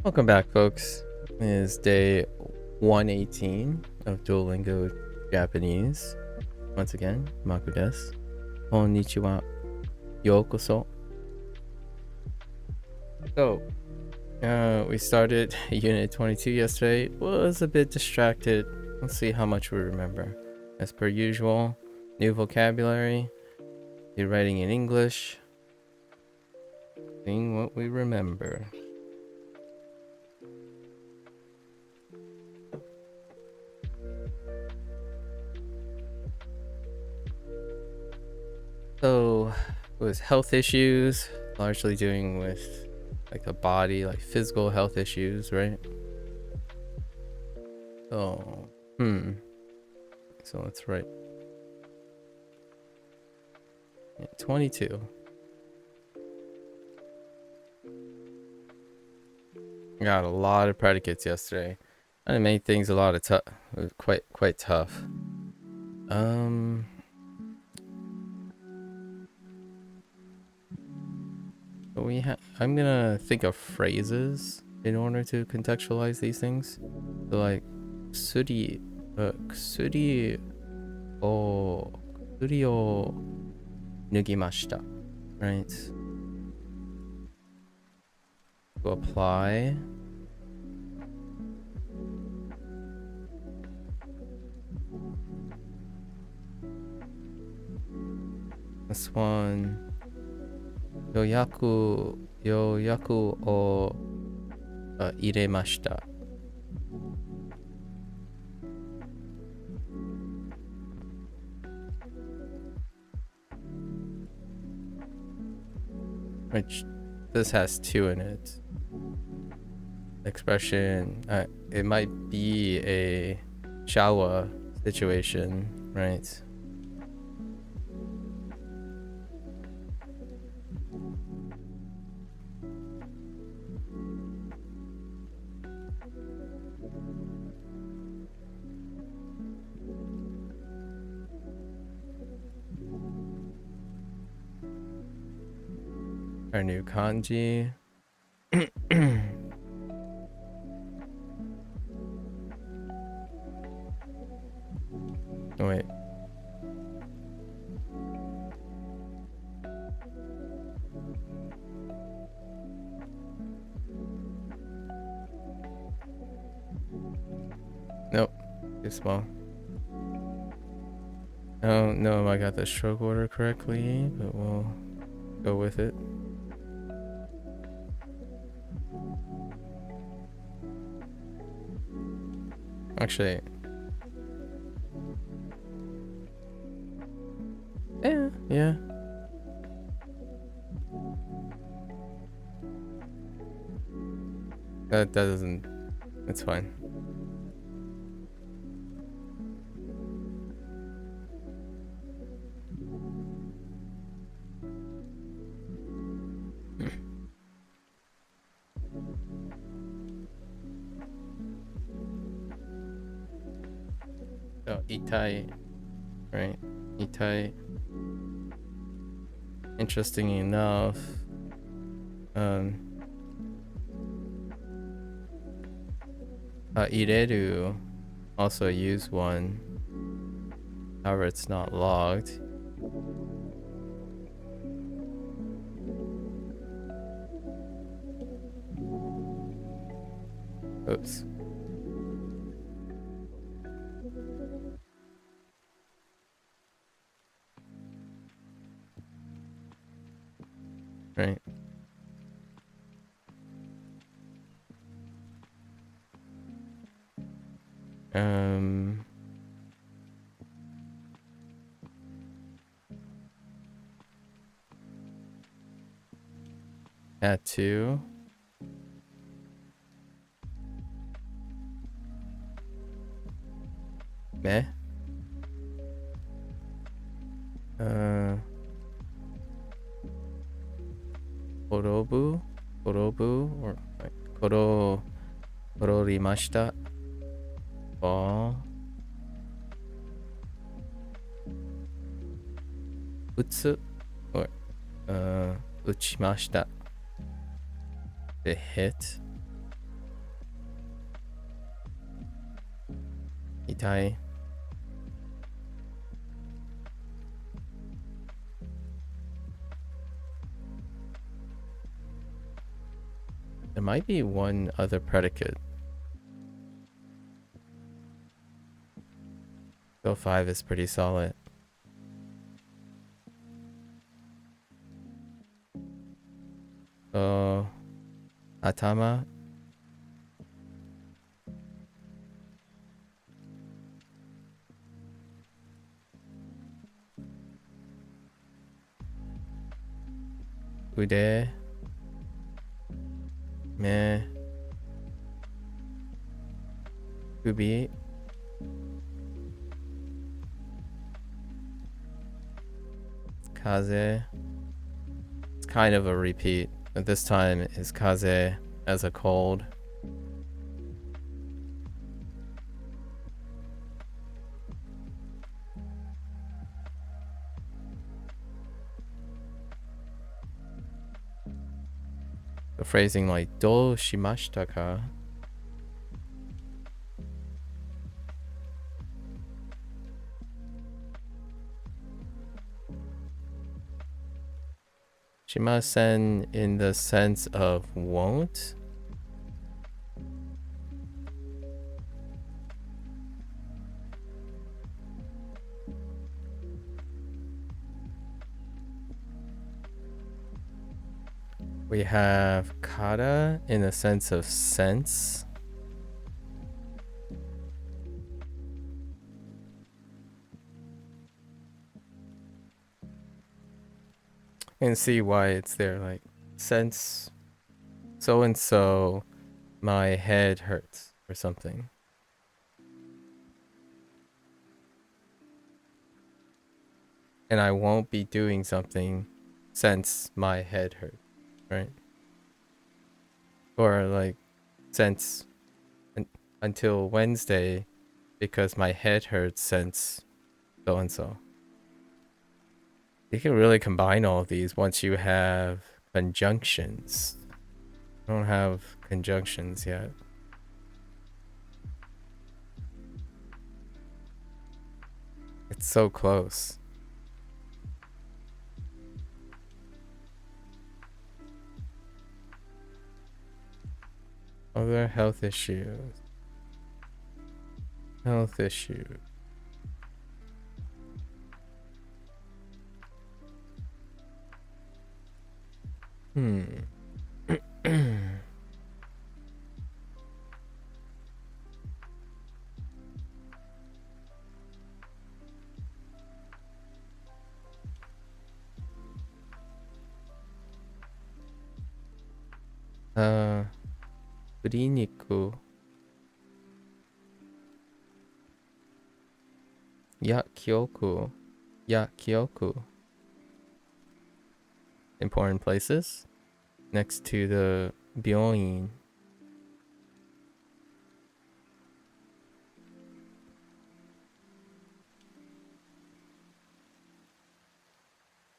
Welcome back, folks. It is day 118 of Duolingo Japanese. Once again, MAKU desu. Konnichiwa. Yokoso. So, we started Unit 22 yesterday. Was a bit distracted. Let's see how much we remember. As per usual, new vocabulary. You're writing in English. Seeing what we remember. So it was health issues, largely doing with like the body, like physical health issues, right? So, so let's write 22. Got a lot of predicates yesterday. I made things a lot of tough, quite tough. But I'm gonna think of phrases in order to contextualize these things. So like, kusuri o nugimashita, right? To apply. This one, yoyaku o iremashita. Which this has two in it. Expression, it might be a shower situation, right? Our new kanji. Oh, wait. Nope. Too small. I don't know if I got the stroke order correctly, but we'll go with it. Actually, yeah. That doesn't, it's fine. So, itai, right? Itai. Interesting enough, ireru also use one. However, it's not logged. Oops. Right. Add two. Meh. Korobu, or like kororimashita. Fall. Utsu, or uchimashita. To hit. Itai. There might be one other predicate. Still 5 is pretty solid. So, atama. Ude. Me. Kubi. Kaze. It's kind of a repeat, but this time is kaze as a cold. The phrasing like do shimashita ka? Shimasen in the sense of won't. We have kata in the sense of sense. And see why it's there, like sense so and so my head hurts or something. And I won't be doing something since my head hurts, right? Or like since until Wednesday because my head hurts since so and so. You can really combine all of these once you have conjunctions. I don't have conjunctions yet. It's so close. Other health issues. Health issues. Kuriniku. Ya kyoku. Ya kyoku. Important places. Next to the byoin.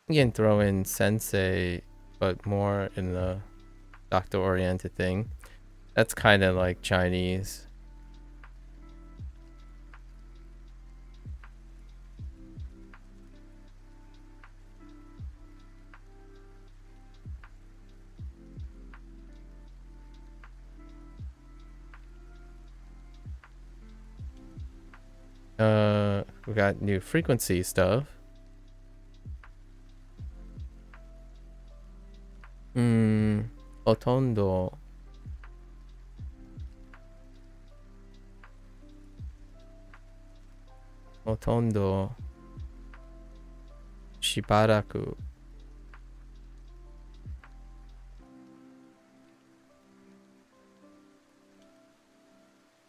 You can throw in sensei, but more in the doctor-oriented thing. That's kind of like Chinese. We got new frequency stuff. Otondo. Otondo. Shibaraku.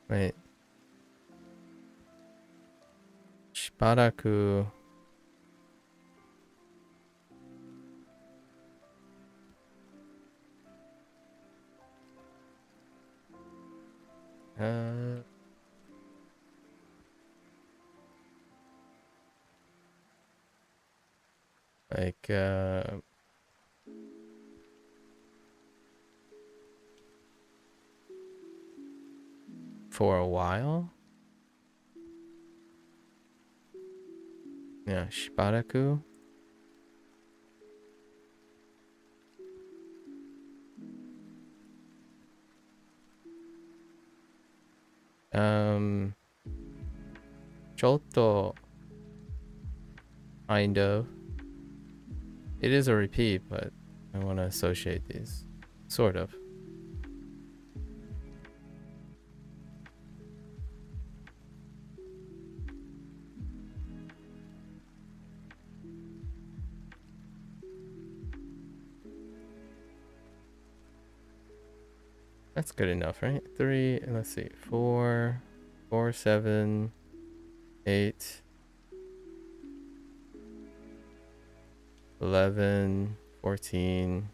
Wait. Shibaraku. Like, for a while? Yeah, shibaraku. Um, Chotto, kind of. It is a repeat, but I want to associate these. Sort of. That's good enough, right? 3, and let's see. 4, 4, 7, 8, 11, 14,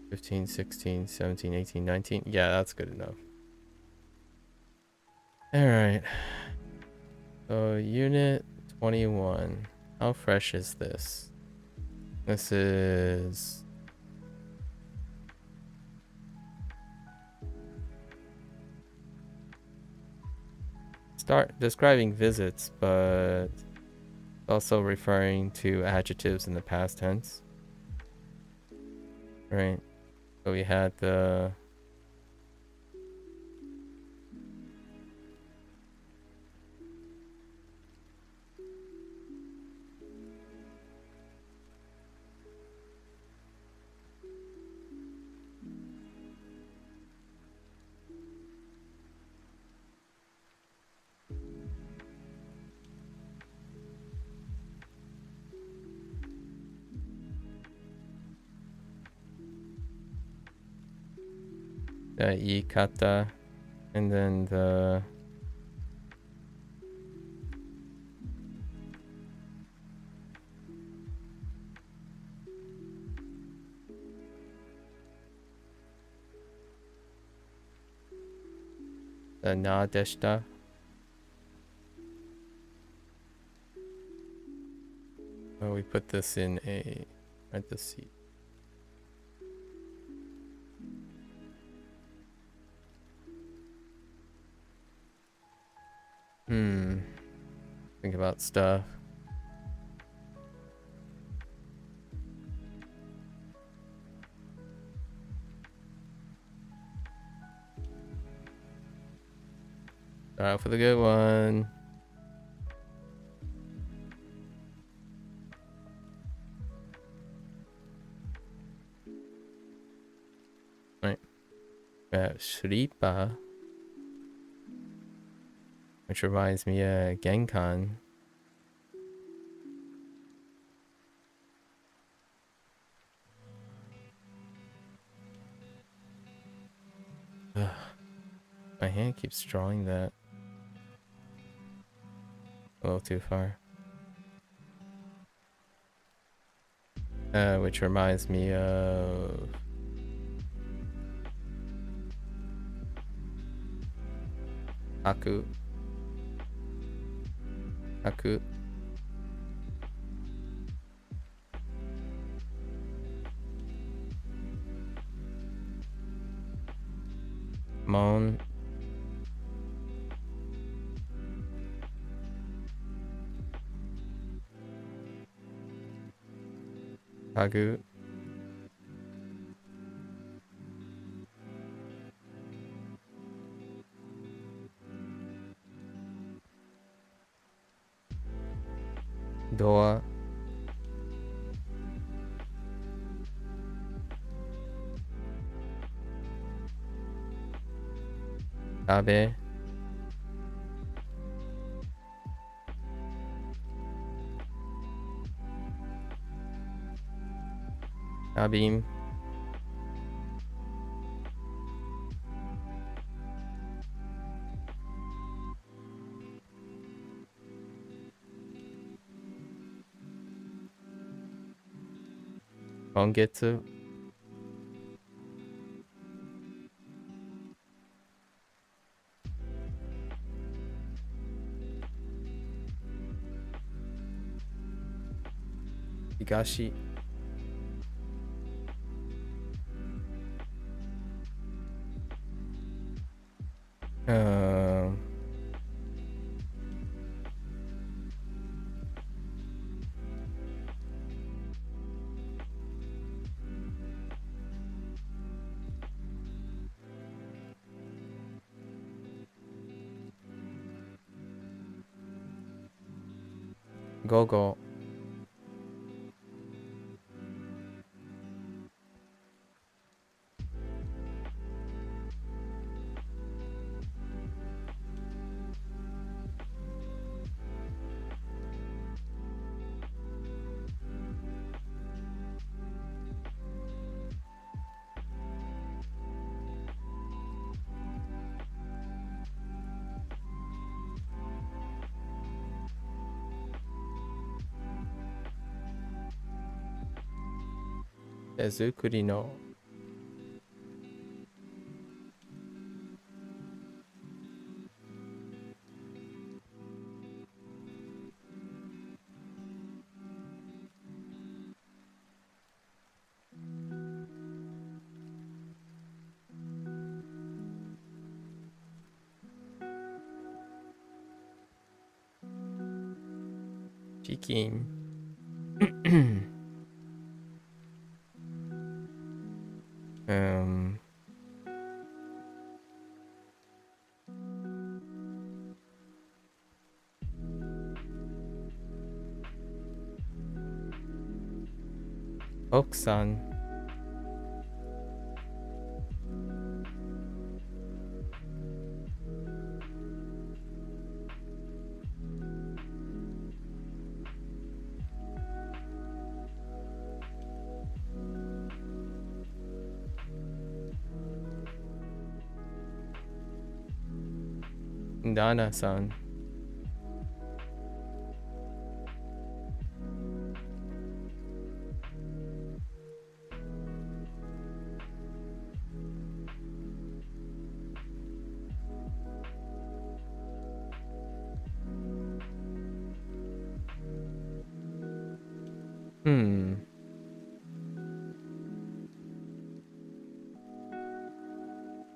15, 16, 17, 18, 19. Yeah, that's good enough. Alright. So, unit 21. How fresh is this? This is... Start describing visits, but also referring to adjectives in the past tense. Right. So we had the... ikata, and then the... the na deshita. Oh, we put this in a parenthesis. Think about stuff. Start out with a good one. Right. Shripa. Which reminds me of Genkan. Ugh. My hand keeps drawing that. A little too far. Which reminds me of... MAKU. MAKU. Mon. Kagu. Doa. Abe. Abim. Ongetsu. Higashi. Um... Gogo. Tezukuri no. Chikin. um. Okusan. Dana-san.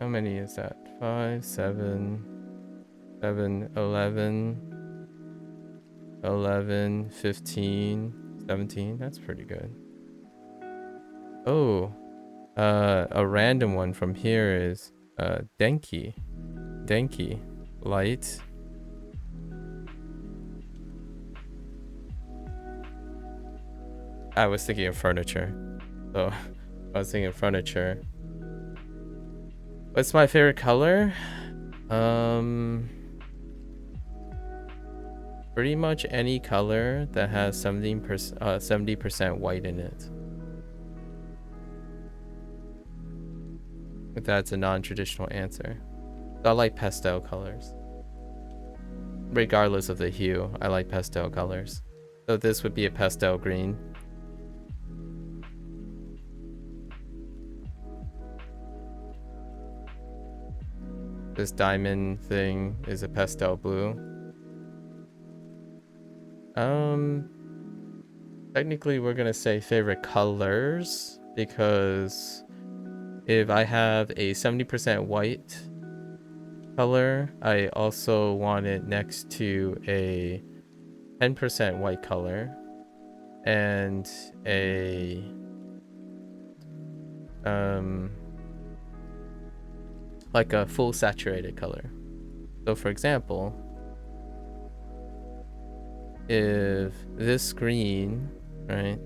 How many is that? 5, 7, 7, 11, 11, 15, 17. That's pretty good. Oh, a random one from here is Denki. Denki. Light. I was thinking of furniture. So I was thinking of furniture. What's my favorite color? Pretty much any color that has 70% white in it. If that's a non-traditional answer. So I like pastel colors. Regardless of the hue, I like pastel colors. So this would be a pastel green. This diamond thing is a pastel blue. Technically we're gonna say favorite colors because if I have a 70% white color, I also want it next to a 10% white color and a like a full saturated color. So for example, if this green, right?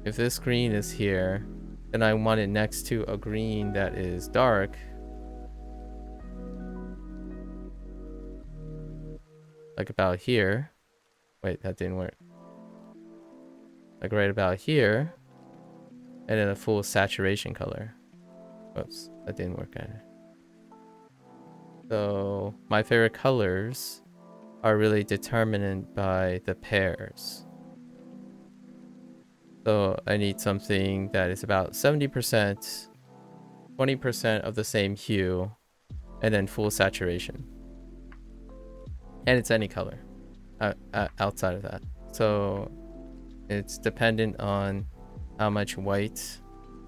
If this green is here, then I want it next to a green that is dark. Like about here. Wait, that didn't work. Like right about here. And then a full saturation color. Oops, that didn't work either. So my favorite colors are really determined by the pairs. So I need something that is about 70%, 20% of the same hue, and then full saturation. And it's any color outside of that. So it's dependent on how much white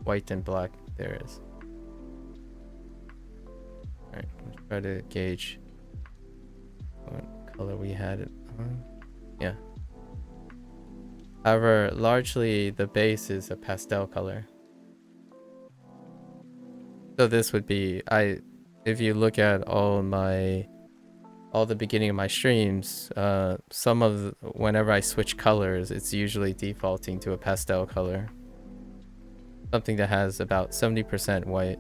and black there is. Alright, let's try to gauge what color we had it on. Yeah. However, largely the base is a pastel color. So this would be, if you look at all all the beginning of my streams, whenever I switch colors, it's usually defaulting to a pastel color. Something that has about 70% white.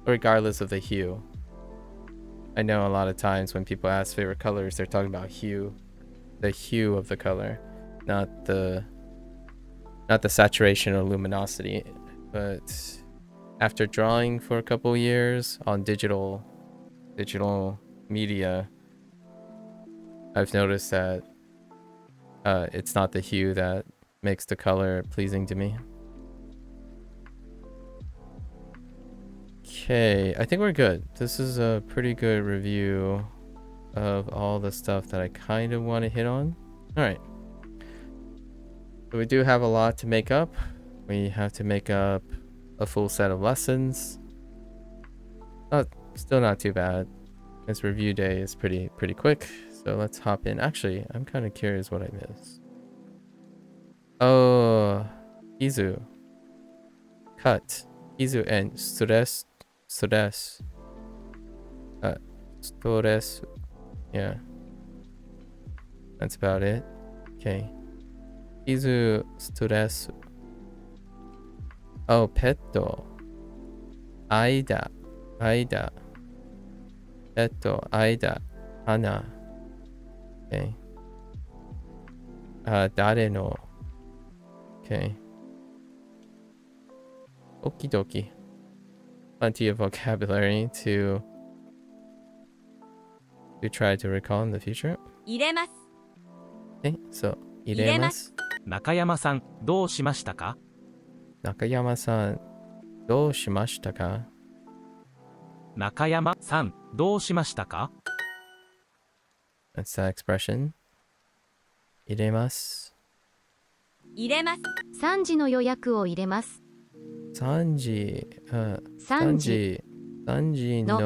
Regardless of the hue. I know a lot of times when people ask favorite colors, they're talking about hue. The hue of the color, not the saturation or luminosity. But after drawing for a couple years on digital media, I've noticed that it's not the hue that makes the color pleasing to me. Okay, I think we're good. This is a pretty good review of all the stuff that I kind of want to hit on. All right. So we do have a lot to make up. We have to make up a full set of lessons. Still not too bad. This review day is pretty quick. So let's hop in. Actually, I'm kind of curious what I missed. Oh, Izu. Cut. Izu and stress. Stress. Yeah. That's about it. Okay. Izu stress. Oh, petto. Aida. Petto. Aida. Hana. Okay. Dare no. Okay. Okie dokie. Plenty of vocabulary to try to recall in the future. Okay, so 入れます。中山さん、どうしましたか？中山さん、どうしましたか？中山さん、どうしましたか？ That's that expression. 入れます。入れます。3時の予約を入れます。3時の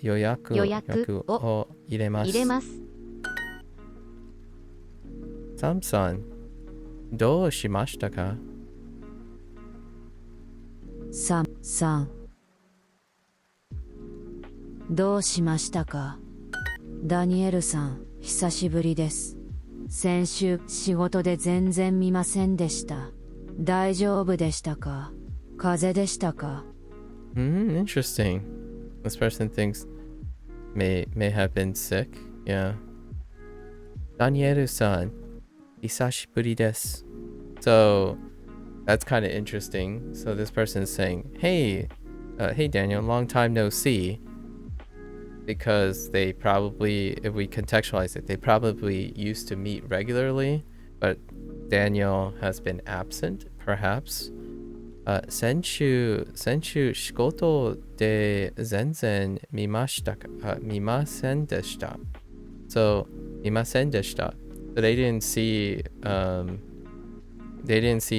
予約を入れます。サムさん、どうしましたか？サムさん、どうしましたか？ダニエルさん、久しぶりです。先週仕事で全然見ませんでした。大丈夫でしたか？風邪でしたか？ Interesting. This person thinks may have been sick. Yeah. Danielu-san, hisashiburi desu. So that's kind of interesting. So this person is saying, hey Daniel, long time no see. Because they probably, if we contextualize it, they probably used to meet regularly, but Daniel has been absent, perhaps. 先週仕事で全然見ませんでした。So 見ませんでした。So they didn't see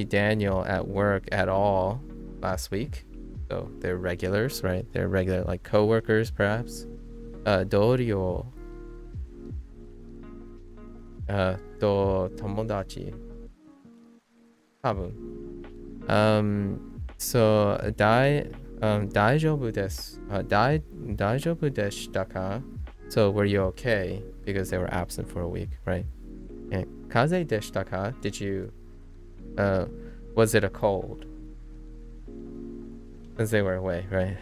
Daniel at work at all last week. So they're regulars, right? They're regular, like coworkers, perhaps. 同僚と友達多分so 大丈夫です。大丈夫でしたか？ So were you okay? Because they were absent for a week, right? And 風邪でしたか? Did you was it a cold? Because they were away, right?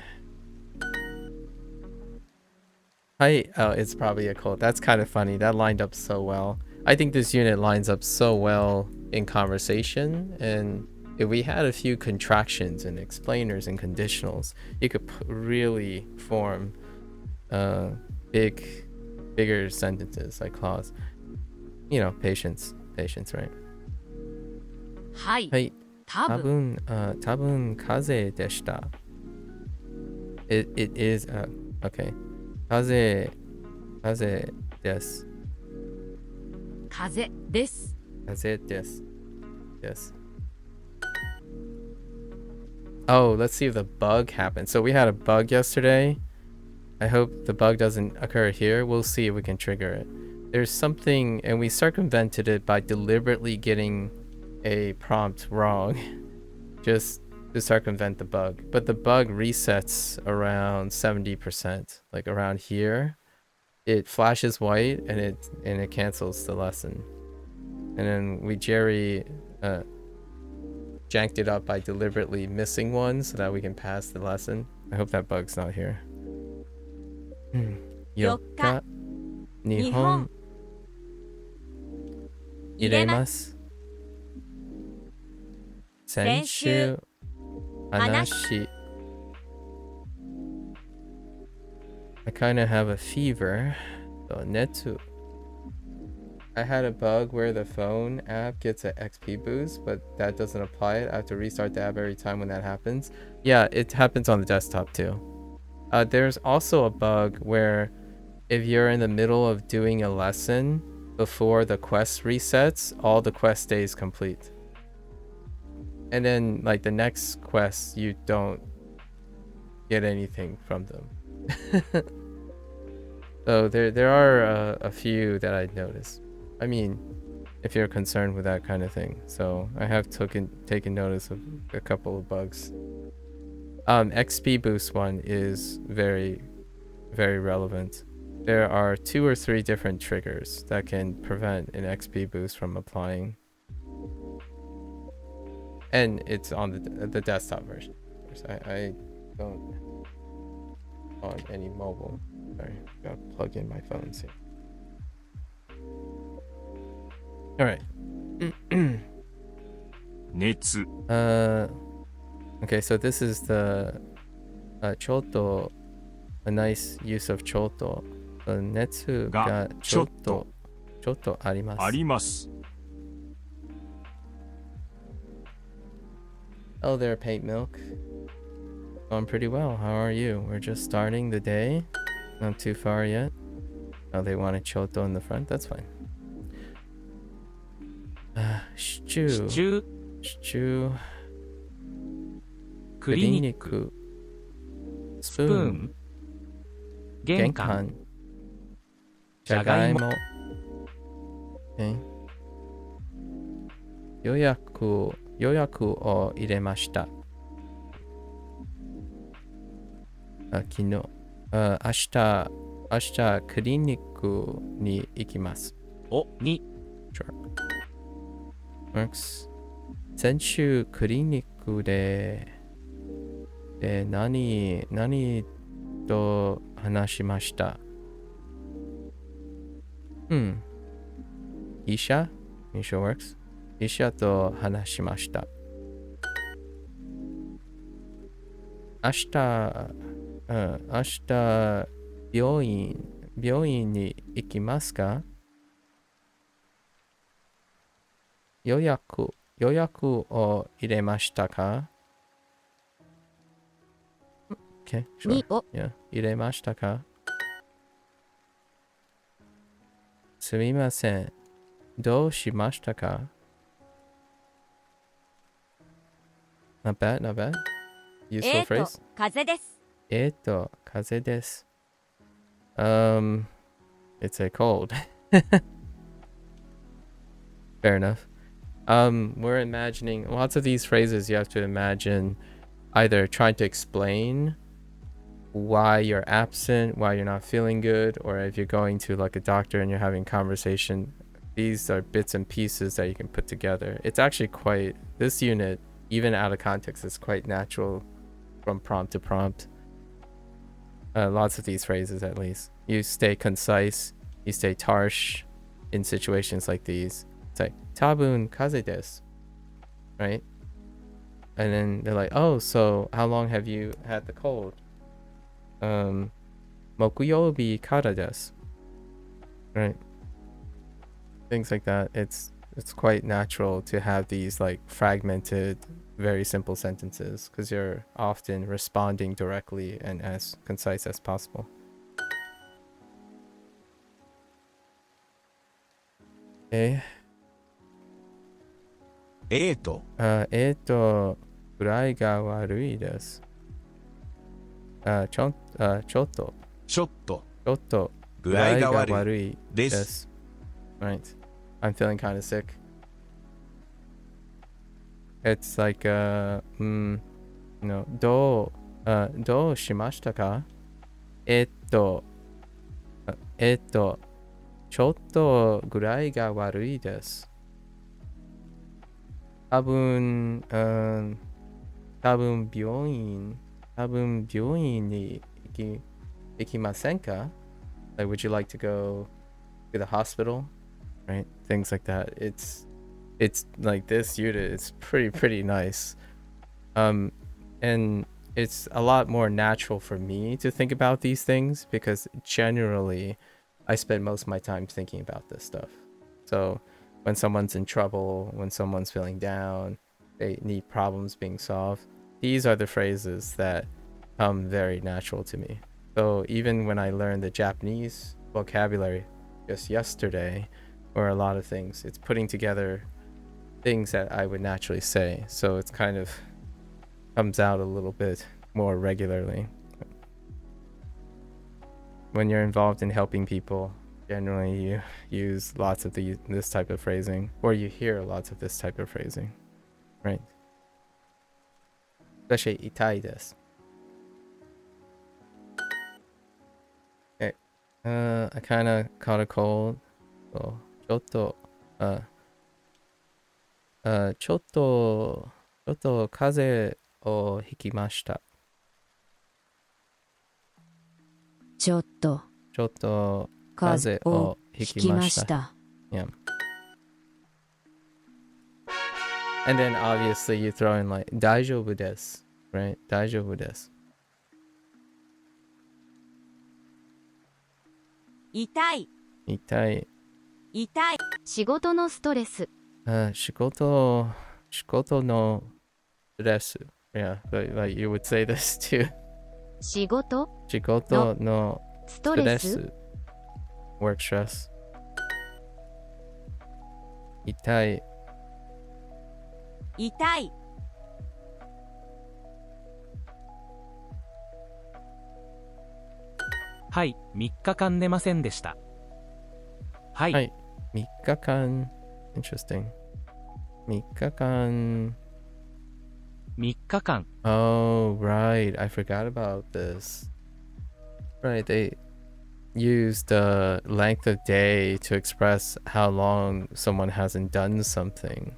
It's probably a cold. That's kind of funny. That lined up so well. I think this unit lines up so well in conversation, and if we had a few contractions and explainers and conditionals, you could really form bigger sentences like clause. You know, patience, right? はい。多分風邪でした。It is okay. 風邪です。風です。風です。Yes. Oh, let's see if the bug happens. So we had a bug yesterday. I hope the bug doesn't occur here. We'll see if we can trigger it. There's something, and we circumvented it by deliberately getting a prompt wrong. Just to circumvent the bug. But the bug resets around 70%, like around here. It flashes white and it cancels the lesson. And then we janked it up by deliberately missing one so that we can pass the lesson. I hope that bug's not here. 4日日本入れます先週話 I kind of have a fever. So netsu. I had a bug where the phone app gets an XP boost, but that doesn't apply. I have to restart the app every time when that happens. Yeah, it happens on the desktop too. There's also a bug where if you're in the middle of doing a lesson before the quest resets, all the quest stays complete. And then like the next quest, you don't get anything from them. So there are a few that I noticed. I mean, if you're concerned with that kind of thing. So I have taken notice of a couple of bugs. XP boost one is very, very relevant. There are 2 or 3 different triggers that can prevent an XP boost from applying. And it's on the desktop version. I don't on any mobile. Sorry, gotta plug in my phone soon. All right. 熱 Okay, so this is the choto, a nice use of choto. Netsu ga choto arimasu. あります Oh, there, Paint Milk. Going pretty well. How are you? We're just starting the day. Not too far yet. Oh, they want a choto in the front. That's fine. Stew. シチュー Stew. クリニック Spoon. スプーン玄関 Genkan. じゃがいも Okay. 予約を入れました。昨日。明日クリニックに行きます。おに Sure. Works. 先週クリニックで何と話しました。医者 works. 医者と話しました。明日病院に行きますか？予約を入れましたか？ Okay, sure. にを Yeah, 入れましたか？すみません。どうしましたか？ Not bad, not bad. Useful phrase. 風邪です。風邪です。It's a cold. Fair enough. We're imagining lots of these phrases. You have to imagine either trying to explain why you're absent, why you're not feeling good, or if you're going to like a doctor and you're having conversation. These are bits and pieces that you can put together. It's actually quite, this unit, even out of context, is quite natural from prompt to prompt. Lots of these phrases, at least. You stay concise, you stay harsh in situations like these. It's like, tabun kaze desu, right? And then they're like, oh, so how long have you had the cold? Mokuyobi kara desu. Right? Things like that. It's quite natural to have these like fragmented, very simple sentences because you're often responding directly and as concise as possible. Okay. 具合が悪いです。ちょっと具合が悪いです。Right. I'm feeling kind of sick. It's like No, do shimashita ka? ちょっとぐらいが悪いです。多分、多分病院に行きませんか? Like, would you like to go to the hospital? Right? Things like that. It's like this unit. It's pretty nice. And it's a lot more natural for me to think about these things because generally I spend most of my time thinking about this stuff. So when someone's in trouble, when someone's feeling down, they need problems being solved, these are the phrases that come very natural to me. So even when I learned the Japanese vocabulary just yesterday, or a lot of things, it's putting together things that I would naturally say. So it's kind of comes out a little bit more regularly. When you're involved in helping people, generally you use lots of this type of phrasing, or you hear lots of this type of phrasing, right? Especially 痛いです. Okay. I kind of caught a cold. So, ちょっと風邪をひきました。ちょっと風邪をひきました。Yeah. And then obviously you throw in like 大丈夫です, right? 大丈夫です. 痛い仕事のストレス。仕事のストレス. Yeah, like you would say this too. 仕事のストレス。work stress. 痛いはい、3日間寝ませんでした。はい、はい、3日間 Interesting. 3日間3日間 Oh, right. I forgot about this. Right, they use the length of day to express how long someone hasn't done something.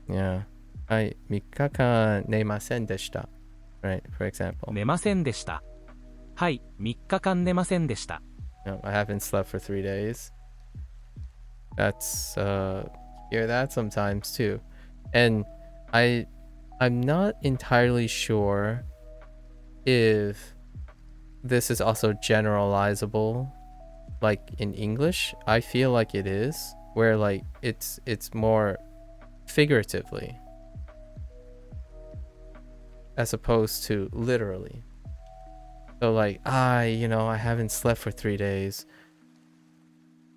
Yeah. はい、3日間寝ませんでした. Right, for example. 寝ませんでした。はい、3日間寝ませんでした。No, I haven't slept for 3 days. That's hear that sometimes too. And I'm not entirely sure if this is also generalizable like in English. I feel like it is, where like it's more figuratively as opposed to literally. So like I haven't slept for 3 days.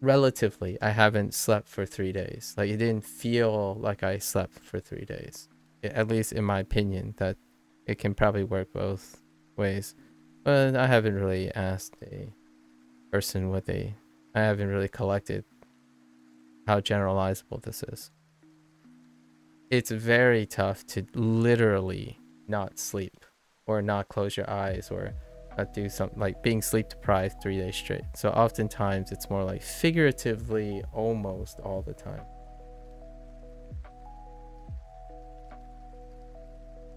Relatively, I haven't slept for 3 days. Like it didn't feel like I slept for 3 days. At least in my opinion, that it can probably work both ways. But I haven't really asked a person I haven't really collected how generalizable this is. It's very tough to literally not sleep or not close your eyes or not do something like being sleep deprived 3 days straight. So oftentimes it's more like figuratively almost all the time.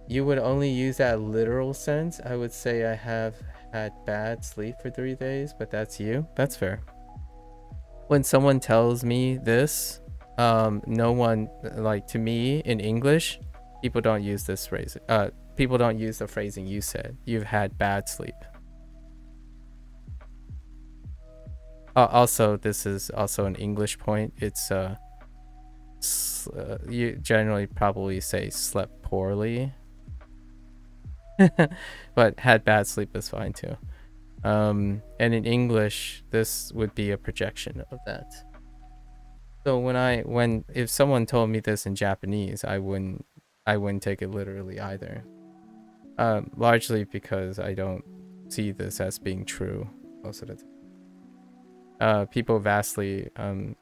You would only use that literal sense. I would say I have had bad sleep for 3 days, but that's you. That's fair. When someone tells me this, no one, like to me in English, people don't use this phrase. People don't use the phrasing you said. You've had bad sleep. Also, this is also an English point. It's you generally probably say slept poorly. But had bad sleep is fine too. And in English, this would be a projection of that. So if someone told me this in Japanese, I wouldn't take it literally either. Largely because I don't see this as being true most of the time. People vastly a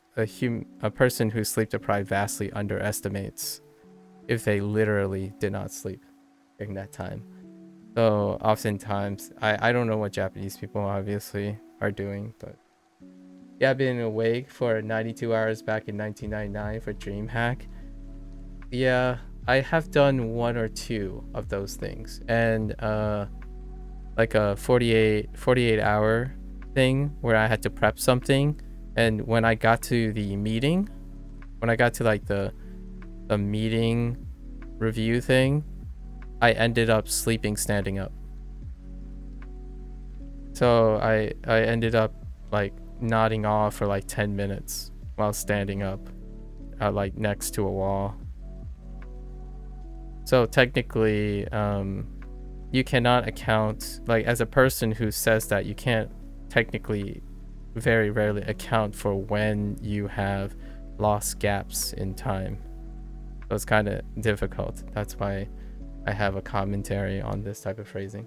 person who's sleep deprived vastly underestimates if they literally did not sleep during that time. So oftentimes, I don't know what Japanese people obviously are doing, but yeah, I've been awake for 92 hours back in 1999 for DreamHack. Yeah, I have done one or two of those things, and like a 48 hour thing where I had to prep something, and when I got to the meeting, when I got to like the meeting review thing, I ended up sleeping standing up. So I ended up like nodding off for like 10 minutes while standing up, like next to a wall. So technically, you cannot account, like as a person who says that, you can't technically very rarely account for when you have lost gaps in time. So it's kind of difficult. That's why I have a commentary on this type of phrasing.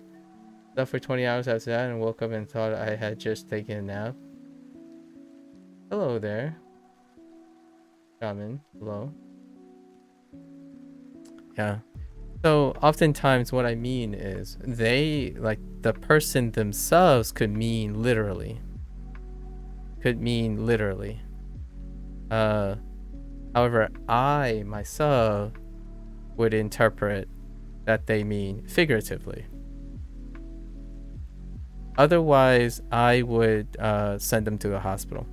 Slept for 20 hours after that and woke up and thought I had just taken a nap. Hello there. Shaman. Hello. Yeah. So oftentimes what I mean is they, like the person themselves, could mean literally. However, I myself would interpret that they mean figuratively. Otherwise, I would send them to the hospital.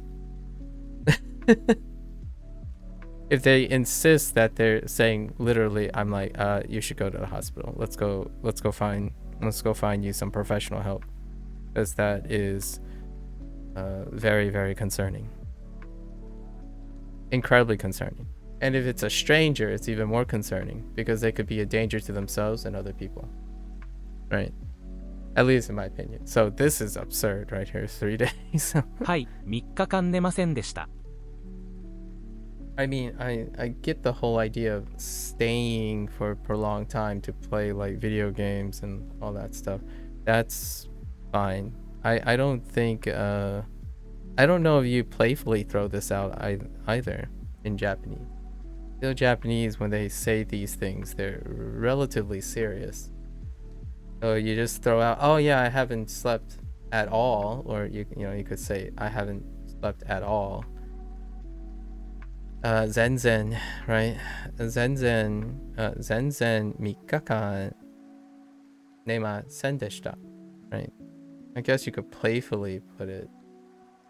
If they insist that they're saying literally, I'm like, you should go to the hospital. Let's go find you some professional help, because that is very, very concerning. Incredibly concerning. And if it's a stranger, it's even more concerning, because they could be a danger to themselves and other people. Right? At least in my opinion. So this is absurd right here. 3 days. はい、3日間寝ませんでした。 I mean, I get the whole idea of staying for a prolonged time to play like video games and all that stuff. That's fine. I don't think I don't know if you playfully throw this out either in Japanese. You know, Japanese, when they say these things, they're relatively serious. So you just throw out, oh yeah, I haven't slept at all, or you could say I haven't slept at all. Zenzen, right? Zenzen 3日間寝ませんでした right? I guess you could playfully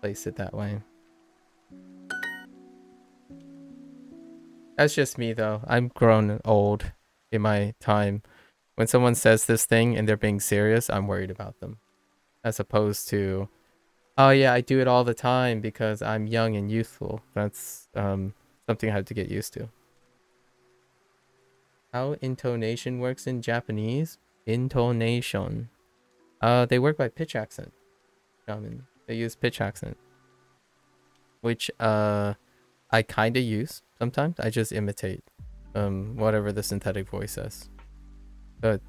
place it that way. That's just me though. I'm grown old in my time. When someone says this thing and they're being serious, I'm worried about them. As opposed to, oh yeah, I do it all the time because I'm young and youthful. That's something I have to get used to. How intonation works in Japanese? Intonation. They work by pitch accent. They use pitch accent, which I kind of use sometimes. I just imitate whatever the synthetic voice says. But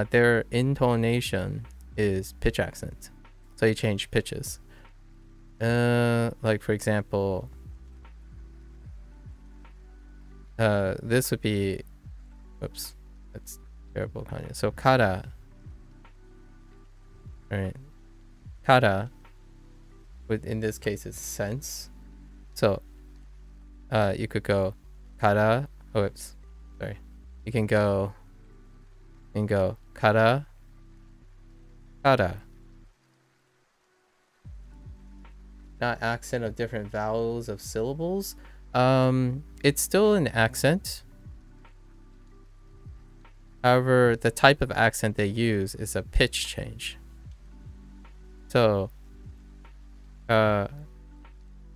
their intonation is pitch accent. So you change pitches. Like for example, this would be, whoops, that's terrible kind. So kara, right? Kara, with in this case is sense. So you could go kara. Oh, whoops, sorry. You can go kara, kara. Not accent of different vowels of syllables. It's still an accent. However, the type of accent they use is a pitch change. So, and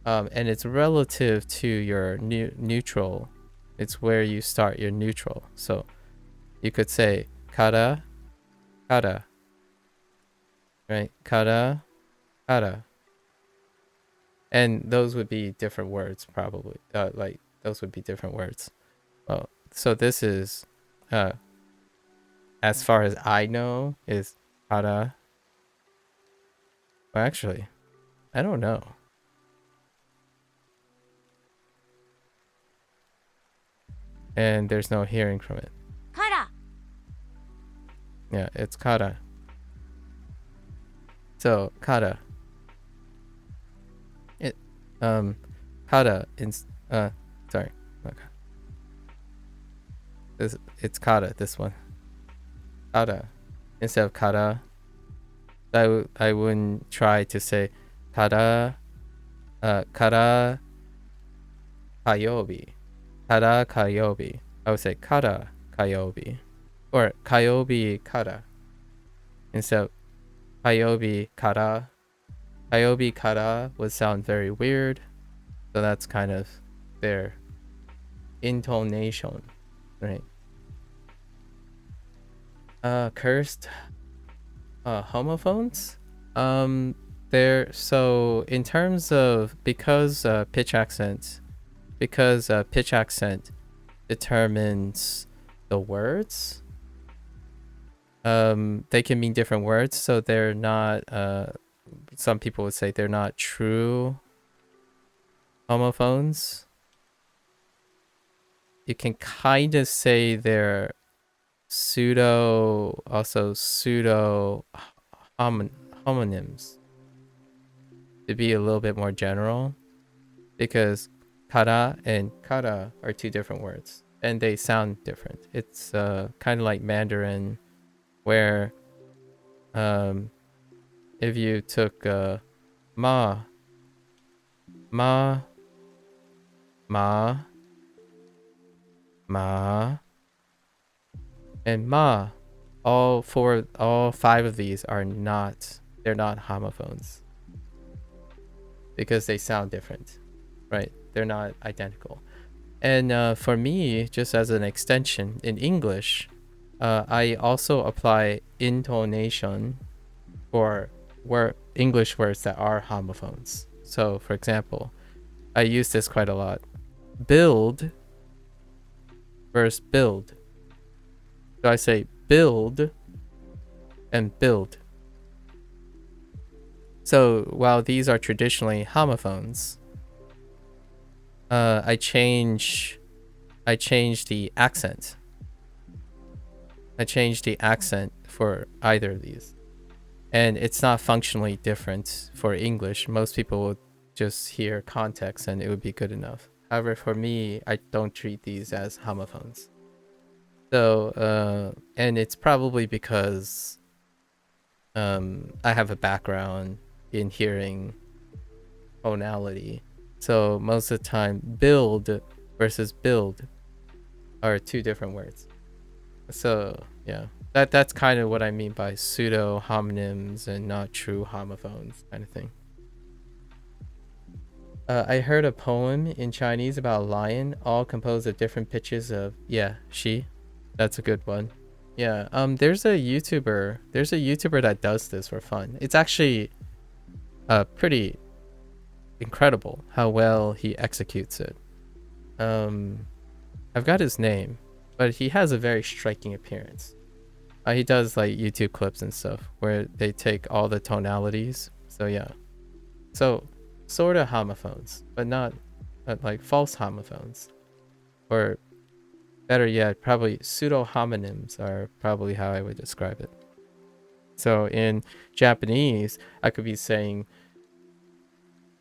it's relative to your neutral. It's where you start your neutral. So, you could say kara, kara. Right? Kara, kara. And those would be different words, probably. Like those would be different words. Well, so this is, as far as I know, is kara. Well, actually, I don't know. And there's no hearing from it. Kara. Yeah, it's kara. So kara. It kara in sorry. Okay. It's kara, this one. Kara. Instead of kara, I wouldn't try to say kara kara kayobi. Kara kayobi. I would say kara kayobi. Or kayobi kara. Instead of kayobi kara. Kayobi kara would sound very weird. So that's kind of their intonation, right? Cursed homophones. There. So in terms of because pitch accent determines the words. They can mean different words, so they're not. Some people would say they're not true homophones. You can kind of say they're pseudo homonyms, to be a little bit more general, because kara and kara are two different words and they sound different. It's kind of like Mandarin, where if you took ma ma ma ma and ma, all five of these are not, they're not homophones because they sound different, right? They're not identical. And for me, just as an extension in English, I also apply intonation for English words that are homophones. So for example, I use this quite a lot. Build versus build. So I say build and build. So while these are traditionally homophones, I change the accent. I change the accent for either of these. And it's not functionally different for English. Most people would just hear context and it would be good enough. However, for me, I don't treat these as homophones. So, and it's probably because I have a background in hearing tonality. So most of the time, build versus build are two different words. So yeah, that's kind of what I mean by pseudo homonyms and not true homophones kind of thing. I heard a poem in Chinese about a lion, all composed of different pitches of she. That's a good one. Yeah. There's a YouTuber that does this for fun. It's actually pretty incredible how well he executes it. I've got his name, but he has a very striking appearance. He does like YouTube clips and stuff where they take all the tonalities. So yeah. So sort of homophones, but not like false homophones. Or better yet, probably pseudo homonyms are probably how I would describe it. So in Japanese, I could be saying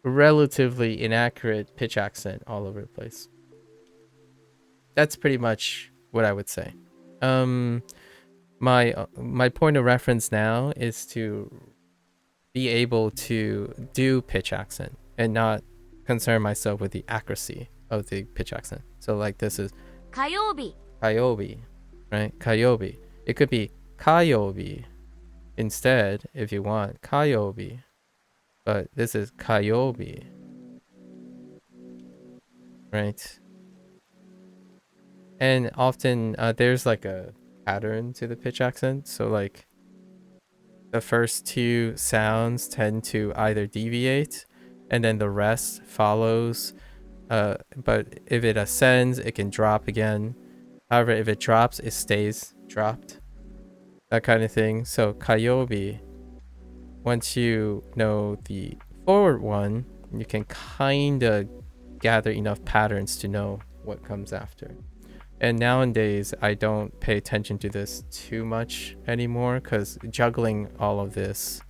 relatively inaccurate pitch accent all over the place. That's pretty much what I would say. My point of reference now is to be able to do pitch accent and not concern myself with the accuracy of the pitch accent. So like this is 火曜日 kayobi, right? Kayobi. It could be kayobi instead if you want kayobi, but this is kayobi, right? And often there's like a pattern to the pitch accent. So like the first two sounds tend to either deviate and then the rest follows. But if it ascends, it can drop again. However, if it drops, it stays dropped. That kind of thing. So kayobi, once you know the forward one, you can kind of gather enough patterns to know what comes after. And nowadays, I don't pay attention to this too much anymore because juggling all of this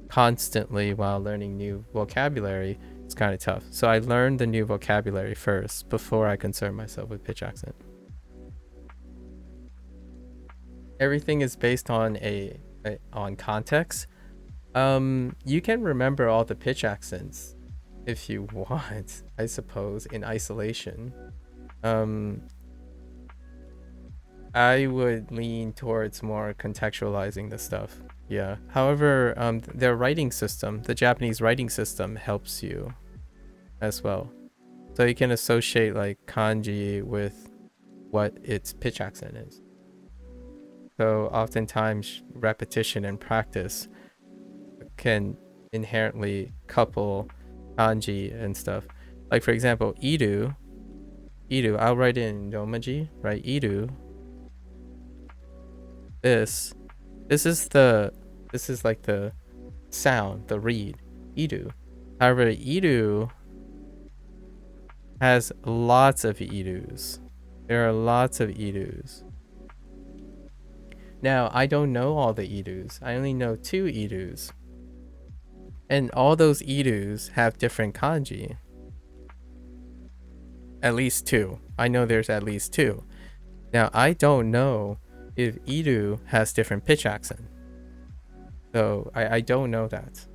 constantly while learning new vocabulary is kind of tough. So I learned the new vocabulary first before I concern myself with pitch accent. Everything is based on on context. You can remember all the pitch accents if you want, I suppose, in isolation. I would lean towards more contextualizing the stuff. Yeah. However, their writing system, the Japanese writing system, helps you as well. So you can associate like kanji with what its pitch accent is. So oftentimes repetition and practice can inherently couple kanji and stuff. Like for example, iru, I'll write it in romaji, right? Iru. This is like the sound, the read, iru. However, iru has lots of irus. There are lots of irus. Now, I don't know all the irus. I only know 2 irus. And all those irus have different kanji. At least 2. I know there's at least 2. Now, I don't know if iru has different pitch accent. So I don't know that.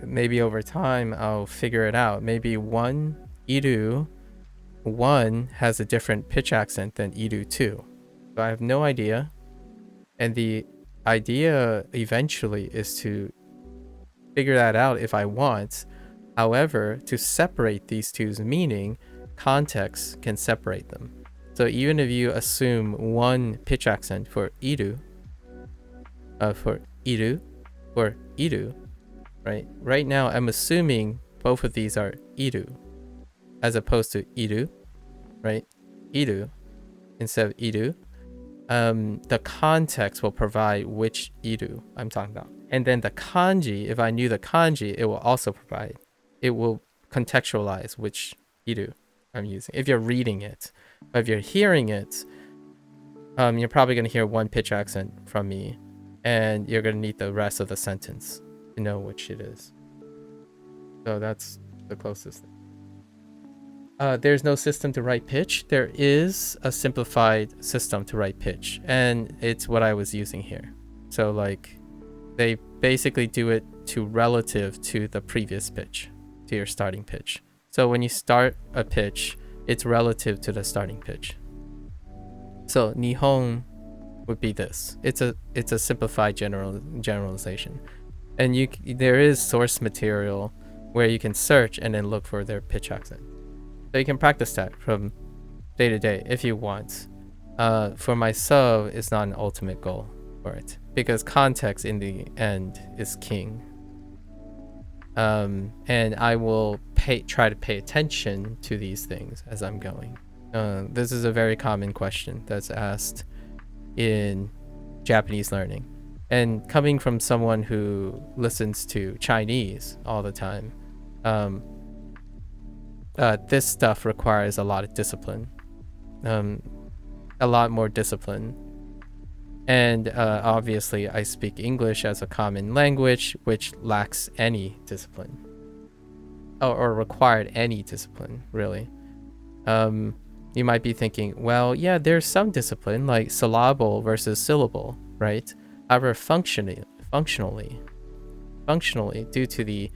Maybe over time I'll figure it out. Maybe iru 1 has a different pitch accent than iru 2. So I have no idea. And the idea eventually is to figure that out if I want. However, to separate these two's meaning, context can separate them. So even if you assume 1 pitch accent for iru, right? Right now, I'm assuming both of these are iru, as opposed to iru, right? Iru instead of iru. The context will provide which iru I'm talking about. And then the kanji, if I knew the kanji, it will also provide. It will contextualize which iru I'm using if you're reading it. But if you're hearing it, you're probably going to hear 1 pitch accent from me, and you're going to need the rest of the sentence to know which it is. So that's the closest thing. There's no system to write pitch. There is a simplified system to write pitch, and it's what I was using here. So like, they basically do it to relative to the previous pitch, to your starting pitch. So when you start a pitch, it's relative to the starting pitch. So Nihon would be this. It's a simplified generalization, and there is source material where you can search and then look for their pitch accent. So you can practice that from day to day if you want. For myself, it's not an ultimate goal for it because context in the end is king. And I will try to pay attention to these things as I'm going. This is a very common question that's asked in Japanese learning. And coming from someone who listens to Chinese all the time, this stuff requires a lot of discipline, a lot more discipline. And obviously I speak English as a common language, which lacks any discipline or required any discipline, really. You might be thinking, well, yeah, there's some discipline like syllable versus syllable, right? However, functionally, due to the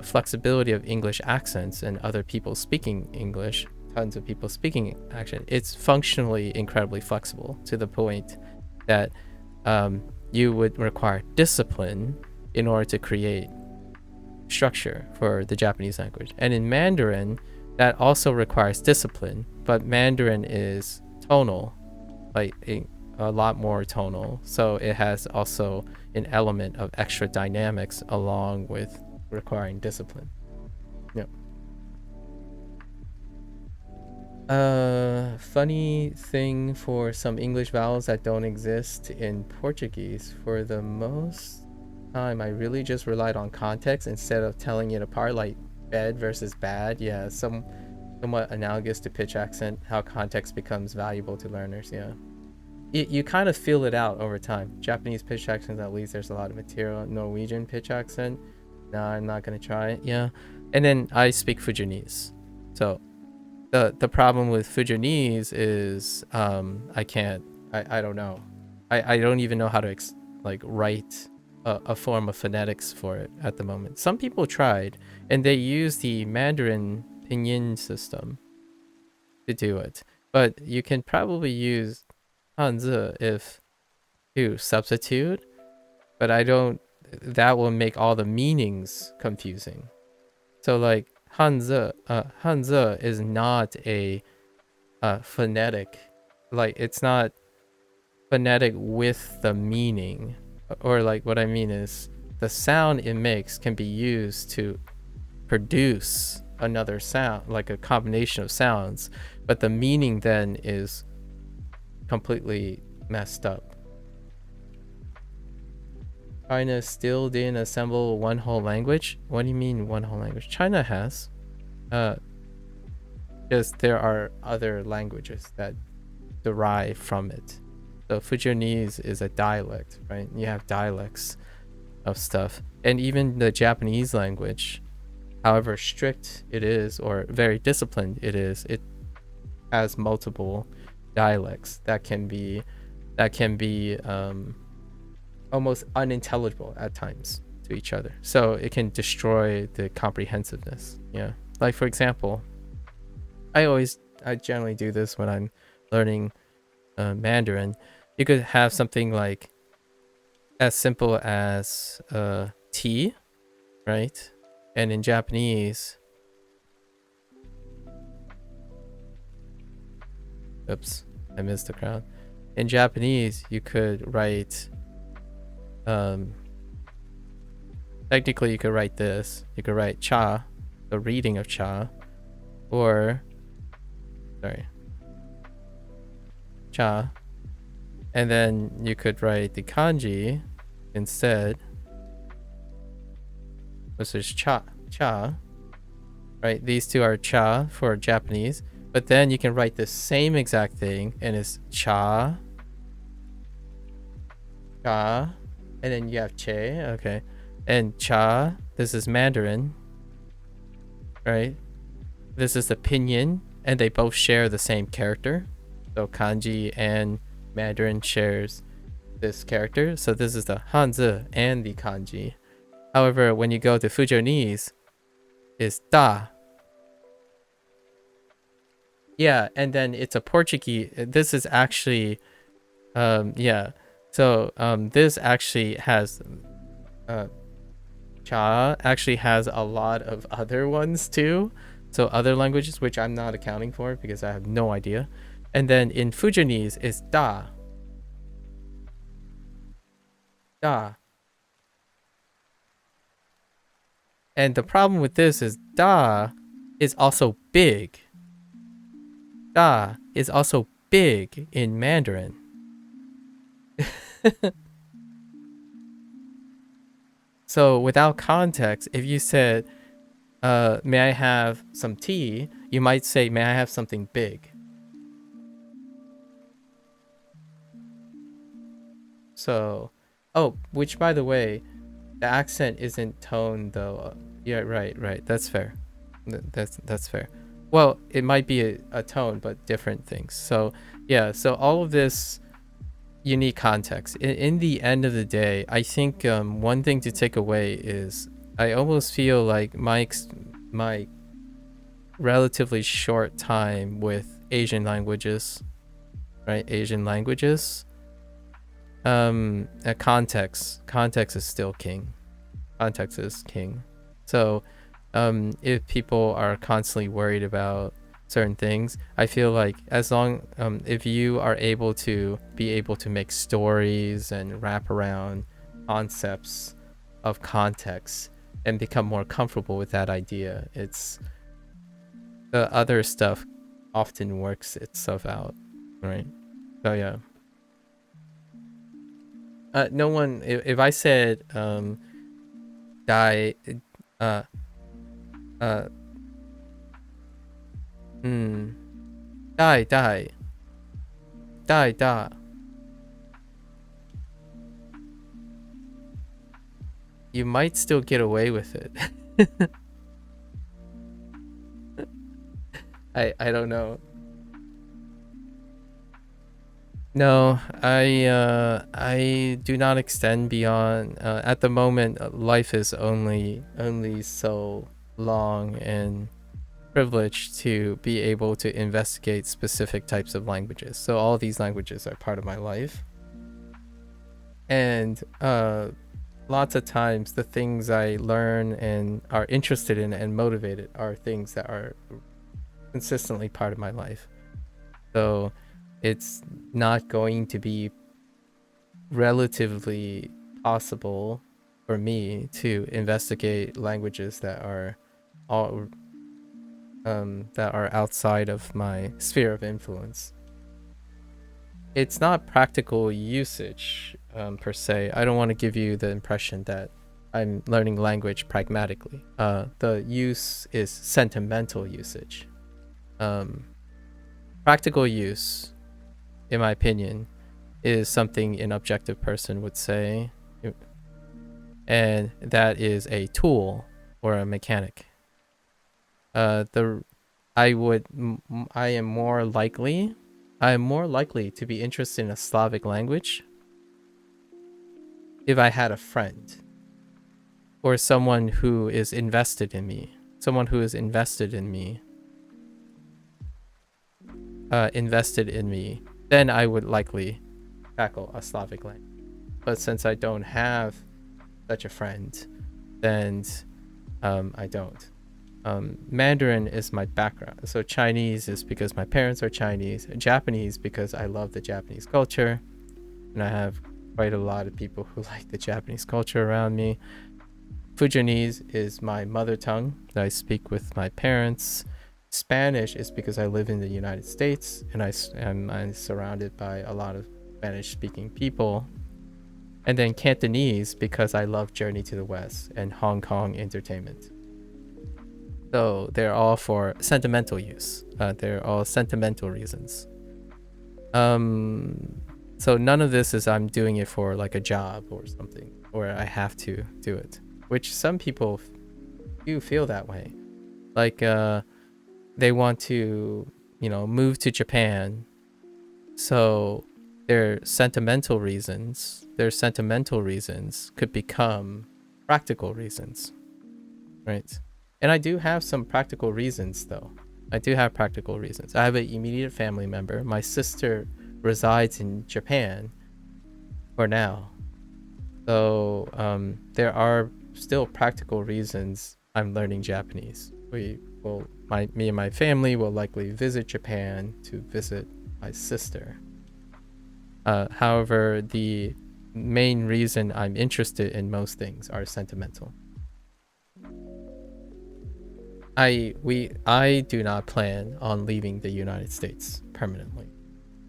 flexibility of English accents and other people speaking English, tons of people speaking accent, it's functionally incredibly flexible to the point that you would require discipline in order to create structure for the Japanese language. And in Mandarin, that also requires discipline, but Mandarin is tonal, like a lot more tonal. So it has also an element of extra dynamics along with requiring discipline. Yep. Funny thing for some English vowels that don't exist in Portuguese. For the most time, I really just relied on context instead of telling it apart, like bed versus bad. Yeah, some somewhat analogous to pitch accent, how context becomes valuable to learners. Yeah, you kind of feel it out over time. Japanese pitch accent, at least there's a lot of material. Norwegian pitch accent, no, I'm not gonna try it. Yeah, and then I speak Fujianese, so the problem with Fujianese is I can't, I don't know, I don't even know how to write a form of phonetics for it at the moment. Some people tried, and they use the Mandarin pinyin system to do it, but you can probably use Hanzi if to substitute, but I don't, that will make all the meanings confusing. So like Hanzi is not a phonetic, like it's not phonetic with the meaning, or like what I mean is the sound it makes can be used to produce another sound, like a combination of sounds, but the meaning then is completely messed up. China still didn't assemble one whole language. What do you mean one whole language? China has. Just there are other languages that derive from it. So Fujianese is a dialect, right? You have dialects of stuff. And even the Japanese language, however strict it is or very disciplined it is, it has multiple dialects that can be almost unintelligible at times to each other. So it can destroy the comprehensiveness. Yeah. Like for example, I generally do this when I'm learning Mandarin. You could have something like as simple as tea, right? And in Japanese, oops, I missed the crowd. In Japanese, you could write technically you could write this. You could write cha, the reading of cha, or cha, and then you could write the kanji instead, which is cha, right? These two are cha for Japanese, but then you can write the same exact thing and it's cha, and then you have che, okay, and cha, this is Mandarin, right? This is the pinyin, and they both share the same character. So kanji and Mandarin shares this character. So this is the Hanzi and the kanji. However, when you go to Fujianese, it's da. Yeah, and then it's a Portuguese. This is actually, yeah. So this actually has, cha actually has a lot of other ones too. So other languages, which I'm not accounting for because I have no idea. And then in Fujianese, it's da. Da. And the problem with this is da is also big. Da is also big in Mandarin. So without context, if you said, may I have some tea? You might say, may I have something big? So, oh, which by the way, the accent isn't tone though. Yeah, right. That's fair. That's fair. Well, it might be a tone, but different things. So yeah, so all of this unique context. In the end of the day, I think one thing to take away is I almost feel like my relatively short time with Asian languages, right? Asian languages. Context is still king. Context is king. So if people are constantly worried about certain things, I feel like as long if you are able to make stories and wrap around concepts of context and become more comfortable with that idea, it's the other stuff often works itself out, right? So yeah. No one, if I said Hmm. Die, die. Die, die. You might still get away with it. I don't know. No, I do not extend beyond. At the moment, life is only so long and privileged to be able to investigate specific types of languages. So all these languages are part of my life, and lots of times the things I learn and are interested in and motivated are things that are consistently part of my life. So it's not going to be relatively possible for me to investigate languages that are all that are outside of my sphere of influence. It's not practical usage per se. I don't want to give you the impression that I'm learning language pragmatically. The use is sentimental usage. Practical use, in my opinion, is something an objective person would say, and that is a tool or a mechanic. I am more likely to be interested in a Slavic language if I had a friend or someone who is invested in me. Then I would likely tackle a Slavic language. But since I don't have such a friend, then I don't. Mandarin is my background. So Chinese is because my parents are Chinese. Japanese because I love the Japanese culture, and I have quite a lot of people who like the Japanese culture around me. Fujianese is my mother tongue that I speak with my parents. Spanish is because I live in the United States and I'm surrounded by a lot of Spanish-speaking people. And then Cantonese because I love Journey to the West and Hong Kong entertainment. So they're all for sentimental use. They're all sentimental reasons. So none of this is I'm doing it for like a job or something, or I have to do it, which some people do feel that way. Like they want to, move to Japan. So their sentimental reasons could become practical reasons, right? And I do have some practical reasons, though. I have an immediate family member. My sister resides in Japan for now. So there are still practical reasons I'm learning Japanese. Me and my family will likely visit Japan to visit my sister. However, the main reason I'm interested in most things are sentimental. I do not plan on leaving the United States permanently.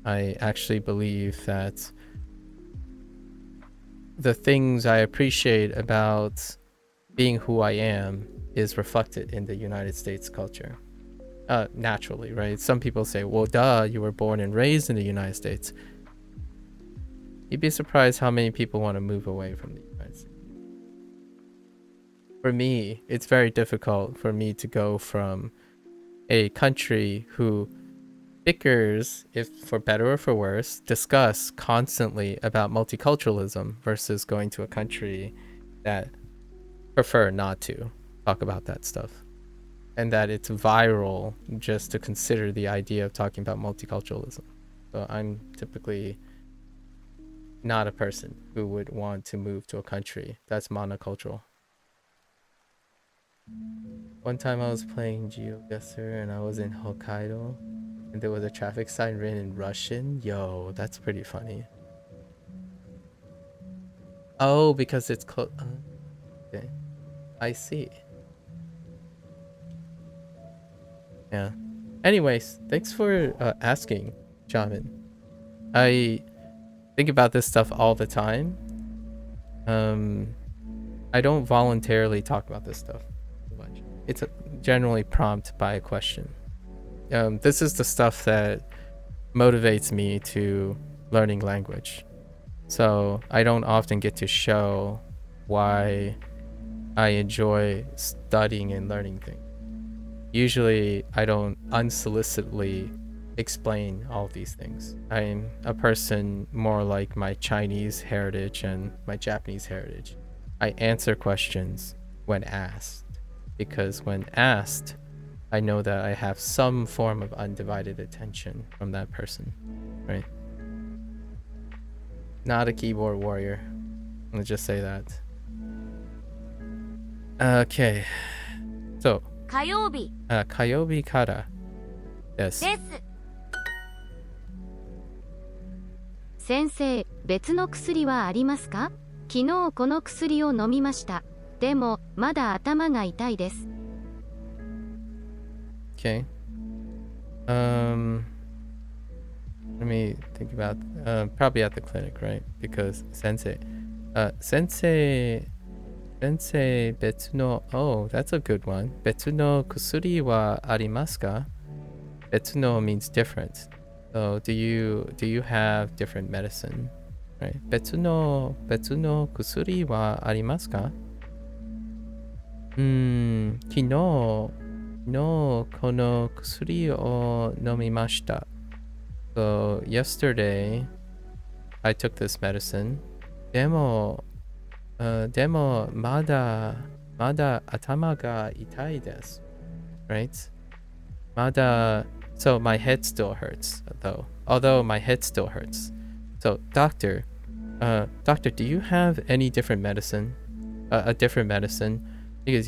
I actually believe that the things I appreciate about being who I am is reflected in the United States culture. Naturally, right? Some people say, well, duh, you were born and raised in the United States. You'd be surprised how many people want to move away from the United States. For me, it's very difficult for me to go from a country who bickers, if for better or for worse, discuss constantly about multiculturalism versus going to a country that prefer not to talk about that stuff. And that it's viral just to consider the idea of talking about multiculturalism. So I'm typically not a person who would want to move to a country that's monocultural. One time I was playing GeoGuessr and I was in Hokkaido and there was a traffic sign written in Russian. Yo, that's pretty funny. Oh, because it's close. Okay, I see. Yeah. Anyways, thanks for asking, Jamin. I think about this stuff all the time. I don't voluntarily talk about this stuff too much. It's generally prompted by a question. This is the stuff that motivates me to learning language. So I don't often get to show why I enjoy studying and learning things. Usually I don't unsolicitedly explain all these things. I'm a person more like my Chinese heritage and my Japanese heritage. I answer questions when asked, because when asked, I know that I have some form of undivided attention from that person, right? Not a keyboard warrior. Let's just say that. Okay. So, 火曜日火曜日からです。です。先生、別の薬はありますか？昨日この薬を飲みました。でも、まだ頭が痛いです。Okay. Let me think about probably at the clinic, right? Because sensei. Sensei 別の oh, that's a good one. 別の薬はありますか？別の means different. So do you have different medicine? Right? 別の薬はありますか？昨日この薬を飲みました。So yesterday I took this medicine. でもまだ頭が痛いです。Right? まだ so my head still hurts though. Although my head still hurts. So doctor, do you have any different medicine? A different medicine? Because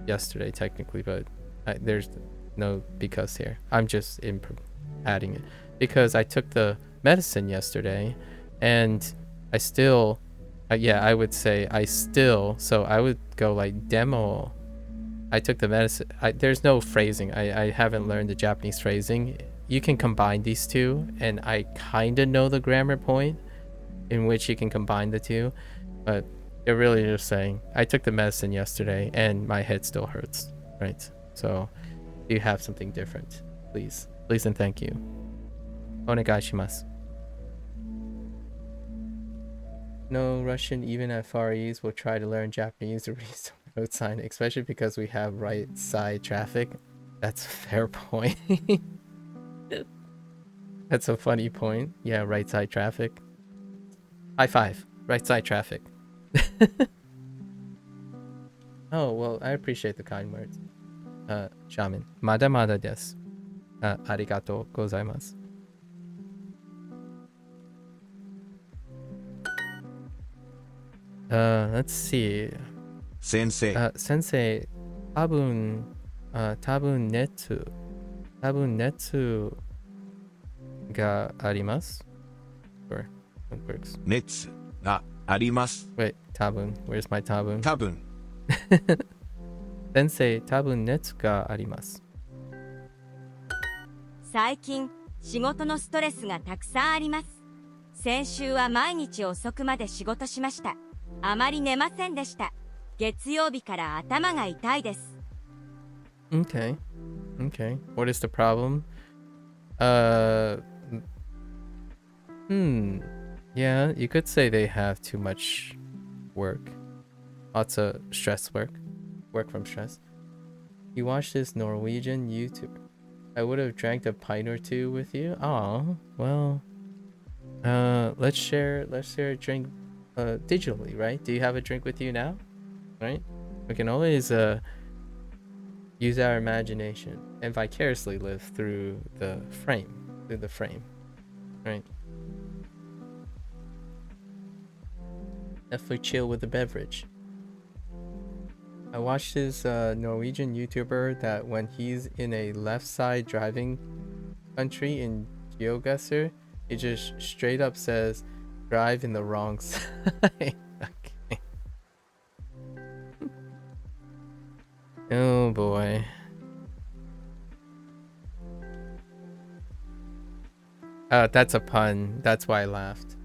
yesterday technically, but there's no because here. I'm just adding it. Because I took the medicine yesterday and I still, I would say so I would go like demo. I took the medicine. There's no phrasing. I haven't learned the Japanese phrasing. You can combine these two, and I kind of know the grammar point in which you can combine the two, but they're really just saying, I took the medicine yesterday and my head still hurts, right? So you have something different, please and thank you. Onegaishimasu. No Russian even at Far East will try to learn Japanese to read some road sign, especially because we have right side traffic. That's a fair point. That's a funny point. Yeah, right side traffic. High five. Right side traffic. Oh, well, I appreciate the kind words. Shaman. Mada mada desu. Arigatou gozaimasu. Let's see. Sensei. Sensei, 多分熱があります。Or it works. 熱があります。 Wait, 多分 where's my 多分多分。先生、多分熱があります。最近仕事のストレスがたくさんあります。先週は毎日遅くまで仕事しました。あまり寝ませんでした。月曜日から頭が痛いです。Okay. What is the problem? Yeah, you could say they have too much work. Lots of stress work from stress. You watch this Norwegian YouTuber. I would have drank a pint or two with you. Oh, well, let's share a drink digitally, right? Do you have a drink with you now? Right? We can always use our imagination and vicariously live through the frame, right? Definitely chill with the beverage. I watched this Norwegian YouTuber that when he's in a left side driving country in GeoGuessr, it just straight up says, drive in the wrong side. Okay. Oh boy. That's a pun. That's why I laughed.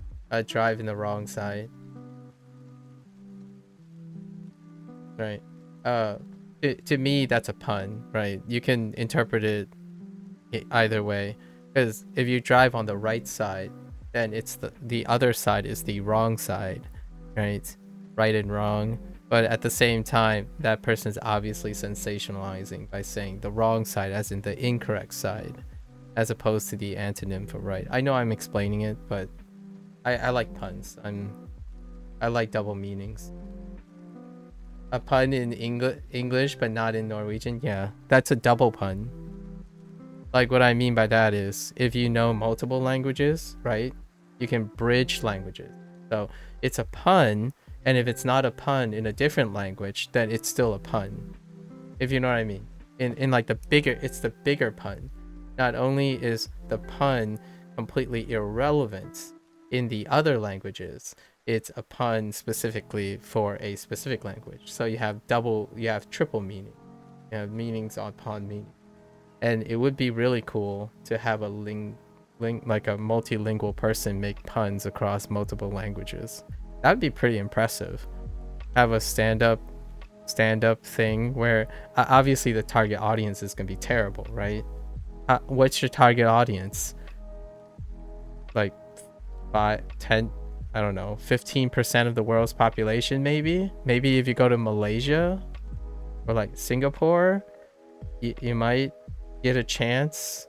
Drive in the wrong side. Right. to me, that's a pun, right? You can interpret it either way. Because if you drive on the right side, then it's the other side is the wrong side, right? Right and wrong. But at the same time, that person's obviously sensationalizing by saying the wrong side, as in the incorrect side, as opposed to the antonym for right. I know I'm explaining it, but I like puns. I like double meanings. A pun in English, but not in Norwegian. Yeah, that's a double pun. Like, what I mean by that is, if you know multiple languages, right, you can bridge languages. So it's a pun, and if it's not a pun in a different language, then it's still a pun. If you know what I mean. In like it's the bigger pun. Not only is the pun completely irrelevant in the other languages, it's a pun specifically for a specific language. So you have triple meaning. You have meanings upon meaning. And it would be really cool to have a like a multilingual person make puns across multiple languages. That would be pretty impressive. Have a stand-up thing where obviously the target audience is gonna be terrible, right? What's your target audience? Like 5, 10, I don't know, 15% of the world's population, maybe? Maybe if you go to Malaysia or like Singapore, you might get a chance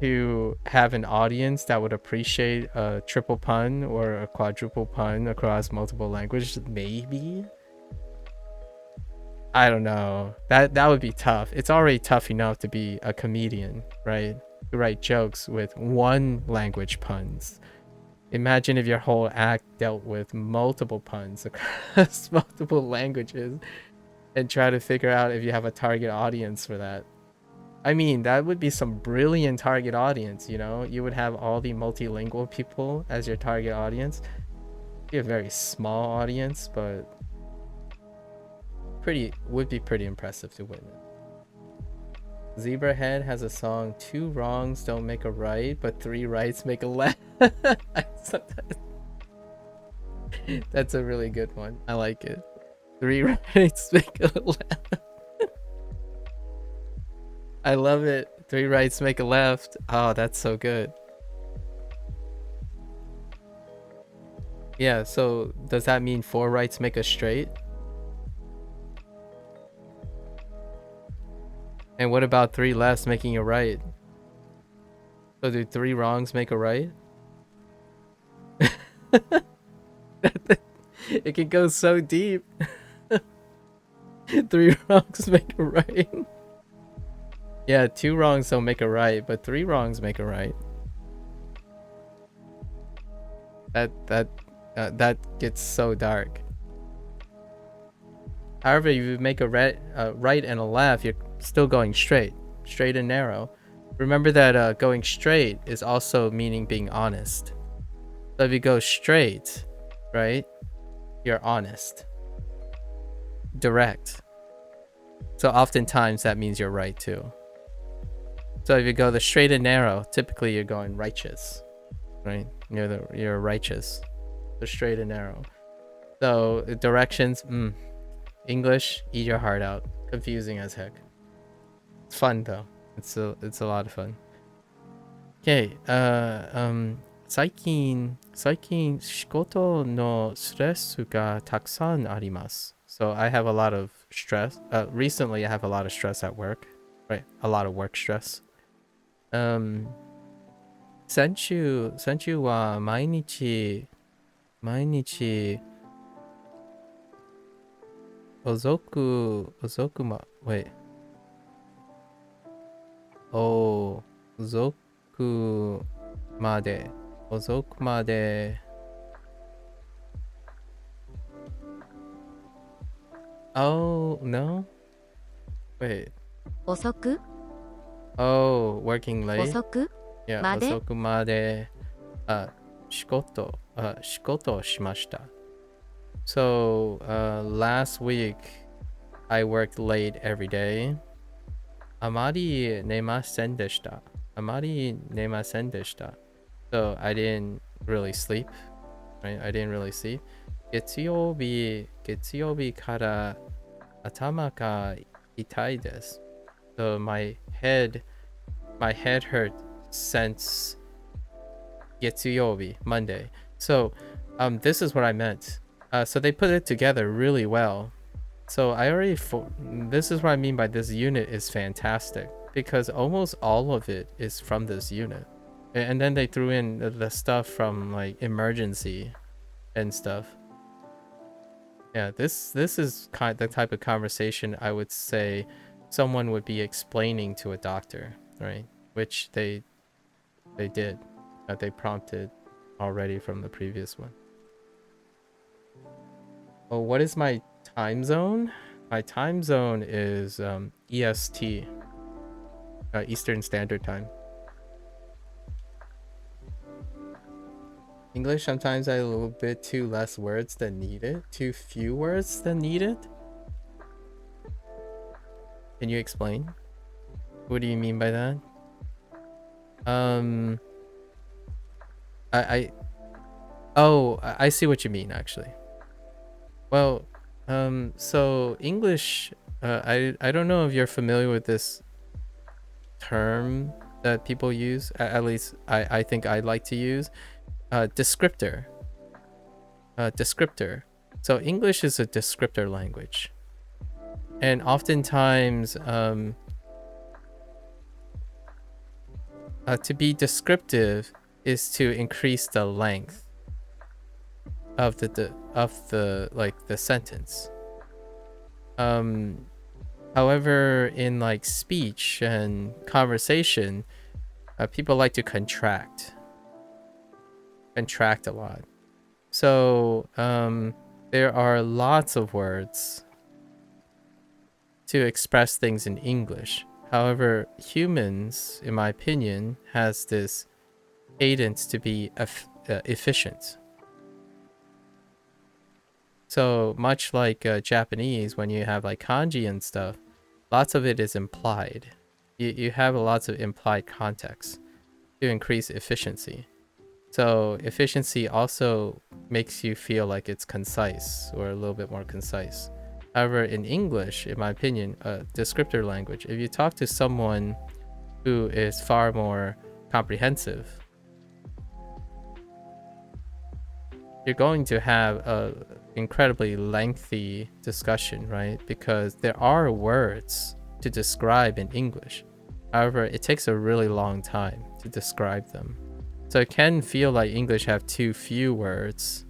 to have an audience that would appreciate a triple pun or a quadruple pun across multiple languages. Maybe, I don't know. That would be tough. It's already tough enough to be a comedian, right? To write jokes with one language puns. Imagine if your whole act dealt with multiple puns across multiple languages, and try to figure out if you have a target audience for that. I mean, that would be some brilliant target audience, you know? You would have all the multilingual people as your target audience. It'd be a very small audience, but would be pretty impressive to witness. Zebrahead has a song, 2 wrongs don't make a right, but 3 rights make a left. That's a really good one. I like it. 3 rights make a left. I love it. 3 rights make a left. Oh, that's so good. Yeah, so does that mean 4 rights make a straight? And what about 3 lefts making a right? So do 3 wrongs make a right? It can go so deep. 3 wrongs make a right. Yeah, 2 wrongs don't make a right, but 3 wrongs make a right. That gets so dark. However, if you make a right and a left, you're still going straight and narrow. Remember that going straight is also meaning being honest. So if you go straight, right, you're honest, direct. So oftentimes that means you're right too. So if you go the straight and narrow, typically you're going righteous, right? You're righteous, the straight and narrow. So directions, English, eat your heart out. Confusing as heck. It's fun though. It's a lot of fun. Okay. 最近仕事のストレスがたくさんあります。So I have a lot of stress. Recently I have a lot of stress at work, right? A lot of work stress. 先週は毎日遅くまでOh no, wait. 遅く Oh, working late. 遅く Yeah, まで遅くまで仕事しました。So last week I worked late every day. あまり寝ませんでした。So I didn't really sleep. Right? I didn't really sleep. 月曜日から頭が itai desu. So my head hurt since Getsuyobi, Monday. So this is what I meant. So they put it together really well. So this is what I mean by this unit is fantastic, because almost all of it is from this unit. And then they threw in the stuff from like emergency and stuff. Yeah, this is the type of conversation I would say someone would be explaining to a doctor, right? Which they did. They prompted already from the previous one. Oh, what is my time zone? My time zone is EST, Eastern Standard Time. English, sometimes I have a little bit too less words than needed. Too few words than needed? Can you explain? What do you mean by that? I see what you mean, actually. Well, so English, I don't know if you're familiar with this term that people use, at least I think I like to use, descriptor. Descriptor. So English is a descriptor language. And oftentimes, to be descriptive is to increase the length of the sentence. However, in like speech and conversation, people like to contract a lot. So there are lots of words to express things in English. However, humans, in my opinion, has this cadence to be efficient. So much like Japanese, when you have like kanji and stuff, lots of it is implied. You have lots of implied context to increase efficiency. So efficiency also makes you feel like it's concise, or a little bit more concise. However, in English, in my opinion, a descriptor language, if you talk to someone who is far more comprehensive, you're going to have a incredibly lengthy discussion, right? Because there are words to describe in English. However, it takes a really long time to describe them. So it can feel like English have too few words.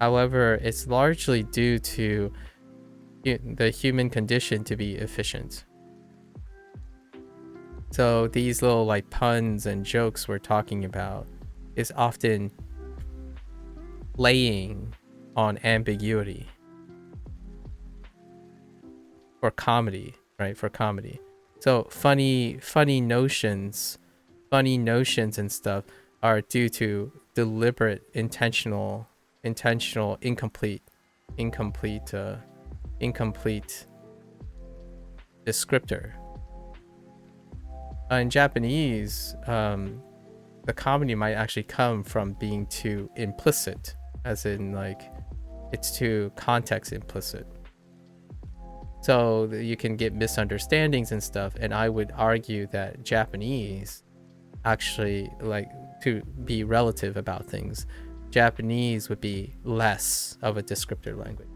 However, it's largely due to the human condition to be efficient. So these little like puns and jokes we're talking about is often playing on ambiguity for comedy, right? For comedy. So funny notions and stuff are due to deliberate, intentional, incomplete descriptor. In Japanese, the comedy might actually come from being too implicit, as in like it's too context implicit. So you can get misunderstandings and stuff, and I would argue that Japanese actually, like, to be relative about things, Japanese would be less of a descriptor language.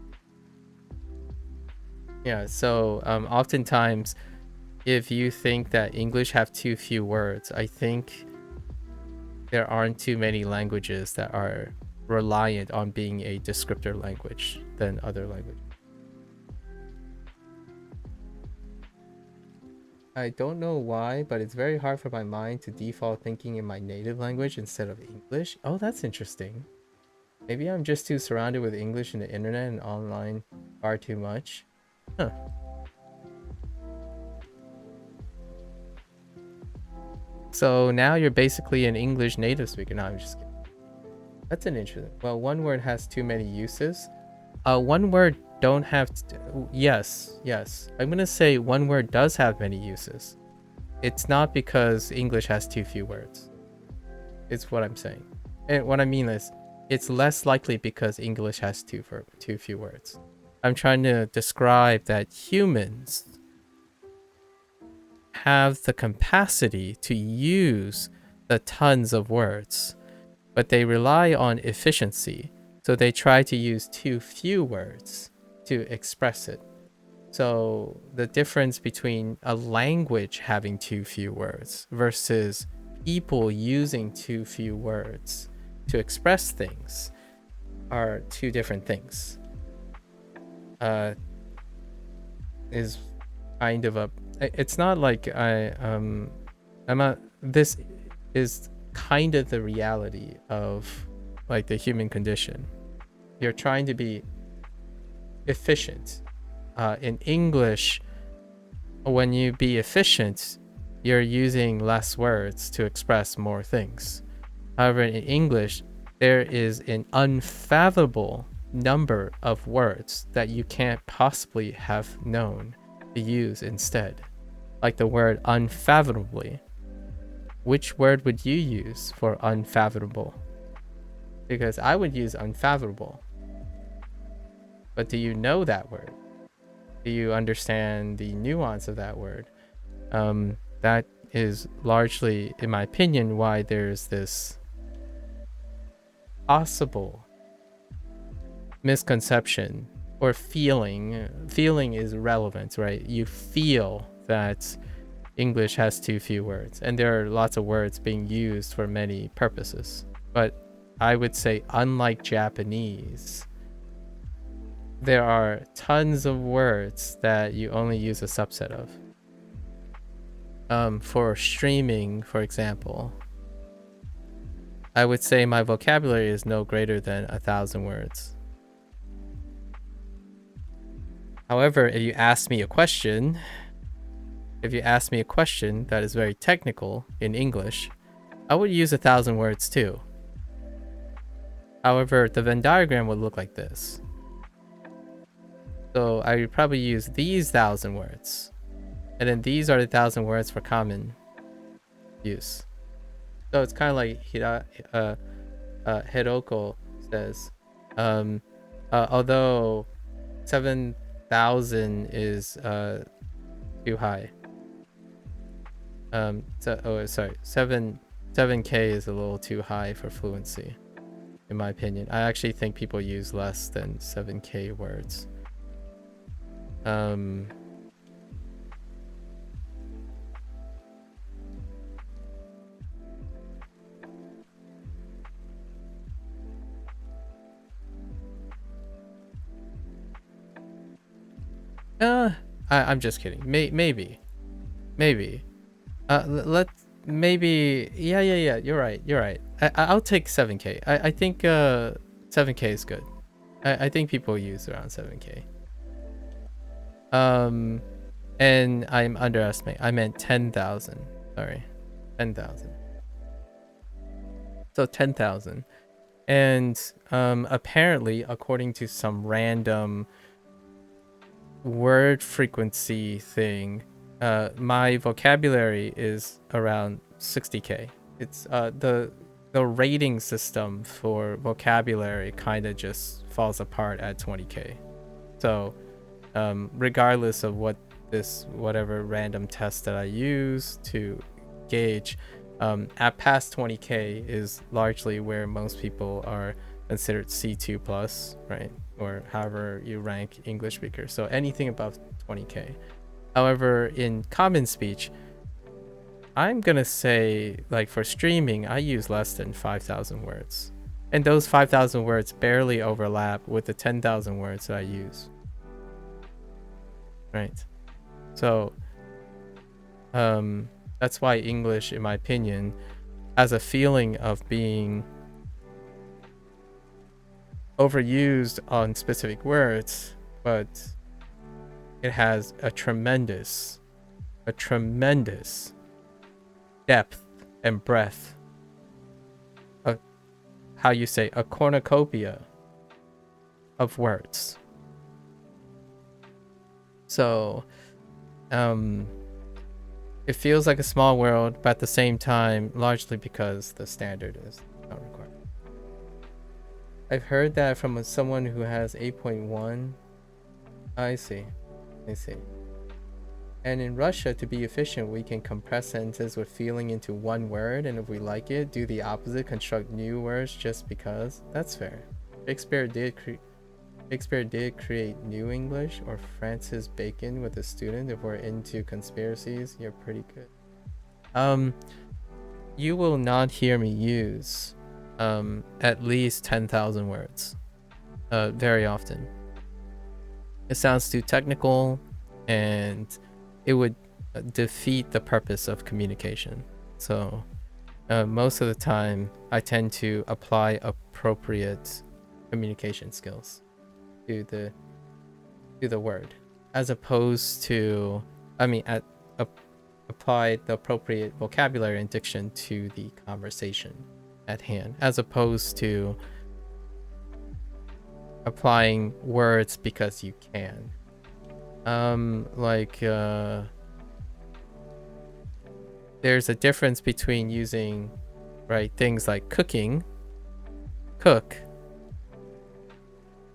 Yeah, so oftentimes if you think that English have too few words, I think there aren't too many languages that are reliant on being a descriptor language than other languages. I don't know why, but it's very hard for my mind to default thinking in my native language instead of English. Oh, that's interesting. Maybe I'm just too surrounded with English in the internet and online far too much. Huh. So now you're basically an English native speaker. No, I'm just kidding. That's an interesting. Well, one word has too many uses. One word don't have yes. I'm gonna say one word does have many uses. It's not because English has too few words. It's what I'm saying. And what I mean is, it's less likely because English has too few words. I'm trying to describe that humans have the capacity to use the tons of words, but they rely on efficiency. So they try to use too few words to express it. So the difference between a language having too few words versus people using too few words to express things are two different things. Is kind of a, it's not like I'm not, this is kind of the reality of like the human condition. You're trying to be efficient. In English, when you be efficient, you're using less words to express more things. However, in English, there is an unfathomable number of words that you can't possibly have known to use instead. Like the word unfathomably. Which word would you use for unfathomable? Because I would use unfathomable. But do you know that word? Do you understand the nuance of that word? That is largely, in my opinion, why there's this possible misconception or feeling. Feeling is relevant, right? You feel that English has too few words, and there are lots of words being used for many purposes. But I would say, unlike Japanese, there are tons of words that you only use a subset of. For streaming, for example, I would say my vocabulary is no greater than 1,000 words. However, if you ask me a question that is very technical in English, I would use 1,000 words too. However, the Venn diagram would look like this. So I would probably use these 1,000 words. And then these are the 1,000 words for common use. So it's kind of like Hiroko says, although 7,000 is too high. 7K is a little too high for fluency, in my opinion. I actually think people use less than 7K words. I'm just kidding. Maybe. Yeah. You're right. I'll take 7K. I think 7K is good. I think people use around 7K. And I'm underestimating. I meant 10,000. Sorry, 10,000. So 10,000, and apparently, according to some random word frequency thing, my vocabulary is around 60K. It's the rating system for vocabulary kind of just falls apart at 20K. So regardless of whatever random test that I use to gauge, at past 20K is largely where most people are considered C2 plus, right? Or however you rank English speakers. So anything above 20K. However, in common speech, I'm gonna say, like for streaming, I use less than 5,000 words. And those 5,000 words barely overlap with the 10,000 words that I use. Right? So, that's why English, in my opinion, has a feeling of being overused on specific words, but it has a tremendous depth and breadth of, how you say, a cornucopia of words. So it feels like a small world, but at the same time, largely because the standard is not required. I've heard that from someone who has 8.1 I see. I see. And in Russia, to be efficient, we can compress sentences with feeling into one word, and if we like it, do the opposite, construct new words just because. That's fair. Shakespeare did create New English, or Francis Bacon with a student. If we're into conspiracies, you're pretty good. You will not hear me use at least 10,000 words very often. It sounds too technical, and it would defeat the purpose of communication. So most of the time, I tend to apply appropriate communication skills to the word, as opposed to, apply the appropriate vocabulary and diction to the conversation at hand, as opposed to applying words because you can. There's a difference between using, right, things like cooking, cook,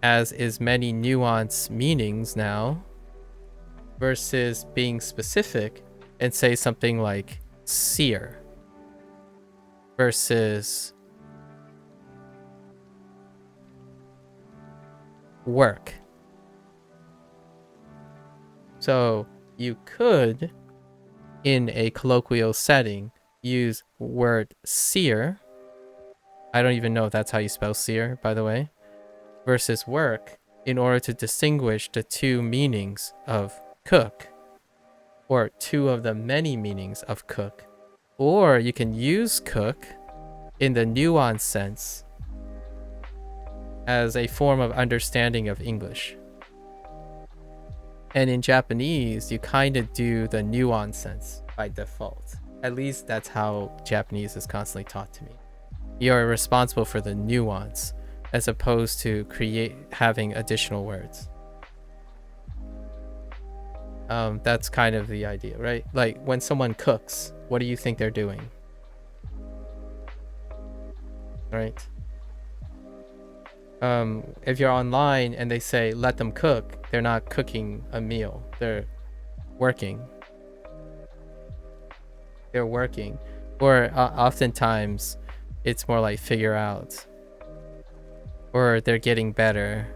as is many nuanced meanings now, versus being specific and say something like sear versus work. So you could, in a colloquial setting, use word sear. I don't even know if that's how you spell sear, by the way, versus work, in order to distinguish the two meanings of cook, or two of the many meanings of cook. Or you can use cook in the nuanced sense as a form of understanding of English. And in Japanese, you kind of do the nuanced sense by default. At least that's how Japanese is constantly taught to me. You're responsible for the nuance as opposed to having additional words. That's kind of the idea, right? Like when someone cooks, what do you think they're doing? Right? If you're online and they say let them cook, they're not cooking a meal, they're working. Or oftentimes it's more like figure out, or they're getting better,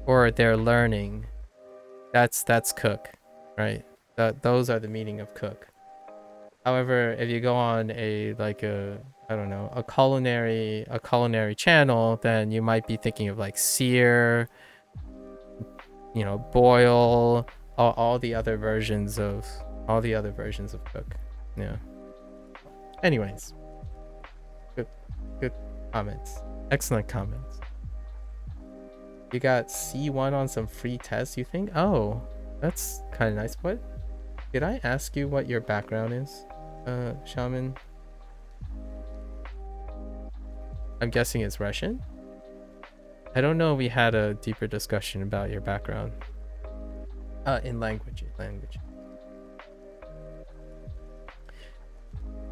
or they're learning. That's cook, right? Those are the meaning of cook. However, if you go on a culinary channel, then you might be thinking of like sear, boil, all the other versions of cook. Yeah. Anyways, good comments. Excellent comments. You got C1 on some free tests, you think? Oh, that's kind of nice. What? Did I ask you what your background is, Shaman? I'm guessing it's Russian? I don't know if we had a deeper discussion about your background. In language.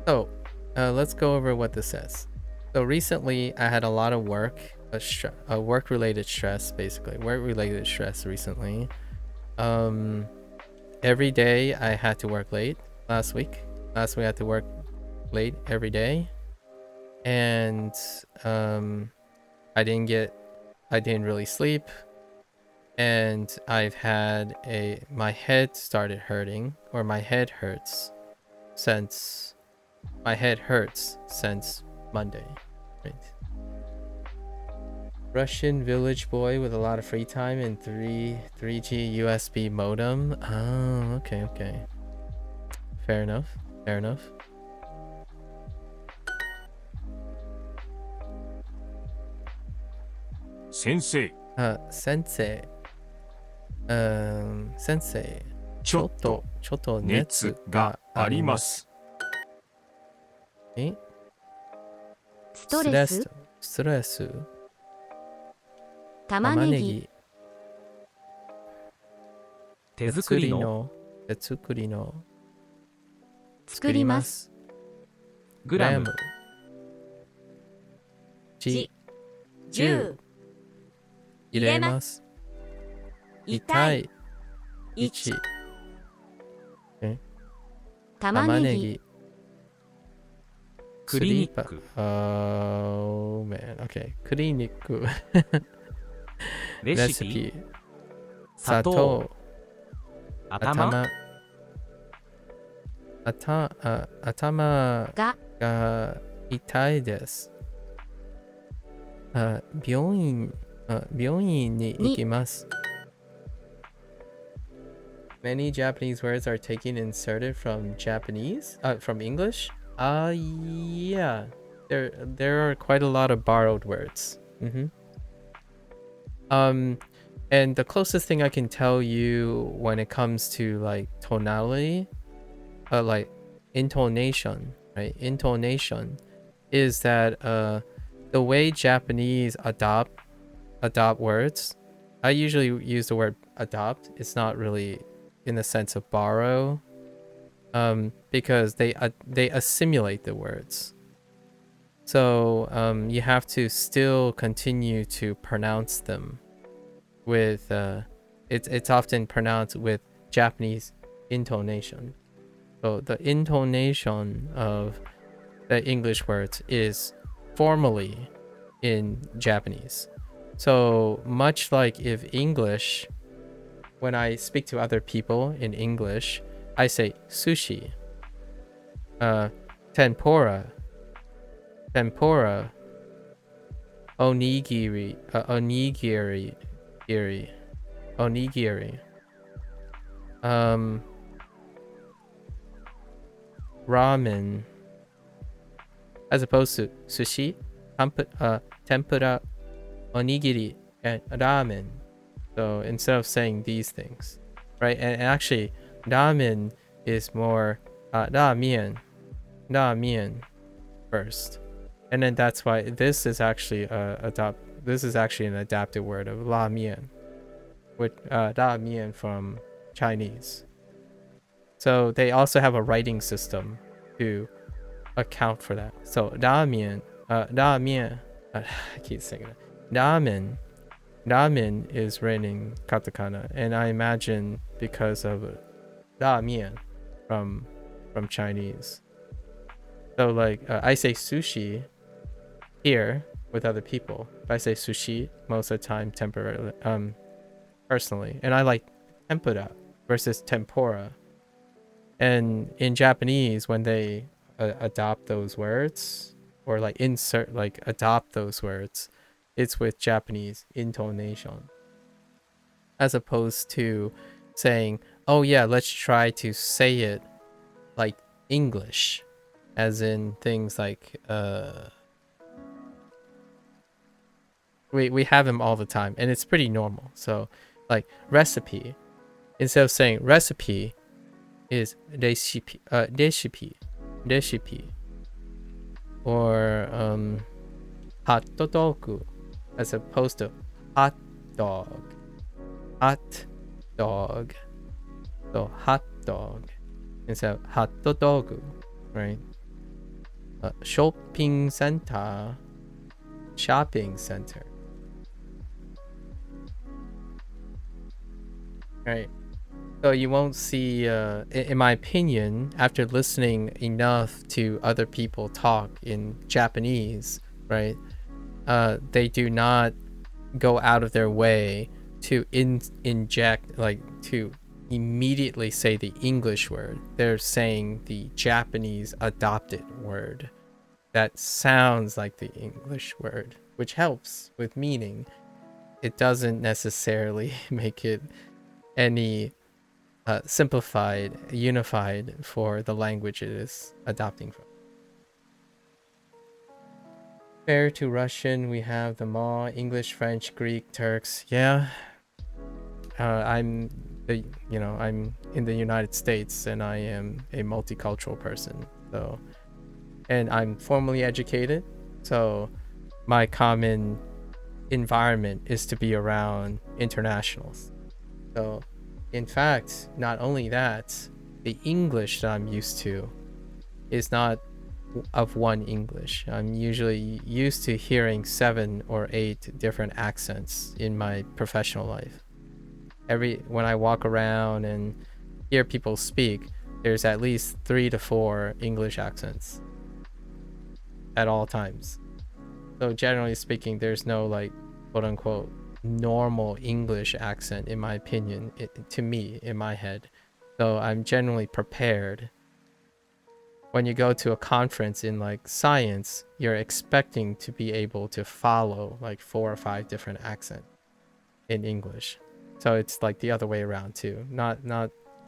So, let's go over what this says. So recently, I had a lot of work-related stress, basically. Work-related stress recently. Every day I had to work late last week. I had to work late every day. And I didn't really sleep. And I've had my head started hurting, or my head hurts since Monday, right? Russian village boy with a lot of free time and 3G USB modem. Oh, okay. Fair enough. Sensei. Sensei. ちょっと熱があります。ストレス、玉ねぎ、手作りの作ります。グラム、 10入れます。痛い ichi. Okay. 玉ねぎ Tamanegi. クリニック Oh man. Okay. Kliniku. レシピ Recipe. 砂糖頭 Atama が が痛いです。病院に行きます。Many Japanese words are taken inserted from from English. Yeah. There are quite a lot of borrowed words. And the closest thing I can tell you when it comes to like tonality, like intonation, right? Intonation is that the way Japanese adopt words. I usually use the word adopt. It's not really in the sense of borrow, because they assimilate the words. So you have to still continue to pronounce them with it's often pronounced with Japanese intonation. So the intonation of the English words is formally in Japanese. So much like if English, when I speak to other people in English, I say sushi, tempura, onigiri, onigiri, ramen, as opposed to sushi, tempura, onigiri, and ramen. So instead of saying these things, right? And actually, ramen is more ramen first, and then that's why this is actually an adapted word of ramen, with ramen from Chinese. So they also have a writing system to account for that. So ramen, I keep saying it. Ramen is written in katakana, and I imagine because of ramen from Chinese. So like I say sushi here with other people. I say sushi most of the time temporarily, personally, and I like tempura versus tempura. And in Japanese, when they adopt those words, or like adopt those words, it's with Japanese intonation, as opposed to saying, oh yeah, let's try to say it like English, as in things like we have them all the time, and it's pretty normal. So like recipe, instead of saying recipe, is recipe, or hot dog, as opposed to hot dog. So hot dog instead of hot dog, right? Shopping center, right? So you won't see, in my opinion, after listening enough to other people talk in Japanese, right? They do not go out of their way to inject, like to immediately say the English word. They're saying the Japanese adopted word that sounds like the English word, which helps with meaning. It doesn't necessarily make it any simplified, unified for the language it is adopting from. Compared to Russian, we have them all: English, French, Greek, Turks. Yeah, I'm in the United States, and I am a multicultural person. So, and I'm formally educated, so my common environment is to be around internationals. So in fact, not only that, the English that I'm used to is not of one English. I'm usually used to hearing 7 or 8 different accents in my professional life. when I walk around and hear people speak, there's at least 3 to 4 English accents at all times. So generally speaking, there's no like quote unquote normal English accent in my opinion, to me, in my head. So I'm generally prepared. When you go to a conference in like science, you're expecting to be able to follow like 4 or 5 different accents in English. So it's like the other way around too. Not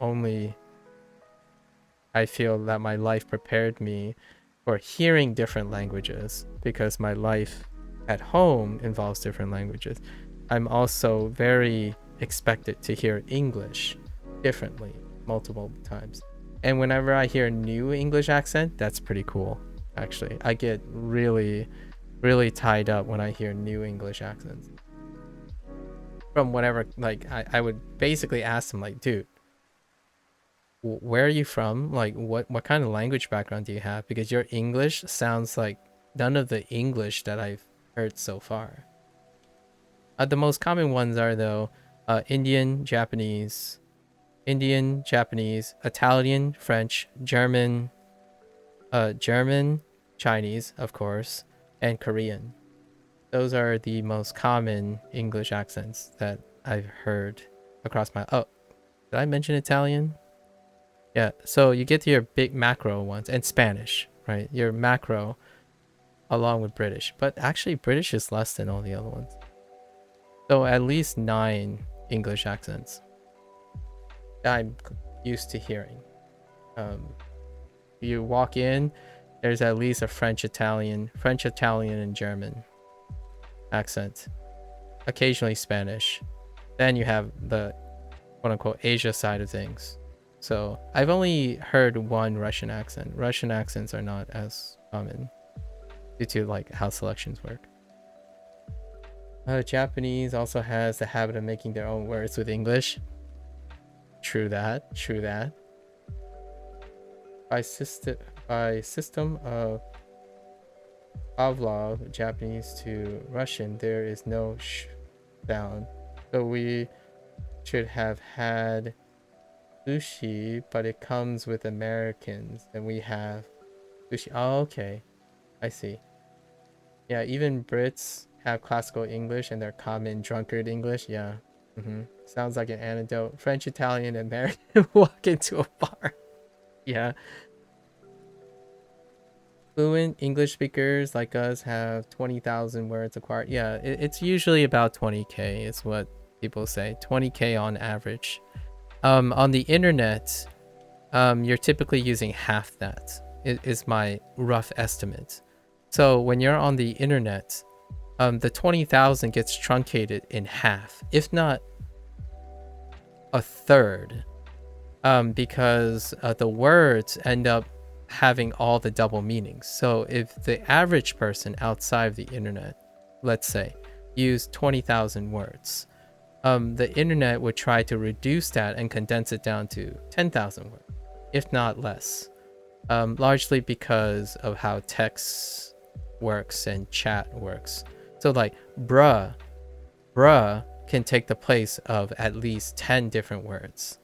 only I feel that my life prepared me for hearing different languages because my life at home involves different languages. I'm also very expected to hear English differently multiple times. And whenever I hear a new English accent, that's pretty cool, actually. I get really, really tied up when I hear new English accents. From whatever, like, I would basically ask them, like, dude, where are you from? Like, what kind of language background do you have? Because your English sounds like none of the English that I've heard so far. The most common ones are, though, Indian, Japanese, Italian, French, German, Chinese, of course, and Korean. Those are the most common English accents that I've heard across my... Oh, did I mention Italian? Yeah, so you get to your big macro ones, and Spanish, right? Your macro along with British. But actually, British is less than all the other ones. So at least 9 English accents that I'm used to hearing. You walk in, there's at least a French, Italian, and German accent. Occasionally Spanish. Then you have the quote-unquote Asia side of things. So I've only heard 1 Russian accent. Russian accents are not as common due to like how selections work. Japanese also has the habit of making their own words with English. True that. By system of Pavlov, Japanese to Russian, there is no sh sound. So we should have had sushi, but it comes with Americans, and we have sushi. Oh, okay. I see. Yeah, even Brits have classical English and their common drunkard English. Yeah. Sounds like an anecdote. French, Italian, and American walk into a bar. Yeah. Fluent English speakers like us have 20,000 words acquired. Yeah, it's usually about 20K is what people say. 20K on average. On the internet, you're typically using half that, is my rough estimate. So when you're on the internet, the 20,000 gets truncated in half, if not a third, because the words end up having all the double meanings. So if the average person outside of the internet, let's say, used 20,000 words, the internet would try to reduce that and condense it down to 10,000 words, if not less, largely because of how text works and chat works. So like bruh can take the place of at least 10 different words.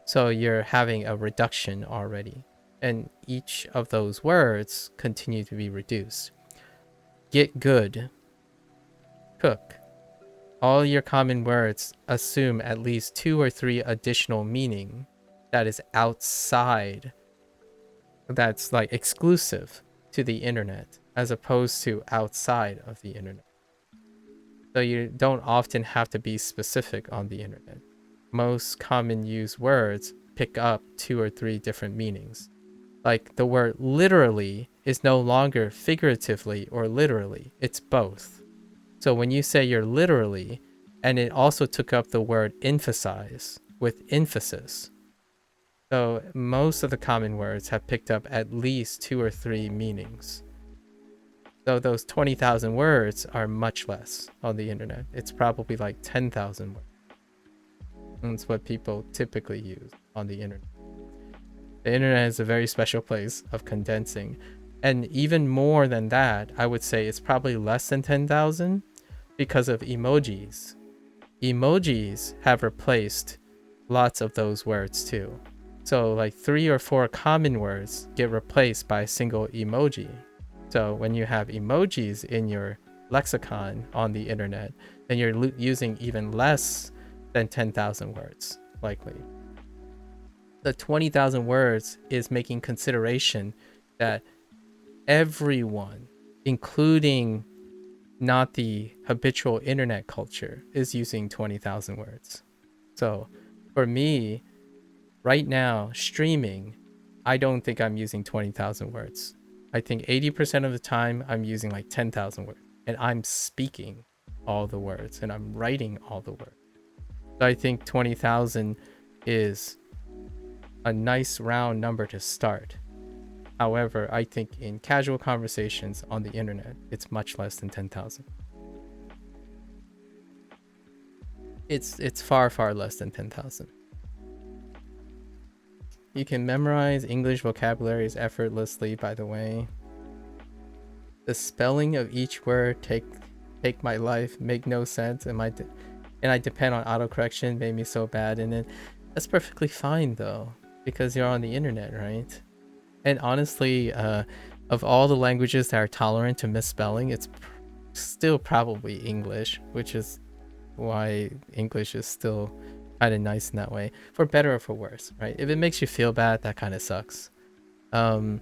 So you're having a reduction already, and each of those words continue to be reduced. Get good, cook. All your common words assume at least 2 or 3 additional meaning that is outside, that's like exclusive to the internet, as opposed to outside of the internet. So you don't often have to be specific on the internet. Most common used words pick up 2 or 3 different meanings. Like the word literally is no longer figuratively or literally, it's both. So when you say you're literally, and it also took up the word emphasize with emphasis. So most of the common words have picked up at least 2 or 3 meanings. So those 20,000 words are much less on the internet. It's probably like 10,000 words. That's what people typically use on the internet. The internet is a very special place of condensing. And even more than that, I would say it's probably less than 10,000 because of emojis. emojis have replaced lots of those words too. So like 3 or 4 common words get replaced by a single emoji. So when you have emojis in your lexicon on the internet, then you're using even less than 10,000 words, likely. The 20,000 words is making consideration that everyone, including not the habitual internet culture, is using 20,000 words. So for me, right now, streaming, I don't think I'm using 20,000 words. I think 80% of the time I'm using like 10,000 words, and I'm speaking all the words and I'm writing all the words. So I think 20,000 is a nice round number to start. However, I think in casual conversations on the internet, it's much less than 10,000. It's far, far less than 10,000. You can memorize English vocabularies effortlessly, by the way. The spelling of each word take my life, make no sense, and I depend on autocorrection, made me so bad. And then that's perfectly fine though, because you're on the internet, right? And honestly, of all the languages that are tolerant to misspelling, it's still probably English, which is why English is still kind of nice in that way, for better or for worse, right? If it makes you feel bad, that kind of sucks. When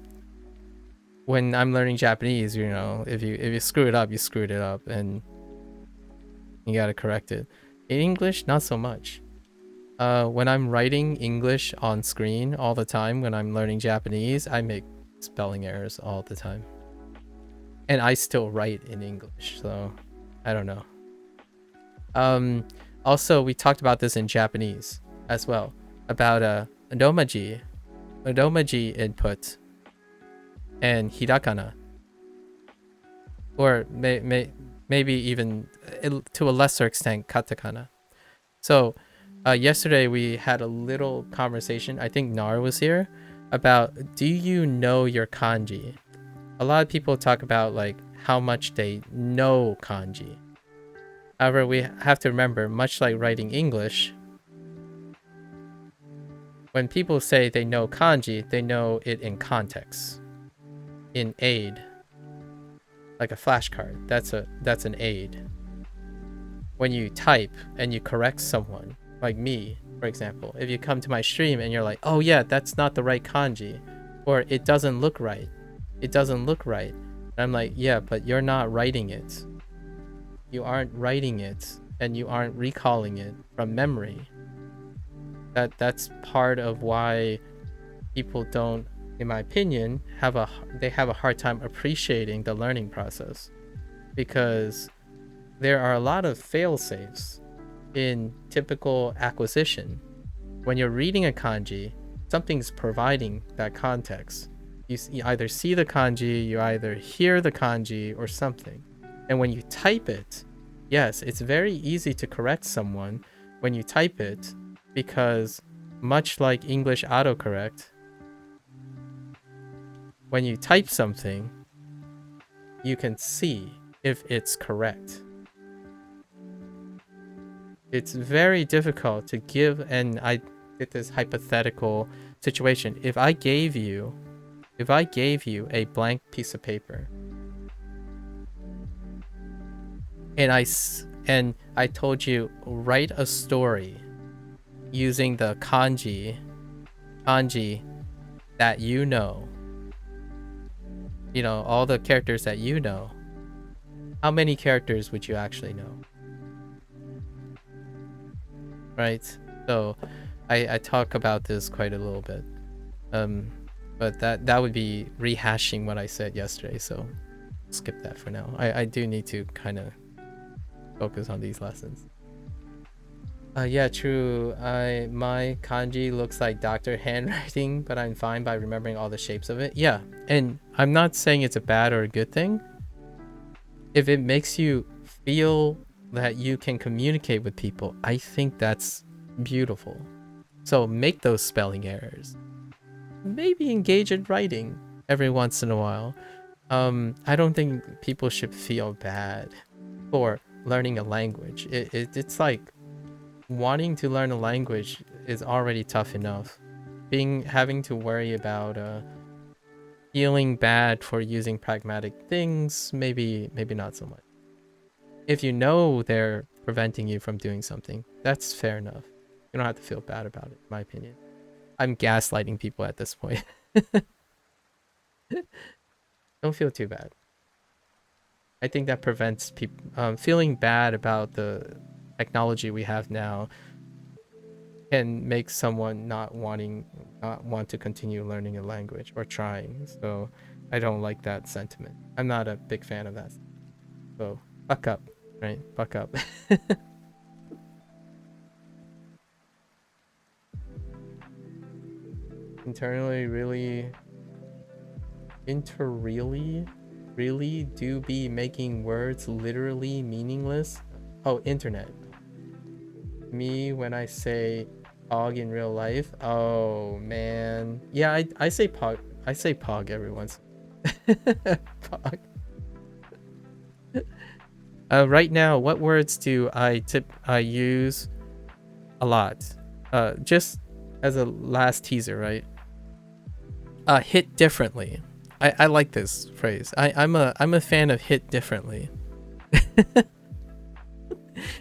I'm learning Japanese, you know, if you screw it up, you screwed it up, and you gotta correct it. In English, not so much. When I'm writing English on screen all the time, when I'm learning Japanese, I make spelling errors all the time. And I still write in English, so I don't know. Also, we talked about this in Japanese as well, about odomaji input and hirakana. Or maybe even to a lesser extent, katakana. So yesterday we had a little conversation, I think Nar was here, about do you know your kanji? A lot of people talk about like how much they know kanji. However, we have to remember, much like writing English, when people say they know kanji, they know it in context, in aid, like a flashcard. That's an aid. When you type and you correct someone, like me, for example, if you come to my stream and you're like, oh yeah, that's not the right kanji, or it doesn't look right, and I'm like, yeah, but you're not writing it. You aren't writing it, and you aren't recalling it from memory. That's part of why people don't, in my opinion, have a hard time appreciating the learning process, because there are a lot of fail-safes in typical acquisition. When you're reading a kanji, something's providing that context. You either see the kanji, you either hear the kanji, or something. And when you type it, yes, it's very easy to correct someone when you type it, because much like English autocorrect, when you type something, you can see if it's correct. It's very difficult to give, and I did this hypothetical situation. If I gave you a blank piece of paper, and I told you, write a story using the kanji that you know, all the characters that you know, how many characters would you actually know? Right? So I talk about this quite a little bit, but that would be rehashing what I said yesterday, so skip that for now. I do need to kind of focus on these lessons. Yeah, true. My kanji looks like doctor handwriting, but I'm fine by remembering all the shapes of it. Yeah, and I'm not saying it's a bad or a good thing. If it makes you feel that you can communicate with people, I think that's beautiful. So make those spelling errors. Maybe engage in writing every once in a while. I don't think people should feel bad for learning a language. It's like wanting to learn a language is already tough enough. Having to worry about feeling bad for using pragmatic things, maybe not so much. If you know they're preventing you from doing something, that's fair enough. You don't have to feel bad about it, in my opinion. I'm gaslighting people at this point. Don't feel too bad. I think that prevents people feeling bad about the technology we have now can make someone not want to continue learning a language or trying. So I don't like that sentiment. I'm not a big fan of that. So buck up, right? Buck up. Internally really do be making words literally meaningless. Oh, internet. Me when I say pog in real life. Oh man. Yeah, I say pog. I say pog every once. Pog. Right now, what words do I use a lot? Just as a last teaser, right? Hit differently. I like this phrase. I'm a fan of hit differently.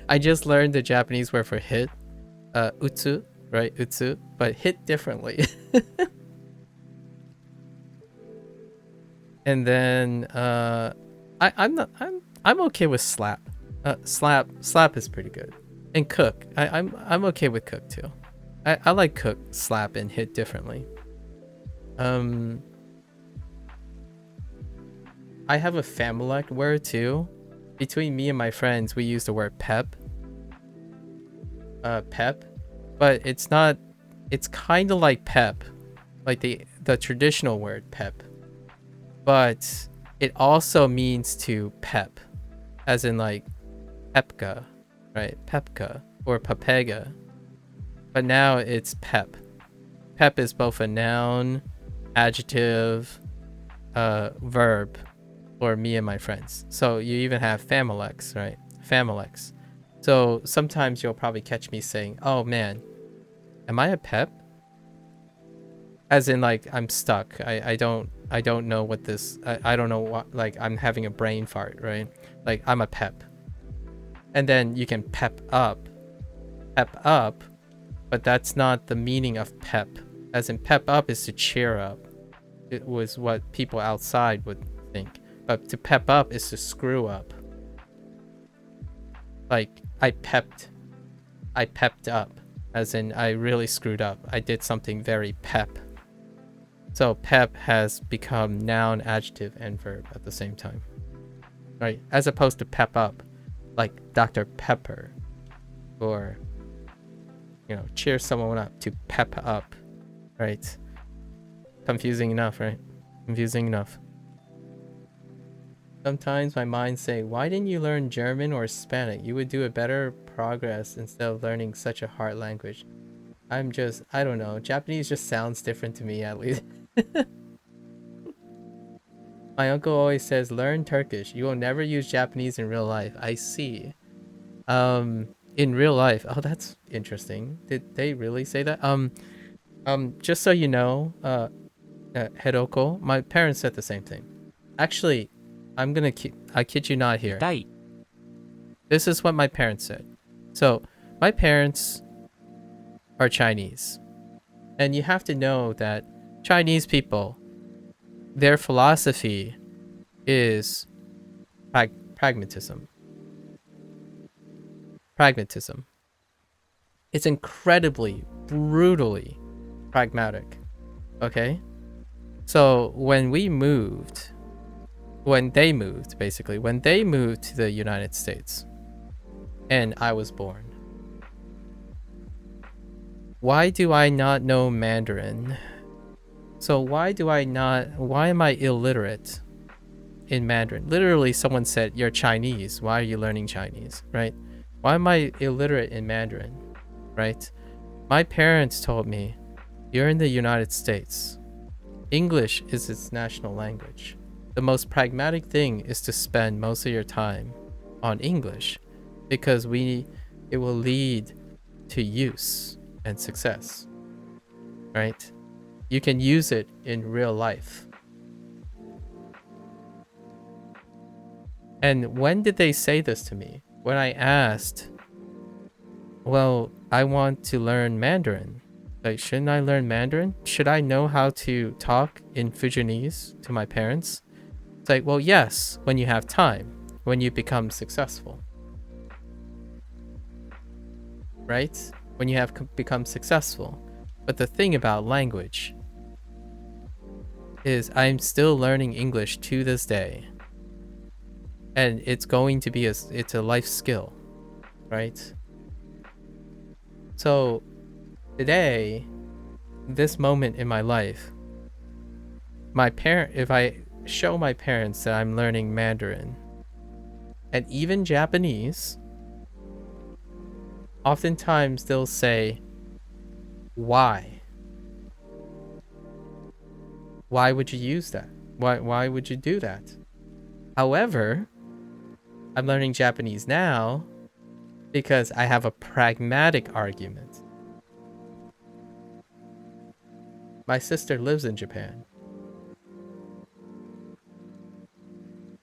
I just learned the Japanese word for hit, utsu, right? Utsu, but hit differently. And then I'm okay with slap. Slap is pretty good. And cook. I'm okay with cook too. I like cook, slap, and hit differently. I have a Familect word too. Between me and my friends, we use the word pep. Pep, but it's not. It's kind of like pep, like the traditional word pep, but it also means to pep, as in like pepka, right? Pepka or papega. But now it's pep. Pep is both a noun, adjective, verb for me and my friends. So you even have Familex, right? Familex. So sometimes you'll probably catch me saying, "Oh man, am I a pep?" As in like I'm stuck. I don't know what this. I don't know what. Like I'm having a brain fart, right? Like I'm a pep. And then you can pep up, but that's not the meaning of pep. As in pep up is to cheer up. It was what people outside would think. But to pep up is to screw up. Like I pepped up, as in I really screwed up. I did something very pep. So pep has become noun, adjective, and verb at the same time, right? As opposed to pep up, like Dr. Pepper, or cheer someone up, to pep up, right? Confusing enough, right? Confusing enough. Sometimes my mind say, why didn't you learn German or Spanish? You would do a better progress instead of learning such a hard language. I don't know. Japanese just sounds different to me, at least. My uncle always says, learn Turkish. You will never use Japanese in real life. I see. In real life. Oh, that's interesting. Did they really say that? Just so you know, Hiroko, my parents said the same thing. Actually, I kid you not here. 痛い This is what my parents said. So, my parents are Chinese. And you have to know that Chinese people, their philosophy is pragmatism. Pragmatism. It's incredibly, brutally pragmatic. Okay? So, when they moved to the United States, and I was born, why do I not know Mandarin? So why am I illiterate in Mandarin? Literally, someone said, you're Chinese. Why are you learning Chinese, right? Why am I illiterate in Mandarin, right? My parents told me, you're in the United States. English is its national language. The most pragmatic thing is to spend most of your time on English, because it will lead to use and success, right? You can use it in real life. And when did they say this to me? When I asked, well, I want to learn Mandarin. Like, shouldn't I learn Mandarin? Should I know how to talk in Fujianese to my parents? It's like, well, yes, when you have time, when you become successful. Right? When you have become successful. But the thing about language is I'm still learning English to this day. And it's going to be it's a life skill, right? So today, this moment in my life, if I show my parents that I'm learning Mandarin and even Japanese, oftentimes they'll say, why? Why would you use that? Why would you do that? However, I'm learning Japanese now because I have a pragmatic argument. My sister lives in Japan.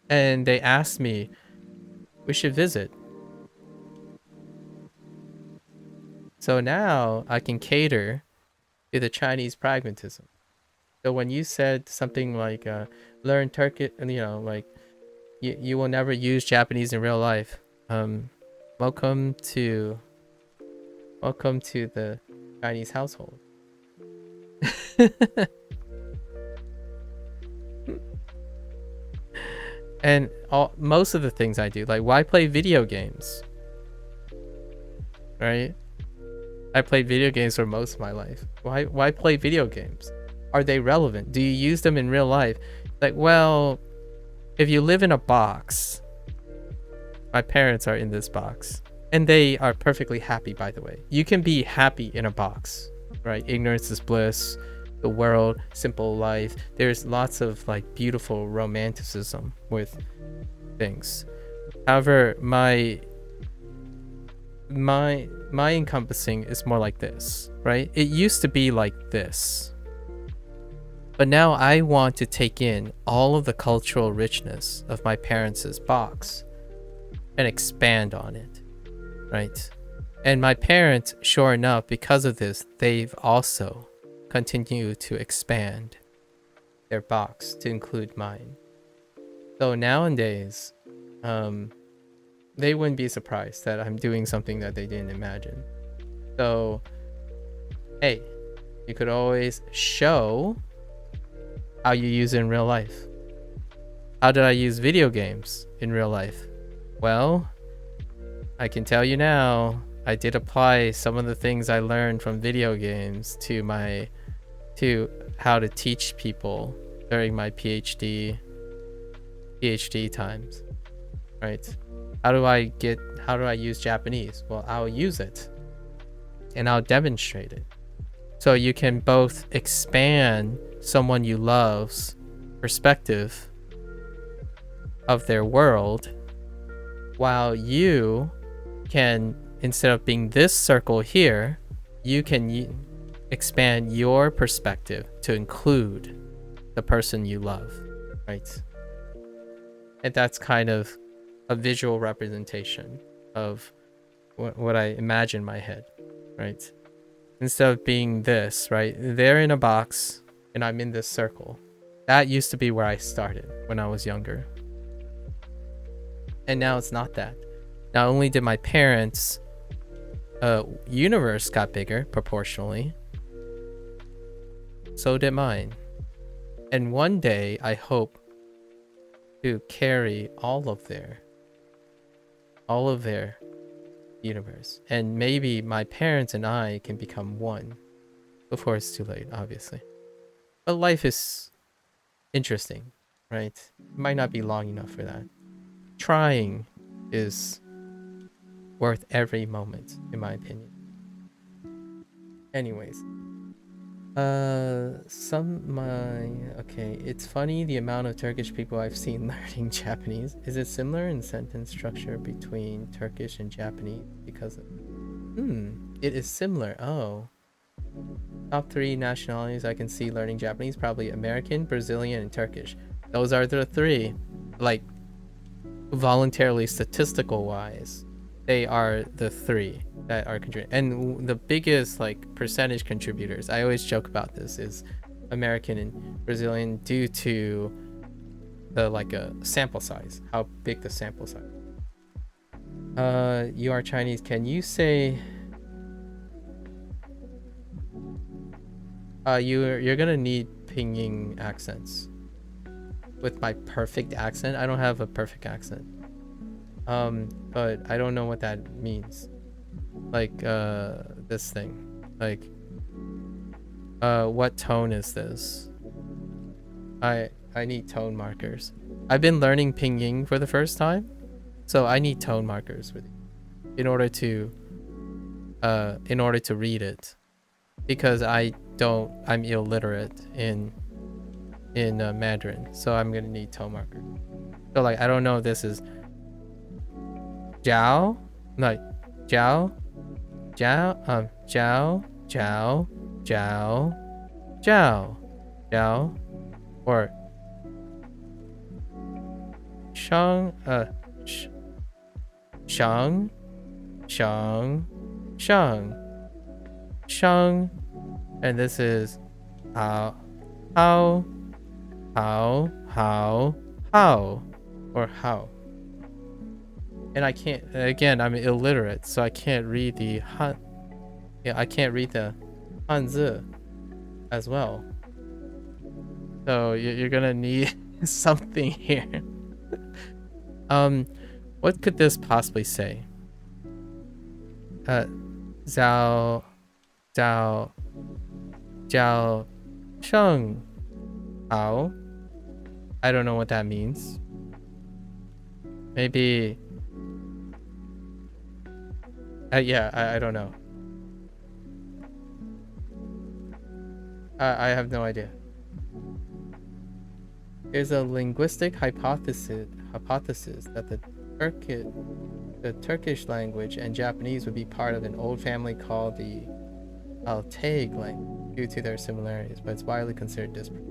And they asked me, we should visit. So now I can cater to the Chinese pragmatism. So when you said something like, learn Turkish, like, you will never use Japanese in real life. Welcome to the Chinese household. And most of the things I do, like, why play video games? Right? I played video games for most of my life. Why play video games? Are they relevant? Do you use them in real life? Like, well, if you live in a box, my parents are in this box, and they are perfectly happy, by the way. You can be happy in a box, right? Ignorance is bliss, the world, simple life. There's lots of like beautiful romanticism with things. However, my encompassing is more like this, right? It used to be like this. But now I want to take in all of the cultural richness of my parents' box and expand on it, right? And my parents, sure enough, because of this, they've also continued to expand their box to include mine. So nowadays, they wouldn't be surprised that I'm doing something that they didn't imagine. So, hey, you could always show how you use it in real life. How did I use video games in real life? Well, I can tell you now, I did apply some of the things I learned from video games to how to teach people during my PhD times, right? How do I use Japanese? Well, I'll use it and I'll demonstrate it. So you can both expand someone you love's perspective of their world, while you can, instead of being this circle here, you can expand your perspective to include the person you love, right? And that's kind of a visual representation of what I imagine in my head, right? Instead of being this, right? They're in a box and I'm in this circle. That used to be where I started when I was younger. And now it's not that. Not only did my parents' universe got bigger proportionally, so did mine. And one day I hope to carry all of their universe. And maybe my parents and I can become one before it's too late, obviously. But life is interesting, right? It might not be long enough for that. Trying is worth every moment, in my opinion. Anyways. Okay, it's funny the amount of Turkish people I've seen learning Japanese. Is it similar in sentence structure between Turkish and Japanese? Because of It is similar. Oh. Top 3 nationalities I can see learning Japanese, probably American, Brazilian, and Turkish. Those are the 3. Like, voluntarily statistical wise, they are the 3 that are contributing. And the biggest, like, percentage contributors, I always joke about this, is American and Brazilian due to the, like, a sample size, how big the sample size. You are Chinese. Can you say you're gonna need pinging accents. With my perfect accent, I don't have a perfect accent. But I don't know what that means. Like this thing. Like what tone is this? I need tone markers. I've been learning pinging for the first time, so I need tone markers with in order to read it, because I'm illiterate in Mandarin, so I'm gonna need tone markers. So like I don't know if this is Jiao, like Jiao, Jiao, Jiao, Jiao, Jiao, Jiao, Jiao, or Shang, Shang, Shang, Shang, Shang, and this is how, or how. And I can't, again, I'm illiterate, so I can't read the Han. Yeah, I can't read the Hanzi as well. So you're gonna need something here. What could this possibly say? Zhao, Zhao, Zhao, Sheng, Hao. I don't know what that means. Maybe. Yeah, I don't know. I have no idea. There's a linguistic hypothesis that the Turkish language and Japanese would be part of an old family called the Altaic language due to their similarities, but it's widely considered disparate.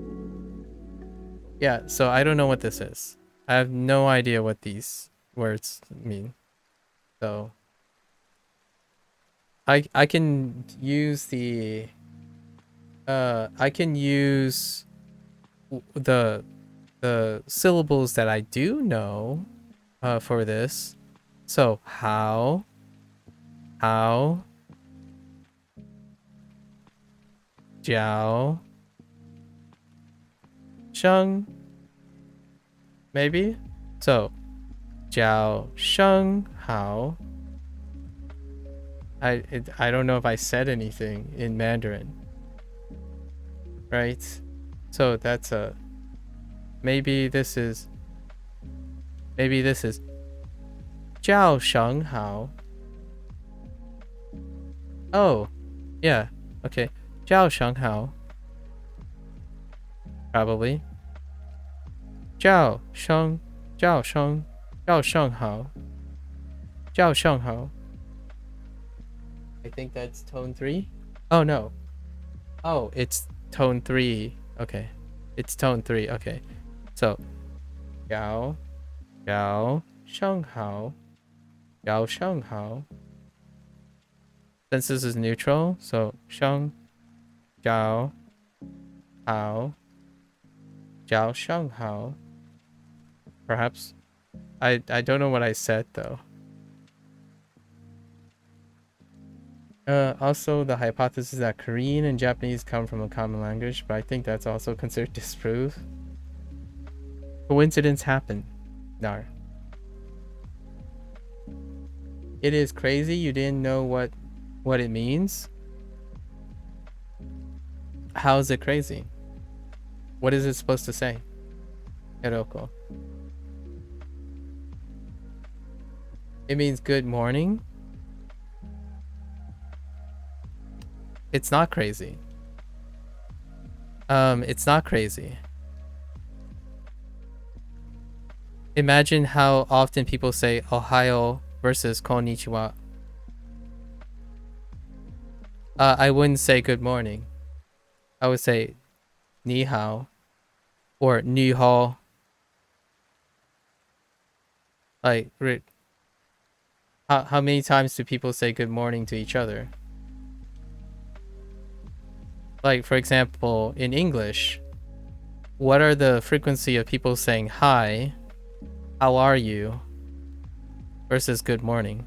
Yeah, so I don't know what this is. I have no idea what these words mean. So I can use the the syllables that I do know for this. So how, Jiao, Sheng, maybe. So Jiao, Sheng, Hao. I don't know if I said anything in Mandarin, right? So that's a maybe this is Jiao Sheng Hao. Oh, yeah, okay. Jiao Sheng Hao. Probably. Jiao Sheng Hao. Jiao Sheng Hao. I think that's tone 3. Oh no. Oh, it's tone 3. Okay. It's tone 3. Okay. So Jiao Sheng Hao. Jiao Sheng Hao. Since this is neutral, so Sheng Jiao Hao. Jiao Sheng Hao. Perhaps. I don't know what I said though. Also, the hypothesis that Korean and Japanese come from a common language, but I think that's also considered disproof. Coincidence happen. No. It is crazy you didn't know what it means. How is it crazy? What is it supposed to say? Hiroko. It means good morning. It's not crazy. It's not crazy. Imagine how often people say Ohio versus Konnichiwa. I wouldn't say good morning. I would say ni hao or ni hao. Like, how many times do people say good morning to each other? Like, for example, in English, what are the frequency of people saying hi, how are you, versus good morning?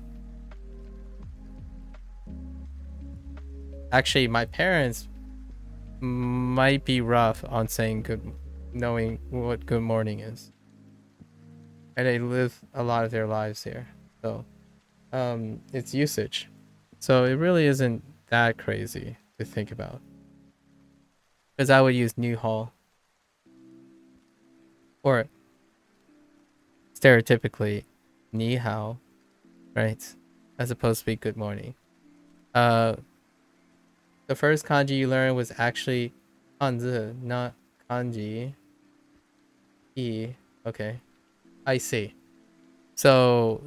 Actually, my parents might be rough on saying knowing what good morning is. And they live a lot of their lives here. So, it's usage. So it really isn't that crazy to think about. Because I would use New Hall. Or stereotypically, Ni Hao, right? As opposed to be good morning. The first kanji you learned was actually kanzi, not kanji. Okay. I see. So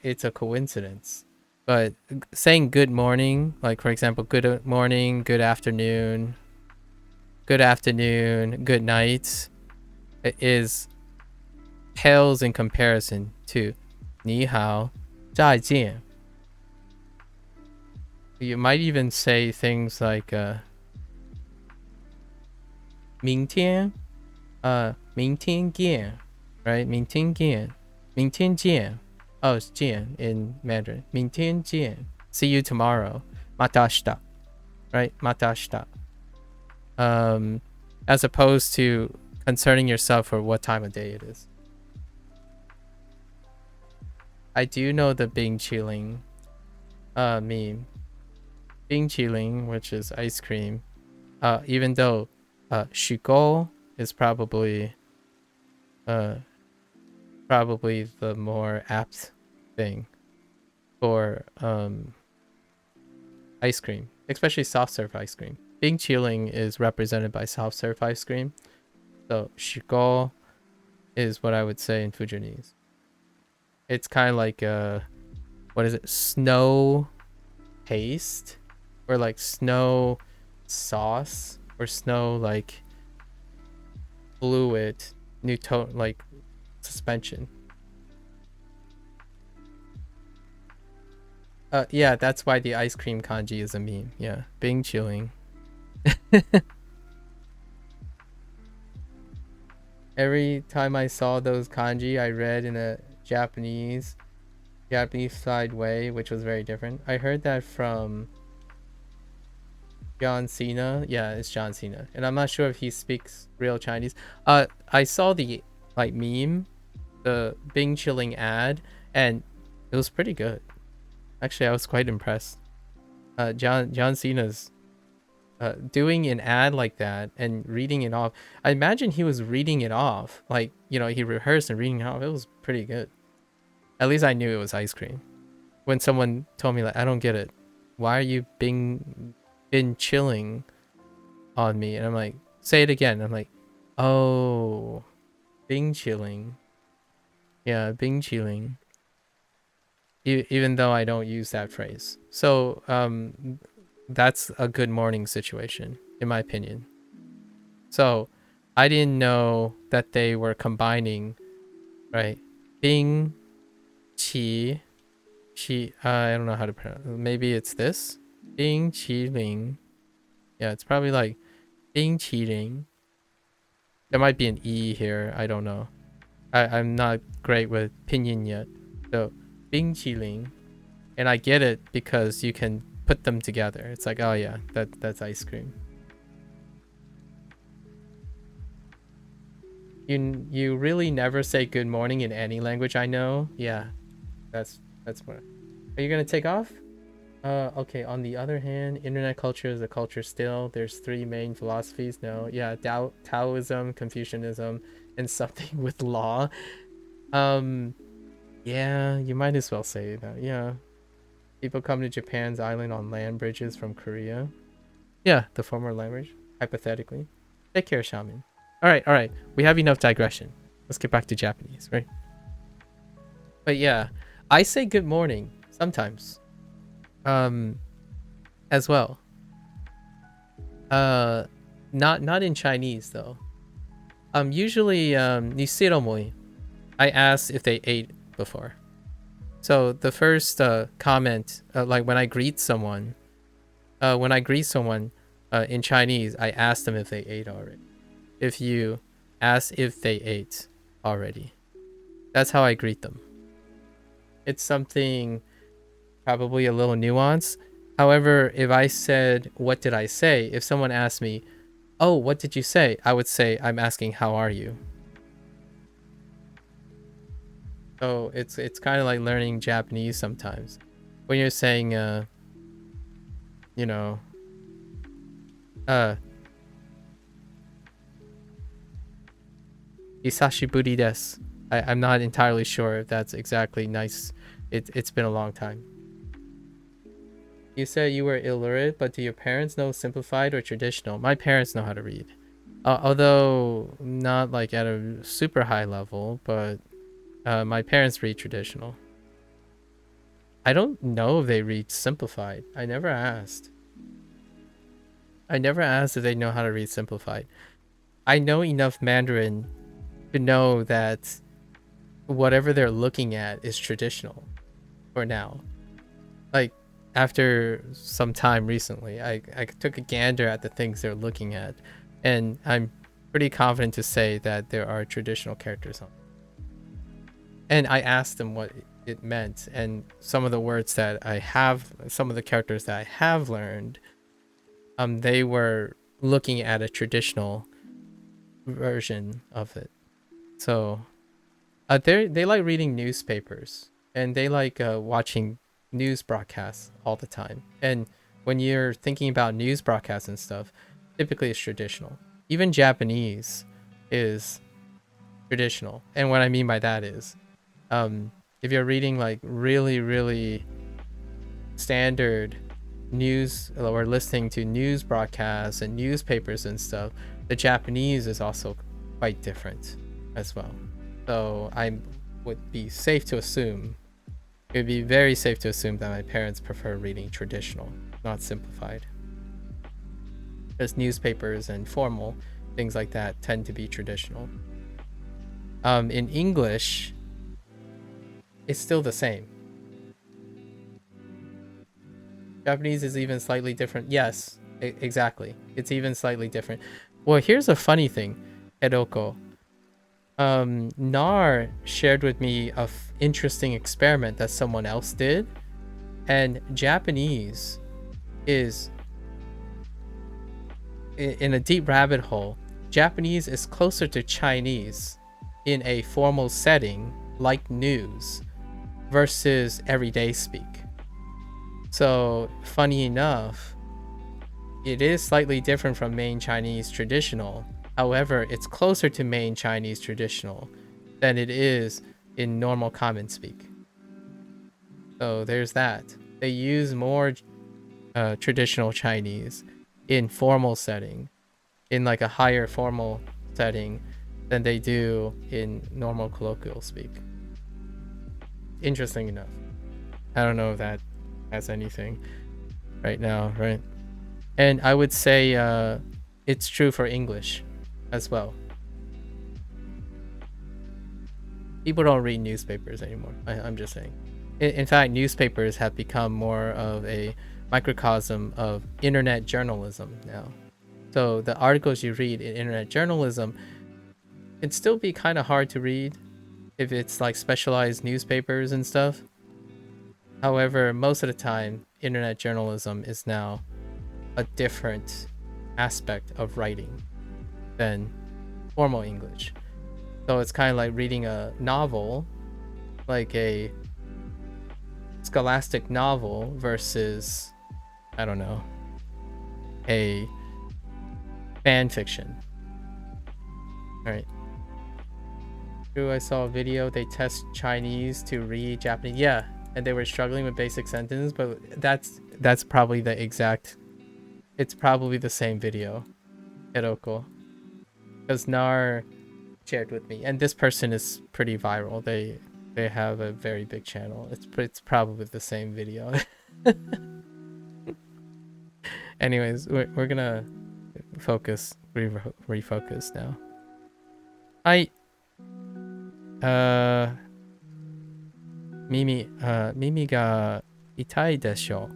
it's a coincidence. But saying good morning, like for example, good morning, good afternoon, good night, pales in comparison to 你好,再见. You might even say things like 明天,明天见, right? 明天见,明天见. Oh, it's 见 in Mandarin. 明天见. See you tomorrow. また明日, right? また明日. As opposed to concerning yourself for what time of day it is. I do know the Bing Chilling meme. Bing Chilling, which is ice cream. Even though 许沟 is probably the more apt thing for ice cream, especially soft serve ice cream. Bing Chilling is represented by soft serve ice cream. So 许沟 is what I would say in Fujianese. It's kind of like what is it? Snow paste or like snow sauce or snow like fluid Newton like suspension. Yeah, that's why the ice cream kanji is a meme. Yeah, Bing Chilling. Every time I saw those kanji, I read in a Japanese side way, which was very different. I heard that from John Cena. Yeah, it's John Cena, and I'm not sure if he speaks real Chinese. I saw the like meme, the Bing Chilling ad, and it was pretty good. Actually, I was quite impressed. John Cena's doing an ad like that and reading it off. I imagine he was reading it off, like, you know, he rehearsed and reading it off. It was pretty good. At least I knew it was ice cream. When someone told me, like, I don't get it. Why are you been chilling on me? And I'm like, say it again. I'm like, oh, Bing chilling. Yeah, Bing chilling. Even though I don't use that phrase. So, that's a good morning situation, in my opinion. So, I didn't know that they were combining, right? Bing, qi, I don't know how to pronounce it. Maybe it's this. Bing, qi, ling. Yeah, it's probably like Bing, qi, ling. There might be an E here. I don't know. I'm not great with pinyin yet. So, Bing, qi, ling. And I get it because you can put them together. It's like, oh yeah, that's ice cream. You really never say good morning in any language I know. Yeah, that's what. Are you gonna take off? Okay. On the other hand, internet culture is a culture still. There's three main philosophies. No, yeah, Taoism, Confucianism, and something with law. Yeah, you might as well say that. Yeah. People come to Japan's island on land bridges from Korea. Yeah, the former language, hypothetically. Take care, Shaman. All right. We have enough digression. Let's get back to Japanese, right? But yeah, I say good morning sometimes. as well. Not in Chinese though. Usually nisiromoi. I ask if they ate before. So the first comment, like when I greet someone, in Chinese, I ask them if they ate already. If you ask if they ate already, that's how I greet them. It's something probably a little nuanced. However, if I said, what did I say? If someone asked me, oh, what did you say? I would say, I'm asking, how are you? So it's kind of like learning Japanese sometimes. When you're saying, you know, Hisashiburi desu. I'm not entirely sure if that's exactly nice. It's been a long time. You said you were illiterate, but do your parents know simplified or traditional? My parents know how to read. Although not like at a super high level, but my parents read traditional. I don't know if they read simplified. I never asked. I never asked if they know how to read simplified. I know enough Mandarin to know that whatever they're looking at is traditional for now. Like, after some time recently, I took a gander at the things they're looking at, and I'm pretty confident to say that there are traditional characters on it. And I asked them what it meant, and some of the words that I have, some of the characters that I have learned, they were looking at a traditional version of it. So they like reading newspapers, and they like watching news broadcasts all the time. And when you're thinking about news broadcasts and stuff, typically it's traditional. Even Japanese is traditional. And what I mean by that is, if you're reading like really standard news or listening to news broadcasts and newspapers and stuff, the Japanese is also quite different as well. So I would be safe to assume, it would be very safe to assume that my parents prefer reading traditional, not simplified. Because newspapers and formal things like that tend to be traditional. In English, it's still the same. Japanese is even slightly different. Yes, exactly. It's even slightly different. Well, here's a funny thing, Edoko. Nar shared with me a interesting experiment that someone else did, and Japanese is in a deep rabbit hole. Japanese is closer to Chinese in a formal setting like news versus everyday speak. So funny enough, it is slightly different from main Chinese traditional. However, it's closer to main Chinese traditional than it is in normal common speak. So there's that. They use more traditional Chinese in formal setting, in like a higher formal setting, than they do in normal colloquial speak. Interesting enough. I don't know if that has anything right now, right? And I would say it's true for English as well. People don't read newspapers anymore. I'm just saying. In fact, newspapers have become more of a microcosm of internet journalism now. So the articles you read in internet journalism can still be kind of hard to read if it's like specialized newspapers and stuff. However, most of the time, internet journalism is now a different aspect of writing than formal English. So it's kind of like reading a novel, like a scholastic novel versus, I don't know, a fan fiction. All right. True, I saw a video, they test Chinese to read Japanese. Yeah, and they were struggling with basic sentences, but that's probably the exact, it's probably the same video, Hiroko. Because Nar shared with me, and this person is pretty viral. They have a very big channel. It's probably the same video. Anyways, we're gonna refocus now. I Mimi ga itai desho.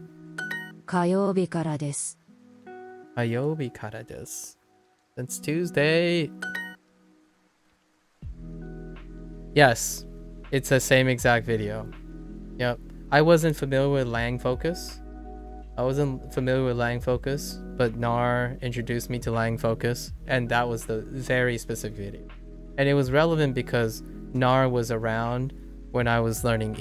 火曜日からです。 Ayobi kara desu. Since Tuesday. Yes, it's the same exact video. Yep. I wasn't familiar with Lang Focus. But Nar introduced me to Lang Focus, and that was the very specific video. And it was relevant because Nar was around when I was learning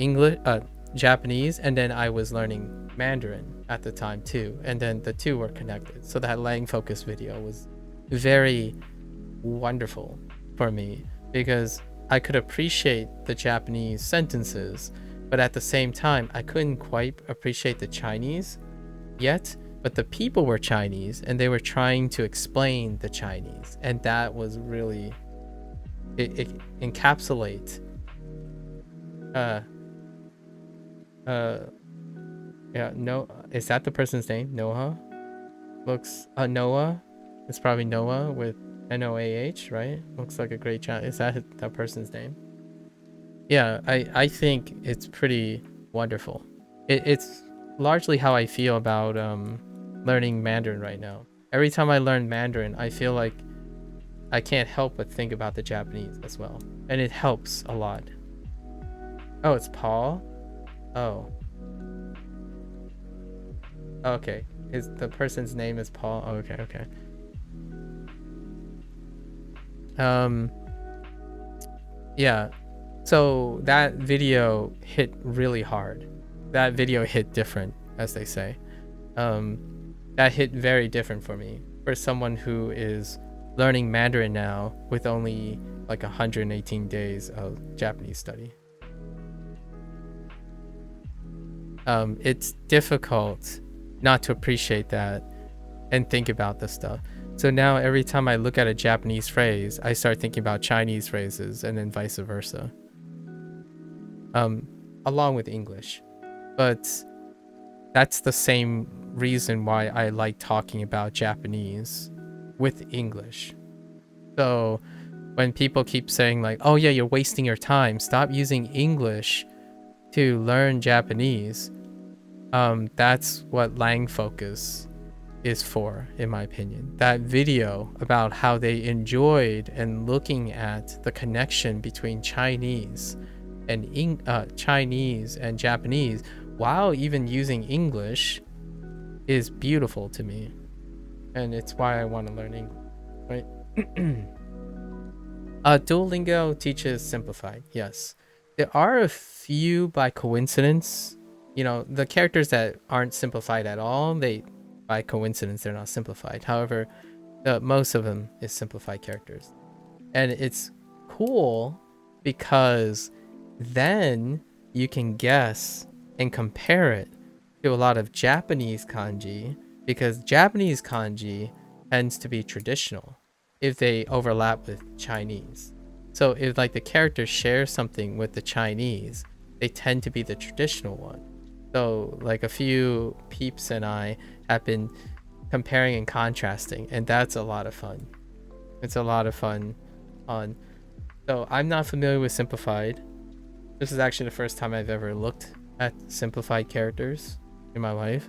Japanese, and then I was learning Mandarin at the time too, and then the two were connected. So that Lang Focus video was very wonderful for me because I could appreciate the Japanese sentences, but at the same time I couldn't quite appreciate the Chinese yet, but the people were Chinese and they were trying to explain the Chinese, and that was really it encapsulate yeah, no, is that the person's name? Noah? Looks Noah. It's probably Noah with Noah, right? Looks like a great child. Is that person's name? Yeah, I think it's pretty wonderful. It's largely how I feel about learning Mandarin right now. Every time I learn Mandarin, I feel like I can't help but think about the Japanese as well, and it helps a lot. Oh, it's Paul. Oh. Okay. The person's name is Paul. Oh, okay. Yeah. So that video hit really hard. That video hit different, as they say. That hit very different for me. For someone who is learning Mandarin now with only like 118 days of Japanese study. It's difficult not to appreciate that and think about this stuff. So now every time I look at a Japanese phrase, I start thinking about Chinese phrases, and then vice versa. Along with English. But that's the same reason why I like talking about Japanese with English. So when people keep saying like, oh yeah, you're wasting your time, stop using English to learn Japanese, that's what Lang Focus is for, in my opinion. That video about how they enjoyed and looking at the connection between Chinese and Japanese while even using English is beautiful to me, and it's why I want to learn English, right? Duolingo teaches simplified. Yes, there are a few by coincidence. You know, the characters that aren't simplified at all, by coincidence they're not simplified. However, most of them is simplified characters, and it's cool because then you can guess and compare it to a lot of Japanese kanji, because Japanese kanji tends to be traditional if they overlap with Chinese. So if like the character shares something with the Chinese, they tend to be the traditional one. So like a few peeps and I have been comparing and contrasting, and that's a lot of fun. It's a lot of fun so I'm not familiar with simplified. This is actually the first time I've ever looked at simplified characters in my life.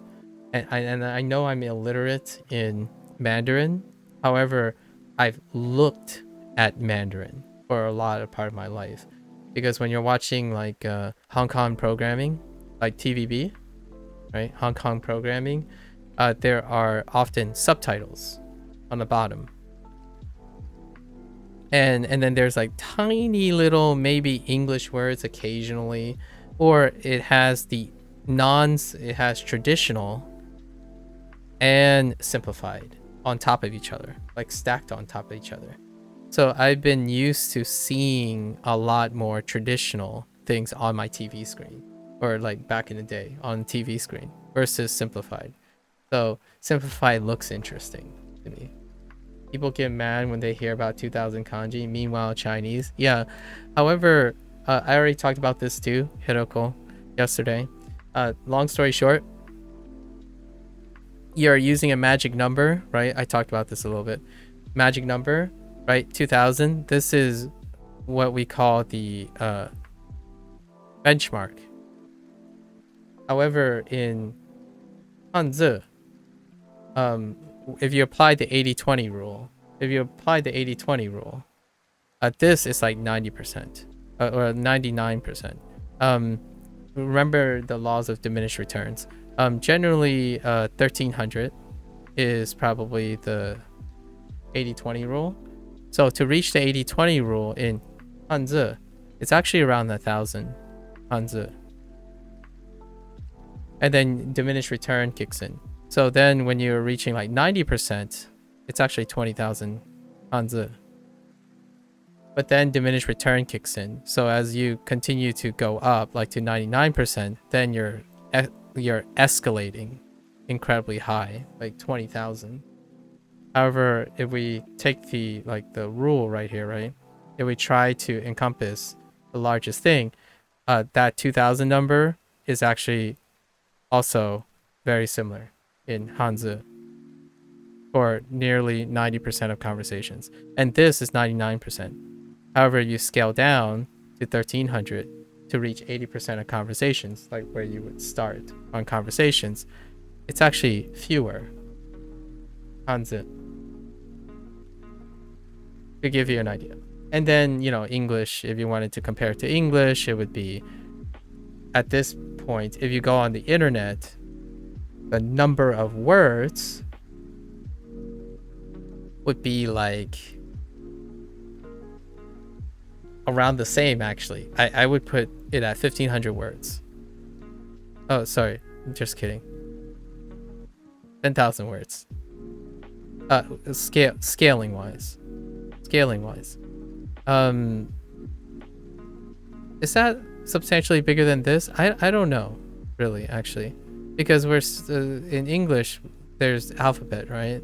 And I know I'm illiterate in Mandarin. However, I've looked at Mandarin for a lot of part of my life. Because when you're watching like Hong Kong programming, like TVB, right? Hong Kong programming, there are often subtitles on the bottom. And then there's like tiny little maybe English words occasionally, or it has it has traditional and simplified on top of each other, like stacked on top of each other. So I've been used to seeing a lot more traditional things on my TV screen, or like back in the day on TV screen, versus simplified. So simplified looks interesting to me. People get mad when they hear about 2000 kanji, meanwhile Chinese. Yeah. However, I already talked about this too, Hiroko, yesterday. Long story short, you're using a magic number, right? I talked about this a little bit. Magic number, right? 2000. This is what we call the benchmark. However, in Hanzi, if you apply the 80-20 rule, this is like 90% or 99%. Remember the laws of diminished returns. Generally, 1300 is probably the 80-20 rule. So to reach the 80-20 rule in Hanzi, it's actually around 1,000 Hanzi. And then diminished return kicks in. So then when you're reaching like 90%, it's actually 20,000 Hanzi. But then diminished return kicks in. So as you continue to go up like to 99%, then you're escalating incredibly high, like 20,000. However, if we take the rule right here, right? If we try to encompass the largest thing, that 2000 number is actually also very similar in Hanzi for nearly 90% of conversations. And this is 99%. However, you scale down to 1300 to reach 80% of conversations, like where you would start on conversations. It's actually fewer Hanzi. To give you an idea. And then, English, if you wanted to compare it to English, it would be, at this point, if you go on the internet, the number of words would be like around the same, actually. I would put it at 1,500 words. Oh, sorry. Just kidding. 10,000 words. Scaling wise. Is that substantially bigger than this? I don't know, really, actually. Because we're in English, there's alphabet, right?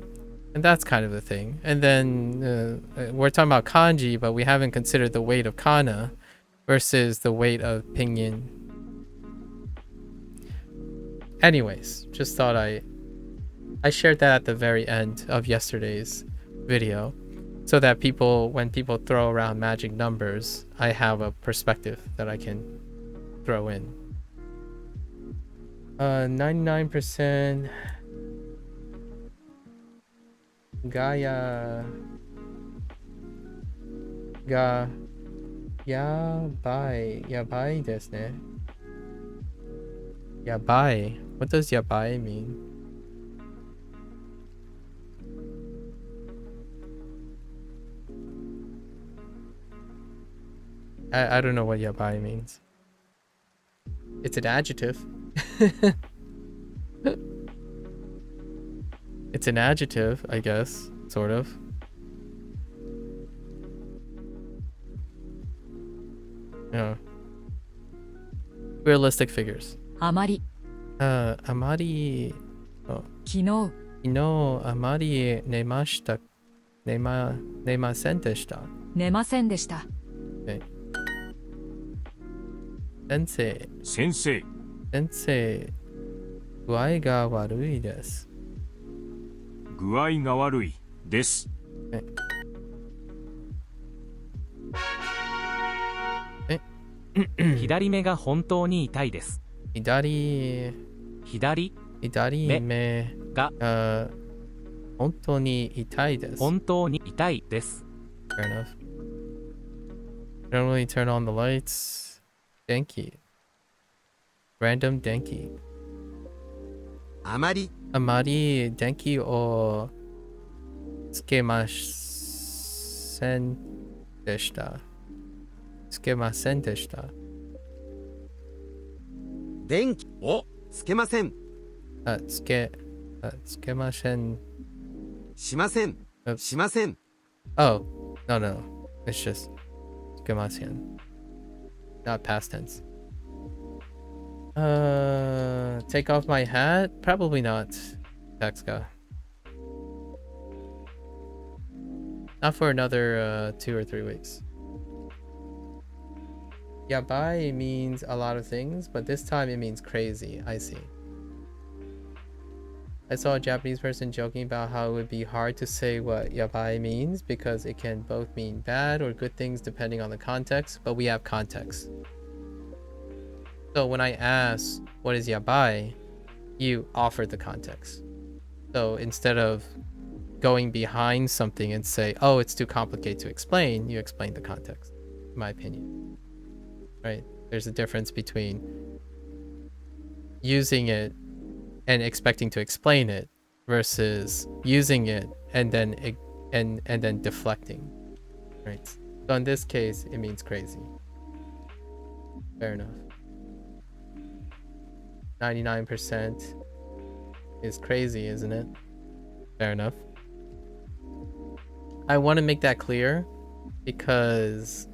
And that's kind of the thing. And then we're talking about kanji, but we haven't considered the weight of kana versus the weight of pinyin. Anyways, just thought I shared that at the very end of yesterday's video, so that when people throw around magic numbers, I have a perspective that I can throw in. 99% Gaia ga yabai desu ne. Yabai. What does yabai mean? I don't know what yabai means. It's an adjective. It's an adjective, I guess, sort of. Yeah. Realistic figures. あまり あまり、昨日昨日あまり寝ませんでした。寝ませんでした。先生、具合が悪いです。具合が悪いです。左目が本当に痛いです。左目が本当に痛いです。本当に痛いです。Fair enough. Generally turn on the lights. Denki. Random Denki. あまり電気をつけませんでした。電気をつけませんつけません。しません Oh, no. It's just つけません。Not past tense. Take off my hat? Probably not, Taxka. Not for another 2 or 3 weeks. Yabai means a lot of things, but this time it means crazy. I see. I saw a Japanese person joking about how it would be hard to say what yabai means because it can both mean bad or good things depending on the context, but we have context. So when I ask what is yabai, you offer the context. So instead of going behind something and say, oh, it's too complicated to explain, you explain the context, in my opinion. Right? There's a difference between using it and expecting to explain it versus using it and then deflecting. Right? So in this case, it means crazy. Fair enough. 99% is crazy, isn't it? Fair enough. I want to make that clear because,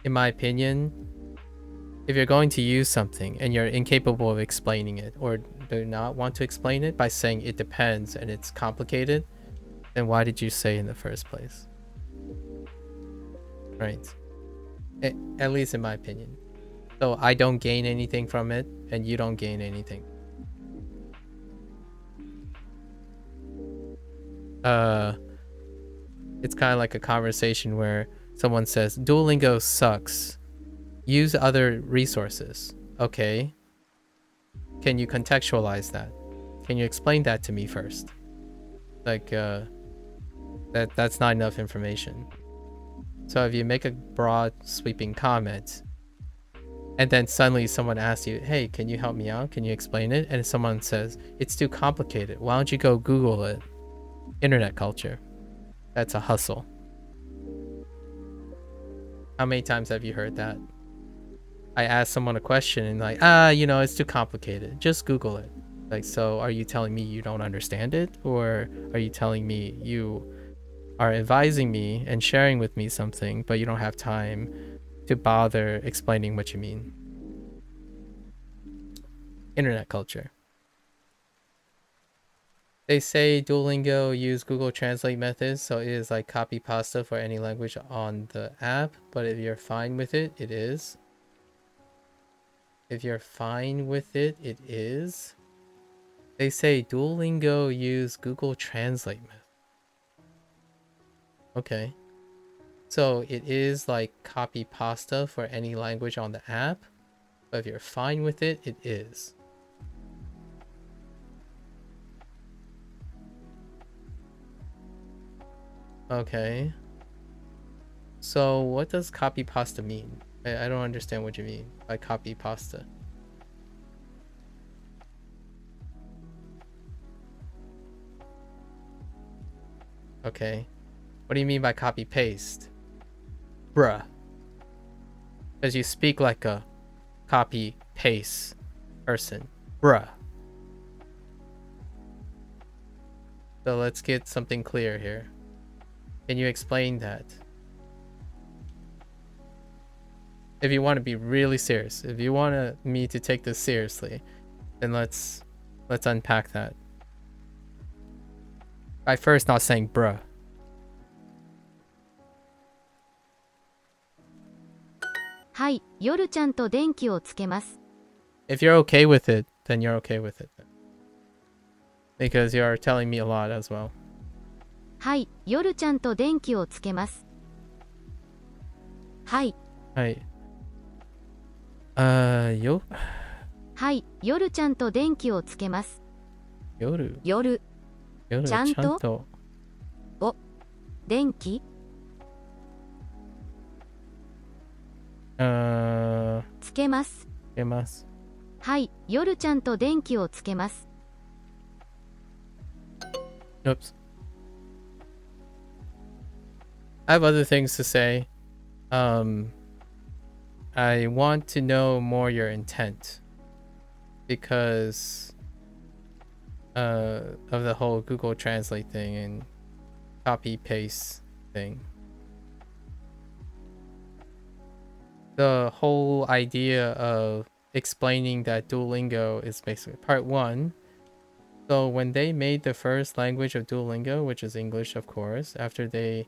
in my opinion, if you're going to use something and you're incapable of explaining it or do not want to explain it by saying it depends and it's complicated, then why did you say in the first place? Right? At least in my opinion. So I don't gain anything from it and you don't gain anything. It's kind of like a conversation where someone says, Duolingo sucks. Use other resources. Okay. Can you contextualize that? Can you explain that to me first? Like, that's not enough information. So if you make a broad, sweeping comment, and then suddenly someone asks you, hey, can you help me out? Can you explain it? And someone says, it's too complicated. Why don't you go Google it? Internet culture. That's a hustle. How many times have you heard that? I asked someone a question and like, it's too complicated. Just Google it. Like, so are you telling me you don't understand it? Or are you telling me you are advising me and sharing with me something, but you don't have time to bother explaining what you mean? Internet culture. They say Duolingo use Google Translate methods, so it is like copy pasta for any language on the app, but if you're fine with it, it is. If you're fine with it, it is. They say Duolingo use Google Translate method. Okay. So it is like copy pasta for any language on the app, but if you're fine with it, it is. Okay. So what does copy pasta mean? I don't understand what you mean by copy pasta. Okay. What do you mean by copy paste? Bruh. Because you speak like a copy paste person. Bruh. So let's get something clear here. Can you explain that? If you want to be really serious, if you want me to take this seriously, then let's unpack that. By first not saying bruh. Hi, 夜ちゃんと電気をつけます。 If you're okay with it, then you're okay with it. Because you're telling me a lot as well. はい、夜ちゃんと電気をつけます。はい。はい。よ。はい、夜ちゃんと電気をつけます。夜。夜。夜ちゃんと。お。電気。つけます。つけます。はい、夜ちゃんと電気をつけます。Oops. I have other things to say. I want to know more your intent because of the whole Google Translate thing and copy paste thing. The whole idea of explaining that Duolingo is basically part one. So when they made the first language of Duolingo, which is English, of course, after they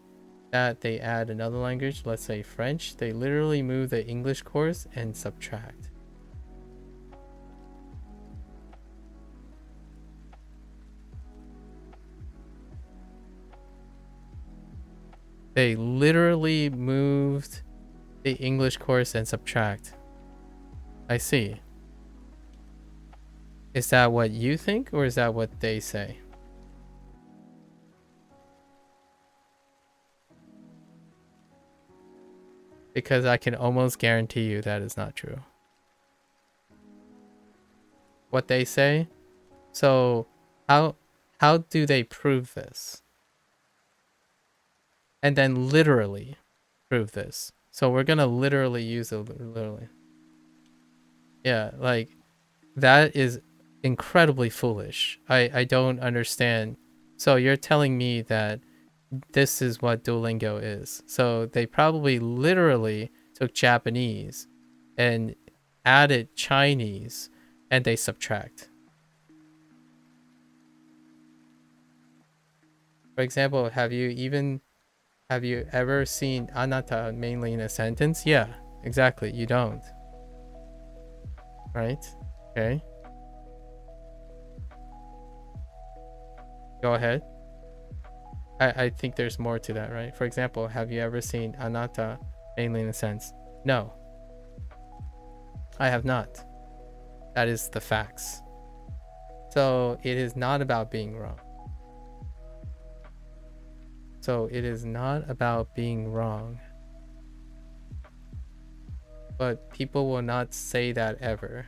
add another language, let's say French, they literally move the English course and subtract. They literally moved the English course and subtract. I see. Is that what you think, or is that what they say? Because I can almost guarantee you that is not true. What they say? So how do they prove this? And then literally prove this. So we're gonna literally use it literally. Yeah, like that is incredibly foolish. I don't understand. So you're telling me that this is what Duolingo is. So they probably literally took Japanese and added Chinese and they subtract. For example, have you ever seen anata mainly in a sentence? Yeah, exactly. You don't. Right? Okay. Go ahead. I think there's more to that, right? For example, have you ever seen anata mainly in a sense? No. I have not. That is the facts. So it is not about being wrong. So it is not about being wrong. But people will not say that ever.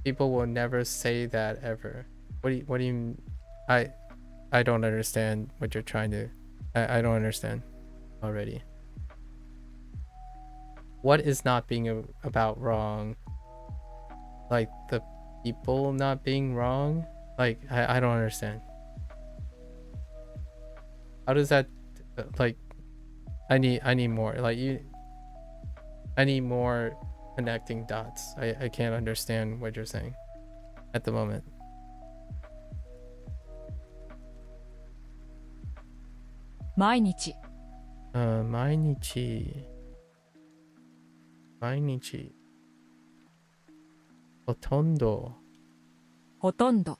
People will never say that ever. What do you I don't understand what you're trying to I don't understand already. What is not being about wrong? Like the people not being wrong? Like I don't understand. How does that like I need more like I need more connecting dots. I can't understand what you're saying at the moment. 毎日 毎日ほとんどほとんど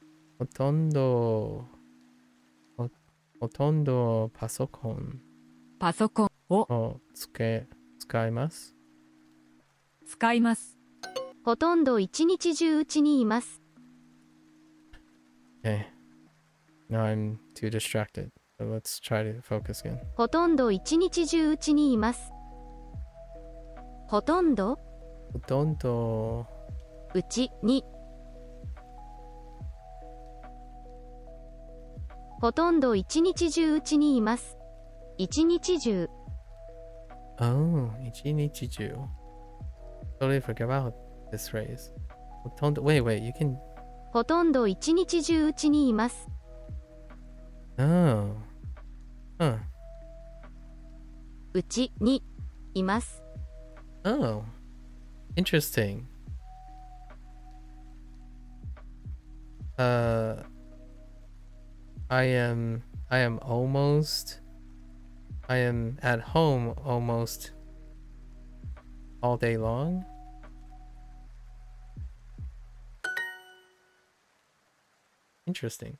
パソコンパソコンをを使います。使います。ほとんど一日中うちにいます。Okay. Now I'm too distracted. So let's try to focus again. ほとんど一日中うちにいます。ほとんどほとんどうちにほとんど一日中うちにいます。一日中 Oh, 一日中 Totally forget about this phrase. ほとんど Wait, you can ほとんど一日中うちにいます。Oh. Huh. うちにいます。Oh. Interesting. I am at home almost all day long. Interesting.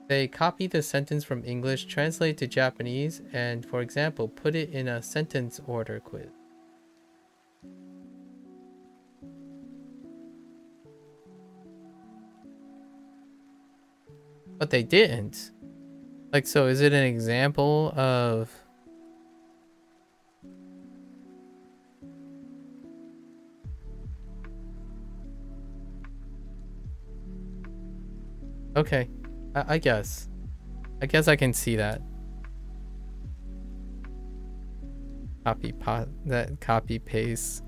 They copy the sentence from English, translate to Japanese, and, for example, put it in a sentence order quiz. But they didn't. Like, so is it an example of... Okay, I guess. I guess I can see that. Copy paste.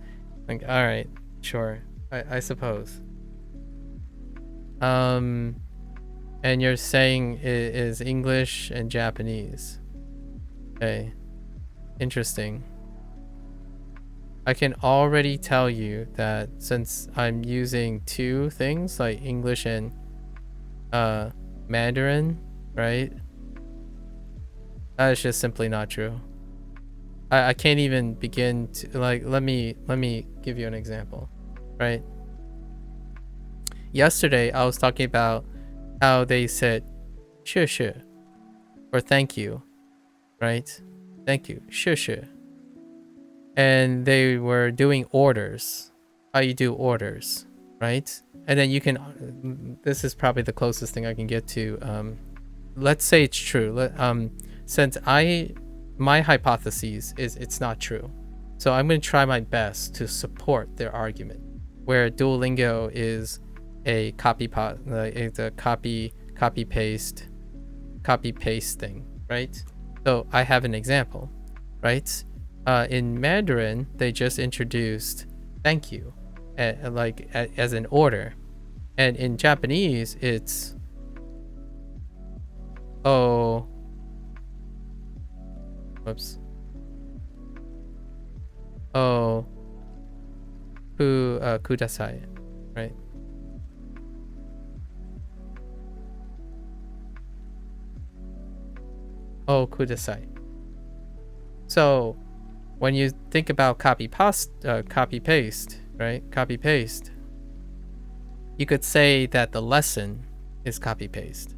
Like, all right, sure. I suppose. And you're saying it is English and Japanese. Okay. Interesting. I can already tell you that since I'm using two things like English and Mandarin, right? That is just simply not true. I can't even begin to like let me give you an example, right? Yesterday I was talking about how they said 谢谢 or thank you, right? Thank you, 谢谢. And they were doing orders, how you do orders, right? And then you can, this is probably the closest thing I can get to, let's say it's true. Since my hypothesis is it's not true. So I'm going to try my best to support their argument, where Duolingo is a it's a copy paste thing, right? So I have an example, right? In Mandarin, they just introduced thank you, as an order, and in Japanese, it's kudasai, right? Oh, kudasai. So when you think about copy paste, right? Copy paste. You could say that the lesson is copy paste.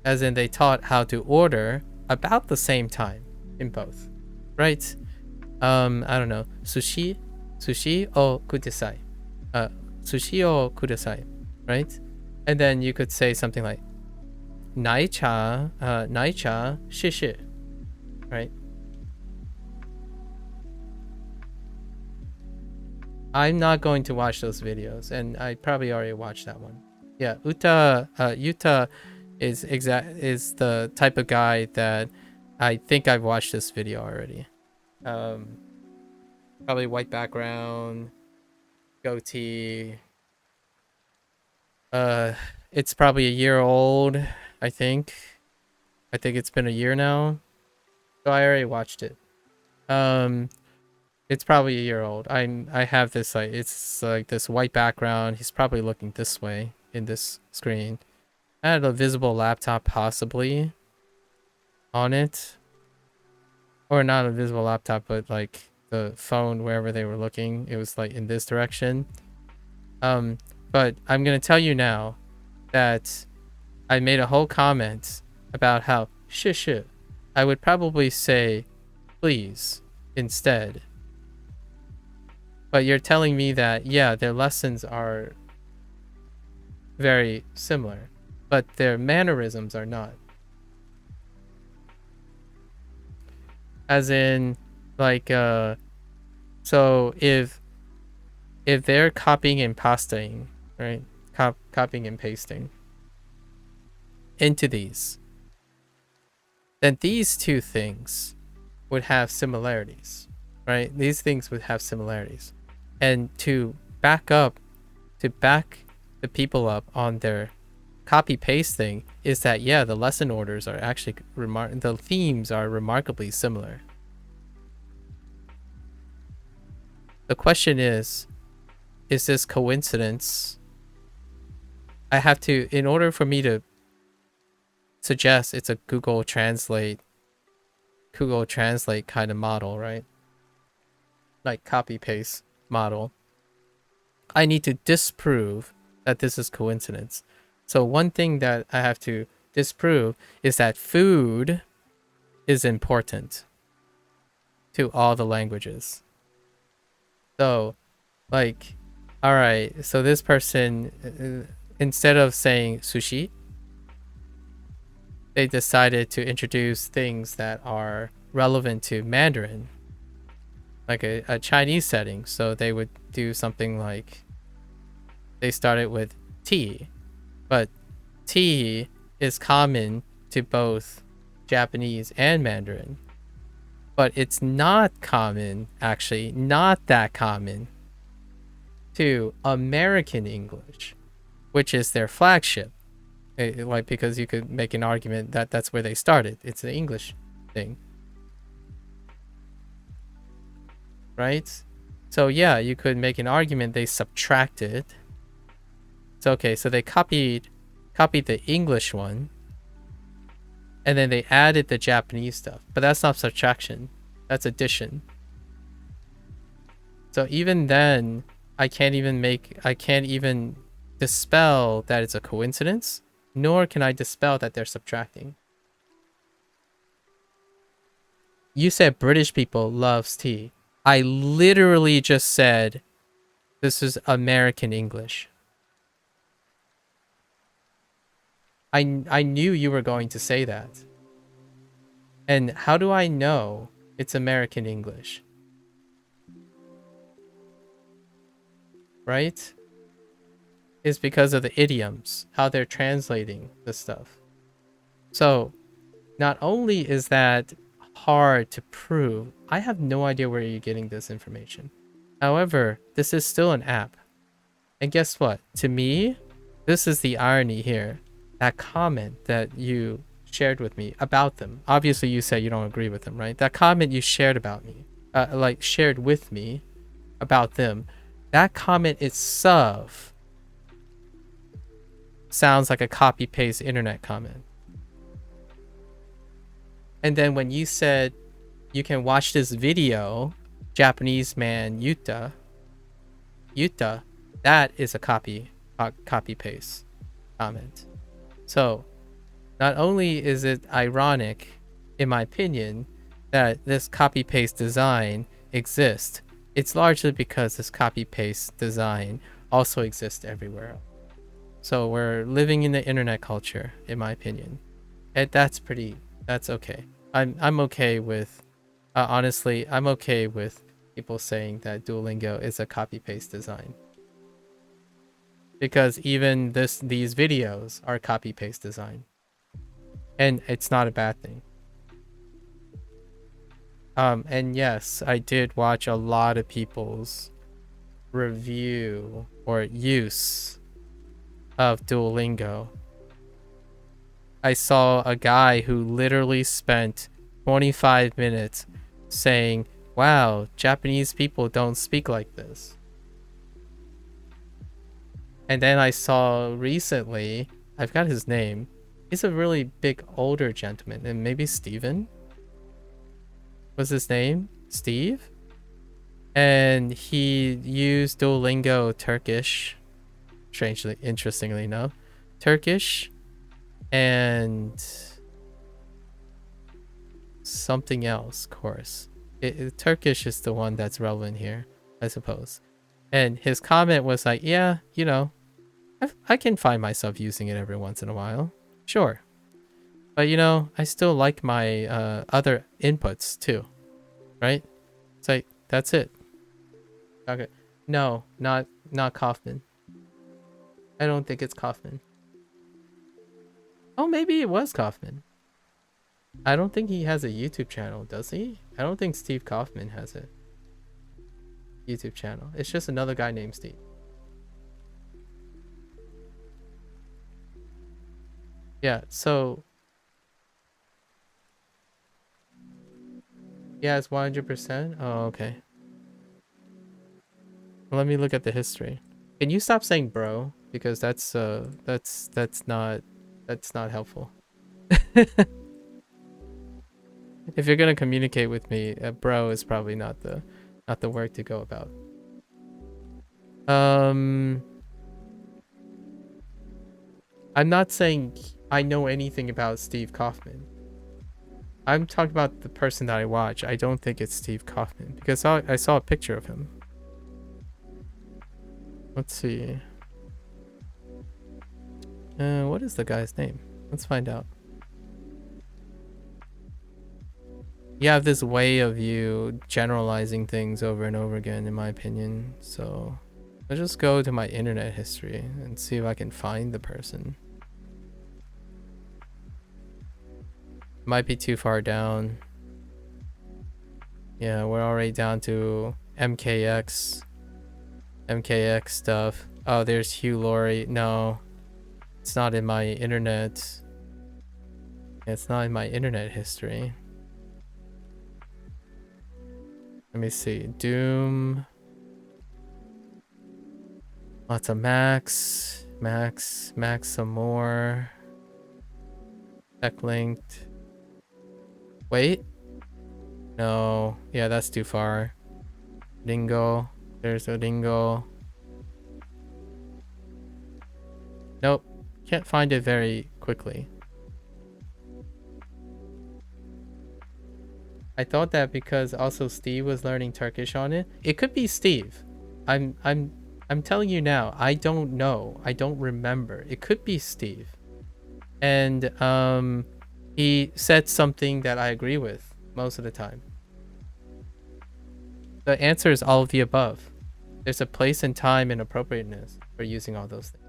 As in they taught how to order about the same time in both, right? I don't know, sushi o kudasai, sushi o kudasai, right? And then you could say something like nai cha shishi, right? I'm not going to watch those videos, and I probably already watched that one. Yeah, Yuta is the type of guy that I think I've watched this video already. Probably white background, goatee. It's probably a year old, I think. I think it's been a year now. So I already watched it. It's probably a year old. I have this, like, it's like this white background. He's probably looking this way in this screen. I had a visible laptop possibly on it. Or not a visible laptop, but like the phone, wherever they were looking, it was like in this direction. But I'm gonna tell you now that I made a whole comment about how shishi, I would probably say please instead. But you're telling me that, yeah, their lessons are very similar, but their mannerisms are not. As in, like, so if they're copying and pasting, right? Copying and pasting into these, then these two things would have similarities, right? These things would have similarities. And to back the people up on their copy paste thing is that, yeah, the lesson orders are actually the themes are remarkably similar. The question is this coincidence? I have to, in order for me to suggest it's a Google Translate kind of model, right? Like copy paste model, I need to disprove that this is coincidence. So one thing that I have to disprove is that food is important to all the languages. So, like, all right, so this person, instead of saying sushi, they decided to introduce things that are relevant to Mandarin, like a Chinese setting. So they would do something like, they started with tea, but tea is common to both Japanese and Mandarin, but it's not common, actually not that common, to American English, which is their flagship. Like, because you could make an argument that that's where they started. It's the English thing, right? So yeah, you could make an argument they subtracted. So okay, so they copied the English one, and then they added the Japanese stuff. But that's not subtraction, that's addition. So even then, I can't even dispel that it's a coincidence, nor can I dispel that they're subtracting. You said British people loves tea. I literally just said this is American English. I knew you were going to say that. And how do I know it's American English? Right? It's because of the idioms, how they're translating the stuff. So, not only is that hard to prove, I have no idea where you're getting this information. However, this is still an app. And guess what? To me, this is the irony here. That comment that you shared with me about them. Obviously, you said you don't agree with them, right? That comment you shared about me, shared with me about them. That comment itself sounds like a copy-paste internet comment. And then when you said you can watch this video, Japanese man Yuta, that is a copy-paste comment. So, not only is it ironic, in my opinion, that this copy-paste design exists, it's largely because this copy-paste design also exists everywhere else. So we're living in the internet culture, in my opinion. And that's okay. I'm okay with, honestly, I'm okay with people saying that Duolingo is a copy-paste design. Because even these videos are copy-paste design. And it's not a bad thing. And yes, I did watch a lot of people's review or use of Duolingo. I saw a guy who literally spent 25 minutes saying, wow, Japanese people don't speak like this. And then I saw recently, I've got his name. He's a really big older gentleman, and maybe Steven was his name? Steve? And he used Duolingo Turkish, interestingly enough, Turkish and something else course. Turkish is the one that's relevant here, I suppose. And his comment was like, yeah, you know, I can find myself using it every once in a while. Sure. But, you know, I still like my other inputs too. Right? It's like, that's it. Okay. No, not Kaufman. I don't think it's Kaufman. Oh, maybe it was Kaufman. I don't think he has a YouTube channel, does he? I don't think Steve Kaufman has a YouTube channel. It's just another guy named Steve. Yeah, so... yeah, it's 100%. Oh, okay. Let me look at the history. Can you stop saying bro? Because that's not helpful. If you're gonna communicate with me, bro is probably not the word to go about. I'm not saying I know anything about Steve Kaufman. I'm talking about the person that I watch. I don't think it's Steve Kaufman because I saw a picture of him. Let's see. What is the guy's name? Let's find out. You have this way of you generalizing things over and over again, in my opinion. So let's just go to my internet history and see if I can find the person. Might be too far down. Yeah, we're already down to MKX stuff. Oh, there's Hugh Laurie. No, it's not in my internet. It's not in my internet history. Let me see. Doom. Lots of Max some more. Tech linked. Wait. No. Yeah, that's too far. Dingo. There's a Dingo. can't find it very quickly. I thought that because also Steve was learning Turkish on it. It could be Steve. I'm telling you now, I don't know. I don't remember. It could be Steve. And he said something that I agree with most of the time. The answer is all of the above. There's a place and time and appropriateness for using all those things.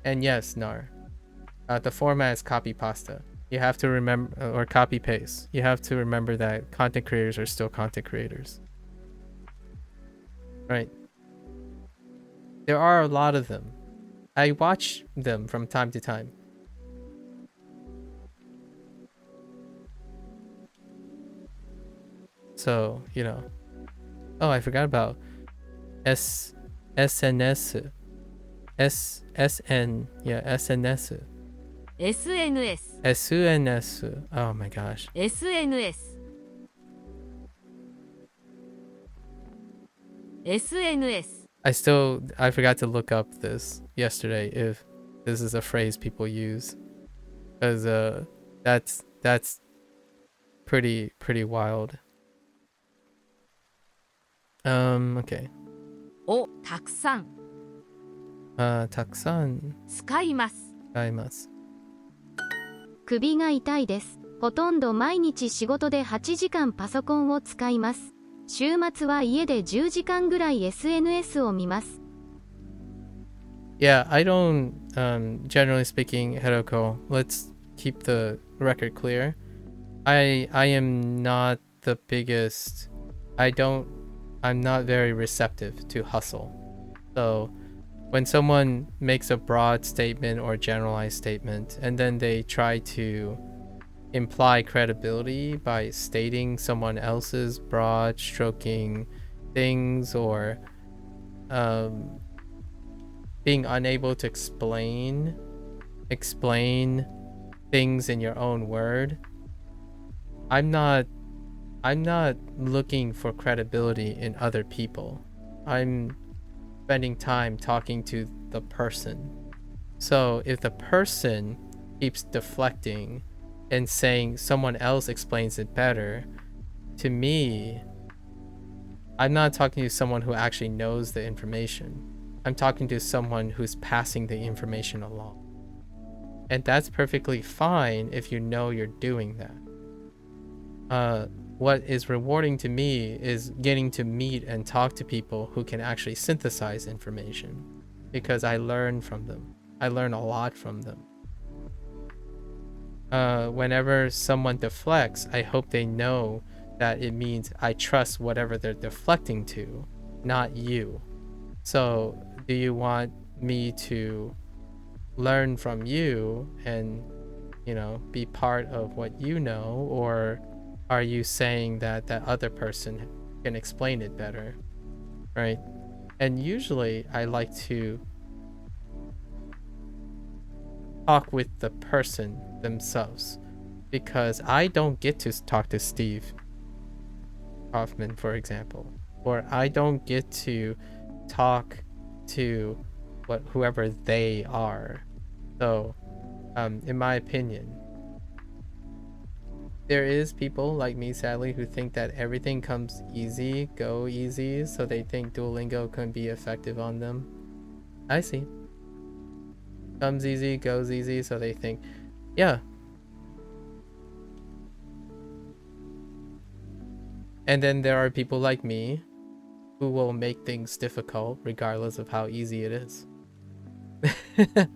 And yes, Nar. The format is copy pasta. You have to remember, or copy paste. You have to remember that content creators are still content creators. Right. There are a lot of them. I watch them from time to time. So, you know. Oh, I forgot about SNS. SN. Yeah, SNS. SNS SNS. Oh my gosh. SNS SNS I forgot to look up this yesterday if this is a phrase people use. Because that's pretty wild. Okay. をたくさんたくさん使います。使います。首が痛いです。ほとんど毎日仕事で8時間パソコンを使います。週末は家で10時間ぐらい SNS を見ます。Yeah, I don't, generally speaking, Hiroko, let's keep the record clear. I am not the biggest, I'm not very receptive to hustle. So when someone makes a broad statement or generalized statement, and then they try to imply credibility by stating someone else's broad stroking things, or being unable to explain things in your own word, I'm not looking for credibility in other people. I'm spending time talking to the person. So if the person keeps deflecting and saying someone else explains it better, to me, I'm not talking to someone who actually knows the information. I'm talking to someone who's passing the information along. And that's perfectly fine if you know you're doing that. What is rewarding to me is getting to meet and talk to people who can actually synthesize information, because I learn from them. I learn a lot from them. Whenever someone deflects, I hope they know that it means I trust whatever they're deflecting to, not you. So do you want me to learn from you and, you know, be part of what you know, or are you saying that that other person can explain it better, right? And usually I like to talk with the person themselves, because I don't get to talk to Steve Kaufman, for example, or I don't get to talk to whoever they are. So in my opinion, there is people like me, sadly, who think that everything comes easy, go easy, so they think Duolingo can be effective on them. I see. Comes easy, goes easy, so they think, yeah. And then there are people like me who will make things difficult regardless of how easy it is. Did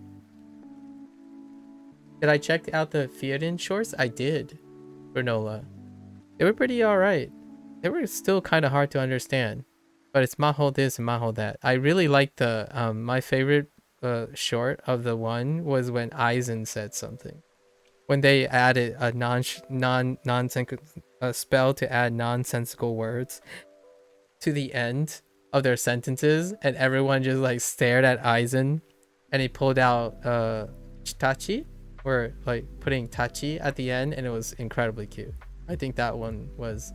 I check out the Severin shorts? I did. Granola. They were pretty alright. They were still kind of hard to understand, but it's maho this and maho that. I really liked the my favorite short of the one was when Aizen said something. When they added a nonsensical spell to add nonsensical words to the end of their sentences, and everyone just like stared at Aizen, and he pulled out Tachi, or like putting Tachi at the end, and it was incredibly cute. I think that one was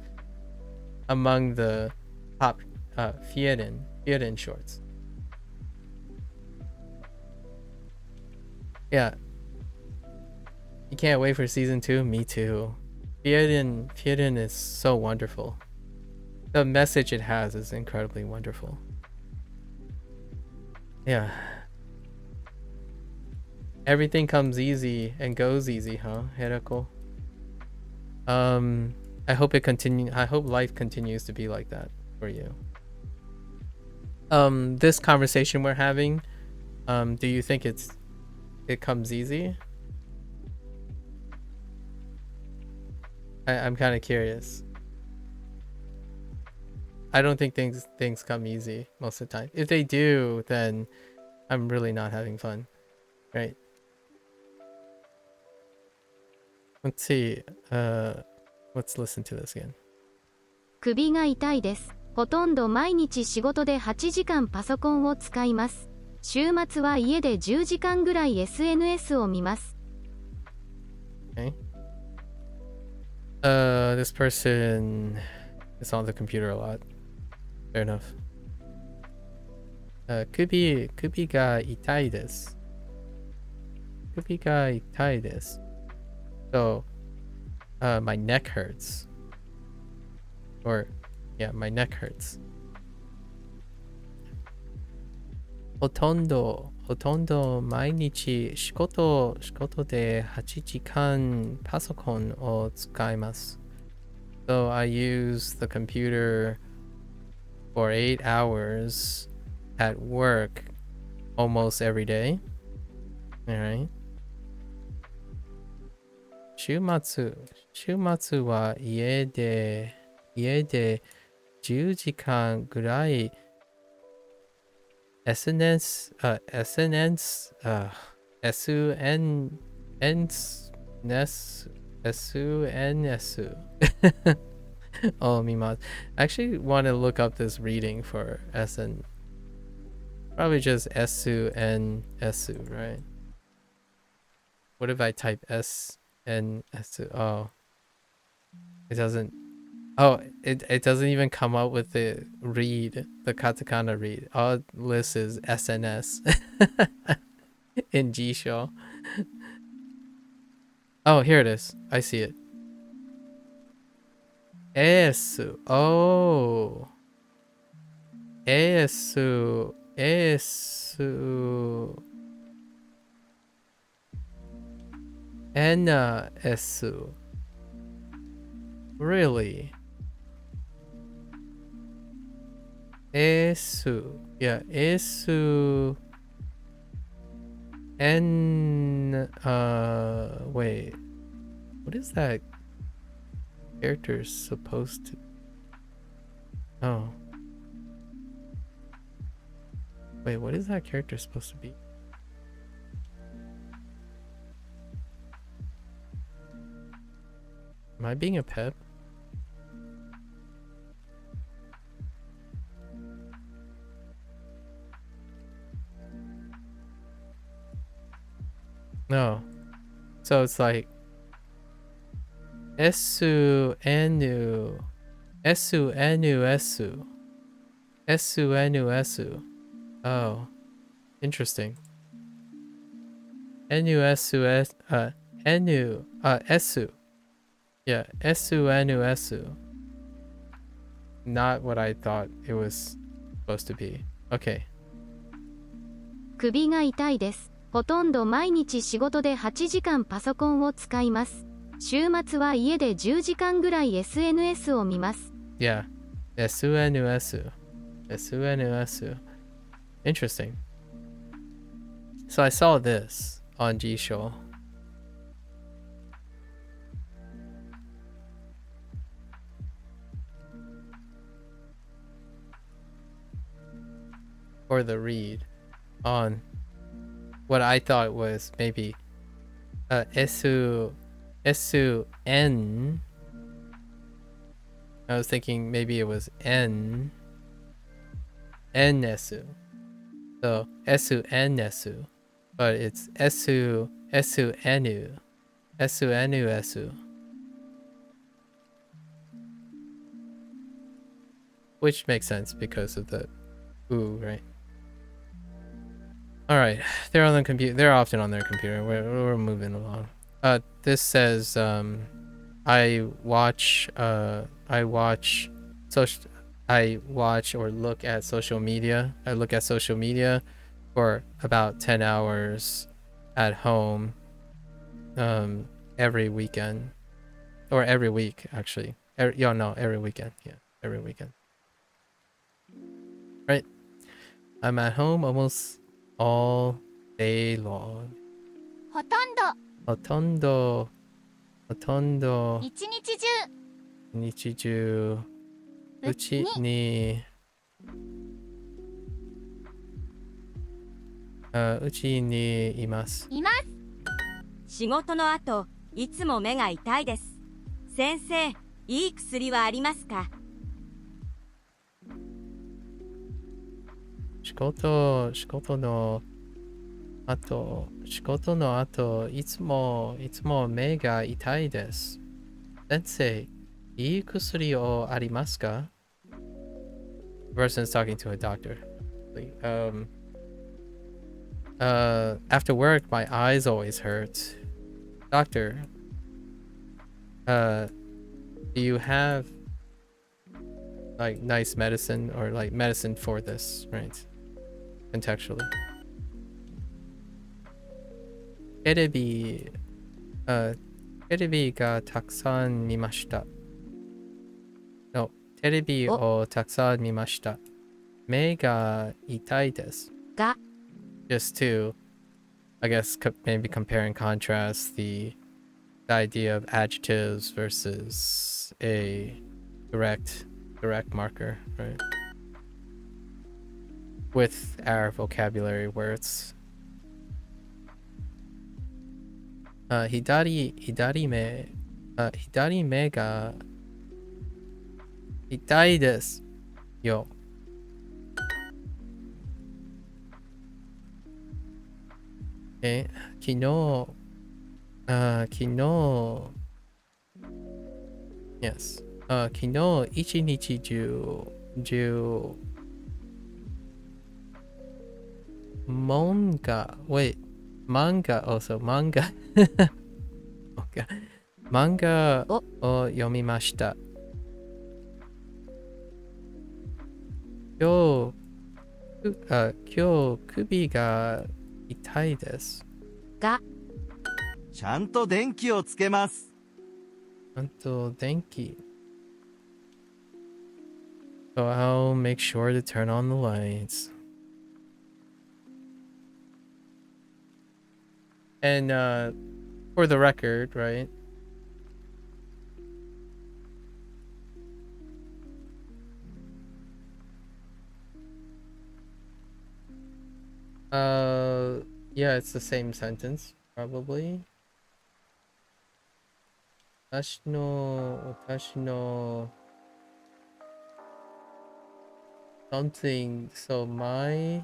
among the top Severin shorts. Yeah. You can't wait for season 2? Me too. Pierin is so wonderful. The message it has is incredibly wonderful. Yeah. Everything comes easy and goes easy, huh, Herako? I hope life continues to be like that for you. This conversation we're having, do you think it comes easy? I'm kind of curious. I don't think things come easy most of the time. If they do, then I'm really not having fun, right? Let's see. Let's listen to this again. 首が痛いです。ほとんど毎日仕事で8時間パソコンを使います。週末は家で10時間ぐらい SNS を見ます。Okay. This person is on the computer a lot. Fair enough. 首が痛いです。首が痛いです。So, my neck hurts. Or, yeah, my neck hurts. ほとんど毎日仕事で8時間パソコンを使います。So I use the computer for 8 hours at work almost every day. Alright. 週末は家で10時間ぐらいSNS oh, Mima. I actually want to look up this reading for SN. Probably just SU, right? What if I type SU? Oh. It doesn't. Oh, it doesn't even come up with the katakana read. All it lists is SNS in Jisho. Oh, here it is. I see it. Esu. Oh. Esu. Enna Esu. Really? Esu. Yeah, Esu. Wait. What is that character supposed to? Oh. Wait, what is that character supposed to be? Am I being a pep? No. So it's like Esu. Oh, interesting. Esu. Yeah, Esu. Not what I thought it was supposed to be. Okay. 首が痛いです。ほとんど毎日仕事で8時間パソコンを使います。週末は家で10時間ぐらい SNS を見ます。Yeah. SNS. Interesting. So I saw this on Jisho. Or the read on what I thought was maybe SUN. I was thinking maybe it was NSU. So SUNSU. But it's SUNU. Which makes sense because of the ooh, right? All right, they're on the computer. They're often on their computer. We're moving along. This says I watch social. I watch or look at social media. I look at social media for about 10 hours at home every weekend or every week actually. Every weekend. Yeah, every weekend. Right. I'm at home almost all day long. ほとんどほとんど一日中日中うちにうちにいます。います。仕事の後いつも目が痛いです。先生、いい薬はありますか？仕事の後いつも目が痛いです。先生、いい薬をありますか？ Person's talking to a doctor. After work, my eyes always hurt. Doctor, do you have like nice medicine or like medicine for this, right? Contextually. テレビがたくさん見ました。No, テレビをたくさん見ました。目が痛いです。が Just to, I guess, maybe compare and contrast the idea of adjectives versus a direct marker, right? With our vocabulary where it's 左目が痛いですよ。昨日 Yes. 昨日一日中manga also manga okay. 漫画を読みました。今日首が痛いです。がちゃんと電気をつけます。ちゃんと電気。So I'll make sure to turn on the lights. And for the record, right? Yeah, it's the same sentence, probably. 私の something, so my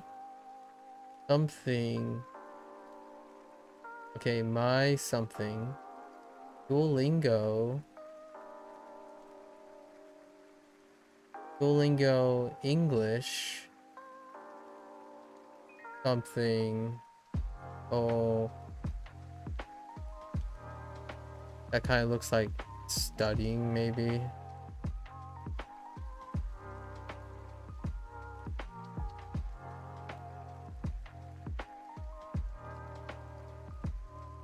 something. Okay, my something. Duolingo English something. Oh, that kind of looks like studying, maybe.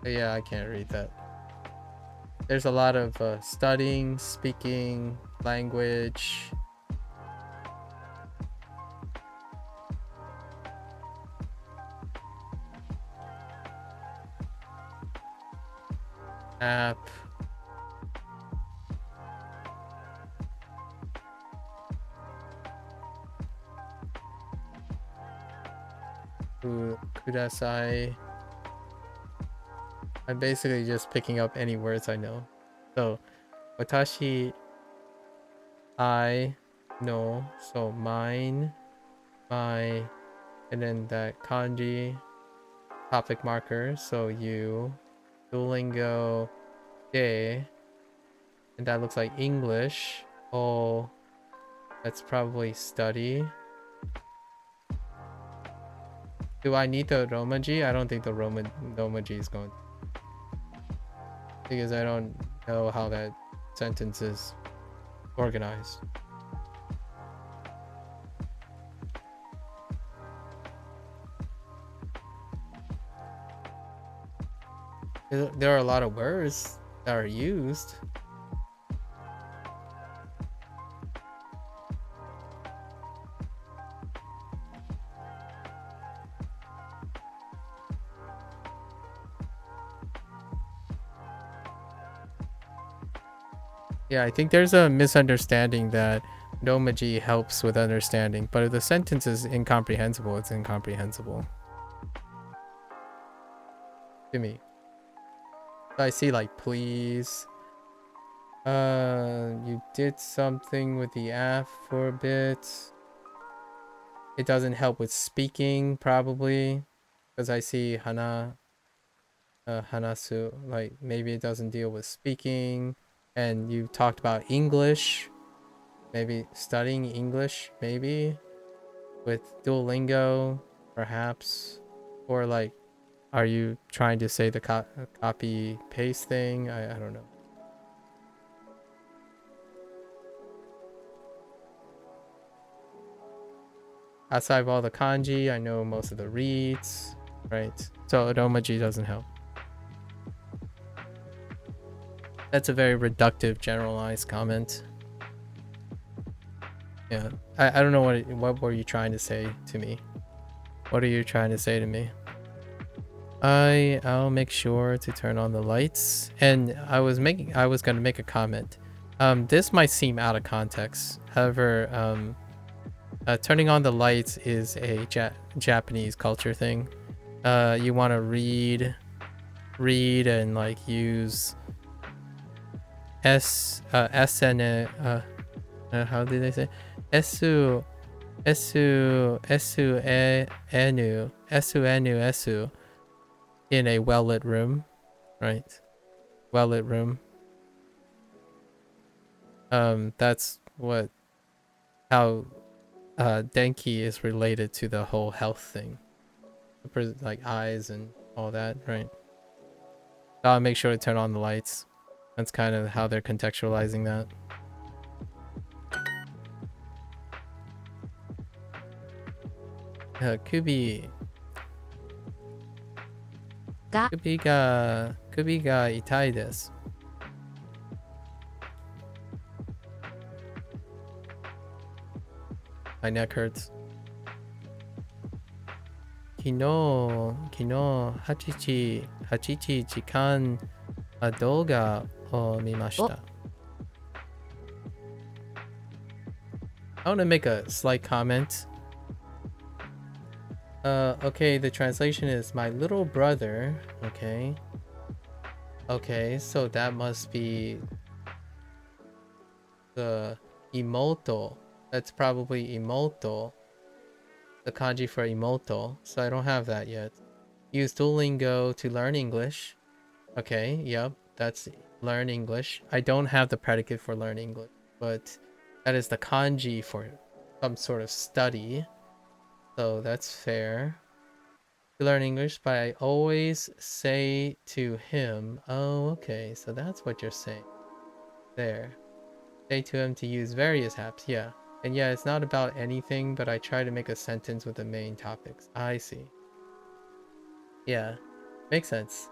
But yeah, I can't read that. There's a lot of studying, speaking, language. App. Kudasai. I'm basically just picking up any words I know. So, watashi, I know. So, mine, my, and then that kanji topic marker. So, you, Duolingo, de, and that looks like English. Oh, that's probably study. Do I need the Romaji? I don't think the Romaji is going. Because I don't know how that sentence is organized. There are a lot of words that are used. Yeah, I think there's a misunderstanding that Romaji helps with understanding, but if the sentence is incomprehensible, it's incomprehensible. To me. So I see like please. You did something with the F for a bit. It doesn't help with speaking, probably. Because I see hanasu, like maybe it doesn't deal with speaking. And you talked about English, maybe studying English, maybe with Duolingo, perhaps, or like, are you trying to say the copy paste thing? I don't know. Outside of all the kanji, I know most of the reads, right? So Romaji doesn't help. That's a very reductive, generalized comment. Yeah, I don't know what were you trying to say to me? What are you trying to say to me? I'll make sure to turn on the lights. And I was gonna make a comment. This might seem out of context. However, turning on the lights is a Japanese culture thing. You want to read and like use SN how did they say esu in a well-lit room, right? Well-lit room. That's how Denki is related to the whole health thing, like eyes and all that, right? So I'll make sure to turn on the lights. That's kind of how they're contextualizing that. Kubi ga itai desu. My neck hurts. 昨日8時間動画を見ました。I want to make a slight comment. Okay, the translation is my little brother. Okay. Okay, so that must be the imoto. That's probably imoto. The kanji for imoto. So I don't have that yet. Use Duolingo to learn English. Okay, yep, that's learn English. I don't have the predicate for learn English, but that is the kanji for some sort of study. So that's fair. To learn English, but I always say to him, oh, okay, so that's what you're saying. There. Say to him to use various apps, yeah. And yeah, it's not about anything, but I try to make a sentence with the main topics. I see. Yeah, makes sense.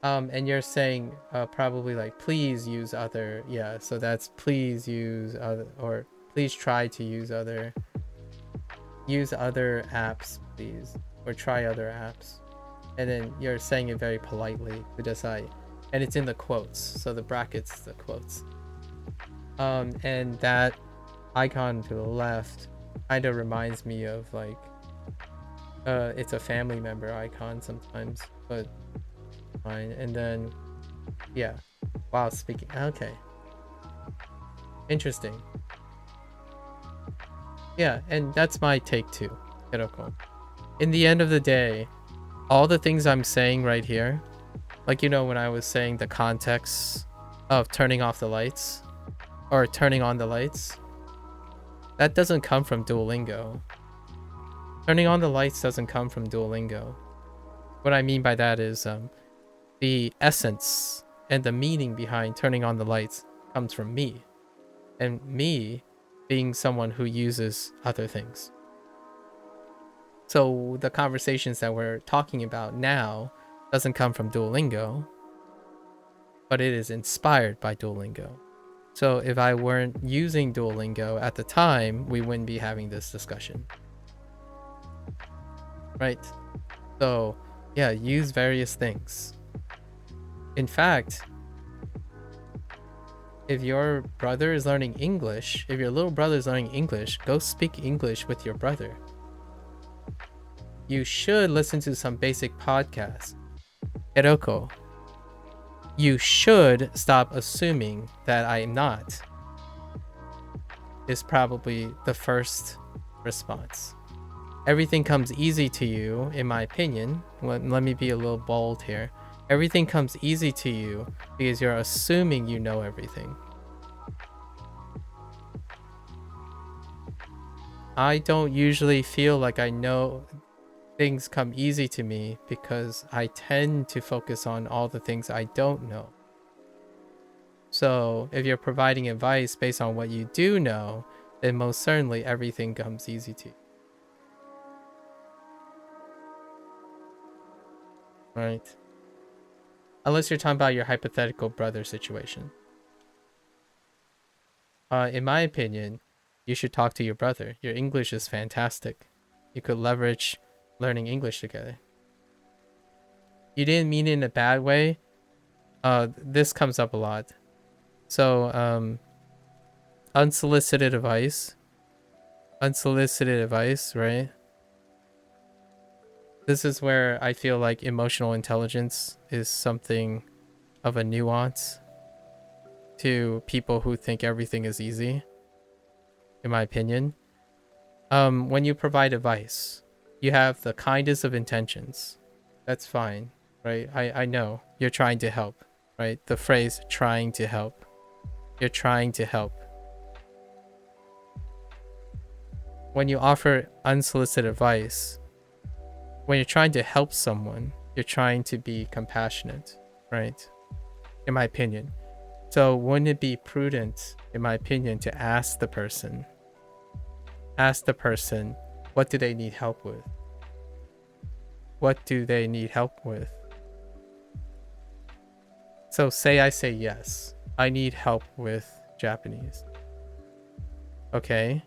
And you're saying probably like please use other, yeah, so that's please use other, or please try to use other apps, please, or try other apps. And then you're saying it very politely, kudasai, and it's in the quotes, so the brackets, the quotes. And that icon to the left kind of reminds me of like it's a family member icon sometimes, but fine. And then yeah, wow, speaking, okay, interesting. Yeah, and that's my take too, Hiroko. In the end of the day, all the things I'm saying right here, like, you know, when I was saying the context of turning off the lights or turning on the lights, that doesn't come from Duolingo. Turning on the lights doesn't come from Duolingo. What I mean by that is the essence and the meaning behind turning on the lights comes from me. And me being someone who uses other things. So the conversations that we're talking about now doesn't come from Duolingo, but it is inspired by Duolingo. So if I weren't using Duolingo at the time, we wouldn't be having this discussion. Right? So yeah, use various things. In fact, if your brother is learning English, if your little brother is learning English, go speak English with your brother. You should listen to some basic podcasts. Eroko, you should stop assuming that I'm not, is probably the first response. Everything comes easy to you, in my opinion. Let me be a little bold here. Everything comes easy to you because you're assuming you know everything. I don't usually feel like I know things come easy to me because I tend to focus on all the things I don't know. So if you're providing advice based on what you do know, then most certainly everything comes easy to you. Right? Unless you're talking about your hypothetical brother situation. In my opinion, you should talk to your brother. Your English is fantastic. You could leverage learning English together. You didn't mean it in a bad way. This comes up a lot. So, unsolicited advice. Unsolicited advice, right? This is where I feel like emotional intelligence is something of a nuance to people who think everything is easy, in my opinion. When you provide advice, you have the kindest of intentions. That's fine, right? I know you're trying to help, right? The phrase trying to help. You're trying to help. When you offer unsolicited advice, when you're trying to help someone, you're trying to be compassionate, right? In my opinion. So wouldn't it be prudent, in my opinion, to ask the person, what do they need help with? What do they need help with? So say I say yes, I need help with Japanese. Okay.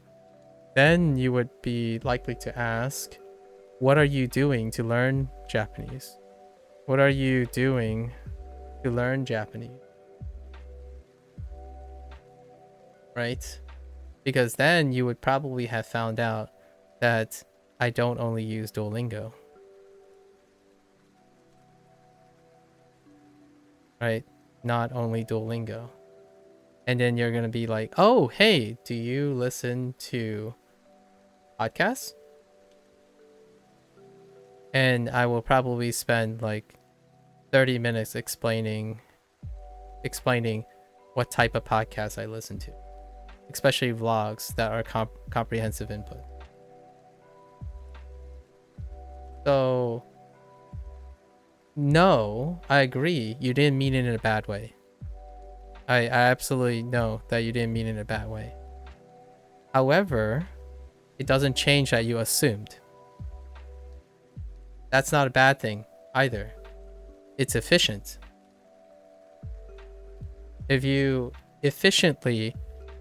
Then you would be likely to ask, what are you doing to learn Japanese? What are you doing to learn Japanese? Right? Because then you would probably have found out that I don't only use Duolingo. Right? Not only Duolingo. And then you're going to be like, oh, hey, do you listen to podcasts? And I will probably spend like 30 minutes explaining what type of podcasts I listen to, especially vlogs that are comprehensive input. So, no, I agree. You didn't mean it in a bad way. I absolutely know that you didn't mean it in a bad way. However, it doesn't change that you assumed. That's not a bad thing either. It's efficient. If you efficiently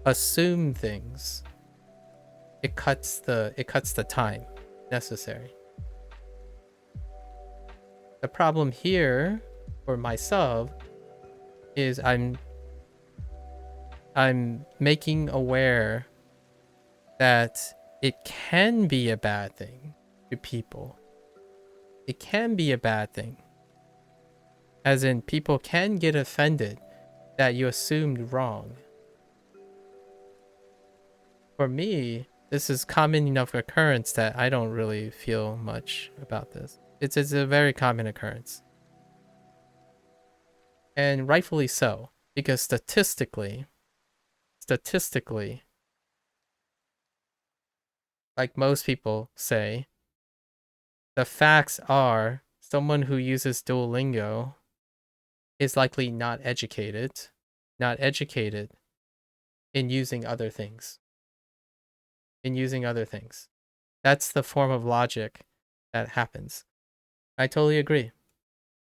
assume things, it cuts the time necessary. The problem here for myself is I'm making aware that it can be a bad thing to people. It can be a bad thing. As in, people can get offended that you assumed wrong. For me, this is common enough occurrence that I don't really feel much about this. It's a very common occurrence. And rightfully so, because statistically, like most people say, the facts are someone who uses Duolingo is likely not educated in using other things. That's the form of logic that happens. I totally agree.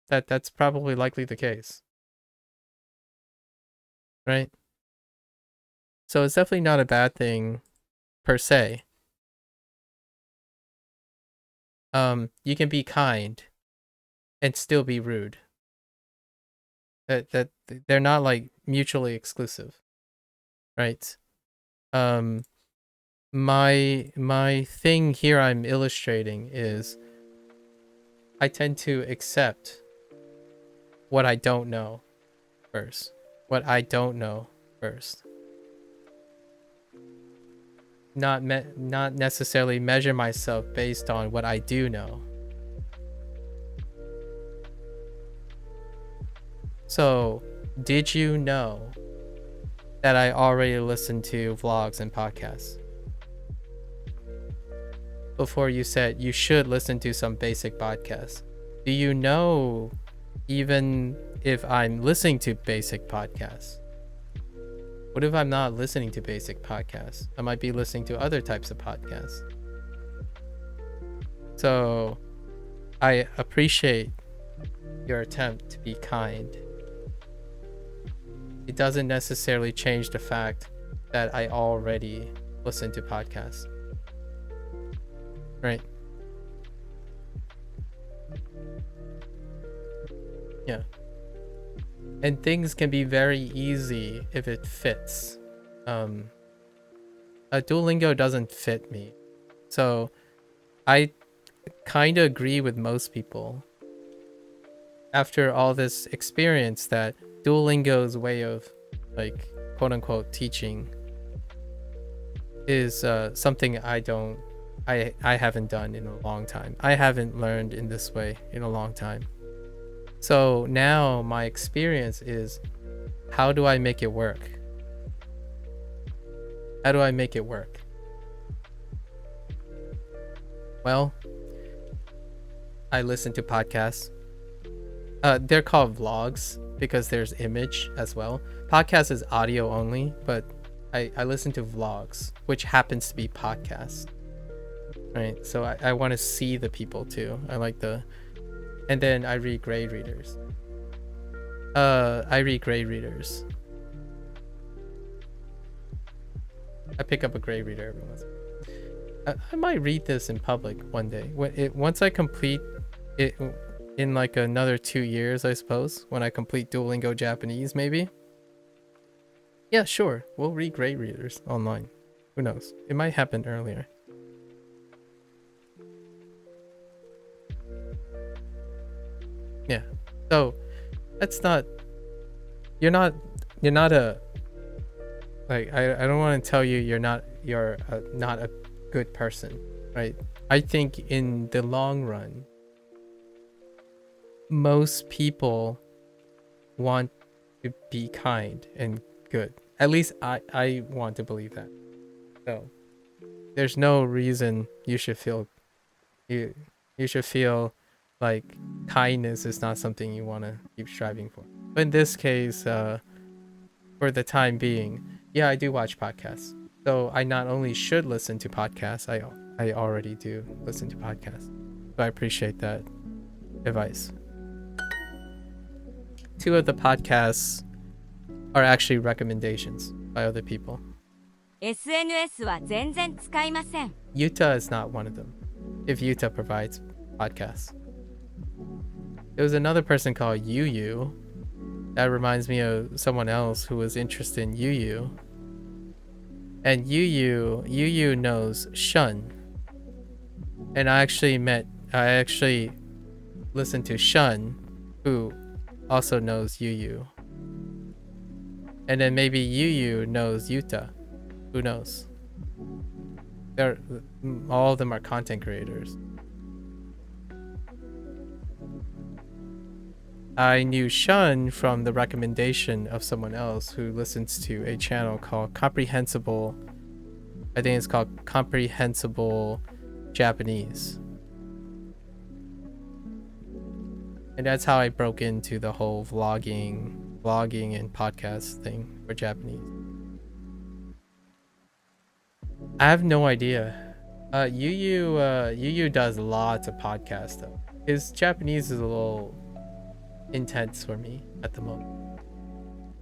That's probably likely the case. Right? So it's definitely not a bad thing per se. You can be kind and still be rude. That they're not like mutually exclusive. Right? My thing here I'm illustrating is I tend to accept what I don't know first. Not necessarily measure myself based on what I do know. So, did you know that I already listened to vlogs and podcasts? Before you said you should listen to some basic podcasts. Do you know even if I'm listening to basic podcasts? What if I'm not listening to basic podcasts? I might be listening to other types of podcasts. So I appreciate your attempt to be kind. It doesn't necessarily change the fact that I already listen to podcasts. Right? Yeah. And things can be very easy if it fits. Duolingo doesn't fit me. So I kind of agree with most people after all this experience that Duolingo's way of like quote unquote teaching is something I haven't done in a long time. I haven't learned in this way in a long time. So now my experience is, how do I make it work? Well, I listen to podcasts. They're called vlogs because there's image as well. Podcast is audio only, but I listen to vlogs, which happens to be podcasts. Right? So I want to see the people too. And then I read grade readers. I pick up a grade reader every once in a while. I might read this in public one day. Once I complete it in like another 2 years, I suppose, when I complete Duolingo Japanese, maybe. Yeah, sure. We'll read grade readers online. Who knows? It might happen earlier. Yeah. So that's not. You're not a. Like I don't want to tell you you're not a good person, right? I think in the long run, most people want to be kind and good. At least I want to believe that. So there's no reason you should feel like kindness is not something you want to keep striving for. But in this case, for the time being, yeah, I do watch podcasts. So I not only should listen to podcasts, I already do listen to podcasts. So I appreciate that advice. 2 of the podcasts are actually recommendations by other people. SNS は全然使いません。 Yuta is not one of them. If Yuta provides podcasts. There was another person called Yu. That reminds me of someone else who was interested in Yu. And Yu knows Shun. And I actually listened to Shun, who also knows Yu. And then maybe Yu knows Yuta. Who knows? All of them are content creators. I knew Shun from the recommendation of someone else who listens to a channel called Comprehensible. I think it's called Comprehensible Japanese. And that's how I broke into the whole vlogging and podcast thing for Japanese. I have no idea. Yu does lots of podcasts though. His Japanese is a little intense for me at the moment.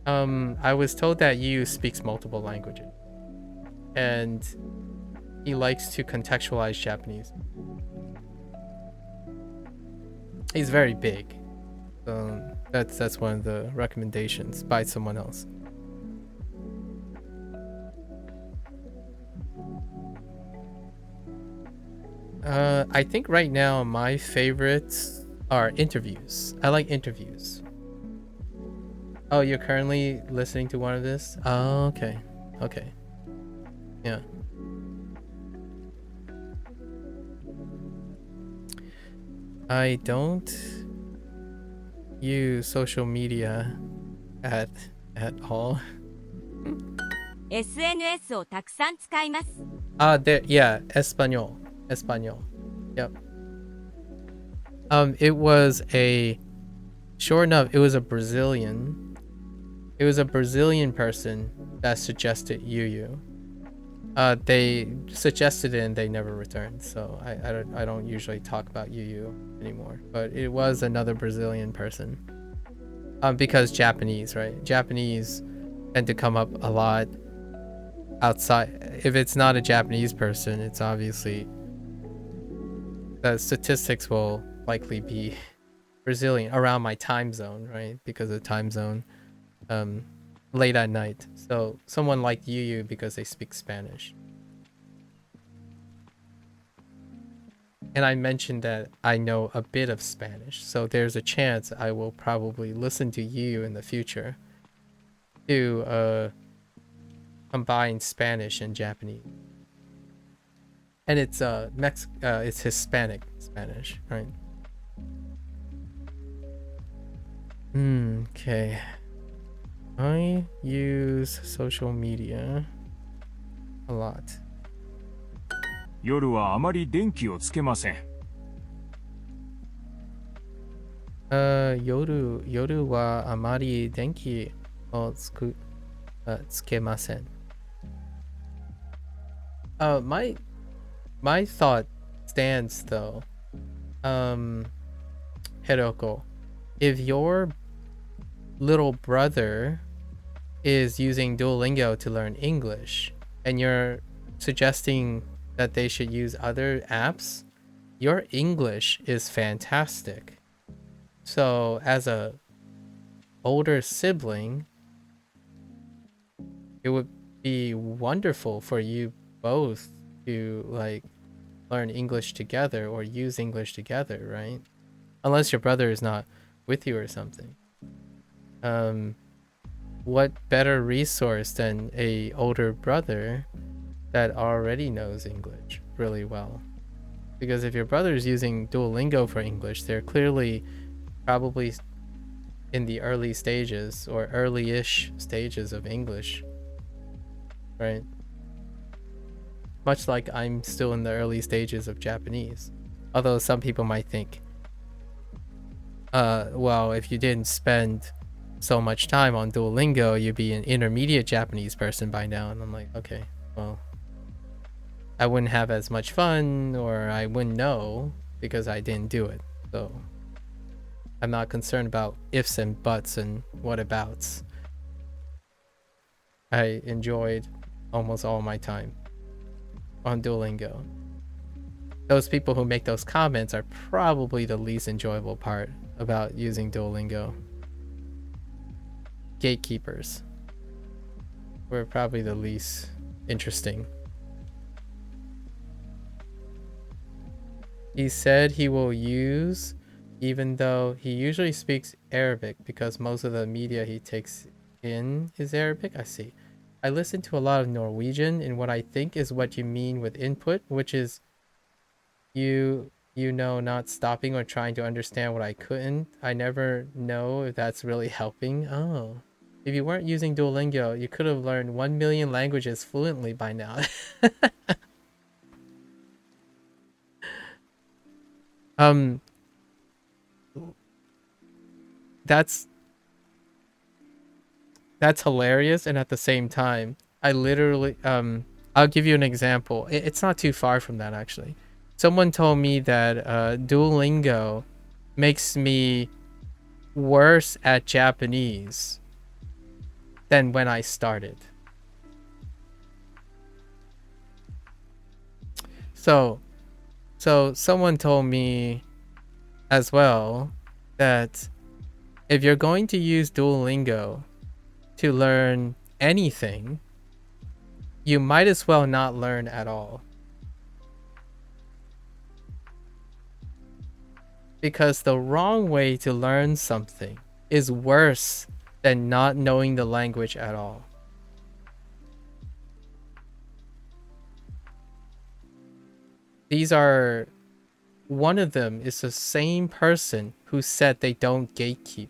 I was told that Yu speaks multiple languages, and he likes to contextualize Japanese. He's very big. So that's one of the recommendations by someone else. I think right now my favorites are interviews. I like interviews. Oh, you're currently listening to one of this? Oh, okay. Okay. Yeah. I don't use social media at all. SNS をたくさん使います。There, yeah, Espanol. Yep. It was sure enough, it was a Brazilian person that suggested Yu. They suggested it and they never returned, so I don't usually talk about Yu anymore. But it was another Brazilian person. Because Japanese, right? Japanese tend to come up a lot outside. If it's not a Japanese person, it's obviously the statistics will likely be Brazilian around my time zone, right? Because of time zone, late at night. So someone like Yu because they speak Spanish. And I mentioned that I know a bit of Spanish, so there's a chance I will probably listen to Yu in the future to combine Spanish and Japanese. And it's it's Hispanic Spanish, right? Okay. I use social media a lot. 夜はあまり電気をつけません。夜はあまり電気をつけません。My thought stands though. Hiroko, if your little brother is using Duolingo to learn English and you're suggesting that they should use other apps, your English is fantastic. So as a older sibling, it would be wonderful for you both to like learn English together or use English together, right? Unless your brother is not with you or something. What better resource than a older brother that already knows English really well? Because if your brother is using Duolingo for English, they're clearly probably in the early stages or early-ish stages of English, right? Much like I'm still in the early stages of Japanese. Although some people might think, well, if you didn't spend so much time on Duolingo, you'd be an intermediate Japanese person by now. And I'm like, okay, well, I wouldn't have as much fun, or I wouldn't know because I didn't do it. So I'm not concerned about ifs and buts and whatabouts. I enjoyed almost all my time on Duolingo. Those people who make those comments are probably the least enjoyable part about using Duolingo. Gatekeepers were probably the least interesting. He said he will use, even though he usually speaks Arabic because most of the media he takes in is Arabic. I see. I listen to a lot of Norwegian in what I think is what you mean with input, which is you know, not stopping or trying to understand what I couldn't. I never know if that's really helping. Oh, if you weren't using Duolingo, you could have learned 1 million languages fluently by now. that's hilarious, and at the same time, I literally I'll give you an example. It's not too far from that actually. Someone told me that Duolingo makes me worse at Japanese than when I started. So someone told me as well that if you're going to use Duolingo to learn anything, you might as well not learn at all. Because the wrong way to learn something is worse than not knowing the language at all. These are, one of them is the same person who said they don't gatekeep.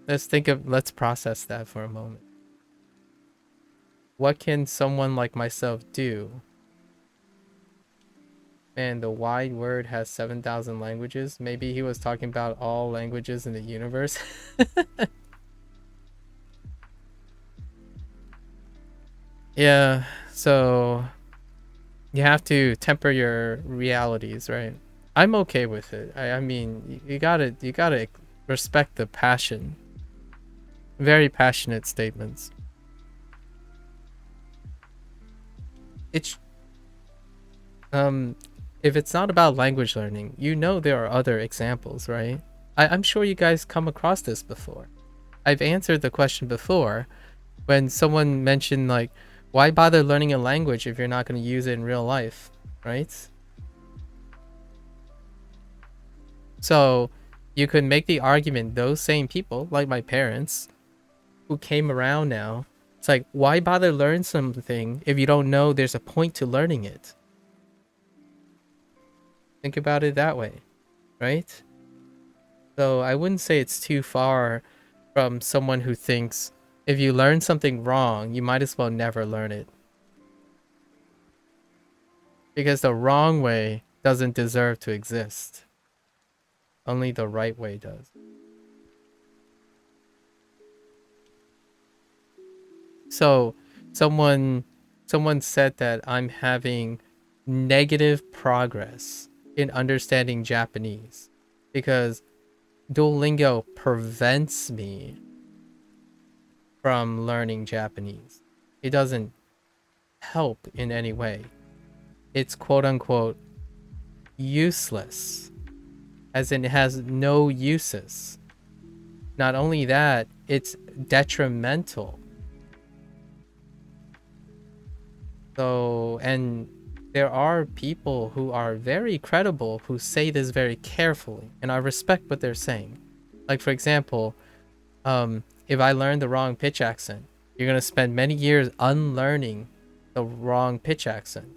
Let's process that for a moment. What can someone like myself do? And the wide word has 7,000 languages. Maybe he was talking about all languages in the universe. Yeah, so you have to temper your realities, right? I'm okay with it. I mean, you gotta respect the passion. Very passionate statements. It's if it's not about language learning, you know there are other examples, right? I'm sure you guys come across this before. I've answered the question before when someone mentioned like, why bother learning a language if you're not going to use it in real life, right? So you could make the argument, those same people, like my parents, who came around now, it's like, why bother learn something if you don't know there's a point to learning it? Think about it that way, right? So I wouldn't say it's too far from someone who thinks if you learn something wrong, you might as well never learn it. Because the wrong way doesn't deserve to exist. Only the right way does. So someone said that I'm having negative progress in understanding Japanese because Duolingo prevents me from learning Japanese. It doesn't help in any way. It's quote unquote useless, as in it has no uses. Not only that, it's detrimental. So, and there are people who are very credible who say this very carefully, and I respect what they're saying. Like, for example, if I learn the wrong pitch accent, you're going to spend many years unlearning the wrong pitch accent.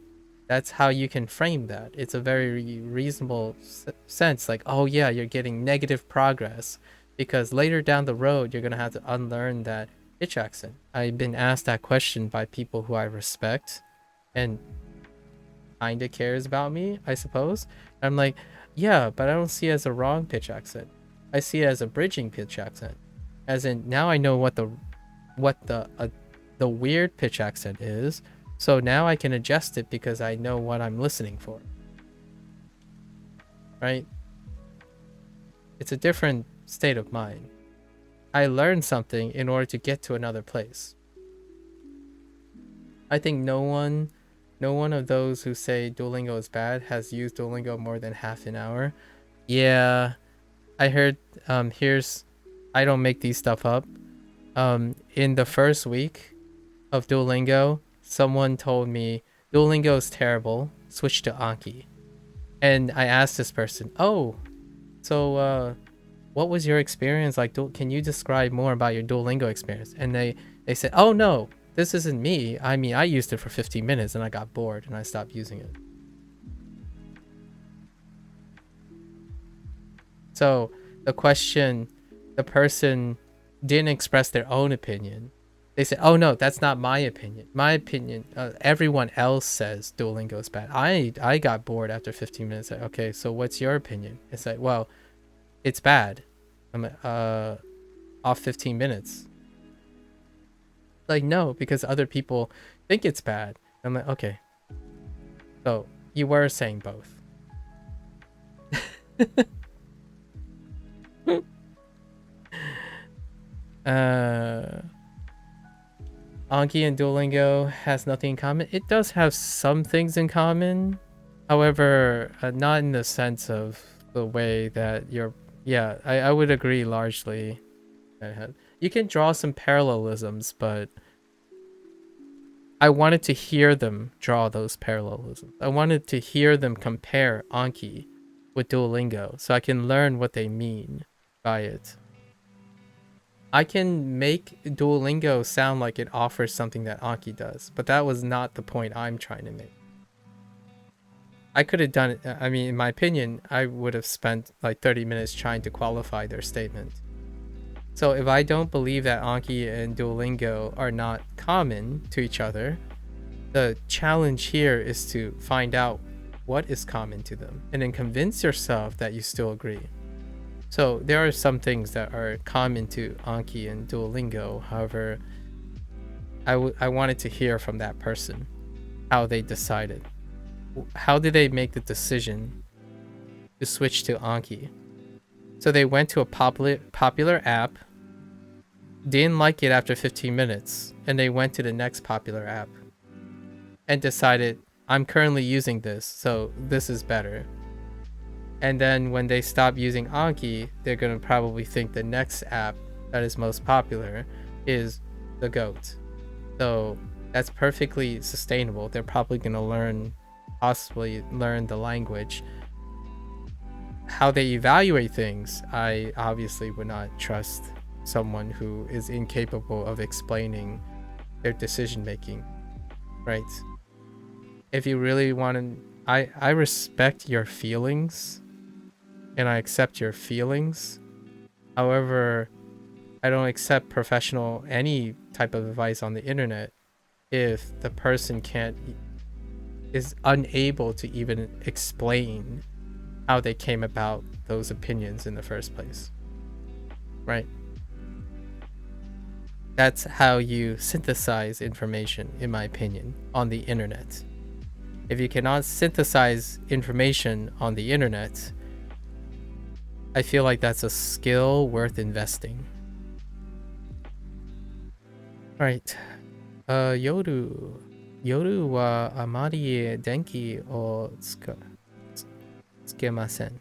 That's how you can frame that. It's a very reasonable sense. Like, oh yeah, you're getting negative progress because later down the road, you're going to have to unlearn that pitch accent. I've been asked that question by people who I respect and kinda cares about me, I suppose. I'm like, yeah, but I don't see it as a wrong pitch accent. I see it as a bridging pitch accent. As in, now I know what the weird pitch accent is, so now I can adjust it because I know what I'm listening for. Right? It's a different state of mind. I learned something in order to get to another place. I think no one of those who say Duolingo is bad has used Duolingo more than half an hour. Yeah, I heard, I don't make these stuff up. In the first week of Duolingo, someone told me Duolingo is terrible, switch to Anki. And I asked this person, oh, so what was your experience like? Can you describe more about your Duolingo experience? And they said, oh no, this isn't me. I mean, I used it for 15 minutes and I got bored and I stopped using it. So the person didn't express their own opinion. They say, "Oh no, that's not my opinion. My opinion. Everyone else says Duolingo is bad. I got bored after 15 minutes. Like, okay, so what's your opinion?" It's like, well, it's bad. I'm off 15 minutes. Like, no, because other people think it's bad. I'm like, okay. So you were saying both. Anki and Duolingo has nothing in common. It does have some things in common. However, not in the sense of the way that you're... Yeah, I would agree largely. You can draw some parallelisms, but I wanted to hear them draw those parallelisms. I wanted to hear them compare Anki with Duolingo so I can learn what they mean by it. I can make Duolingo sound like it offers something that Anki does, but that was not the point I'm trying to make. I could have done it. I mean, in my opinion, I would have spent like 30 minutes trying to qualify their statement. So if I don't believe that Anki and Duolingo are not common to each other, the challenge here is to find out what is common to them and then convince yourself that you still agree. So there are some things that are common to Anki and Duolingo. However, I wanted to hear from that person how they decided. How did they make the decision to switch to Anki? So they went to a popular app, didn't like it after 15 minutes, and they went to the next popular app and decided, I'm currently using this, so this is better. And then when they stop using Anki, they're going to probably think the next app that is most popular is the GOAT. So that's perfectly sustainable. They're probably going to possibly learn the language. How they evaluate things, I obviously would not trust someone who is incapable of explaining their decision making, right? If you really want to, I respect your feelings and I accept your feelings. However, I don't accept any type of advice on the internet if the person is unable to even explain how they came about those opinions in the first place, right? That's how you synthesize information, in my opinion, on the internet. If you cannot synthesize information on the internet, I feel like that's a skill worth investing. Right. Yoru wa amari denki o tsukemasen.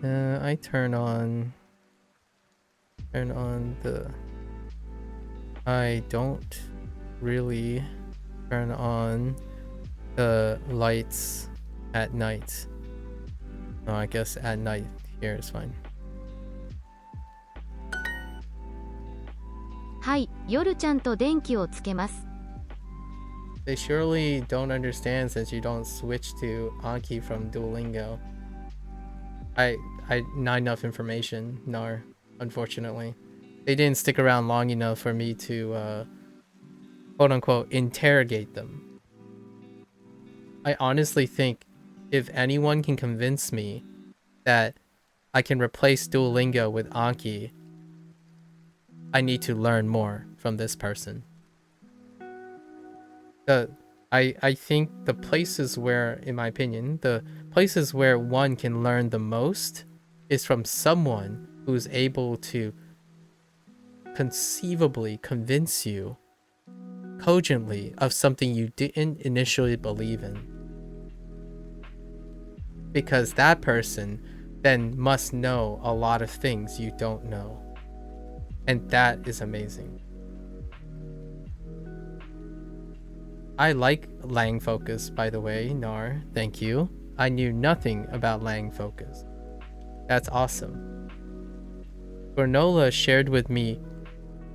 I turn on the... I don't really turn on the lights at night. No, I guess at night here is fine. はい、夜ちゃんと電気をつけます。 They surely don't understand since you don't switch to Anki from Duolingo. Not enough information, Nar, unfortunately. They didn't stick around long enough for me to quote unquote interrogate them. I honestly think if anyone can convince me that I can replace Duolingo with Anki, I need to learn more from this person. I think the places where, in my opinion, the places where one can learn the most is from someone who's able to conceivably convince you cogently of something you didn't initially believe in. Because that person then must know a lot of things you don't know. And that is amazing. I like Lang Focus, by the way, Nar. Thank you. I knew nothing about Lang Focus. That's awesome. Granola shared with me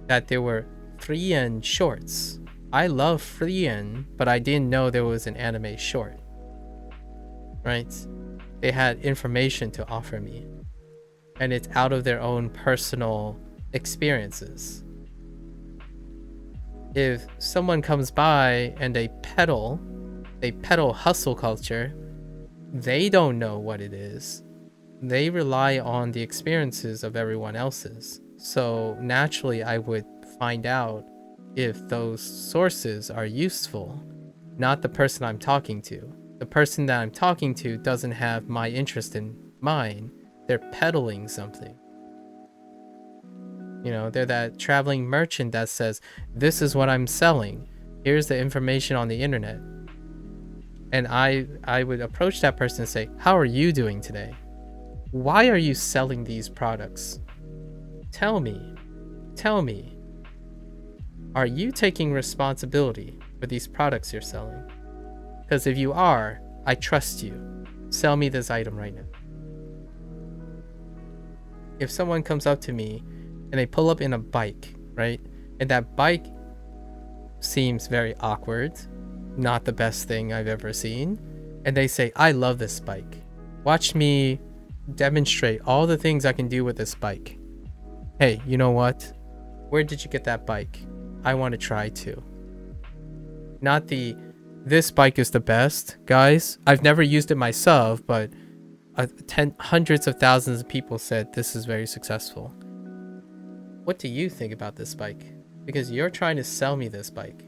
that there were Frien shorts. I love Frien, but I didn't know there was an anime short. Right? They had information to offer me. And it's out of their own personal experiences. if someone comes by and they peddle hustle culture, they don't know what it is. They rely on the experiences of everyone else's. So naturally, I would find out if those sources are useful, not the person I'm talking to. The person that I'm talking to doesn't have my interest in mind. They're peddling something. You know, they're that traveling merchant that says, this is what I'm selling. Here's the information on the internet. And I would approach that person and say, how are you doing today? Why are you selling these products? Tell me. Are you taking responsibility for these products you're selling? Because if you are, I trust you. Sell me this item right now. If someone comes up to me and they pull up in a bike, right? And that bike seems very awkward, not the best thing I've ever seen. And they say, I love this bike. Watch me demonstrate all the things I can do with this bike. Hey, you know what? Where did you get that bike? I want to try too. Not this bike is the best. Guys, I've never used it myself, but hundreds of thousands of people said this is very successful. What do you think about this bike? Because you're trying to sell me this bike.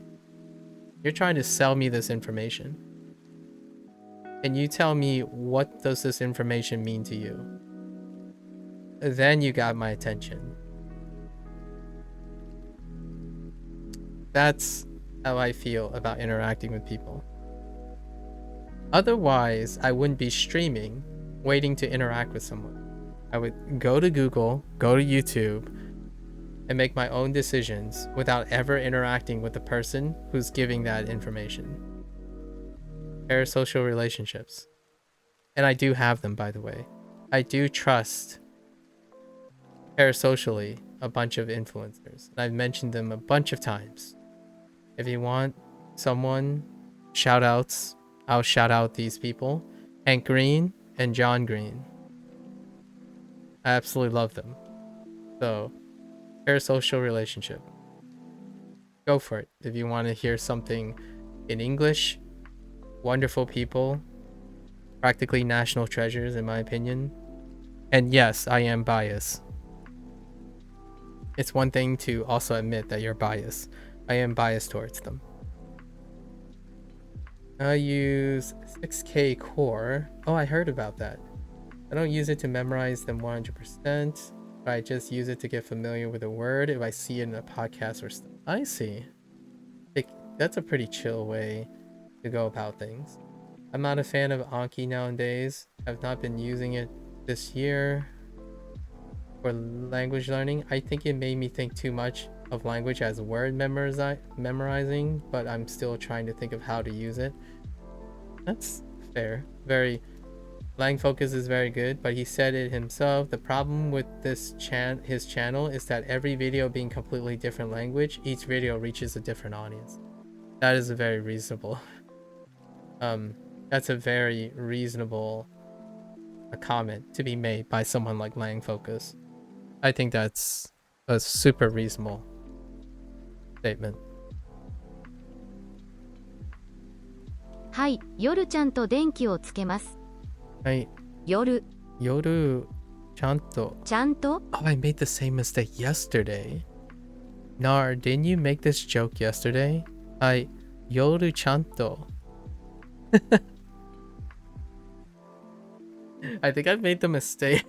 You're trying to sell me this information. And you tell me, what does this information mean to you? Then you got my attention. That's how I feel about interacting with people. Otherwise, I wouldn't be streaming, waiting to interact with someone. I would go to Google, go to YouTube, and make my own decisions without ever interacting with the person who's giving that information. Parasocial relationships. And I do have them, by the way. I do trust parasocially a bunch of influencers. And I've mentioned them a bunch of times. If you want someone, shout outs, I'll shout out these people. Hank Green and John Green. I absolutely love them. So, parasocial relationship. Go for it. If you want to hear something in English, wonderful people, practically national treasures in my opinion. And yes, I am biased. It's one thing to also admit that you're biased. I am biased towards them. I use 6K core. Oh, I heard about that. I don't use it to memorize them 100%, but I just use it to get familiar with a word if I see it in a podcast or stuff. I see. That's a pretty chill way to go about things. I'm not a fan of Anki nowadays. I've not been using it this year for language learning. I think it made me think too much of language as word memorizing, but I'm still trying to think of how to use it. That's fair. Lang Focus is very good, but he said it himself. The problem with his channel is that every video being completely different language, each video reaches a different audience. That is a very reasonable that's a very reasonable comment to be made by someone like Lang Focus. I think that's a super reasonable statement. はい、夜ちゃんと電気をつけます。はい、夜ちゃんと。ちゃんと Oh, I made the same mistake yesterday. Nar, didn't you make this joke yesterday? はい、夜ちゃんと。I think I made the mistake.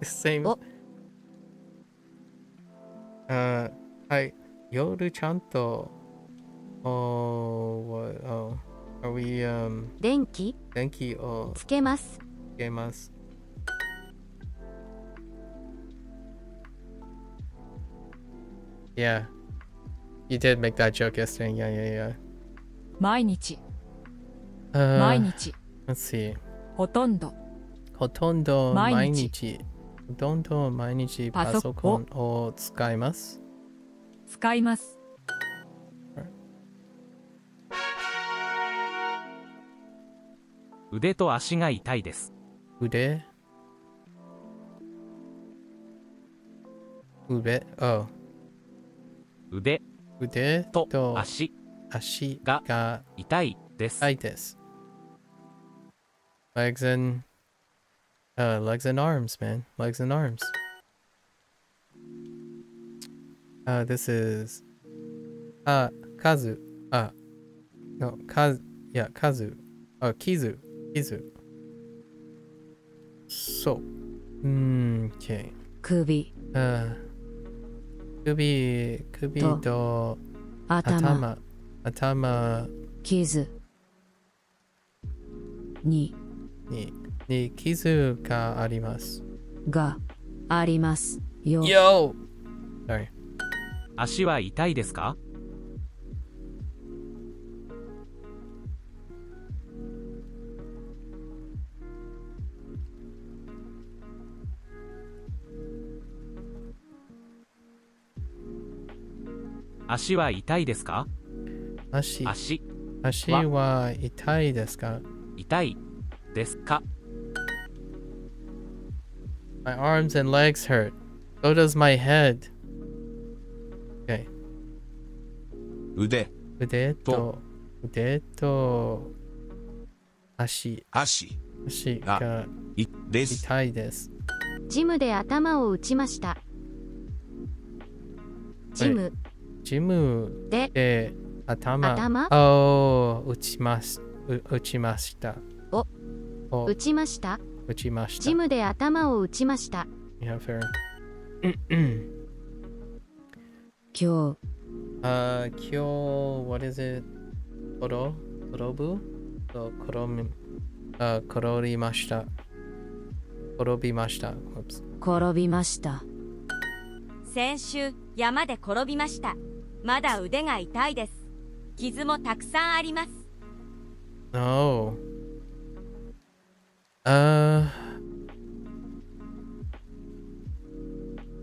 Same. はい、夜ちゃんと。Oh, are we 電気をつけます。つけます。Yeah, you did make that joke yesterday. Yeah. 毎日 Uh, 毎日 let's see. ほとんどほとんど毎毎日日。ほとんど毎日パソコンを使います。使います。腕と足が痛いです。腕 Oh. 腕腕とと足足がが痛いです。痛いです。Legs and legs and arms, man. Legs and arms. This is Kazu. No, yeah, Kazu. Kizu. So. Okay. 首、首と頭、頭傷にに傷があります。がありますよ。Yo! Sorry. 足は痛いですか？足は痛いですか？足は痛いですか？痛いですか？ My arms and legs hurt. So does my head. Okay. 腕、腕と足がです。痛いです。ジムで頭を打ちました。ジムで頭を打ちました。打ちました。ジムで頭を打ちました。Yeah, fair. 今日 what is it? 転びました。Oops. 転びました。先週山で転びました。まだ腕が痛いです。傷もたくさんあります。No.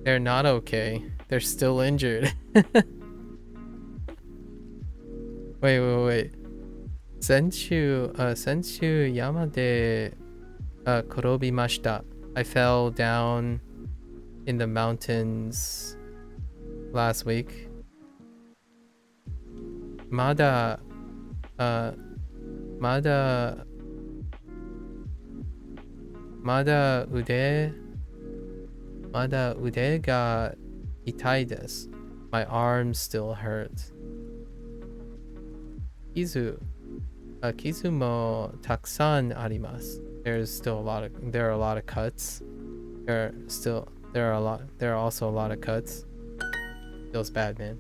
They're not okay. They're still injured. Wait. 先週山で転びました。I fell down in the mountains last week. まだ腕が痛いです。My arms still hurt. 傷もたくさんあります。There are a lot of cuts. There are also a lot of cuts. Feels bad, man.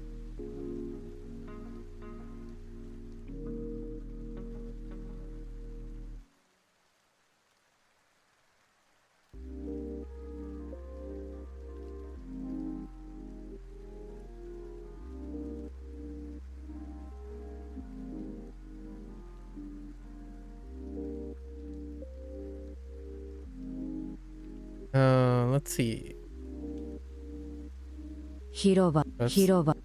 Let's see. 広場、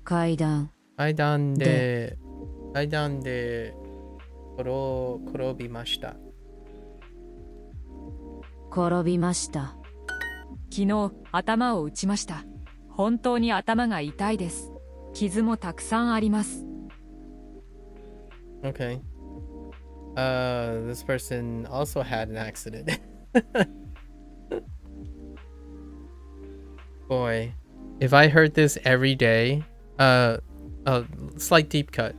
階段で転びました。昨日頭を打ちました。本当に頭が痛いです。傷もたくさんあります。Okay. This person also had an accident. Boy, if I heard this every day, slight deep cut.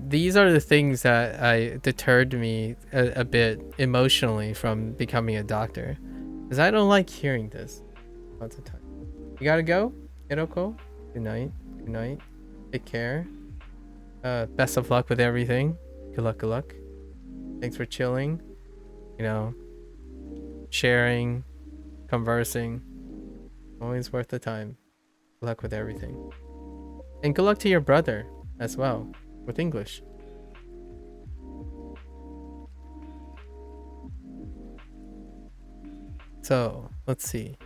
These are the things that deterred me a bit emotionally from becoming a doctor, because I don't like hearing this all the time. You gotta go, Hiroko. Good night. Take care. Best of luck with everything. Good luck. Thanks for chilling. Sharing, conversing. Always worth the time. Good luck with everything. And good luck to your brother as well with English. So, let's see.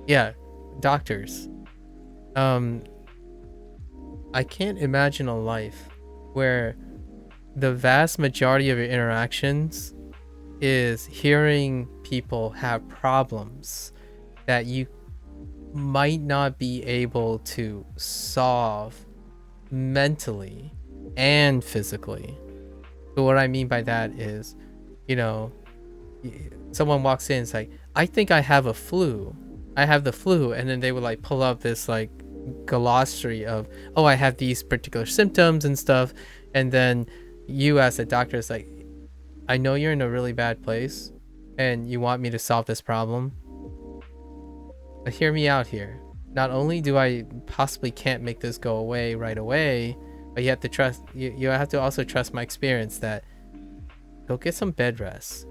Yeah, doctors. I can't imagine a life where the vast majority of your interactions is hearing people have problems that you might not be able to solve mentally and physically. So what I mean by that is, you know, someone walks in, it's like, I think I have a flu. I have the flu, and then they would like pull up this like glossary of, oh, I have these particular symptoms and stuff, and then you as a doctor is like, I know you're in a really bad place, and you want me to solve this problem, but hear me out here. Not only do I possibly can't make this go away right away, but you have to trust. You have to also trust my experience that go get some bed rest,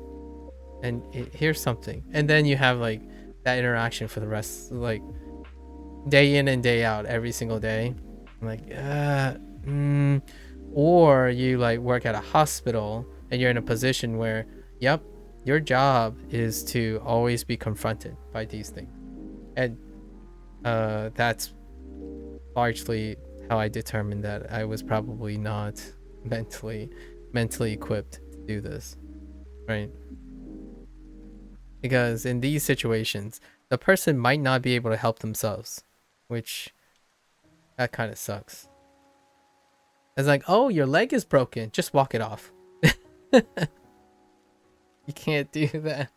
and here's something, and then you have like that interaction for the rest, like day in and day out, every single day. I'm like, or you like work at a hospital and you're in a position where, yep, your job is to always be confronted by these things, and that's largely how I determined that I was probably not mentally equipped to do this, right? Because in these situations, the person might not be able to help themselves, which that kind of sucks. It's like, oh, your leg is broken, just walk it off. You can't do that.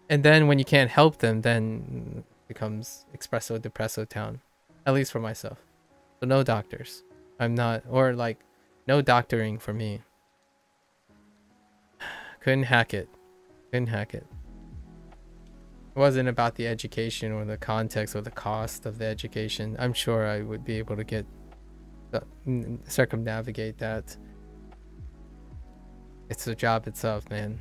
And then when you can't help them, then it becomes espresso depresso town, at least for myself. So no doctors. I'm not, or like no doctoring for me. Couldn't hack it. It wasn't about the education or the context or the cost of the education. I'm sure I would be able to get circumnavigate that. It's the job itself, man.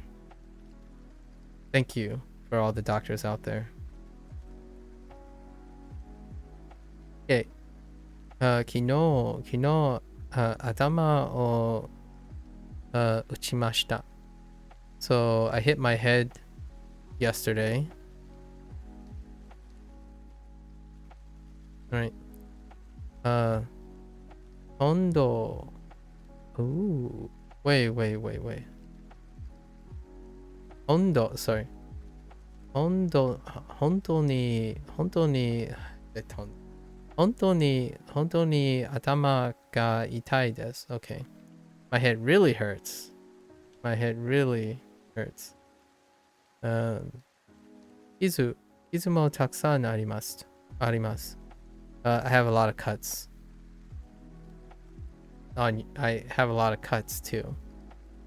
Thank you for all the doctors out there. Okay. 昨日、頭を打ちました。So I hit my head yesterday. Right. Hondo. Ooh. Wait. Hondo, sorry. Hondo, 本当に頭が痛いです. Okay. My head really hurts.傷もたくさんあります。I have a lot of cuts. I have a lot of cuts too.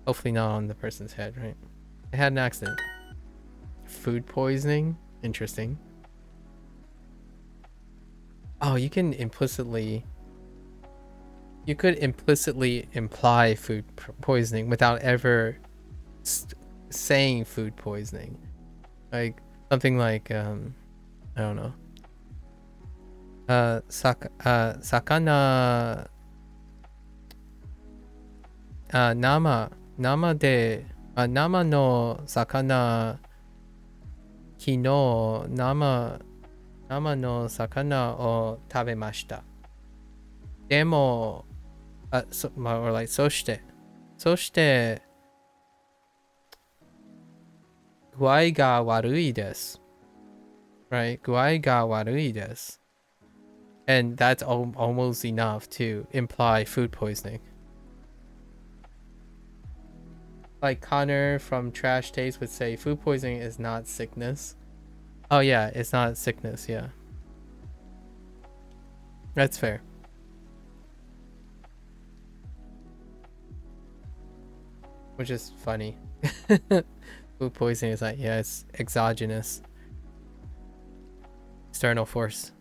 Hopefully not on the person's head, right? I had an accident. Food poisoning? Interesting. Oh, you could implicitly imply food poisoning without ever saying food poisoning. Like something like I don't know. 魚生の魚昨日生の魚を食べました。でもor like そして具合が悪いです。Right? 具合が悪いです。And that's almost enough to imply food poisoning. Like Connor from Trash Taste would say, food poisoning is not sickness. Oh yeah, it's not sickness, yeah. That's fair. Which is funny. Food poisoning is like, yeah, it's exogenous. External force.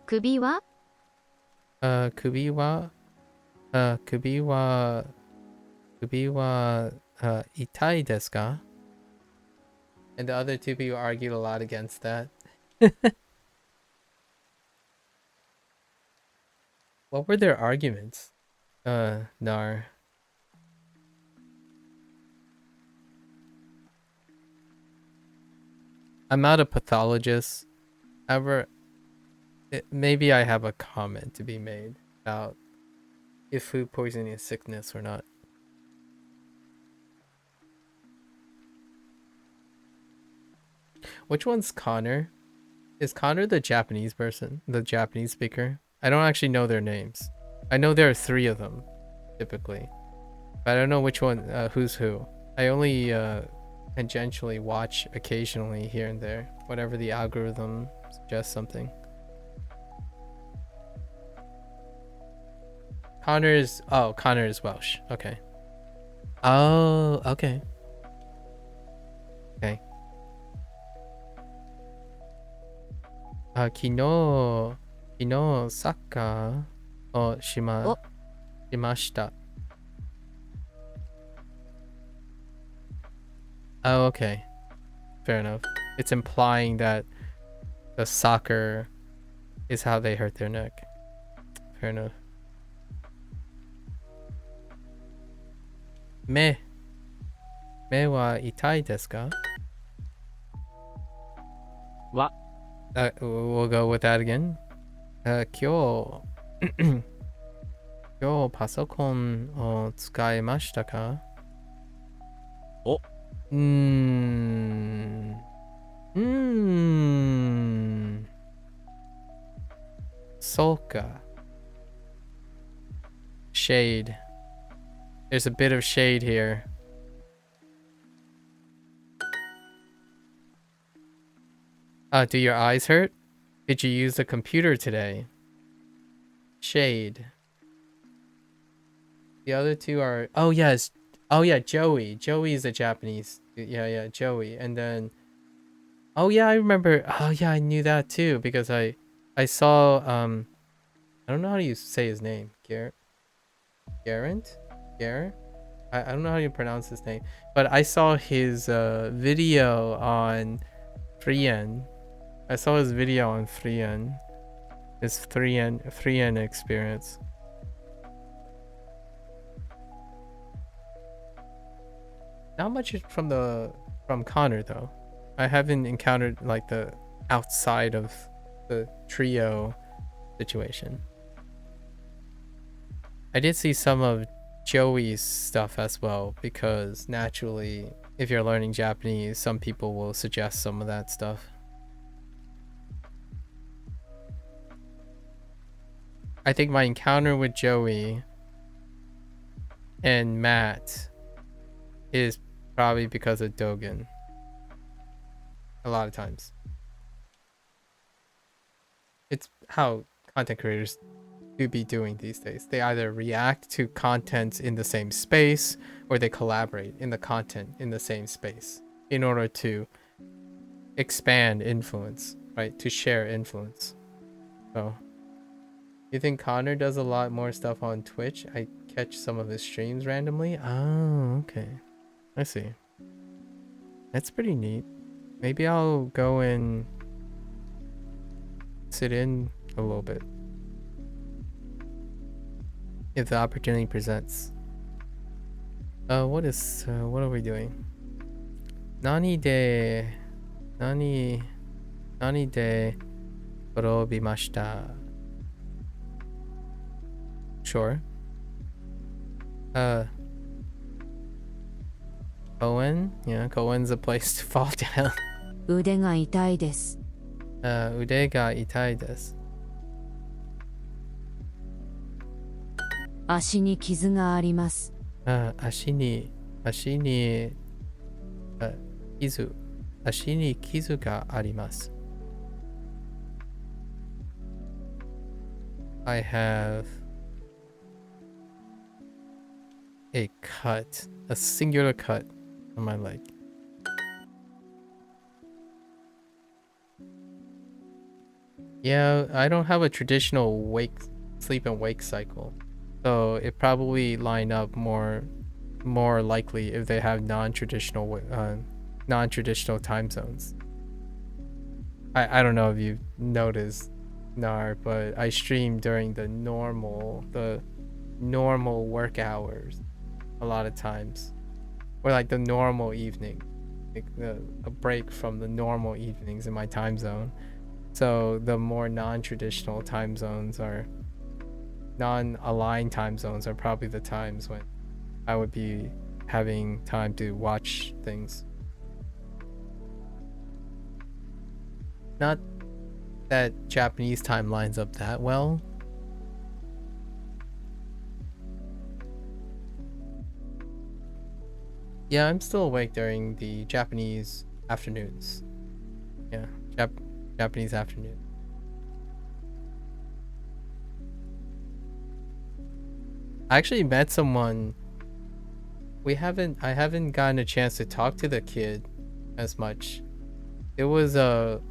首は首は痛いですか? And the other two people argued a lot against that. What were their arguments? Nar. I'm not a pathologist. However, maybe I have a comment to be made about if food poisoning is sickness or not. Which one's Connor? Is Connor the Japanese person? The Japanese speaker? I don't actually know their names. I know there are 3 of them, typically. But I don't know which one, who's who. I only tangentially watch occasionally here and there, whenever the algorithm suggests something. Connor is Welsh. Okay. Oh, okay. Okay. 昨日サッカーをしました。Oh, okay. Fair enough. It's implying that the soccer is how they hurt their neck. Fair enough. 目は痛いですか? What? We'll go with that again. 今日パソコンを使いましたか? お。そうか. Shade. There's a bit of shade here. Do your eyes hurt? Did you use the computer today? Shade. The other 2 are... Oh, yes. Oh, yeah, Joey. Joey is a Japanese... Yeah, Joey. And then... Oh, yeah, I remember... Oh, yeah, I knew that, too. Because I saw... I don't know how you say his name. Garrett? Garrett? I don't know how you pronounce his name. But I saw his video on Frien. I saw his video on Frien. His Frien experience. Not much from Connor though. I haven't encountered like the outside of the trio situation. I did see some of Joey's stuff as well, because naturally, if you're learning Japanese, some people will suggest some of that stuff. I think my encounter with Joey and Matt is probably because of Dogen. A lot of times. It's how content creators do be doing these days. They either react to content in the same space, or they collaborate in the content in the same space in order to expand influence, right? To share influence. So, you think Connor does a lot more stuff on Twitch? I catch some of his streams randomly. Oh, okay. I see. That's pretty neat. Maybe I'll go and sit in a little bit if the opportunity presents. What are we doing? Nani de korobimashita. Sure. Koen? Yeah, Koen's a place to fall down. 腕が痛いです。腕が痛いです。足に傷があります。足に傷があります。I have a cut, a singular cut on my leg. Yeah, I don't have a traditional sleep and wake cycle, so it probably line up more likely if they have non-traditional time zones. I don't know if you've noticed, Nar, but I stream during the normal work hours a lot of times, or like the normal evening, like a break from the normal evenings in my time zone. So the more non-traditional time zones, or non-aligned time zones, are probably the times when I would be having time to watch things. Not that Japanese time lines up that well, Yeah, I'm still awake during the Japanese afternoons. Yeah, Japanese afternoon. I actually met someone. I haven't gotten a chance to talk to the kid as much. It was a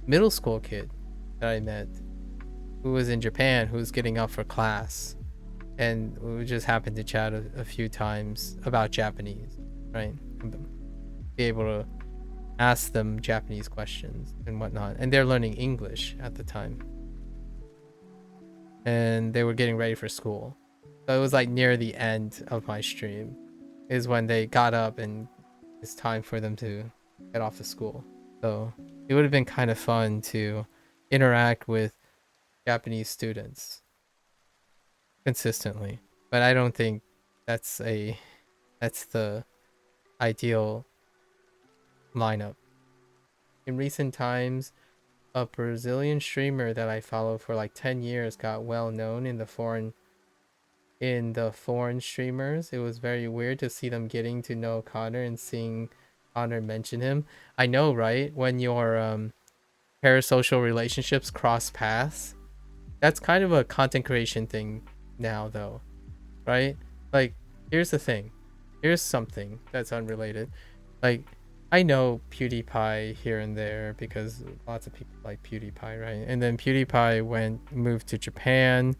middle school kid that I met who was in Japan, who was getting up for class, and we just happened to chat a few times about Japanese, right? Be able to ask them Japanese questions and whatnot, and they're learning English at the time, and they were getting ready for school. So it was like near the end of my stream is when they got up and it's time for them to get off to school. So it would have been kind of fun to interact with Japanese students consistently, but I don't think that's the ideal lineup. In recent times, a Brazilian streamer that I followed for like 10 years got well known in the foreign streamers. It was very weird to see them getting to know Connor and seeing Connor mention him. I know, right? When your parasocial relationships cross paths, that's kind of a content creation thing now, though, right? Like, here's the thing. Here's something that's unrelated. Like, I know PewDiePie here and there because lots of people like PewDiePie, right? And then PewDiePie moved to Japan.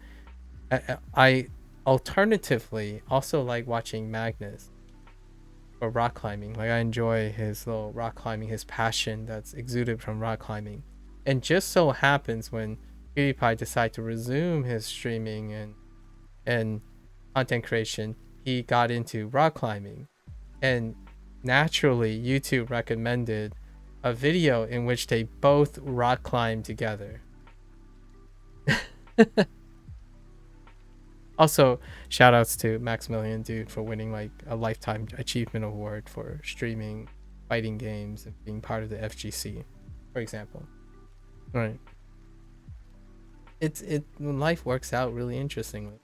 I alternatively also like watching Magnus for rock climbing. Like, I enjoy his little rock climbing, his passion that's exuded from rock climbing. And just so happens when PewDiePie decided to resume his streaming and content creation, he got into rock climbing, and naturally YouTube recommended a video in which they both rock climb together. Also, shout outs to Maximilian Dude for winning like a lifetime achievement award for streaming fighting games and being part of the FGC, for example. Right. Life works out really interestingly.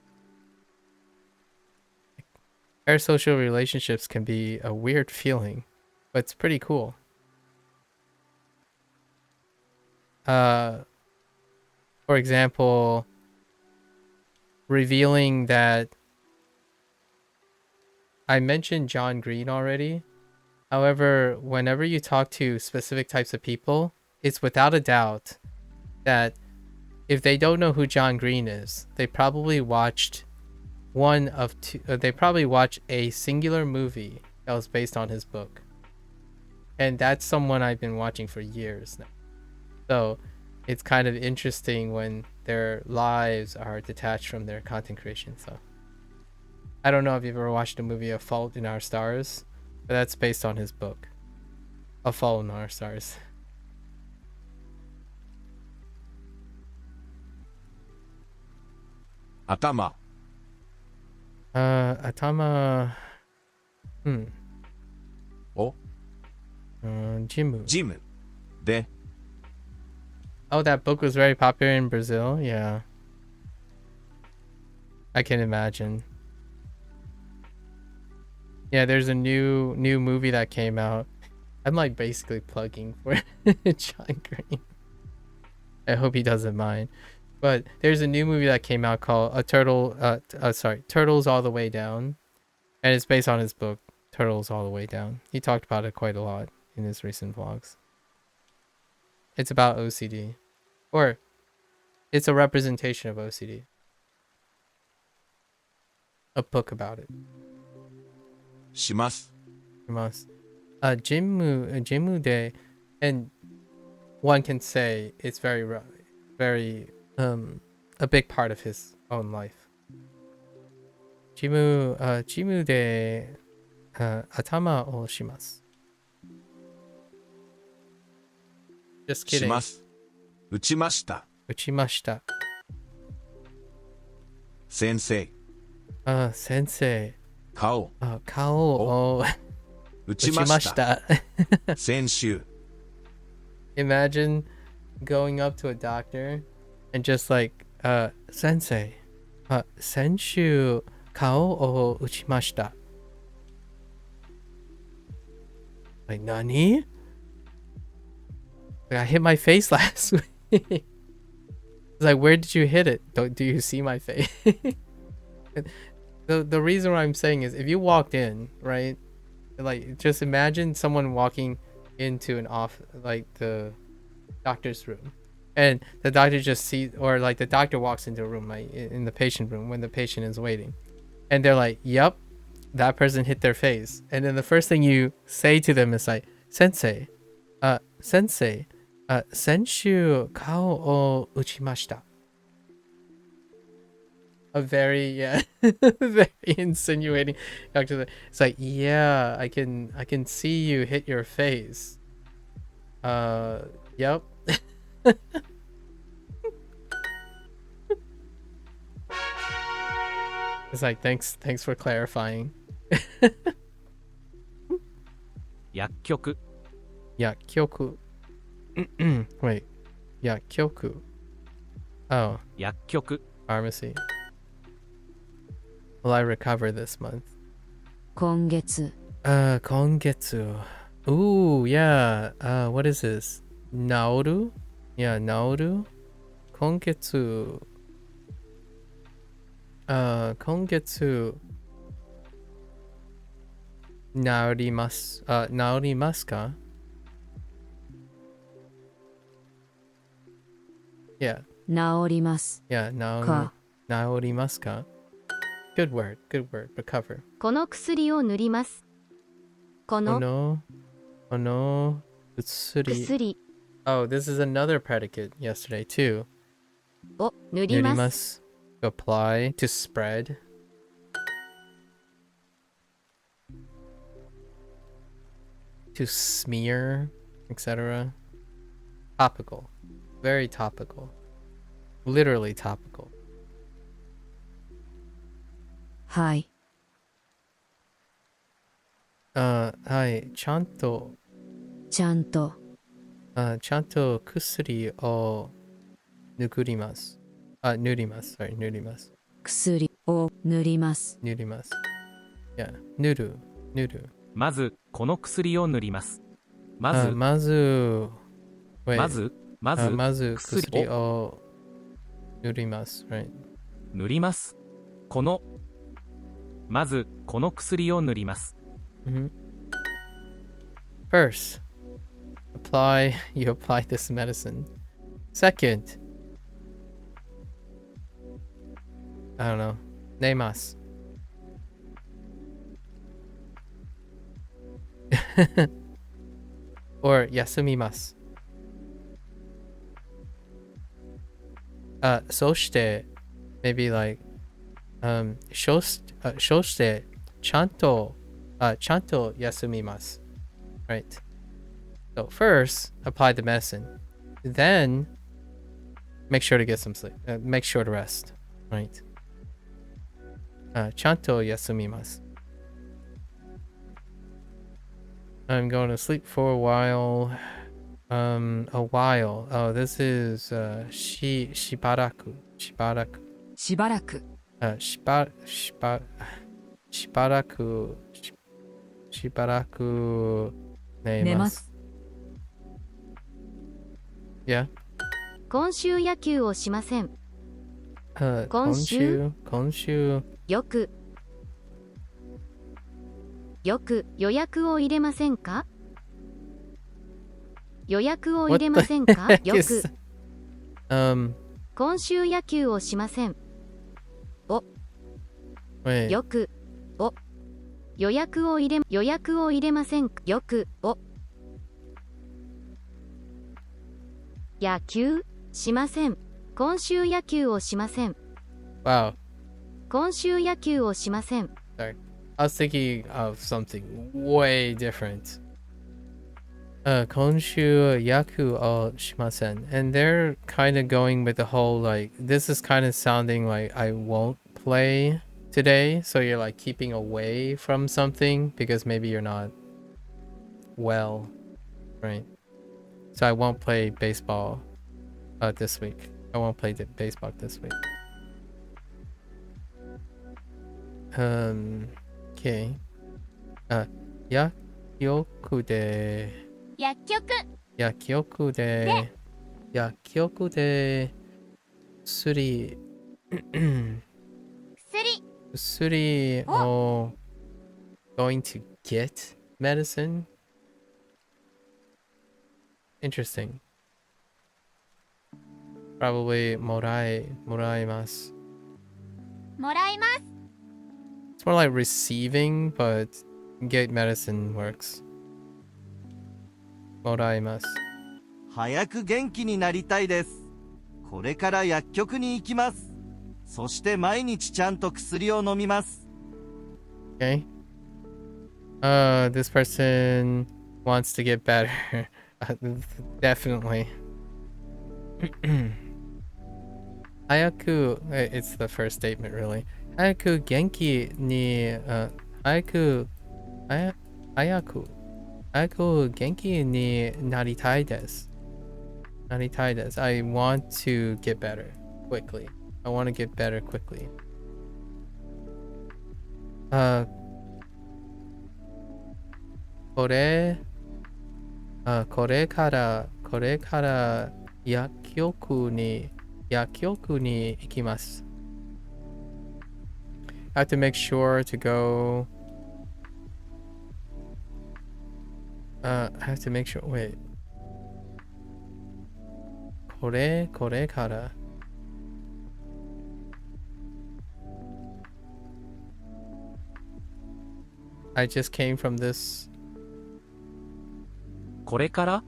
Parasocial relationships can be a weird feeling, but it's pretty cool. For example, revealing that I mentioned John Green already. However, whenever you talk to specific types of people, it's without a doubt that if they don't know who John Green is, they probably watched they probably watched a singular movie that was based on his book. And that's someone I've been watching for years now. So it's kind of interesting when their lives are detached from their content creation. So I don't know if you've ever watched the movie A Fault in Our Stars, but that's based on his book, A Fault in Our Stars. Atama. Atama. O. Jimu. Jimu. De. Oh, that book was very popular in Brazil. Yeah, I can imagine. Yeah, there's a new movie that came out. I'm like basically plugging for John Green. I hope he doesn't mind. But there's a new movie that came out called Turtles All the Way Down, and it's based on his book Turtles All the Way Down. He talked about it quite a lot in his recent vlogs. It's about OCD, or it's a representation of OCD. A book about it. Shimasu. Jimu de, and one can say it's very a big part of his own life. Jimu de atama o shimasu. Just kidding. Shimasu. Uchimashita. Uchimashita. Sensei. Sensei. Kao. Kao o uchimashita. Senshu. Imagine going up to a doctor and just like, sensei, senshu kao o uchimashita. Like, Nani? Like, I hit my face last week. It's like, where did you hit it? Do you see my face? The reason why I'm saying is if you walked in, right? Like, just imagine someone walking into an off, like the doctor's room, and the doctor just sees, or like the doctor walks into a room, like in the patient room when the patient is waiting, and they're like, "Yep, that person hit their face," and then the first thing you say to them is like, "Sensei, sensei, senshu kao o uchimashita." A very, yeah, very insinuating doctor. It's like, yeah, I can see you hit your face. Yep. It's like, thanks for clarifying. 薬局 Yakyoku. Wait. Yakyoku. Oh, 薬局 pharmacy. Will I recover this month? 今月 Kongetsu. Ooh, yeah. What is this? Naoru? Yeah, Naoru. Kongetsu. Kongetsu. Naorimasu. Naorimasu ka? Yeah. 治ります Yeah, Ka. naorimasu ka? Good word. Recover. この薬を塗ります。こ Oh の no. Oh no. Utsuri. 薬 Oh, this is another predicate yesterday too. を塗ります。 Nurimasu. To apply, to spread. To smear, etc. Topical. Very topical. Literally topical. はい Hi. Chanto. ちゃんと Chanto kusuri o nukurimasu. Nurimasu. Sorry, nurimasu. 薬を塗ります Nurimasu. Yeah. Nuru. まずこの薬を塗りますまず Mazu. Wait. まず Mazu 薬 kusuri を o nurimasu. Right. 塗りますこのまずこの薬を塗ります Mm-hmm. First, you apply this medicine. Second, I don't know, neimasu. Or yasumimasu. そして maybe like そしてちゃんと休みます right. So first apply the medicine, then make sure to get some sleep, make sure to rest, right. ちゃんと休みます I'm going to sleep for a while. A while. Oh, this is しばらくしばらくしばらく寝ます。Yeah. 今週野球をしません。今週よく予約を入れませんか？予約を入れませんか？よく今週野球をしません。よく予約を入れませんか？よく野球しません。今週野球をしません。 Wow. 今週野球をしません。 Sorry. I was thinking of something way different. 今週野球をしません. And they're kind of going with the whole like, this is kind of sounding like I won't play today. So you're like keeping away from something because maybe you're not well, right? So I won't play baseball this week. I won't play baseball this week. Okay. 薬で薬局薬局で薬薬を going to get medicine? Interesting. Probably もらいます. もらいます It's more like receiving, but get medicine works. もらいます. 早く元気になりたいです。これから薬局に行きます。そして毎日ちゃんと薬を飲みます。Okay. This person wants to get better. Definitely. 早く it's the first statement really. 早く元気に早く元気になりたいです。I want to get better quickly. I want to get better quickly. これから薬局に行きます。I have to make sure to go. I have to make sure. Wait. これから。I just came from this. これから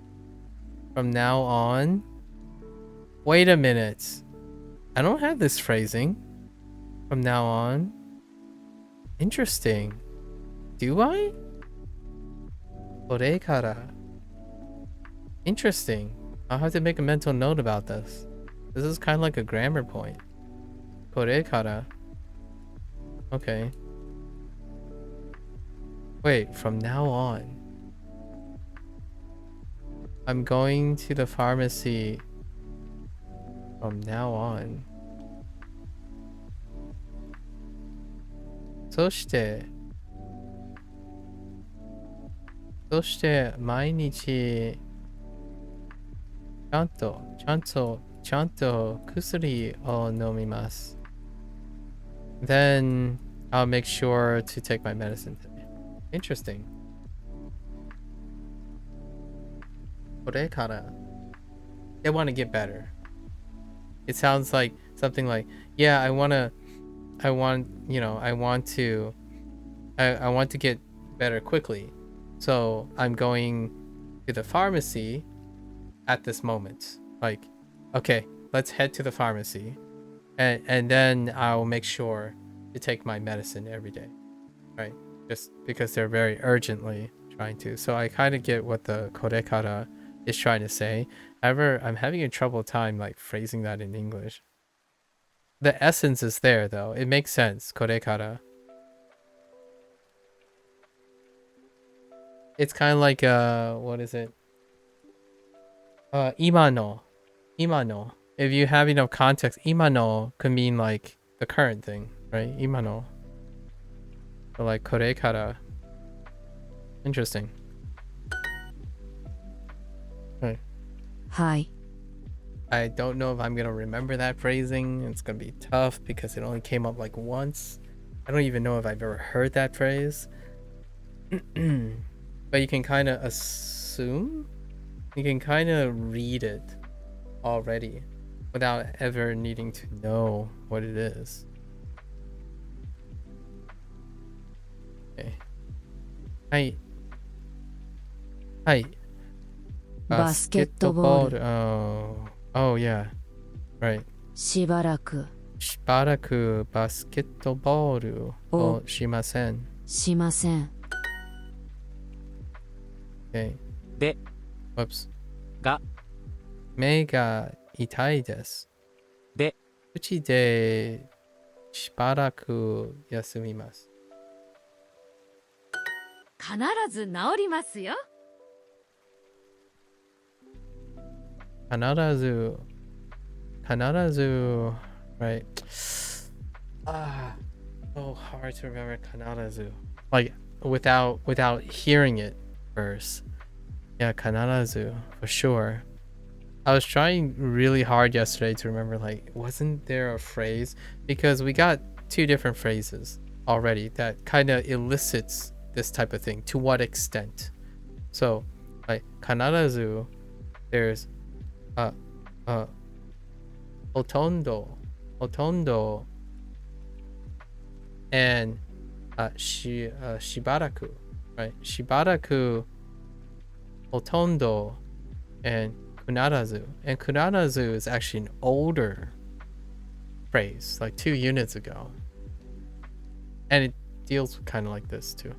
From now on. Wait a minute. I don't have this phrasing. From now on. Interesting. Do I? これから. Interesting. I'll have to make a mental note about this. This is kind of like a grammar point. これから. Okay. Wait, from now on. I'm going to the pharmacy from now on. そして毎日ちゃんと薬を飲みます。Then I'll make sure to take my medicine today. Interesting. これから They want to get better. It sounds like something like, yeah, I want to get better quickly. So I'm going to the pharmacy at this moment. Like, okay, let's head to the pharmacy. And then I'll make sure to take my medicine every day. Right? Just because they're very urgently trying to. So I kind of get what the korekara is trying to say. However, I'm having a trouble time like phrasing that in English. The essence is there though. It makes sense. Korekara. It's kind of like what is it? Imano. If you have enough context, imano could mean like the current thing, right? Imano. Or like korekara. Interesting. Right. Hi. I don't know if I'm gonna remember that phrasing. It's gonna be tough because it only came up like once. I don't even know if I've ever heard that phrase. But you can kind of assume. You can kind of read it already without ever needing to know what it is. Okay. Hi. Basketball. Oh yeah. Right. しばらくバスケットボールをしません。しません。Okay. で Whoops. が目が痛いです。で口でしばらく休みます。必ず治りますよ。必ず right. So hard to remember 必ず like without hearing it verse. Yeah, kanarazu, for sure. I was trying really hard yesterday to remember, like, wasn't there a phrase? Because we got two different phrases already that kind of elicits this type of thing. To what extent? So, like, kanarazu, there's hotondo, and shibaraku, right? Shibaraku, hotondo, and kunarazu. And kunarazu is actually an older phrase, like 2 units ago. And it deals kind of like this too.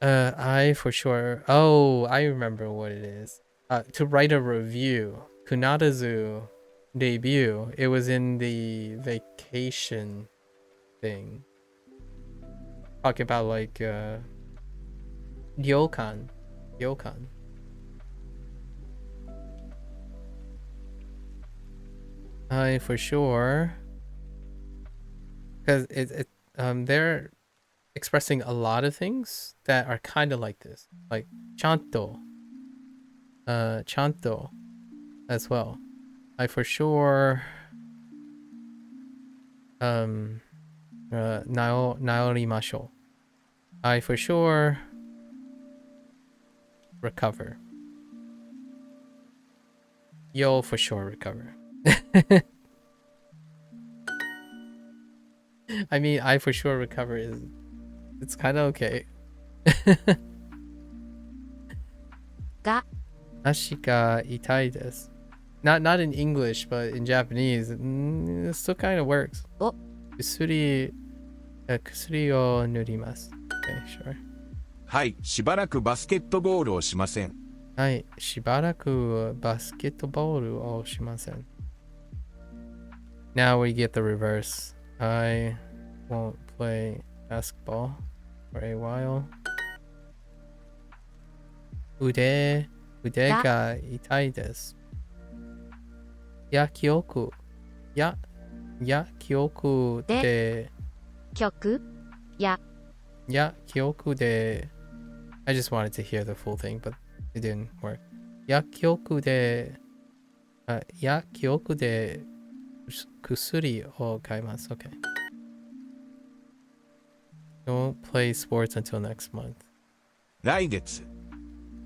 I for sure. Oh, I remember what it is. To write a review. Kunarazu debut. It was in the vacation thing. Talking about like ryokan. I for sure. Because they're expressing a lot of things that are kind of like this, like chanto as well. I for sure naorimashou. I for sure recover. You'll for sure recover. I mean, I for sure recover is, it's kind of okay. Ga. Ashi ga itai desu. Not in English, but in Japanese, it still kind of works. Oh. Kusuri o nurimasu. Okay, sure. はい、しばらくバスケットボールをしません。はい、しばらくバスケットボールをしません。Now we get the reverse. I won't play basketball for a while. 腕が痛いです。記憶で曲や記憶で I just wanted to hear the full thing, but it didn't work. 記憶で薬を買います。Okay. Don't play sports until next month. 来月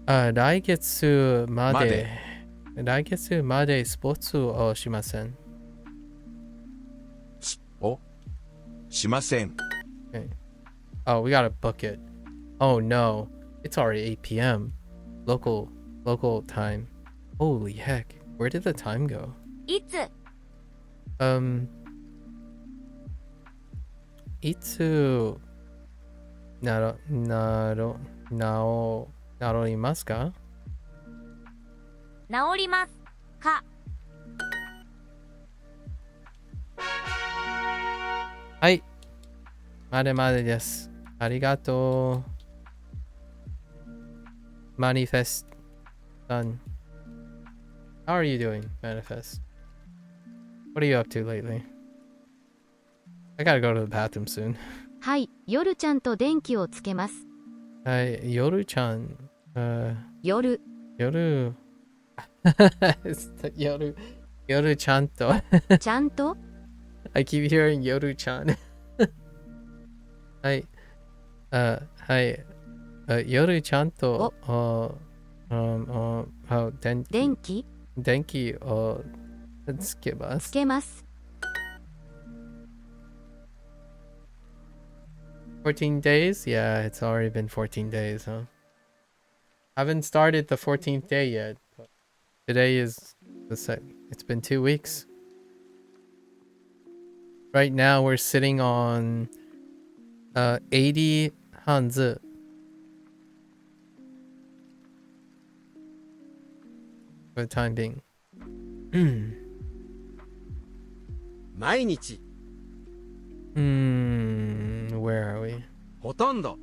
来月までスポーツをしません。しません。Okay. Oh, we gotta book it. Oh no, it's already 8 p.m. Local time. Holy heck, where did the time go? いついつなりますか？治りますか？はい。までです。ありがとう。Manifest done. How are you doing, Manifest? What are you up to lately? I gotta go to the bathroom soon. はい、夜ちゃんと電気をつけます。はい、夜ちゃん。夜夜ちゃんと。ちゃんと I keep hearing 夜ちゃん。はい。はい。夜ちゃんと、電気をつけます。つけます。14 days? Yeah, it's already been 14 days, huh? Haven't started the 14th day yet. But today is it's been 2 weeks. Right now we're sitting on 80 hanzi. For the time being. 毎日 Where are we? ほとんど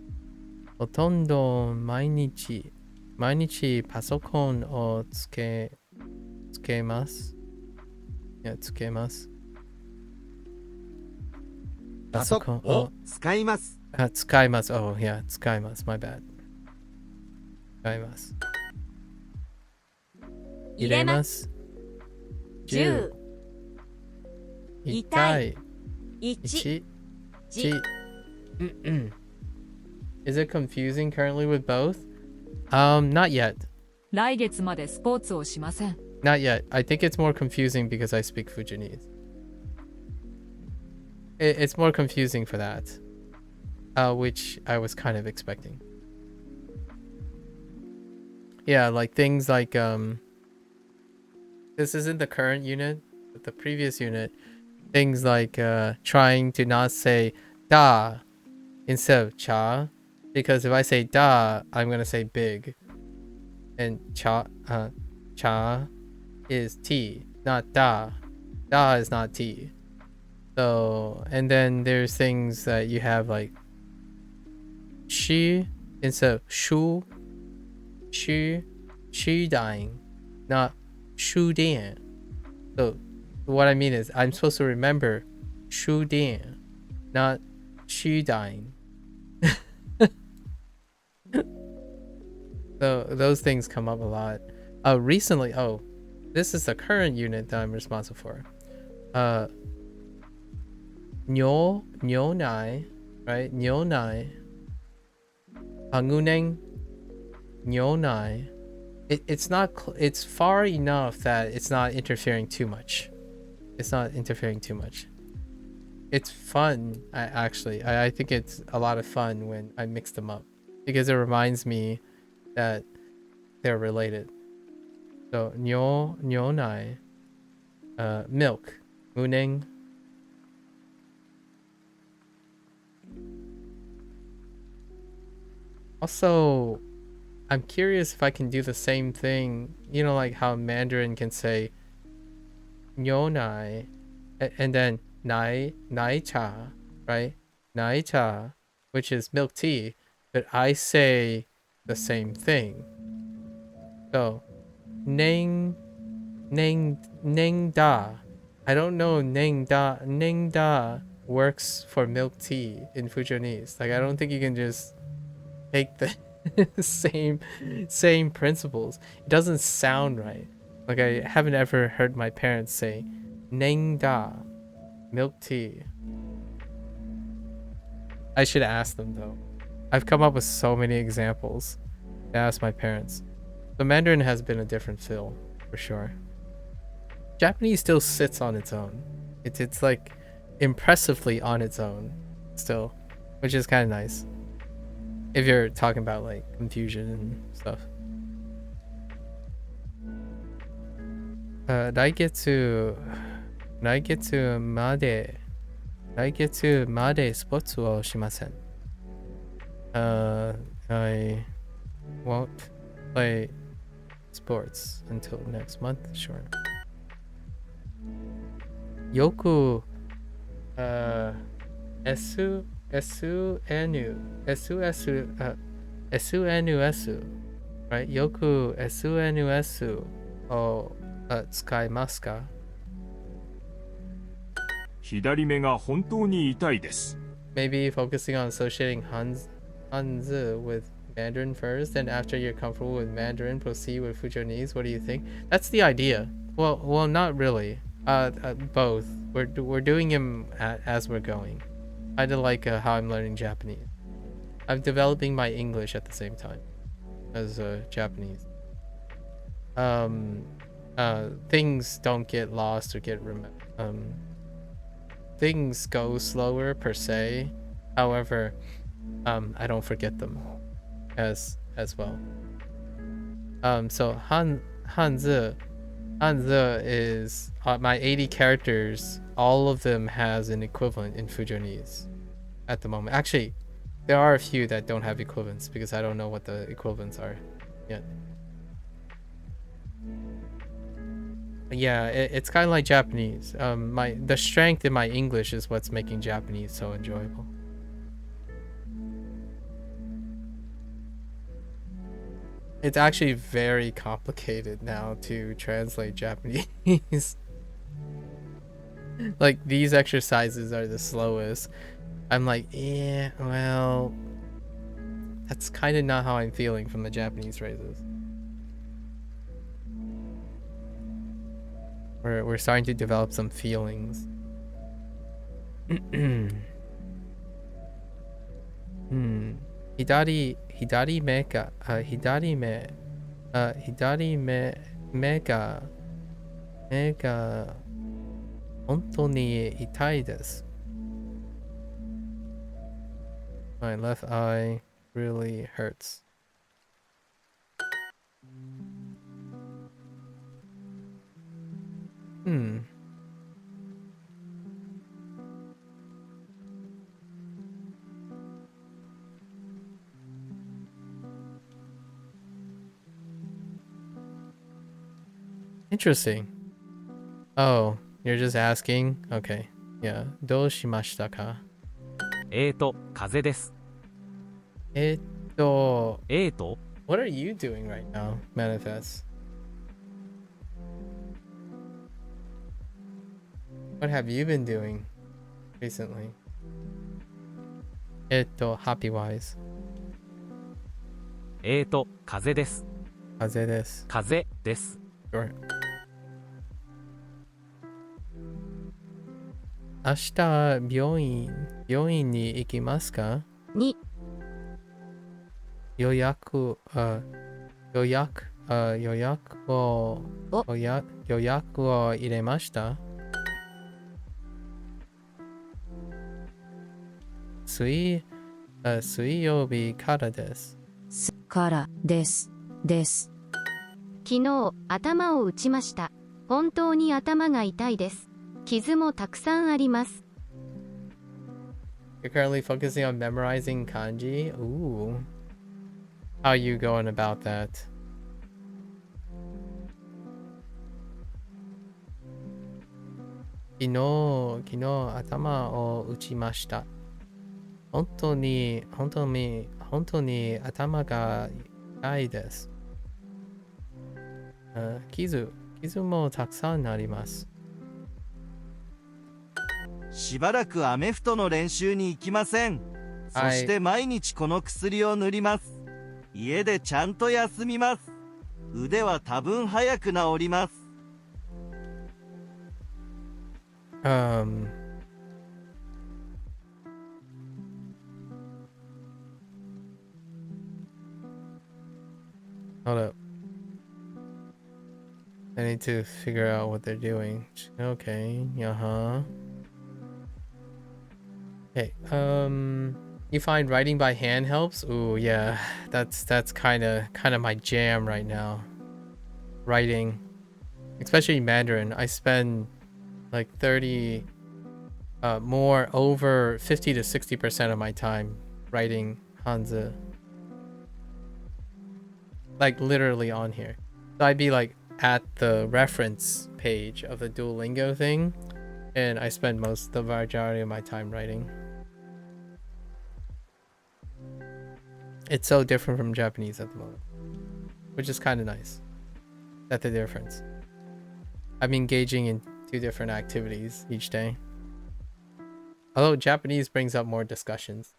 ほとんど毎日パソコンをつけます。いや、つけます。パソコンを使います。使います。Oh, yeah, 使います。My bad. 使います。入れます。10、痛い、1、 1 じ、 Is it confusing currently with both? Not yet. 来月までスポーツをしません。 Not yet. I think it's more confusing because I speak Fujianese. It's more confusing for that. Which I was kind of expecting. Yeah, like things like this isn't the current unit, but the previous unit. Things like trying to not say da instead of cha, because if I say da, I'm gonna say big, and cha is t, not da. Da is not t. So, and then there's things that you have like she instead of shu, she dying, not shu dian. So what I mean is I'm supposed to remember shu dian, not she dying. So those things come up a lot. Recently, this is the current unit that I'm responsible for. Nyo nai, right? Nyo nai. Hanguneng. Nyo nai. It's not. It's far enough that it's not interfering too much. It's not interfering too much. It's fun. I think it's a lot of fun when I mix them up because it reminds me that they're related. So nyo nai, milk, muneng. Also, I'm curious if I can do the same thing. You know, like how Mandarin can say nyo nai, and then nai cha, right? Nai cha, which is milk tea, but I say the same thing. So, neng da. I don't know neng da works for milk tea in Fujianese. Like I don't think you can just take the same principles. It doesn't sound right. Like I haven't ever heard my parents say neng da, milk tea. I should ask them though. I've come up with so many examples to ask my parents. The Mandarin has been a different feel for sure. Japanese still sits on its own. It's like impressively on its own still, which is kind of nice. If you're talking about like confusion and stuff. 来月までスポーツをしません。I won't play sports until next month. Sure. よくSNS、right? よく SNS を使いますか？左目が本当に痛いです。 Maybe focusing on associating Hanzi with Mandarin first, and after you're comfortable with Mandarin, proceed with Fujianese. What do you think? That's the idea. Well, not really. Both. We're doing them as we're going. I do like how I'm learning Japanese. I'm developing my English at the same time as Japanese. Things don't get lost or get things go slower per se. However, I don't forget them as well. So Hanzi is my 80 characters. All of them has an equivalent in Fujianese at the moment. Actually, there are a few that don't have equivalents because I don't know what the equivalents are yet. Yeah, it's kind of like Japanese. The strength in my English is what's making Japanese so enjoyable. It's actually very complicated now to translate Japanese. Like these exercises are the slowest. I'm like, yeah, well, That's kind of not how I'm feeling from the Japanese phrases. We're starting to develop some feelings. Hidari me ga, me ga, hontou ni itai desu. My left eye really hurts. Interesting. Oh, you're just asking? Okay. Yeah. どうしましたか?風邪です。What と are you doing right now, Manifest? What have you been doing recently? Happy wise. 風邪です。風邪です。風邪です。Sure. 明日病院に行きますか?に予約を入れました?水曜日からです。からですです。昨日頭を打ちました。本当に頭が痛いです。傷もたくさんあります。You're currently focusing on memorizing kanji? Ooh. How are you going about that? 昨日頭を打ちました。本当に頭が痛いです。傷もたくさんあります。しばらくアメフトの練習に行きません。そして毎日この薬を塗ります。家でちゃんと休みます。腕は多分早く治ります。Hold up. I need to figure out what they're doing. Okay, Okay, you find writing by hand helps? Ooh, yeah, that's kind of my jam right now. Writing, especially Mandarin. I spend like over 50 to 60% of my time writing Hanzi. Like literally on here. So I'd be like at the reference page of the Duolingo thing, and I spend the majority of my time writing. It's so different from Japanese at the moment, which is kind of nice. That's the difference. I'm engaging in 2 different activities each day. Although Japanese brings up more discussions.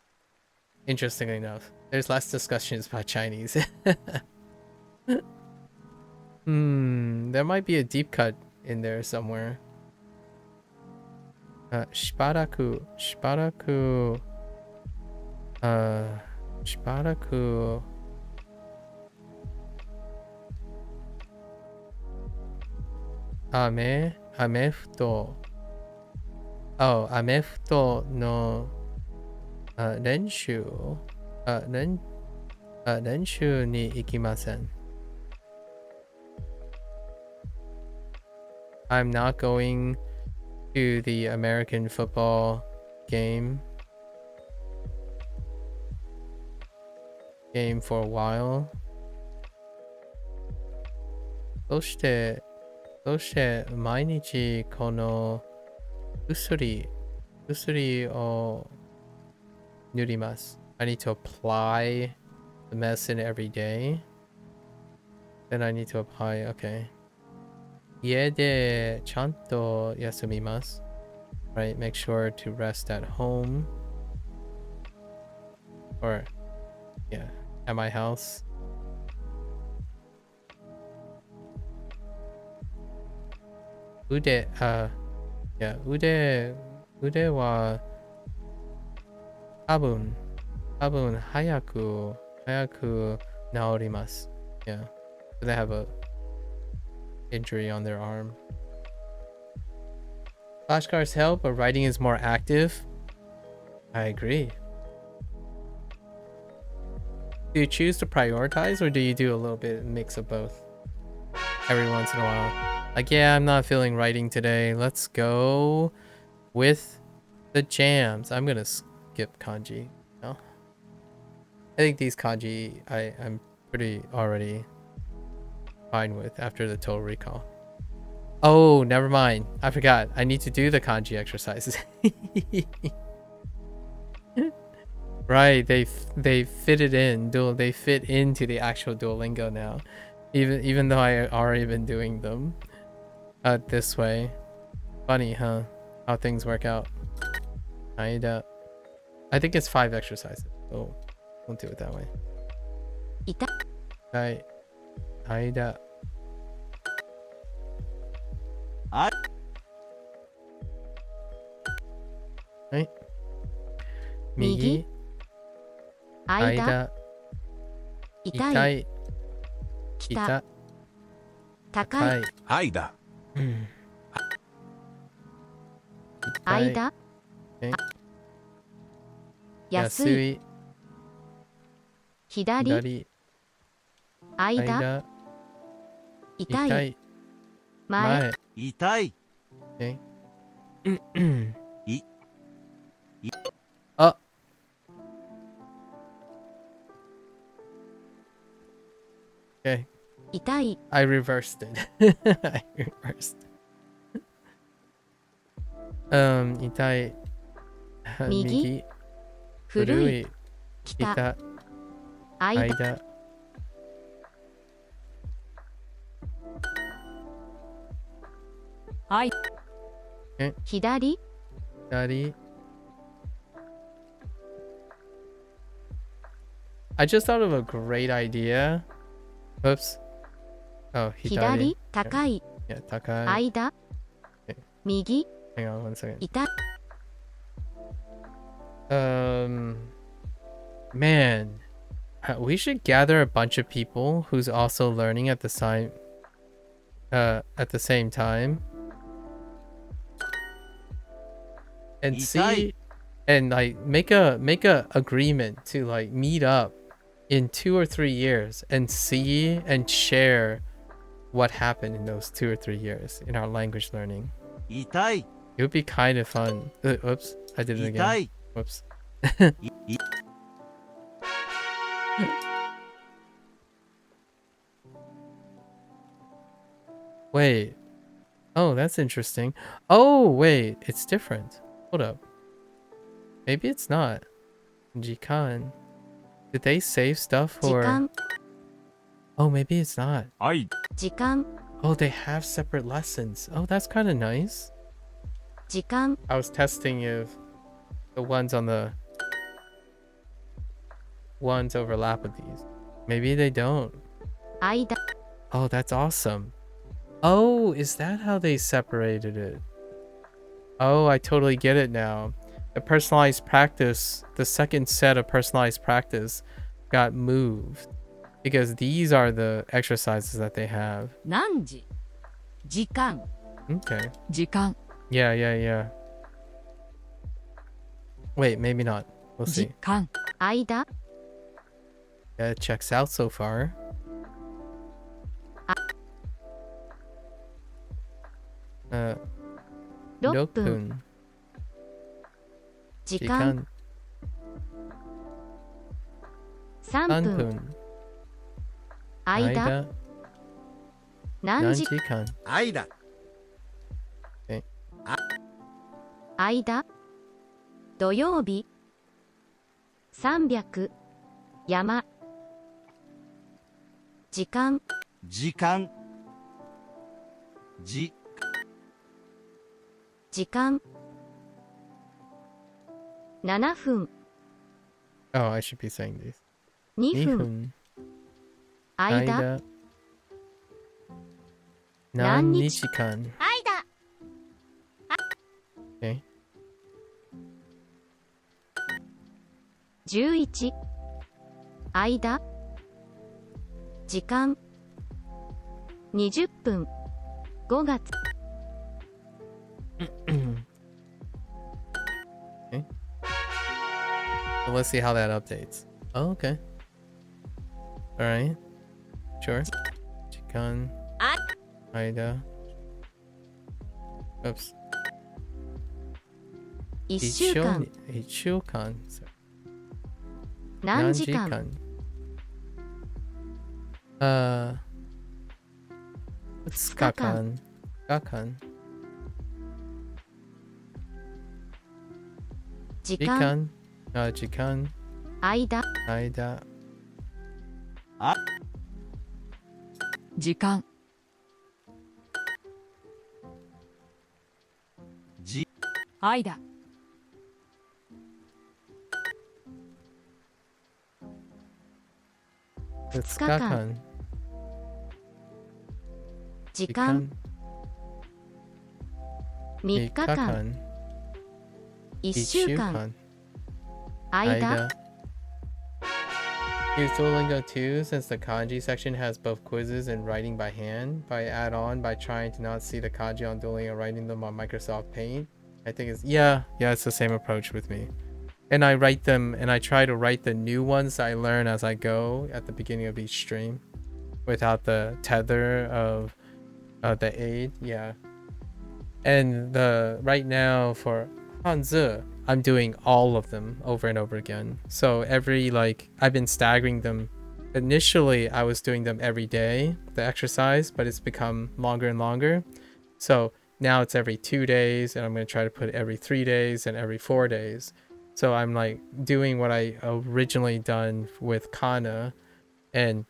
Interestingly enough, there's less discussions about Chinese. There might be a deep cut in there somewhere. Shibaraku. Amefuto. Oh, amefuto no renshu. Renshu ni ikimasen. I'm not going to the American football game for a while. そして毎日この薬を塗ります。I need to apply the medicine every day. Then I need to apply, okay. 家でちゃんと休みます。Right, make sure to rest at home. Or, yeah. at my house. Ude, yeah, ude wa tabun hayaku naorimasu. Yeah, they have a injury on their arm. Flashcards help, but writing is more active. I agree. Do you choose to prioritize, or do you do a little bit mix of both every once in a while? Like, yeah, I'm not feeling writing today. Let's go with the jams. I'm gonna skip kanji. No, I think these kanji I'm pretty already fine with after the total recall. Oh, never mind. I forgot. I need to do the kanji exercises. Right, they fit it in. They fit into the actual Duolingo now, even though I already been doing them this way. Funny, huh? How things work out. I think it's 5 exercises. Oh, we'll do it that way. Right. Aida. Right. Migi. 間、痛い、北、高い、間、間、安い、左、間、痛い、前、痛い。あ、Okay. I reversed it. I reversed. 痛い。右。古い。北。間。はい。左。左。I just thought of a great idea. Oops. Oh, 左、高い。Yeah, 高い。間。右。Hang on one second. 痛い。Man, we should gather a bunch of people who's also learning at the same time, and see, and like make a agreement to like meet up in 2 or 3 years and see and share what happened in those 2 or 3 years in our language learning. It would be kind of fun. Oops, I did it again. Whoops. Wait. Oh, that's interesting. Oh, wait. It's different. Hold up. Maybe it's not. Jikan. Did they save stuff for... Oh, maybe it's not. Oh, they have separate lessons. Oh, that's kind of nice. I was testing if the ones on the... ones overlap with these. Maybe they don't. Oh, that's awesome. Oh, is that how they separated it? Oh, I totally get it now. The personalized practice, the second set of personalized practice got moved because these are the exercises that they have. 何時? 時間. Okay. 時間. Yeah. Wait, maybe not. We'll see. 時間. 間. Yeah, it checks out so far. 6分。時間。3分。間。何時間。間。間。土曜日。300。山。時間。時間。時間。7分。Oh, I should be saying these. 2 分。 2分。間。何日間。間。 Okay. 11。間。時間。20分。5月。 Okay. So let's see how that updates. Oh, okay. All right. Sure. Chikan. Aida. Oops. 1週間。1週間。何時間。2日間。2日間。時間。時間。間。間。時間、間、2日間。時間。3日間。1週間。間。 Use Duolingo too, since the kanji section has both quizzes and writing by hand. By add on by trying to not see the kanji on Duolingo, writing them on Microsoft Paint. I think it's it's the same approach with me. And I write them, and I try to write the new ones I learn as I go at the beginning of each stream, without the tether of the aid. Yeah. And right now for Hanzi, I'm doing all of them over and over again. So I've been staggering them. Initially, I was doing them every day, the exercise, but it's become longer and longer. So now it's every 2 days, and I'm going to try to put every 3 days and every 4 days. So I'm like doing what I originally done with kana, and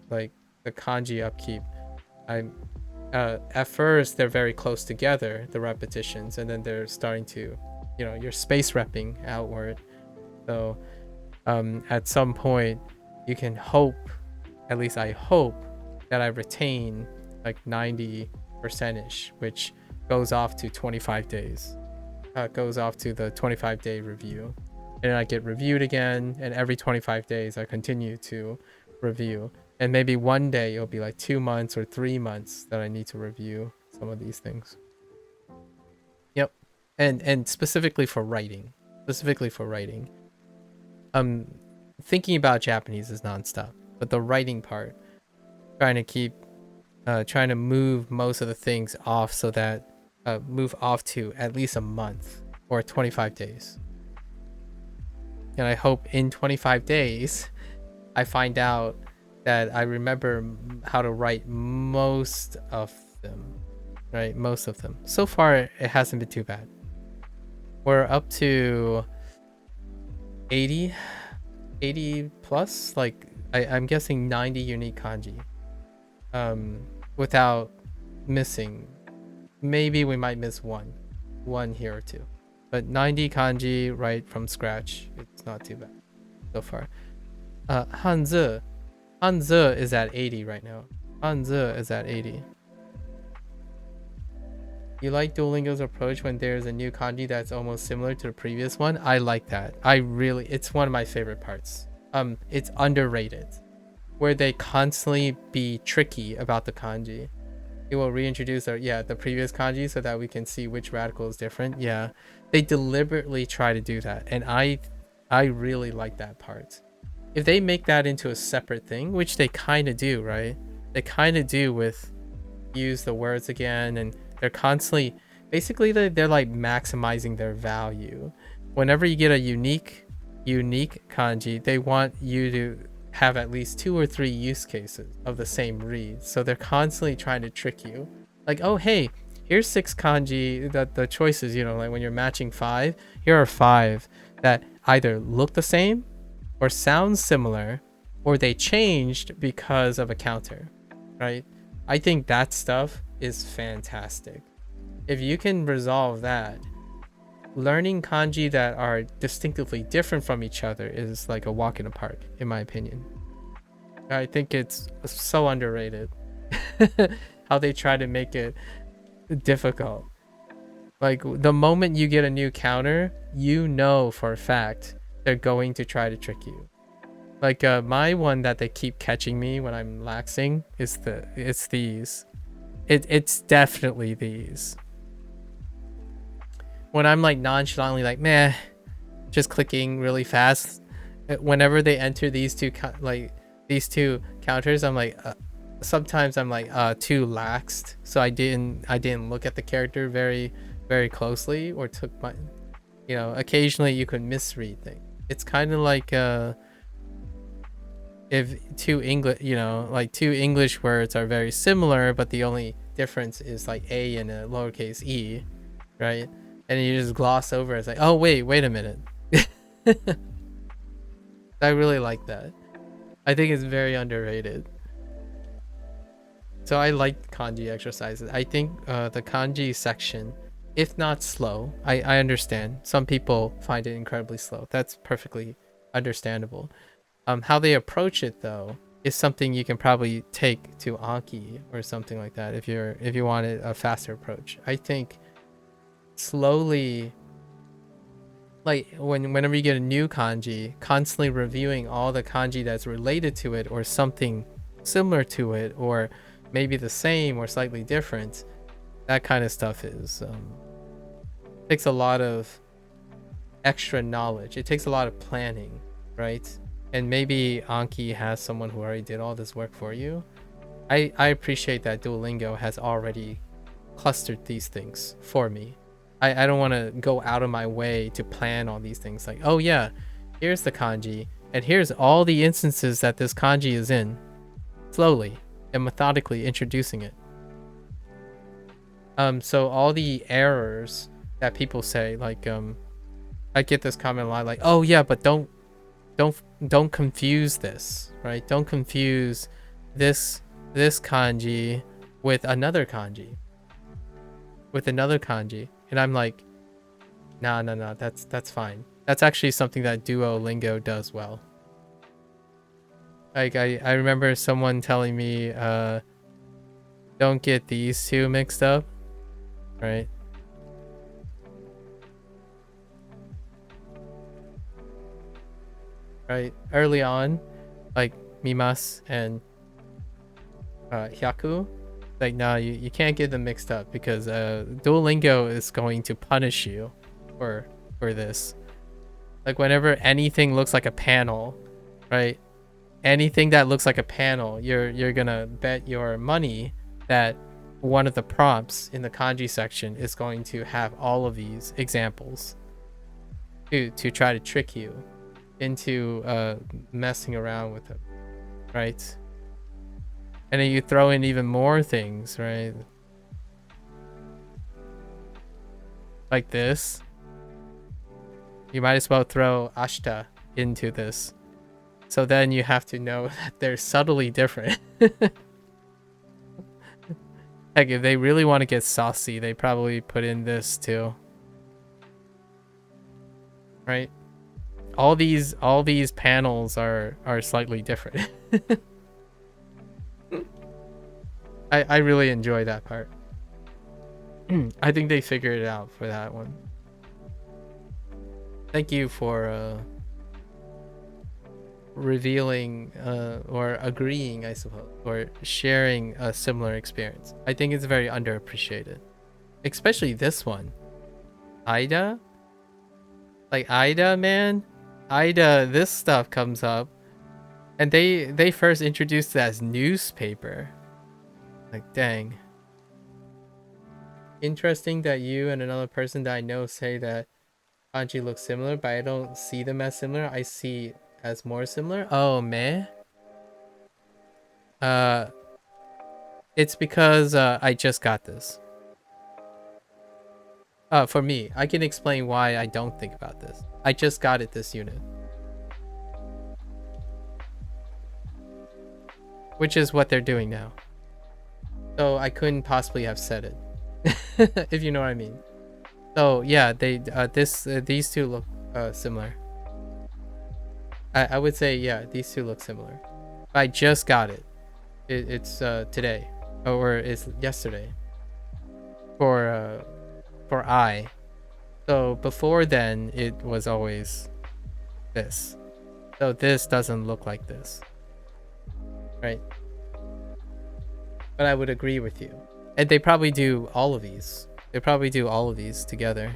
like the kanji upkeep. At first they're very close together, the repetitions, and then they're starting to, you're space repping outward. So at some point you can hope, at least I hope, that I retain like 90%ish, which goes off to 25 days. Goes off to the 25-day review, and I get reviewed again, and every 25 days I continue to review, and maybe one day it'll be like 2 months or 3 months that I need to review some of these things. Yep. And specifically for writing, thinking about Japanese is nonstop, but the writing part, trying to move most of the things off, so that move off to at least a month or 25 days. And I hope in 25 days I find out that I remember how to write most of them, right? Most of them. So far, it hasn't been too bad. We're up to 80 plus, like I'm guessing 90 unique kanji, without missing. Maybe we might miss one here or two, but 90 kanji right from scratch. It's not too bad so far. Hanzi is at 80 right now. Hanzi is at 80. You like Duolingo's approach when there's a new kanji that's almost similar to the previous one? I like that. It's one of my favorite parts. It's underrated, where they constantly be tricky about the kanji. It will reintroduce the previous kanji so that we can see which radical is different. Yeah, they deliberately try to do that, and I really like that part. If they make that into a separate thing, which they kind of do, right? They kind of do with use the words again, and they're constantly, basically they're like maximizing their value. Whenever you get a unique kanji, they want you to have at least 2 or 3 use cases of the same read. So they're constantly trying to trick you. Like, oh, hey, here's 6 kanji, the choices, like when you're matching 5, here are 5 that either look the same or sound similar, or they changed because of a counter, right? I think that stuff is fantastic. If you can resolve that learning kanji that are distinctively different from each other is like a walk in the park, in my opinion. I think it's so underrated how they try to make it difficult. Like the moment you get a new counter, you know for a fact they're going to try to trick you. Like my one that they keep catching me when I'm laxing is it's these. It's definitely these. When I'm like nonchalantly like meh, just clicking really fast, whenever they enter these two counters, I'm like sometimes I'm like too laxed, so I didn't look at the character very closely, or took my, occasionally you could misread things. It's kind of like if two English words are very similar, but the only difference is like a and a lowercase e, right? And you just gloss over it. It's like, oh wait a minute. I really like that. I think it's very underrated. So I like kanji exercises. I think the kanji section, if not slow, I understand. Some people find it incredibly slow. That's perfectly understandable. How they approach it though is something you can probably take to Anki or something like that if you wanted a faster approach. I think slowly, like whenever you get a new kanji, constantly reviewing all the kanji that's related to it or something similar to it, or maybe the same or slightly different, that kind of stuff is takes a lot of extra knowledge. It takes a lot of planning, right? And maybe Anki has someone who already did all this work for you. I appreciate that Duolingo has already clustered these things for me. I don't want to go out of my way to plan all these things. Like, oh yeah, here's the kanji, and here's all the instances that this kanji is in, slowly and methodically introducing it. So all the errors that people say, like I get this comment a lot, like, oh yeah, but don't confuse this, right? Don't confuse this kanji with another kanji. And I'm like, no, that's fine. That's actually something that Duolingo does well. Like I remember someone telling me, don't get these two mixed up, right? Right, early on, like Mimas and Hyaku, like, no, you can't get them mixed up because Duolingo is going to punish you for this. Like whenever anything looks like a panel, right? Anything that looks like a panel, you're gonna bet your money that one of the prompts in the kanji section is going to have all of these examples to try to trick you into messing around with them, right? And then you throw in even more things, right? Like this. You might as well throw ashita into this. So then you have to know that they're subtly different. Heck, if they really want to get saucy, they probably put in this too. Right? All these panels are slightly different. I really enjoy that part. I think they figured it out for that one. Thank you for revealing or agreeing, I suppose, or sharing a similar experience. I think it's very underappreciated, especially this one. Ida, like Ida, man, Ida. This stuff comes up, and they first introduced it as newspaper. Like, dang. Interesting that you and another person that I know say that kanji looks similar, but I don't see them as similar. I see as more similar. Oh, man. It's because I just got this. For me, I can explain why I don't think about this. I just got it this unit. Which is what they're doing now. So I couldn't possibly have said it. If you know what I mean. So yeah, they these two look similar. I would say yeah, these two look similar. I just got it. It's today, or it's yesterday. For I. So before then, it was always this. So this doesn't look like this, right? But I would agree with you. And they probably do all of these. They probably do all of these together,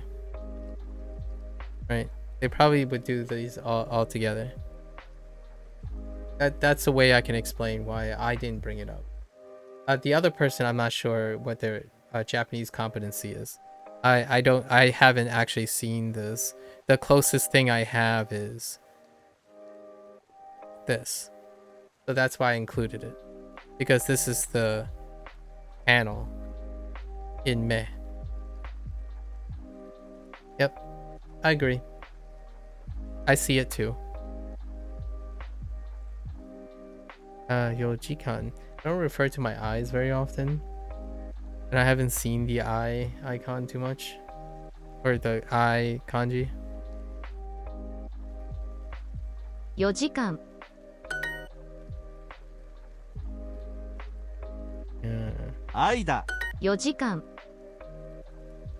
right? They probably would do these all together. That's the way I can explain why I didn't bring it up. The other person, I'm not sure what their Japanese competency is. I haven't actually seen this. The closest thing I have is this. So that's why I included it. Because this is the panel in me. Yep. I agree. I see it too. Yojikan. I don't refer to my eyes very often. And I haven't seen the eye icon too much. Or the eye kanji. 4時間 愛だ。 4時間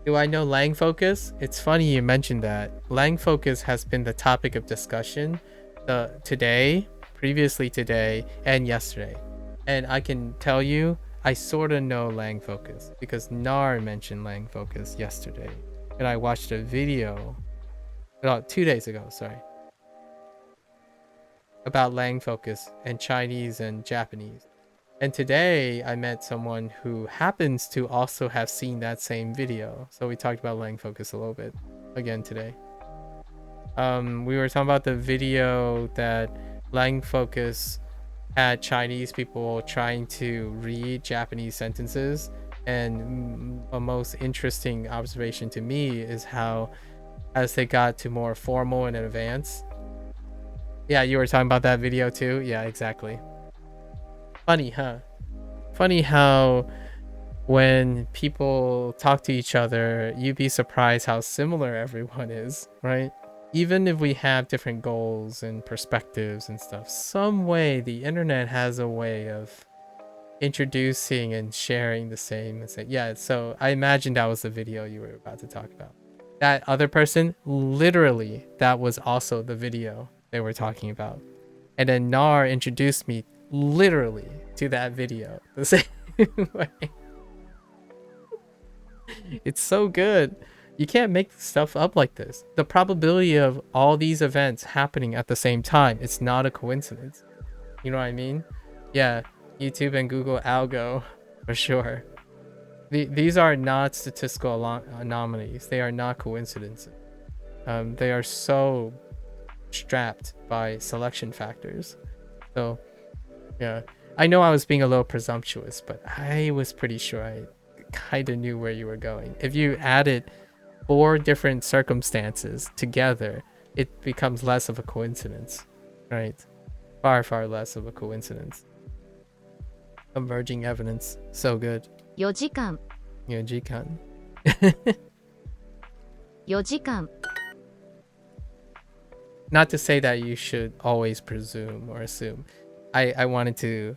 Do I know Lang Focus? It's funny you mentioned that. Lang Focus has been the topic of discussion today, previously today, and yesterday. And I can tell you, I sort of know Lang Focus because Nar mentioned Lang Focus yesterday. And I watched a video, 2 days ago, sorry, about Lang Focus and Chinese and Japanese. And today I met someone who happens to also have seen that same video. So we talked about Lang Focus a little bit again today. We were talking about the video that Lang Focus had Chinese people trying to read Japanese sentences. And a most interesting observation to me is how, as they got to more formal and advanced. Yeah, you were talking about that video too? Yeah, exactly. Funny, huh? Funny how when people talk to each other, you'd be surprised how similar everyone is, right? Even if we have different goals and perspectives and stuff, some way the internet has a way of introducing and sharing the same. Yeah, so I imagine that was the video you were about to talk about. That other person, literally, that was also the video they were talking about. And then Nar introduced me literally to that video the same way. It's so good. You can't make stuff up like this. The probability of all these events happening at the same time, it's not a coincidence. You know what I mean? Yeah, YouTube and Google algo for sure. These are not statistical anomalies. They are not coincidences. They are so strapped by selection factors. So yeah, I know I was being a little presumptuous, but I was pretty sure I kind of knew where you were going. If you added 4 different circumstances together, it becomes less of a coincidence, right? Far, far less of a coincidence. Emerging evidence, so good. 4時間 Yojikan. 4時間 Not to say that you should always presume or assume. I wanted to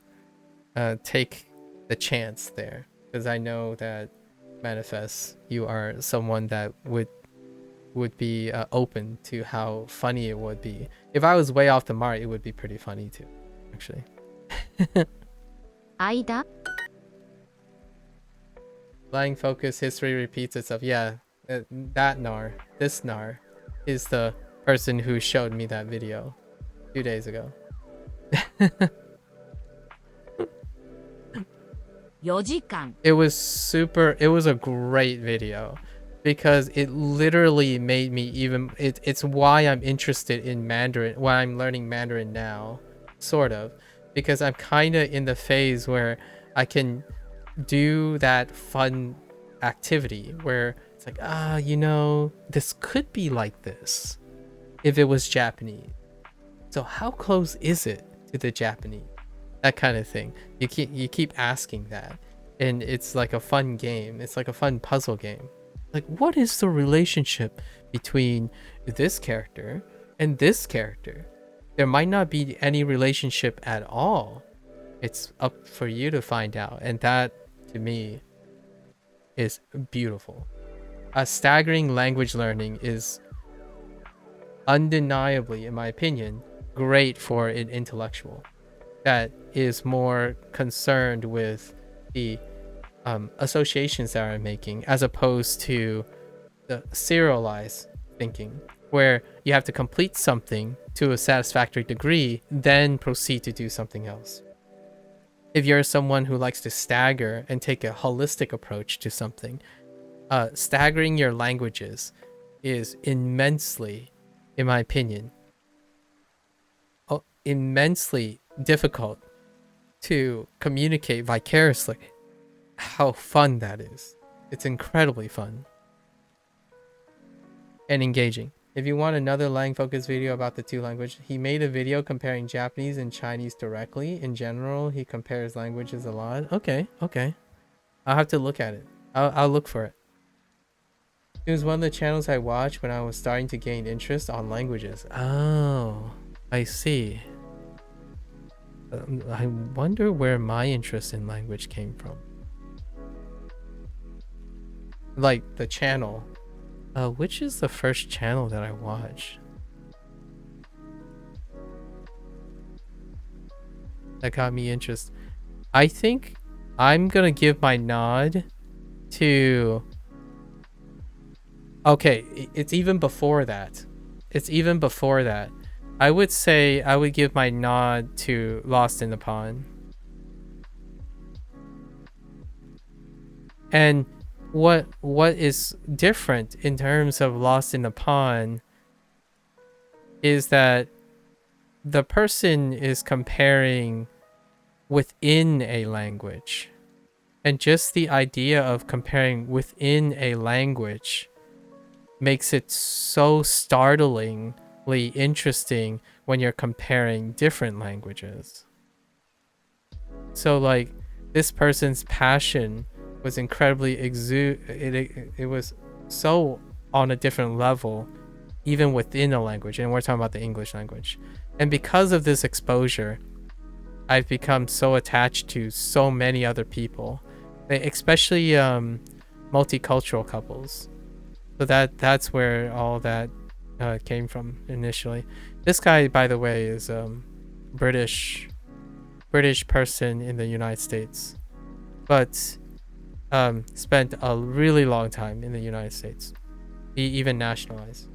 take the chance there because I know that manifests you are someone that would be open to how funny it would be. If I was way off the mark, it would be pretty funny too, actually. 間 Lang Focus, history repeats itself. Yeah, that Nar, this Nar, is the person who showed me that video 2 days ago. 4時間 It was a great video because it literally made me it's why I'm interested in Mandarin, why I'm learning Mandarin now, sort of, because I'm kind of in the phase where I can do that fun activity where it's like, this could be like this if it was Japanese. So how close is it to the Japanese? That kind of thing. You keep asking that, and it's like a fun game. It's like a fun puzzle game. Like, what is the relationship between this character and this character? There might not be any relationship at all. It's up for you to find out. And that, to me, is beautiful. A staggering language learning is undeniably, in my opinion, great for an intellectual that is more concerned with the associations that I'm making, as opposed to the serialized thinking, where you have to complete something to a satisfactory degree, then proceed to do something else. If you're someone who likes to stagger and take a holistic approach to something, staggering your languages is immensely, in my opinion, immensely difficult to communicate vicariously how fun that is. It's incredibly fun and engaging. If you want another Lang focused video about the two languages, he made a video comparing Japanese and Chinese directly. In general, he compares languages a lot. Okay. I'll have to look at it. I'll look for it. It was one of the channels I watched when I was starting to gain interest on languages. Oh, I see. I wonder where my interest in language came from. Like the channel. Which is the first channel that I watched? That got me interested. I think I'm gonna give my nod to... Okay, it's even before that. I would say I would give my nod to Lost in the Pond. And what is different in terms of Lost in the Pond is that the person is comparing within a language. And just the idea of comparing within a language makes it so startlingly interesting when you're comparing different languages. So like this person's passion was incredibly it was so on a different level even within a language, and we're talking about the English language. And because of this exposure, I've become so attached to so many other people, especially multicultural couples. So that's where all that came from initially. This guy, by the way, is British person in the United States, but spent a really long time in the United States. He even nationalized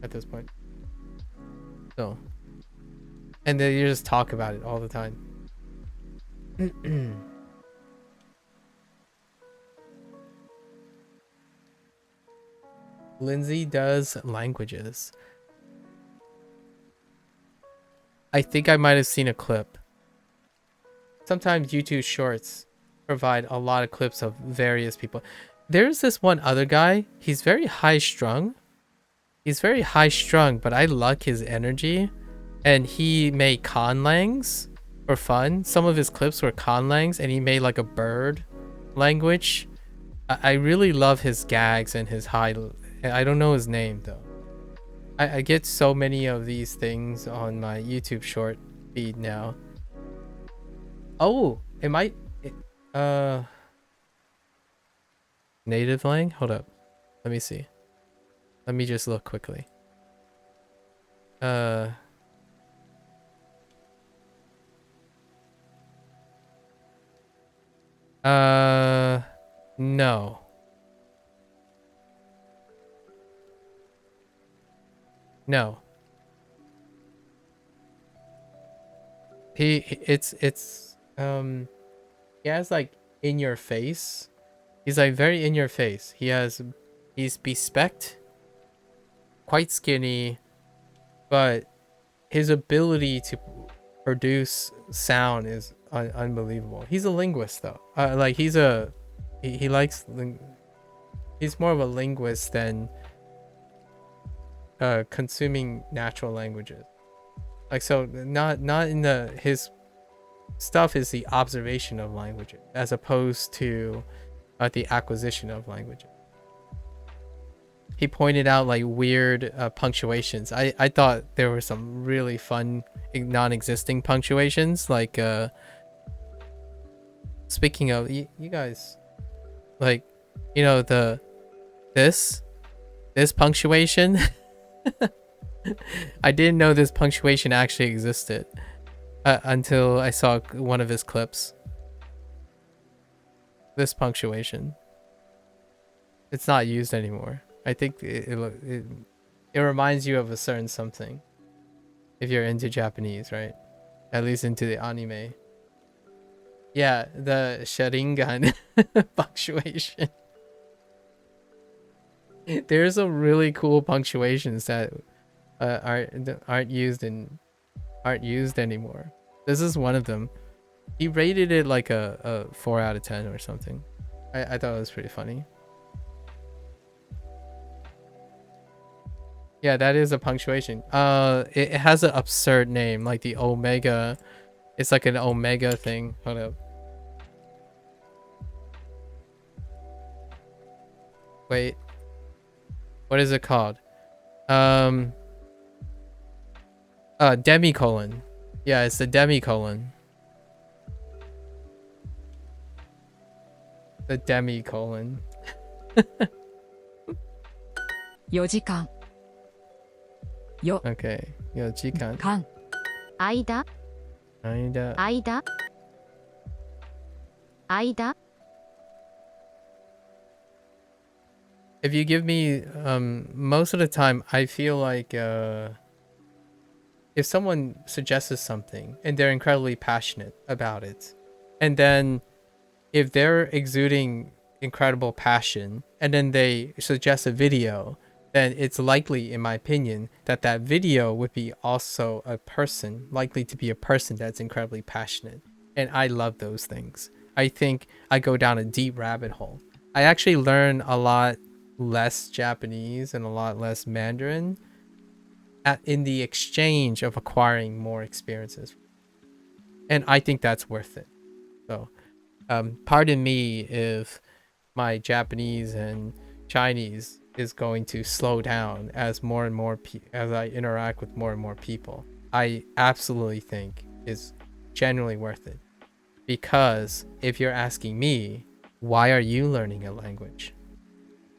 at this point. So, and they just talk about it all the time. Lindsay does languages. I think I might have seen a clip. Sometimes YouTube shorts provide a lot of clips of various people. There's this one other guy. He's very high strung, but I like his energy. And he made conlangs for fun. Some of his clips were conlangs, and he made like a bird language. I really love his gags and his high... I don't know his name though. I get so many of these things on my YouTube short feed now. Oh, it might... native lang? Hold up. Let me see. Let me just look quickly. No. No. He has like in your face. He's like very in your face. He's bespecked, quite skinny, but his ability to produce sound is unbelievable. He's a linguist though. Like he likes he's more of a linguist than consuming natural languages. Like, so not in his stuff is the observation of languages as opposed to the acquisition of languages. he pointed out like weird punctuations. I thought there were some really fun non-existing punctuations. Like speaking of, you guys, like, you know, this punctuation. I didn't know this punctuation actually existed until I saw one of his clips. This punctuation. It's not used anymore. I think it reminds you of a certain something. If you're into Japanese, right? At least into the anime. Yeah, the Sharingan punctuation. There's some really cool punctuations that aren't used anymore. This is one of them. He rated it like a 4 out of 10 or something. I thought it was pretty funny. Yeah, that is a punctuation. It has an absurd name, like the omega. It's like an omega thing. Hold up. Wait. What is it called? Demicolon. Yeah, it's the demicolon. The demicolon. 4時間 Okay. 4時間 間 間 If you give me most of the time, I feel like if someone suggests something and they're incredibly passionate about it, and then if they're exuding incredible passion and then they suggest a video, then it's likely, in my opinion, that that video would be also likely to be a person that's incredibly passionate. And I love those things. I think I go down a deep rabbit hole. I actually learn a lot less Japanese and a lot less Mandarin in the exchange of acquiring more experiences. And I think that's worth it. So pardon me if my Japanese and Chinese is going to slow down as more and more as I interact with more and more people. I absolutely think is genuinely worth it. Because if you're asking me, why are you learning a language?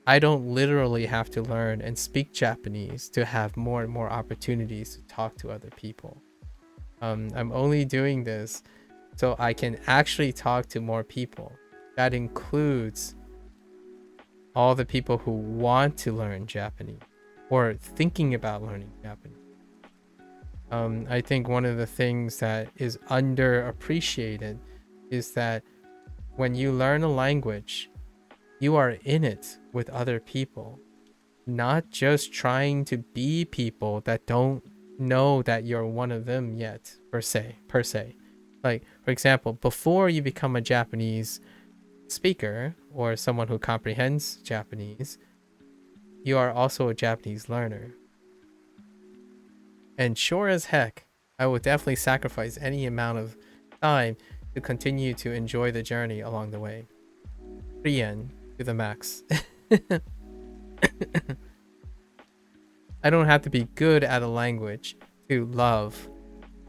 I don't literally have to learn and speak Japanese to have more and more opportunities to talk to other people. I'm only doing this so I can actually talk to more people. That includes all the people who want to learn Japanese or thinking about learning Japanese. I think one of the things that is underappreciated is that when you learn a language, you are in it with other people, not just trying to be people that don't know that you're one of them yet, per se. Like, for example, before you become a Japanese speaker or someone who comprehends Japanese, you are also a Japanese learner. And sure as heck, I would definitely sacrifice any amount of time to continue to enjoy the journey along the way. Rien to the max. I don't have to be good at a language to love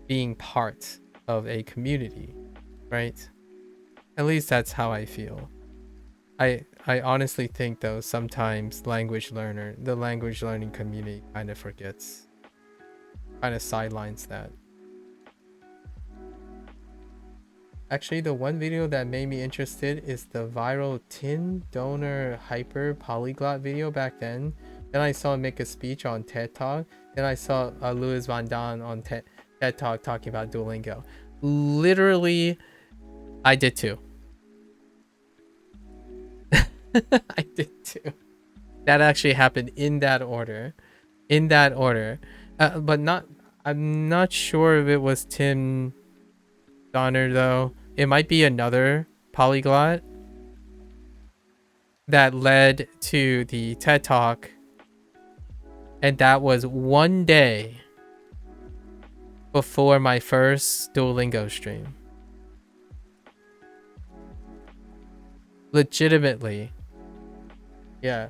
being part of a community, right? At least that's how I feel. I honestly think though sometimes the language learning community kind of sidelines that. Actually, the one video that made me interested is the viral tin donor hyper polyglot video back then. Then I saw him make a speech on TED Talk. Then I saw Louis Van Daan on TED Talk talking about Duolingo. Literally, I did too. I did too. That actually happened in that order. But I'm not sure if it was Tim Donner though. It might be another polyglot that led to the TED Talk. And that was one day before my first Duolingo stream. Legitimately. Yeah.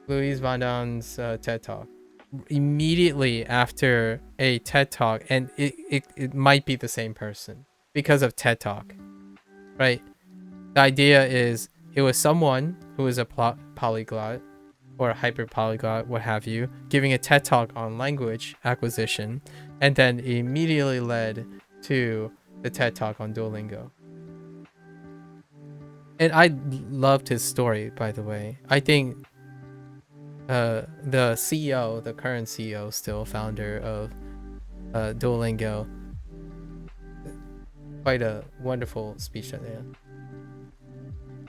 Louise Van Daan's TED Talk. Immediately after a TED Talk, and it might be the same person because of TED Talk, right? The idea is it was someone who is a polyglot or a hyper polyglot, what have you, giving a TED Talk on language acquisition, and then immediately led to the TED Talk on Duolingo. And I loved his story, by the way. I think the CEO, the current CEO, still founder of Duolingo, quite a wonderful speech at the end.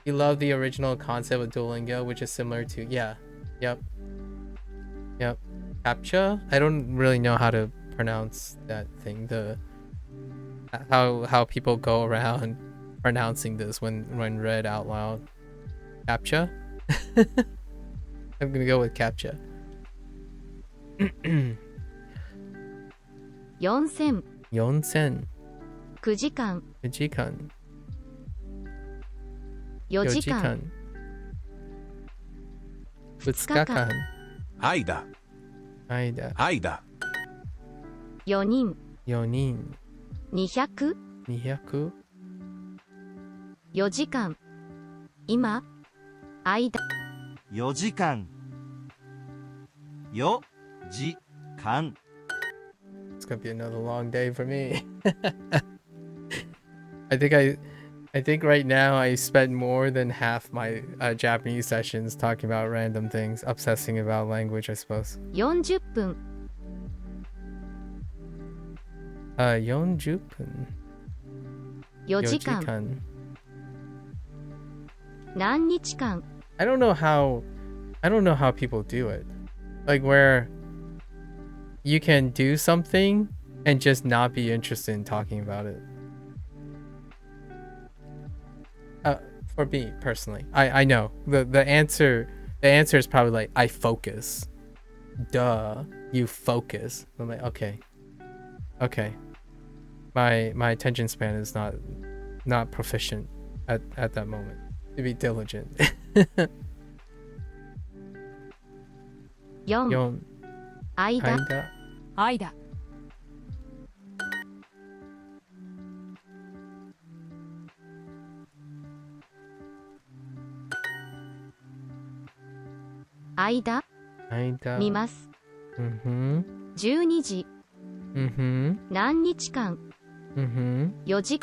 He loved the original concept of Duolingo, which is similar to, yep, CAPTCHA. I don't really know how to pronounce that thing. How people go around pronouncing this when read out loud. CAPTCHA. I'm gonna go with CAPTCHA. 4000 4000 9時間9時間4時間2日間間間4人4人200 200 4時間今間4時間4時間 It's gonna be another long day for me. I think right now I spent more than half my Japanese sessions talking about random things, obsessing about language, I suppose. 40分40分4時間間何日間 I don't know how people do it. Like where you can do something and just not be interested in talking about it. For me personally, I know the answer is probably like I focus. Duh, you focus. I'm like okay. My attention span is not proficient at that moment to be diligent. 4 4間間間間見ます12時何日間4時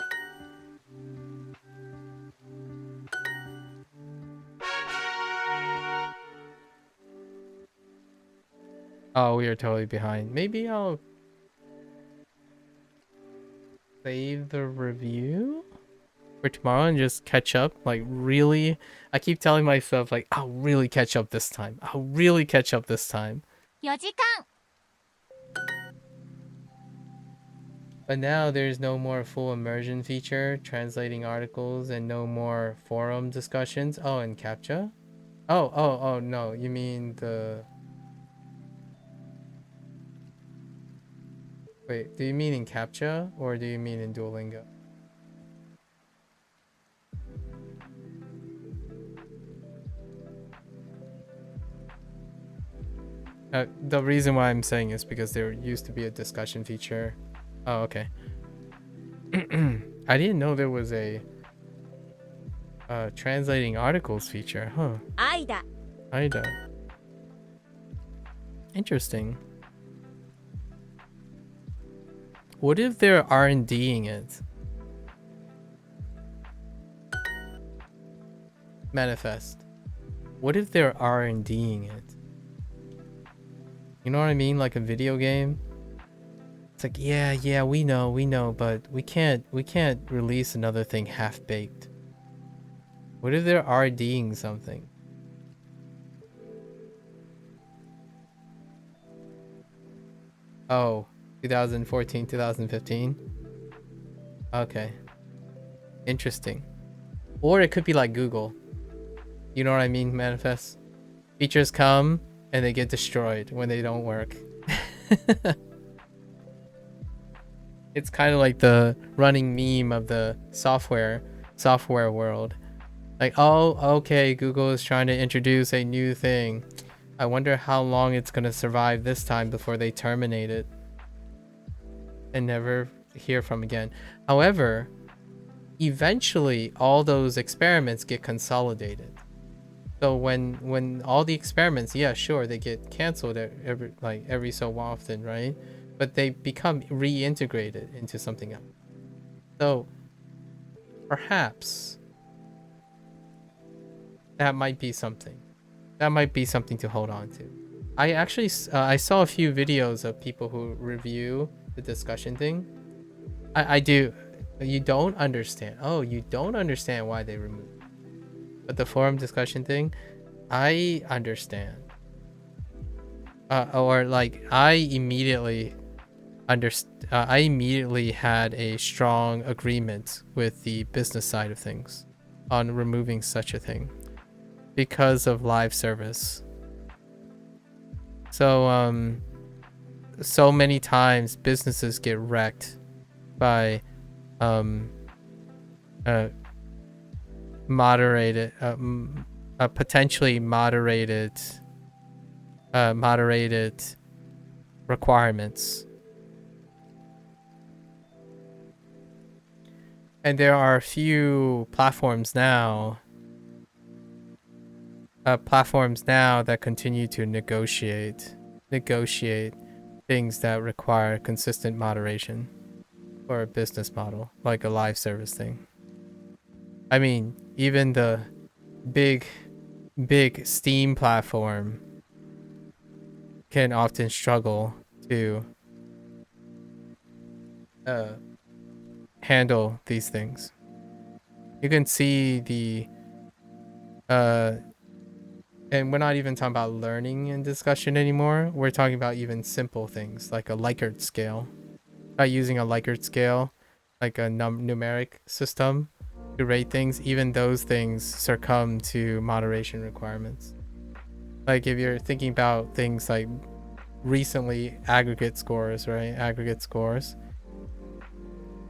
Oh, we are totally behind. Maybe I'll save the review for tomorrow and just catch up. Like really, I keep telling myself like I'll really catch up this time. 4時間 But now there's no more full immersion feature, translating articles, and no more forum discussions. Oh, and CAPTCHA? Oh, no. You mean the... Wait, do you mean in CAPTCHA or do you mean in Duolingo? The reason why I'm saying is because there used to be a discussion feature. Oh, okay. I didn't know there was a translating articles feature, huh? 間 Ida. Interesting. What if they're R&Ding it? Manifest. What if they're R&Ding it? You know what I mean? Like a video game? It's like, yeah, we know, but we can't release another thing half-baked. What if they're R&Ding something? Oh, 2014, 2015? Okay. Interesting. Or it could be like Google. You know what I mean, Manifest? Features come and they get destroyed when they don't work. It's kind of like the running meme of the software world. Like, oh, okay, Google is trying to introduce a new thing. I wonder how long it's gonna survive this time before they terminate it and never hear from again. However, eventually all those experiments get consolidated. So when all the experiments, yeah, sure, they get canceled every so often, right? But they become reintegrated into something else. So perhaps that might be something. That might be something to hold on to. I actually I saw a few videos of people who review the discussion thing. I do. You don't understand. Oh, you don't understand why they removed it. But the forum discussion thing, I understand. Or like I immediately had a strong agreement with the business side of things on removing such a thing because of live service. So so many times businesses get wrecked by potentially moderated requirements. And there are a few platforms now that continue to negotiate things that require consistent moderation for a business model, like a live service thing. I mean, even the big Steam platform can often struggle to handle these things. You can see the and we're not even talking about learning and discussion anymore. We're talking about even simple things like a Likert scale. By using a Likert scale, like a numeric system to rate things, even those things succumb to moderation requirements. Like if you're thinking about things like recently aggregate scores, right? Aggregate scores.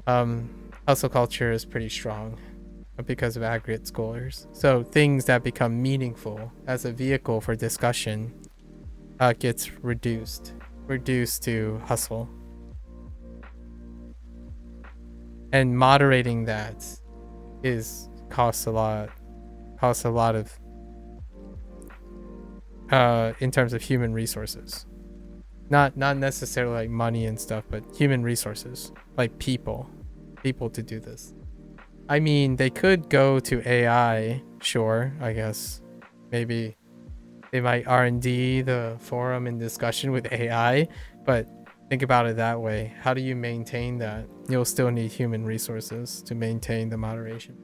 Hustle culture is pretty strong because of aggregate scores. So things that become meaningful as a vehicle for discussion gets reduced to hustle. And moderating that costs a lot of in terms of human resources. Not necessarily like money and stuff, but human resources, like people to do this. I mean, they could go to AI, sure, I guess. Maybe they might R&D the forum and discussion with AI, but think about it that way. How do you maintain that? You'll still need human resources to maintain the moderation.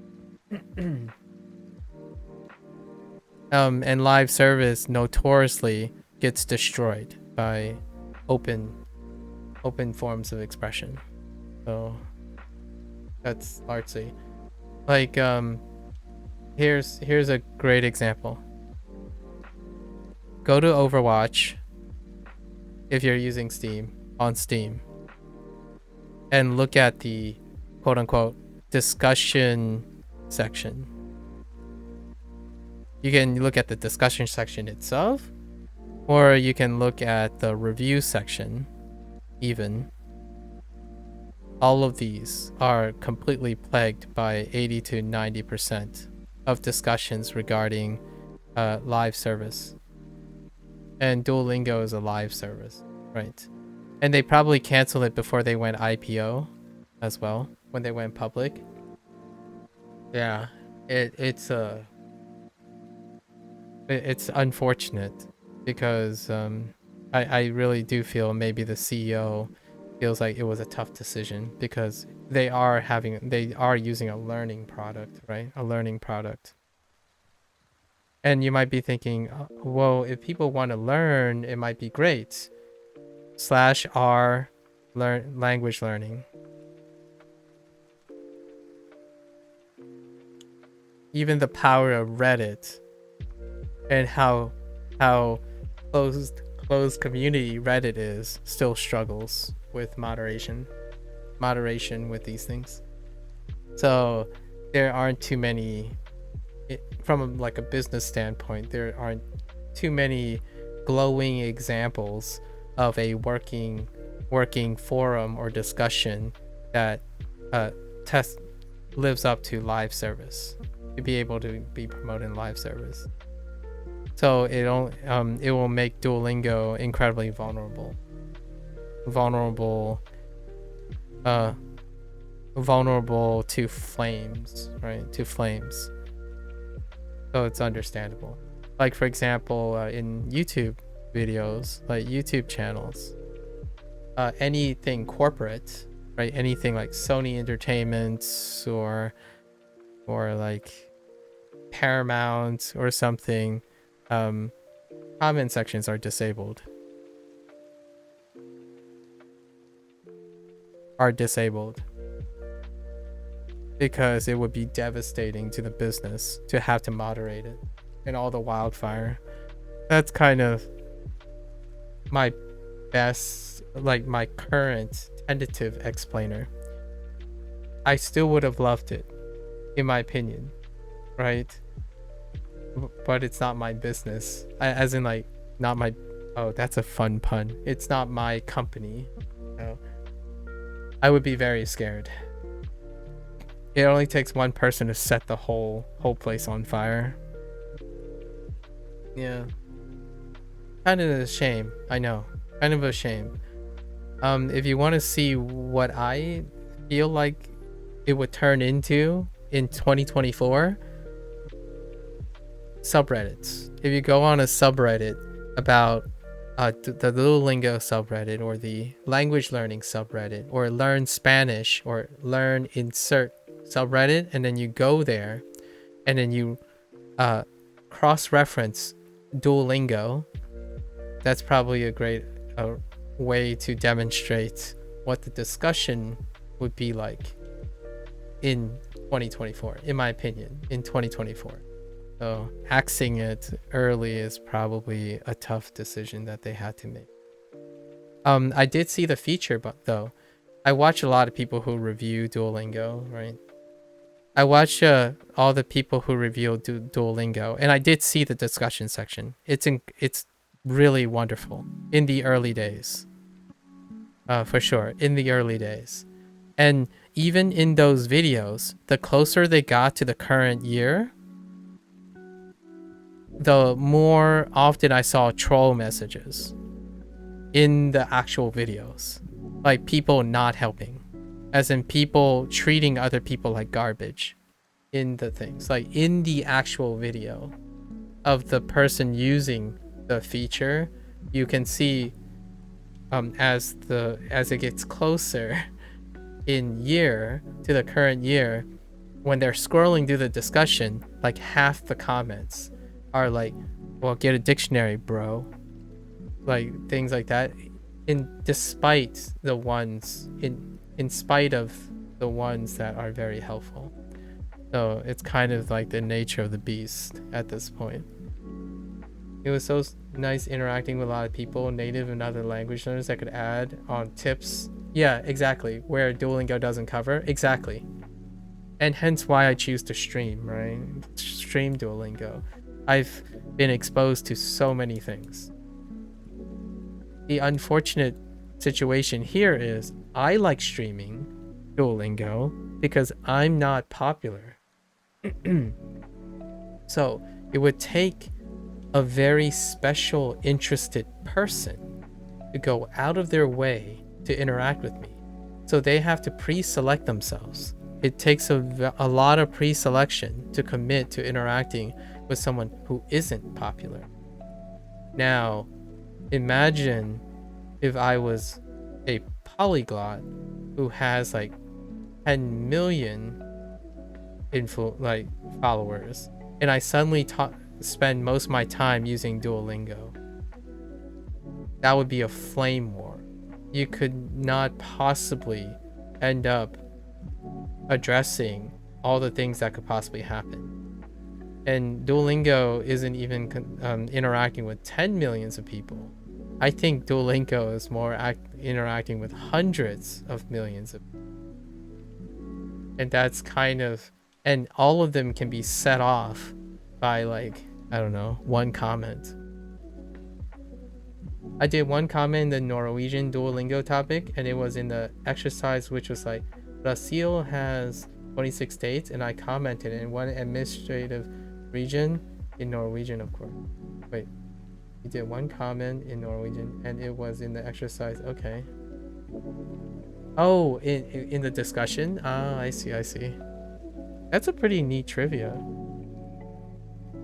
And live service notoriously gets destroyed by open forms of expression. So that's largely like here's a great example. Go to Overwatch if you're using Steam, on Steam, and look at the quote unquote discussion section. You can look at the discussion section itself, or you can look at the review section even. All of these are completely plagued by 80 to 90% of discussions regarding live service. And Duolingo is a live service, right? And they probably canceled it before they went IPO as well, when they went public. Yeah, it's unfortunate because I really do feel maybe the CEO feels like it was a tough decision because they are using a learning product, right? A learning product. And you might be thinking, well, if people want to learn, it might be great. /R language learning. Even the power of Reddit and how closed community Reddit is still struggles with moderation with these things. So there aren't too many, from like a business standpoint, there aren't too many glowing examples of a working forum or discussion that test lives up to live service, to be able to be promoted in live service. So it will make Duolingo incredibly vulnerable to flames, right? To flames. So it's understandable. Like, for example, in YouTube videos, like YouTube channels, anything corporate, right? Anything like Sony Entertainment or like Paramount or something, comment sections are disabled. Because it would be devastating to the business to have to moderate it and all the wildfire. That's kind of my best, like my current tentative explainer. I still would have loved it, in my opinion, right? But it's not my business. As in, like, not my... Oh, that's a fun pun. It's not my company. So I would be very scared. It only takes one person to set the whole place on fire. Yeah. Kind of a shame, I know. Kind of a shame. If you want to see what I feel like it would turn into in 2024, subreddits. If you go on a subreddit about the Duolingo subreddit or the language learning subreddit or learn Spanish or learn insert subreddit, and then you go there and then you cross-reference Duolingo, that's probably a great way to demonstrate what the discussion would be like in 2024, in my opinion, in 2024. So axing it early is probably a tough decision that they had to make. I did see the feature, but though I watch a lot of people who review Duolingo, right? I watch all the people who review Duolingo, and I did see the discussion section. It's really wonderful in the early days, for sure, in the early days. And even in those videos, the closer they got to the current year, the more often I saw troll messages in the actual videos, like people not helping, as in people treating other people like garbage in the things, like in the actual video of the person using the feature. You can see as it gets closer in year to the current year, when they're scrolling through the discussion, like half the comments are like, well, get a dictionary, bro, like things like that, in spite of the ones that are very helpful. So it's kind of like the nature of the beast at this point. It was so nice interacting with a lot of people, native and other language learners, that could add on tips. Yeah, exactly. Where Duolingo doesn't cover. Exactly. And hence why I choose to stream, right? Stream Duolingo. I've been exposed to so many things. The unfortunate situation here is I like streaming Duolingo because I'm not popular. So it would take a very special, interested person to go out of their way to interact with me. So they have to pre-select themselves. It takes a lot of pre-selection to commit to interacting with someone who isn't popular. Now, imagine if I was a polyglot who has like 10 million followers, and I suddenly spend most of my time using Duolingo. That would be a flame war. You could not possibly end up addressing all the things that could possibly happen. And Duolingo isn't even interacting with 10 millions of people. I think Duolingo is more interacting with hundreds of millions of people. And that's kind of, and all of them can be set off by, like, I don't know, one comment. I did one comment in the Norwegian Duolingo topic, and it was in the exercise, which was like, Brazil has 26 states, and I commented in one administrative region in Norwegian, of course. Wait, you did one comment in Norwegian, and it was in the exercise. Okay. Oh, in the discussion? Ah, I see, I see. That's a pretty neat trivia.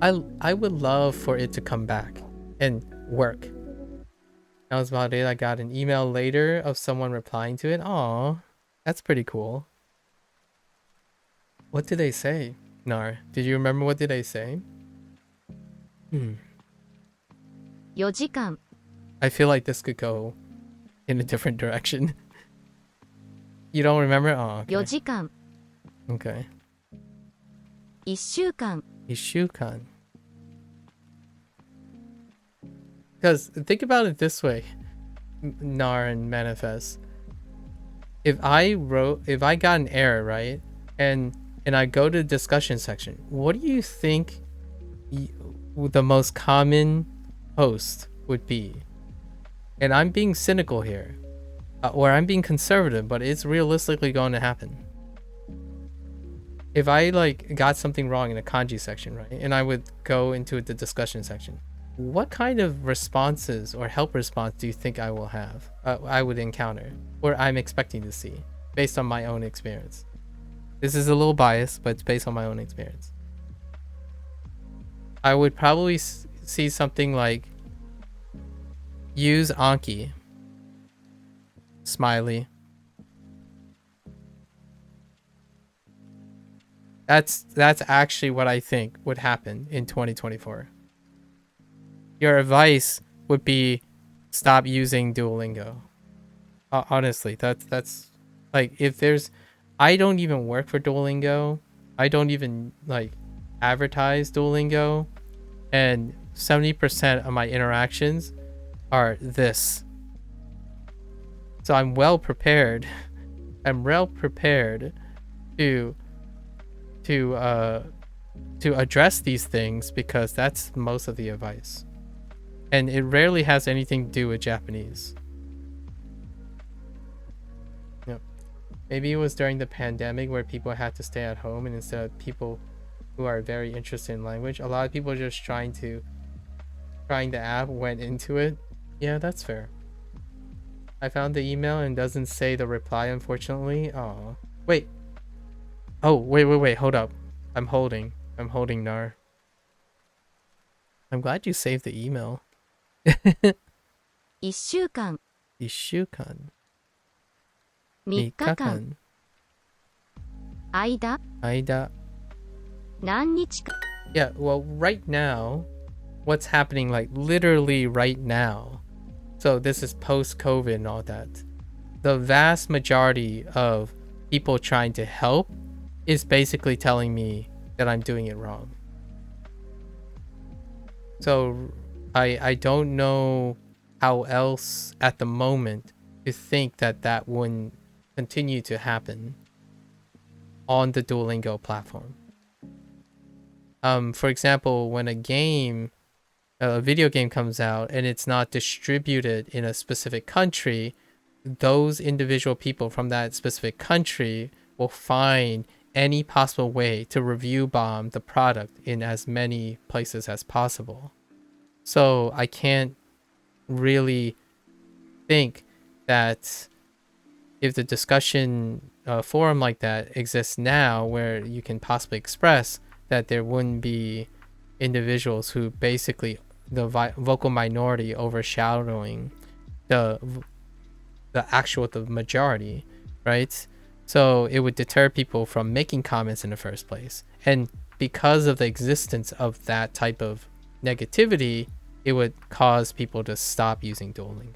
I would love for it to come back and work. That was about it. I got an email later of someone replying to it. Aw, that's pretty cool. What did they say? Nar, did you remember what did they say? 4時間 I feel like this could go in a different direction. You don't remember? Oh, 4 okay. 時間 Okay. 1週間 Ishukan. Because think about it this way, Nar and Manifest. If I got an error, right, and I go to the discussion section, what do you think the most common post would be? And I'm being cynical here, or I'm being conservative, but it's realistically going to happen. If I like got something wrong in the kanji section, right, and I would go into the discussion section, what kind of responses or help response do you think I will have? I would encounter, or I'm expecting to see, based on my own experience. This is a little biased, but it's based on my own experience. I would probably see something like, use Anki. Smiley. That's actually what I think would happen in 2024. Your advice would be stop using Duolingo. Honestly, that's like, if there's, I don't even work for Duolingo. I don't even like advertise Duolingo, and 70% of my interactions are this. So I'm well prepared. I'm well prepared to address these things, because that's most of the advice, and it rarely has anything to do with Japanese. Yep. Maybe it was during the pandemic where people had to stay at home, and instead of people who are very interested in language, a lot of people just trying the app went into it. Yeah, that's fair. I found the email and doesn't say the reply, unfortunately. Oh, wait. Oh, wait, hold up. I'm holding Nar. I'm glad you saved the email. 1週間 1週間 3日間 間 間 何日か Yeah, well, right now, what's happening, like literally right now, so this is post-COVID and all that, the vast majority of people trying to help is basically telling me that I'm doing it wrong. So I don't know how else at the moment to think that wouldn't continue to happen on the Duolingo platform. For example, when a video game comes out and it's not distributed in a specific country, those individual people from that specific country will find any possible way to review bomb the product in as many places as possible. So I can't really think that if the discussion forum like that exists now, where you can possibly express, that there wouldn't be individuals who basically the vocal minority overshadowing the majority, right? So it would deter people from making comments in the first place. And because of the existence of that type of negativity, it would cause people to stop using Duolingo.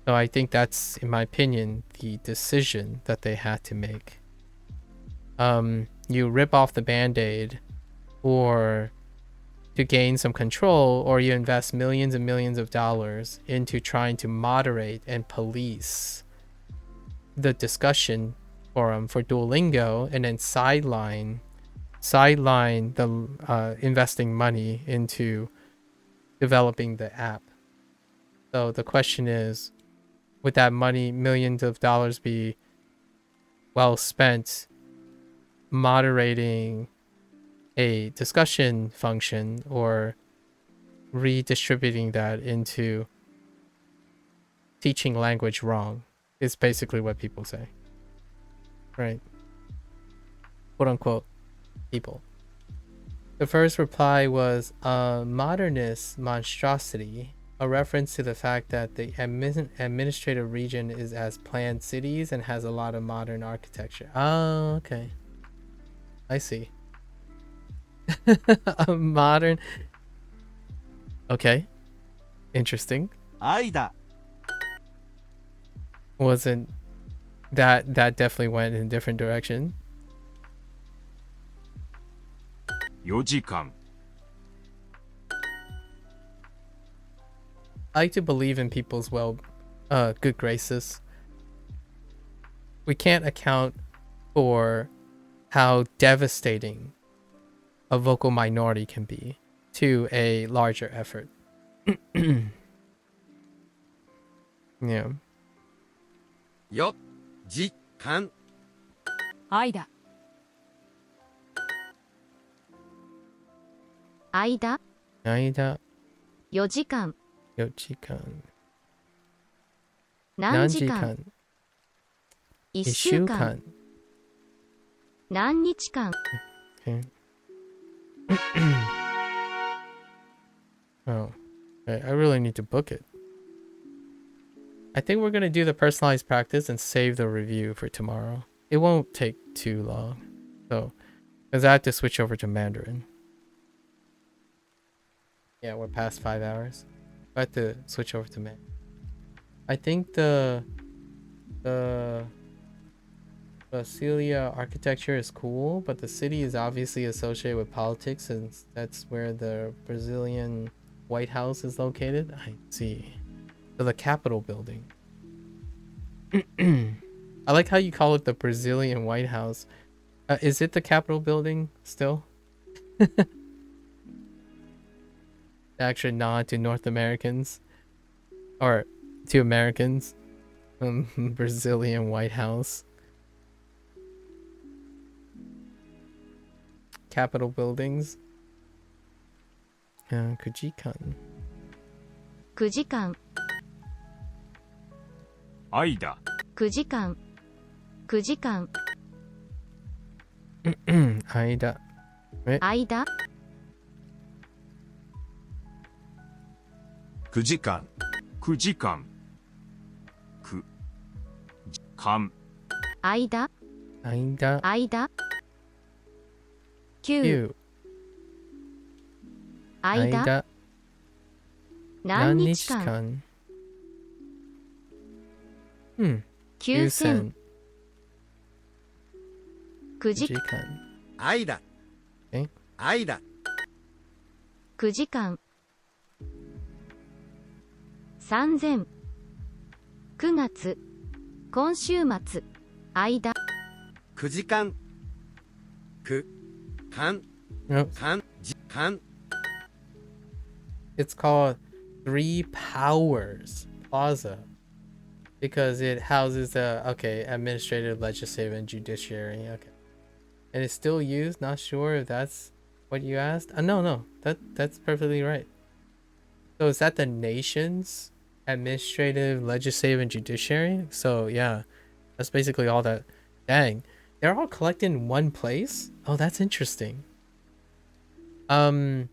So I think that's, in my opinion, the decision that they had to make. You rip off the band-aid or to gain some control, or you invest millions and millions of dollars into trying to moderate and police the discussion forum for Duolingo, and then sideline the investing money into developing the app. So the question is, would that money, millions of dollars, be well spent moderating a discussion function or redistributing that into teaching language wrong? Is basically what people say, right? Quote unquote people. The first reply was a modernist monstrosity, a reference to the fact that the administrative region is as planned cities and has a lot of modern architecture. Oh, okay. I see. A modern. Okay. Interesting. 愛だ Wasn't that definitely went in a different direction. 4時間 I like to believe in people's good graces. We can't account for how devastating a vocal minority can be to a larger effort. Yeah. 4時間愛だ間間4時間4時間何時間1週間何日間 Okay. Oh, okay. I really need to book it. I think we're gonna do the personalized practice and save the review for tomorrow. It won't take too long, so because I have to switch over to Mandarin. Yeah, we're past 5 hours. I have to switch over to Mandarin. I think the Brasilia architecture is cool, but the city is obviously associated with politics, and that's where the Brazilian White House is located. I see. So the Capitol building. I like how you call it the Brazilian White House. Is it the Capitol building still? Actually, nod to North Americans, or to Americans. Brazilian White House. Capitol buildings. Kujikan. 9時間愛だ9時間9時間間間9時間9時間く間間間間9 9間間何日間9000 9時時間愛だえ愛だ9時間3000 9月今週末間9時間く間 Nope. 間時間 It's called Three Powers Plaza because it houses the administrative, legislative, and judiciary. Okay, and it's still used. Not sure if that's what you asked. No, that's perfectly right. So is that the nation's administrative, legislative, and judiciary? So yeah, that's basically all that. Dang, they're all collected in one place. Oh, that's interesting. Yeah.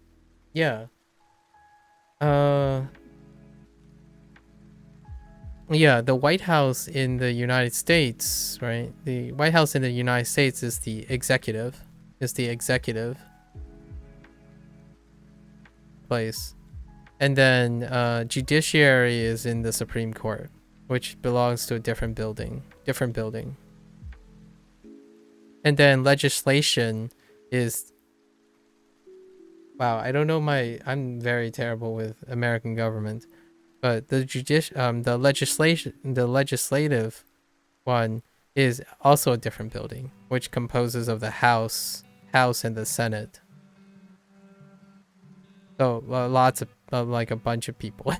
Yeah, the White House in the United States, right? The White House in the United States is the executive. Place. And then judiciary is in the Supreme Court, which belongs to a different building. And then legislation is, wow, I don't know I'm very terrible with American government. But the legislative one is also a different building, which composes of the House and the Senate. So lots of like a bunch of people.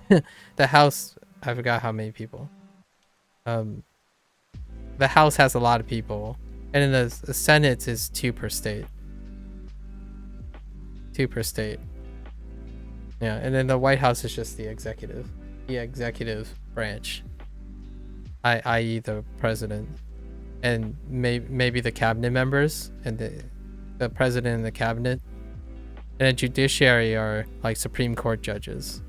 The House, I forgot how many people. The House has a lot of people, and then the Senate is 2 per state. 2 per state. Yeah, and then the White House is just the executive branch, i.e. the president, and maybe the cabinet members, and the president and the cabinet. And the judiciary are like Supreme Court judges.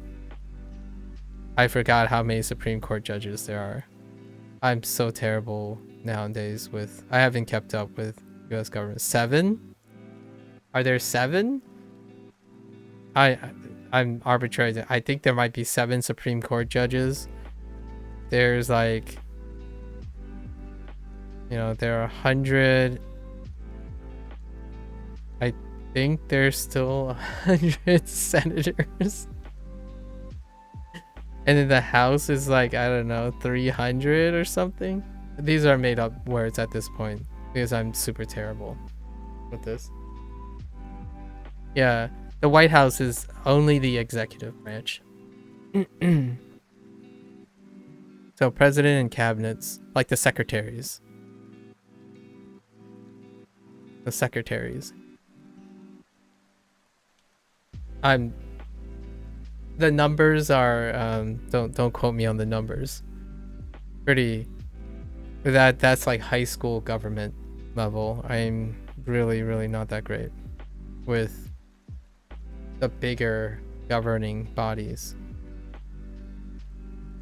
I forgot how many Supreme Court judges there are. I'm so terrible nowadays with... I haven't kept up with US government. 7? Are there 7? I'm arbitrary. I think there might be 7 Supreme Court judges. There's like... You know, there are 100... I think there's still 100 senators. And then the House is like, I don't know, 300 or something. These are made up words at this point because I'm super terrible with this. Yeah, the White House is only the executive branch. So president and cabinets, like the secretaries. The secretaries. The numbers are don't quote me on the numbers. Pretty that's like high school government level. I'm really not that great with the bigger governing bodies.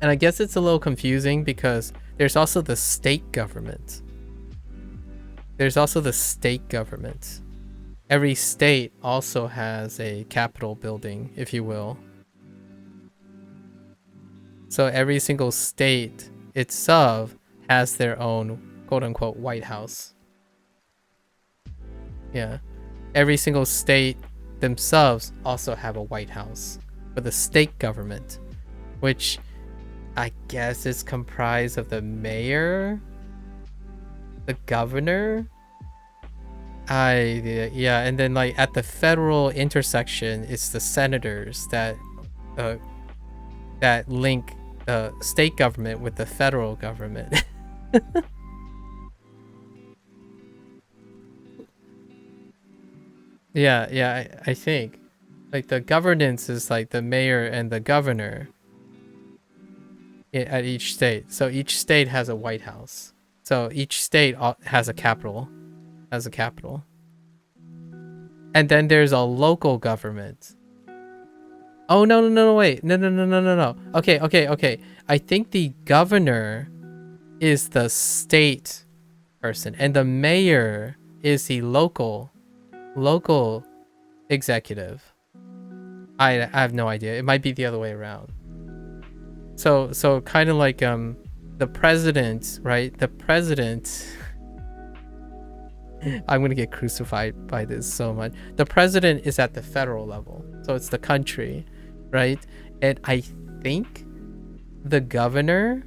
And I guess it's a little confusing because there's also the state government. Every state also has a capitol building, if you will. So every single state itself has their own quote-unquote White House. Yeah. Every single state themselves also have a White House. But the state government, which I guess is comprised of the mayor, the governor, yeah, and then like at the federal intersection, it's the senators that link the state government with the federal government. Yeah, I think like the governance is like the mayor and the governor at each state. So each state has a White House. So each state has a capital. And then there's a local government. Oh, no, wait. No. Okay. I think the governor is the state person and the mayor is the local executive. I have no idea. It might be the other way around. So kind of like the president, right? The president I'm gonna get crucified by this so much. The president is at the federal level, so it's the country, right? And I think the governor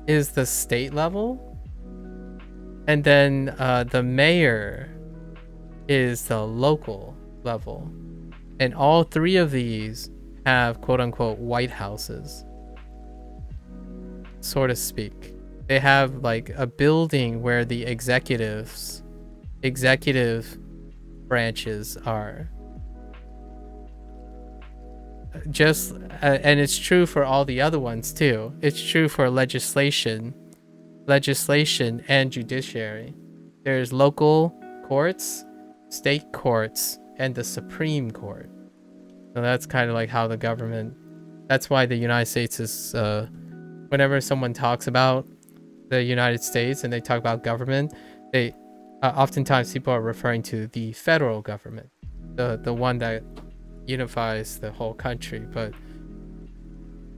is the state level, and then the mayor is the local level, and all 3 of these have quote-unquote White Houses, so to speak. They have like a building where the executive branches are. Just and it's true for all the other ones too. It's true for legislation and judiciary. There's local courts, state courts, and the Supreme Court. So that's kind of like how the government. That's why the United States is. Whenever someone talks about the United States and they talk about government, they oftentimes people are referring to the federal government, the one that unifies the whole country. But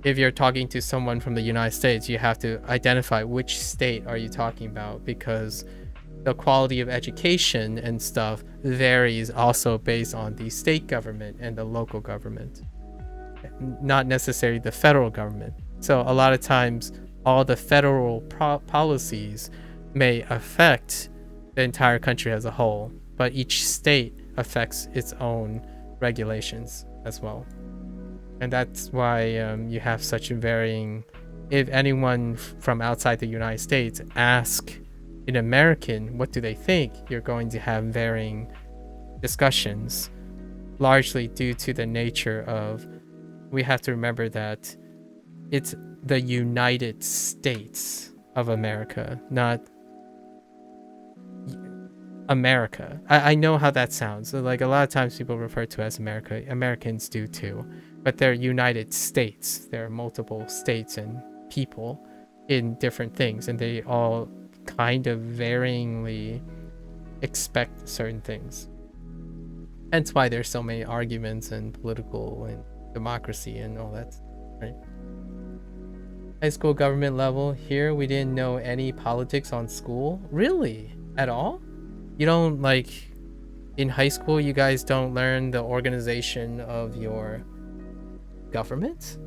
if you're talking to someone from the United States, you have to identify which state are you talking about, because the quality of education and stuff varies also based on the state government and the local government, not necessarily the federal government. So a lot of times all the federal policies may affect the entire country as a whole, but each state affects its own regulations as well. And that's why you have such varying. If anyone from outside the United States ask an American what do they think, you're going to have varying discussions, largely due to the nature of, we have to remember that it's the United States of America, not America. I know how that sounds. Like a lot of times people refer to as America. Americans do too. But they're United States. There are multiple states and people in different things, and they all kind of varyingly expect certain things. Hence why there's so many arguments and political and democracy and all that, right? High school government level. Here we didn't know any politics on school. Really? At all? You don't, like, in high school you guys don't learn the organization of your government?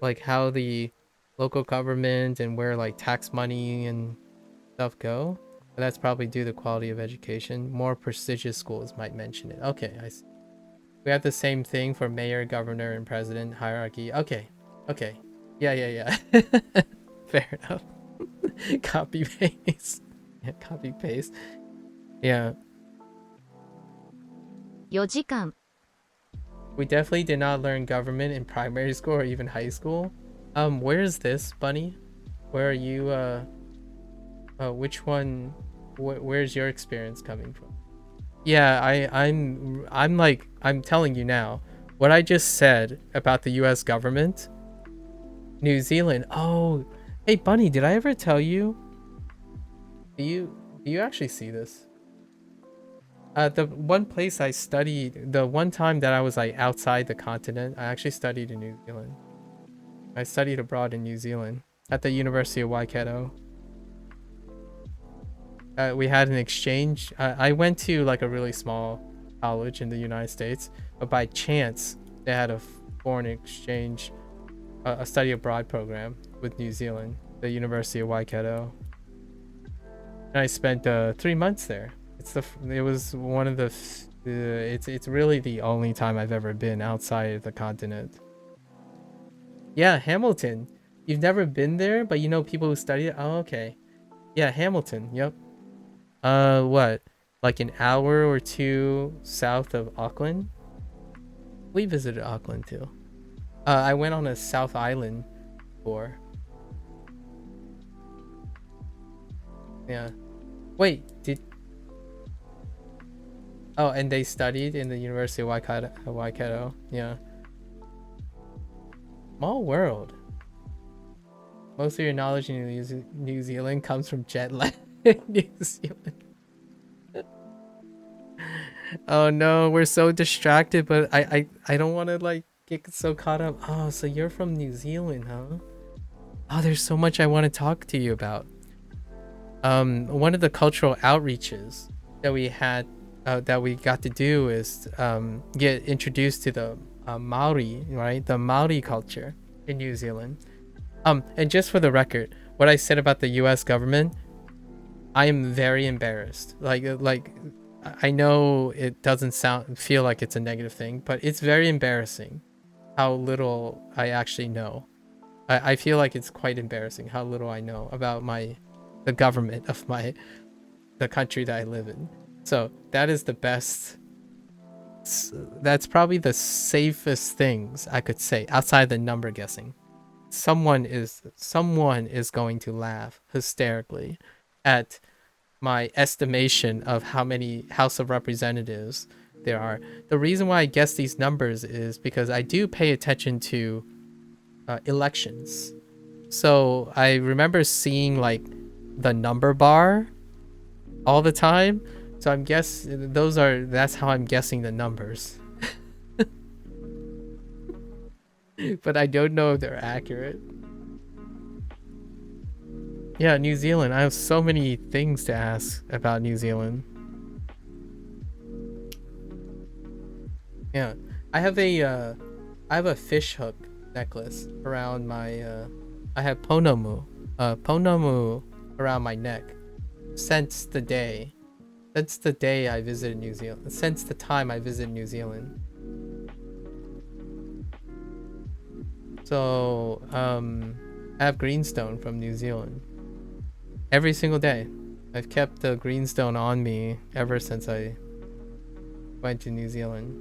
Like how the local government and where like tax money and stuff go? But that's probably due to quality of education. More prestigious schools might mention it. Okay, I see. We have the same thing for mayor, governor, and president hierarchy. Okay. Yeah. Fair enough. Copy paste. Yeah, copy paste. Yeah. 4時間 We definitely did not learn government in primary school or even high school. Where is this, Bunny? Where are you, which one, where's your experience coming from? Yeah, I'm telling you now, what I just said about the US government, New Zealand. Oh, hey Bunny, did I ever tell you? Do you actually see this? The one place I studied, the one time that I was like outside the continent, I actually studied in New Zealand. I studied abroad in New Zealand at the University of Waikato. We had an exchange. I went to like a really small college in the United States, but by chance they had a foreign exchange, a study abroad program with New Zealand, the University of Waikato. And I spent 3 months there. It was one of the it's really the only time I've ever been outside of the continent. Yeah, Hamilton. You've never been there, but you know people who study it? Oh, okay. Yeah, Hamilton. Yep. What? Like an hour or two south of Auckland? We visited Auckland too. I went on a South Island tour. Yeah. Wait, Oh, and they studied in the University of Waikato. Yeah. Small world. Most of your knowledge in New Zealand comes from jet lag in New Zealand. Oh no, we're so distracted, but I don't want to like get so caught up. Oh, so you're from New Zealand, huh? Oh, there's so much I want to talk to you about. One of the cultural outreaches that we had, that we got to do is get introduced to the Maori, right? The Maori culture in New Zealand. And just for the record, what I said about the U.S. government, I am very embarrassed. Like I know it doesn't feel like it's a negative thing, but it's very embarrassing how little I actually know. I feel like it's quite embarrassing how little I know about the government of the country that I live in. So that is the best. That's probably the safest things I could say outside the number guessing. Someone is going to laugh hysterically at my estimation of how many House of Representatives there are. The reason why I guess these numbers is because I do pay attention to elections. So I remember seeing like the number bar all the time. So that's how I'm guessing the numbers. But I don't know if they're accurate. Yeah, New Zealand. I have so many things to ask about New Zealand. Yeah, I have a fish hook necklace around my I have ponomu around my neck since the day I visited New Zealand, since the time I visited New Zealand. So, I have greenstone from New Zealand. Every single day. I've kept the greenstone on me ever since I went to New Zealand.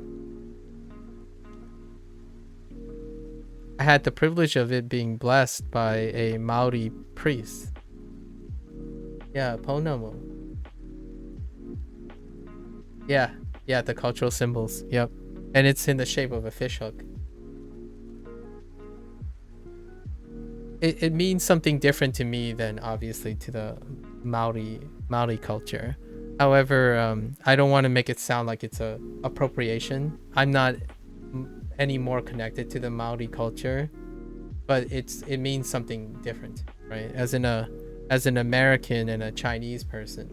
I had the privilege of it being blessed by a Maori priest. Yeah, Pounamu. Yeah, the cultural symbols. Yep. And it's in the shape of a fishhook. It means something different to me than obviously to the Maori culture. However, I don't want to make it sound like it's a appropriation. I'm not any more connected to the Maori culture, but it means something different, right? As an American and a Chinese person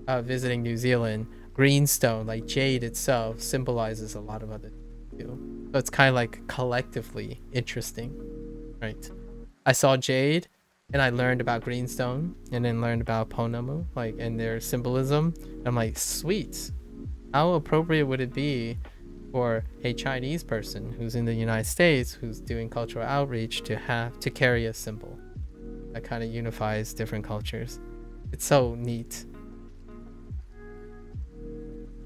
visiting New Zealand, greenstone, like jade itself, symbolizes a lot of other things too. So it's kind of like collectively interesting, right? I saw jade and I learned about greenstone and then learned about Pounamu, like, and their symbolism. I'm like, sweet. How appropriate would it be for a Chinese person who's in the United States, who's doing cultural outreach, to have to carry a symbol that kind of unifies different cultures? It's so neat.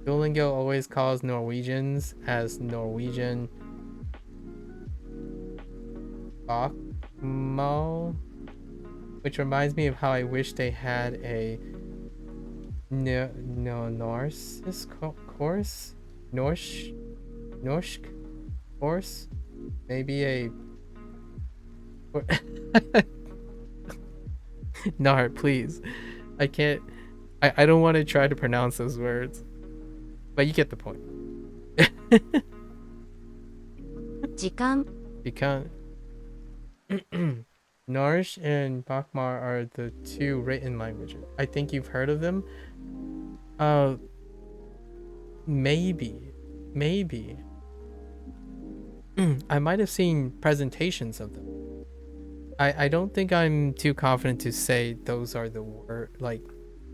Duolingo always calls Norwegians as Norwegian Bakmo, which reminds me of how I wish they had a Norse course, Norsk course, maybe a Nar, please. I can't. I don't want to try to pronounce those words, but you get the point. 時間 Because Norse and Bakmar are the two written languages. I think you've heard of them. Maybe. I might have seen presentations of them. I don't think I'm too confident to say those are the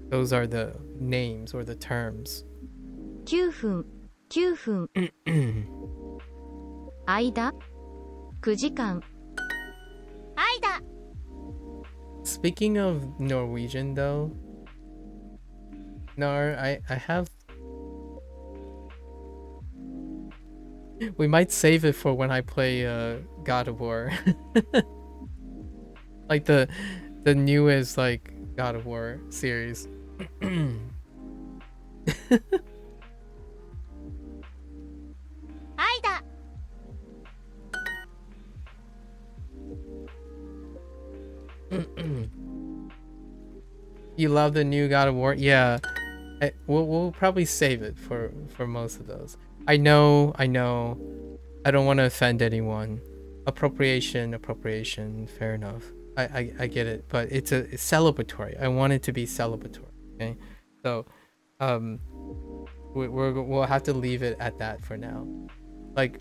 those are the names or the terms. 9分9分間9時間 Speaking of Norwegian though, Nar, I have. We might save it for when I play God of War. Like the newest like God of War series. You love the new God of War? Yeah. We'll probably save it for most of those. I know. I don't want to offend anyone. Appropriation, fair enough. I get it, but it's celebratory. I want it to be celebratory. Okay, so we'll have to leave it at that for now. Like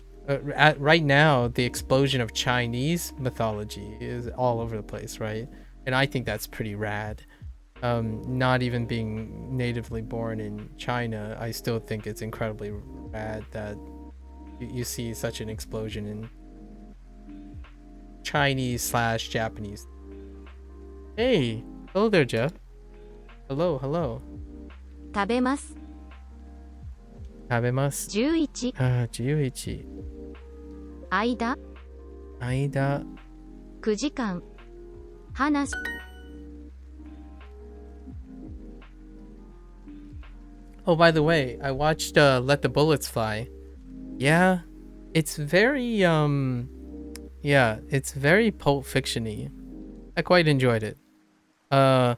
right now, the explosion of Chinese mythology is all over the place, right? And I think that's pretty rad. Not even being natively born in China, I still think it's incredibly rad that you see such an explosion in Chinese/Japanese. Hey, hello there, Jeff. Hello. 食べます Tabemasu. 11 11. 間 Aida. 9時間話 Oh, by the way, I watched Let the Bullets Fly. Yeah, it's very it's very Pulp Fiction-y. I quite enjoyed it. There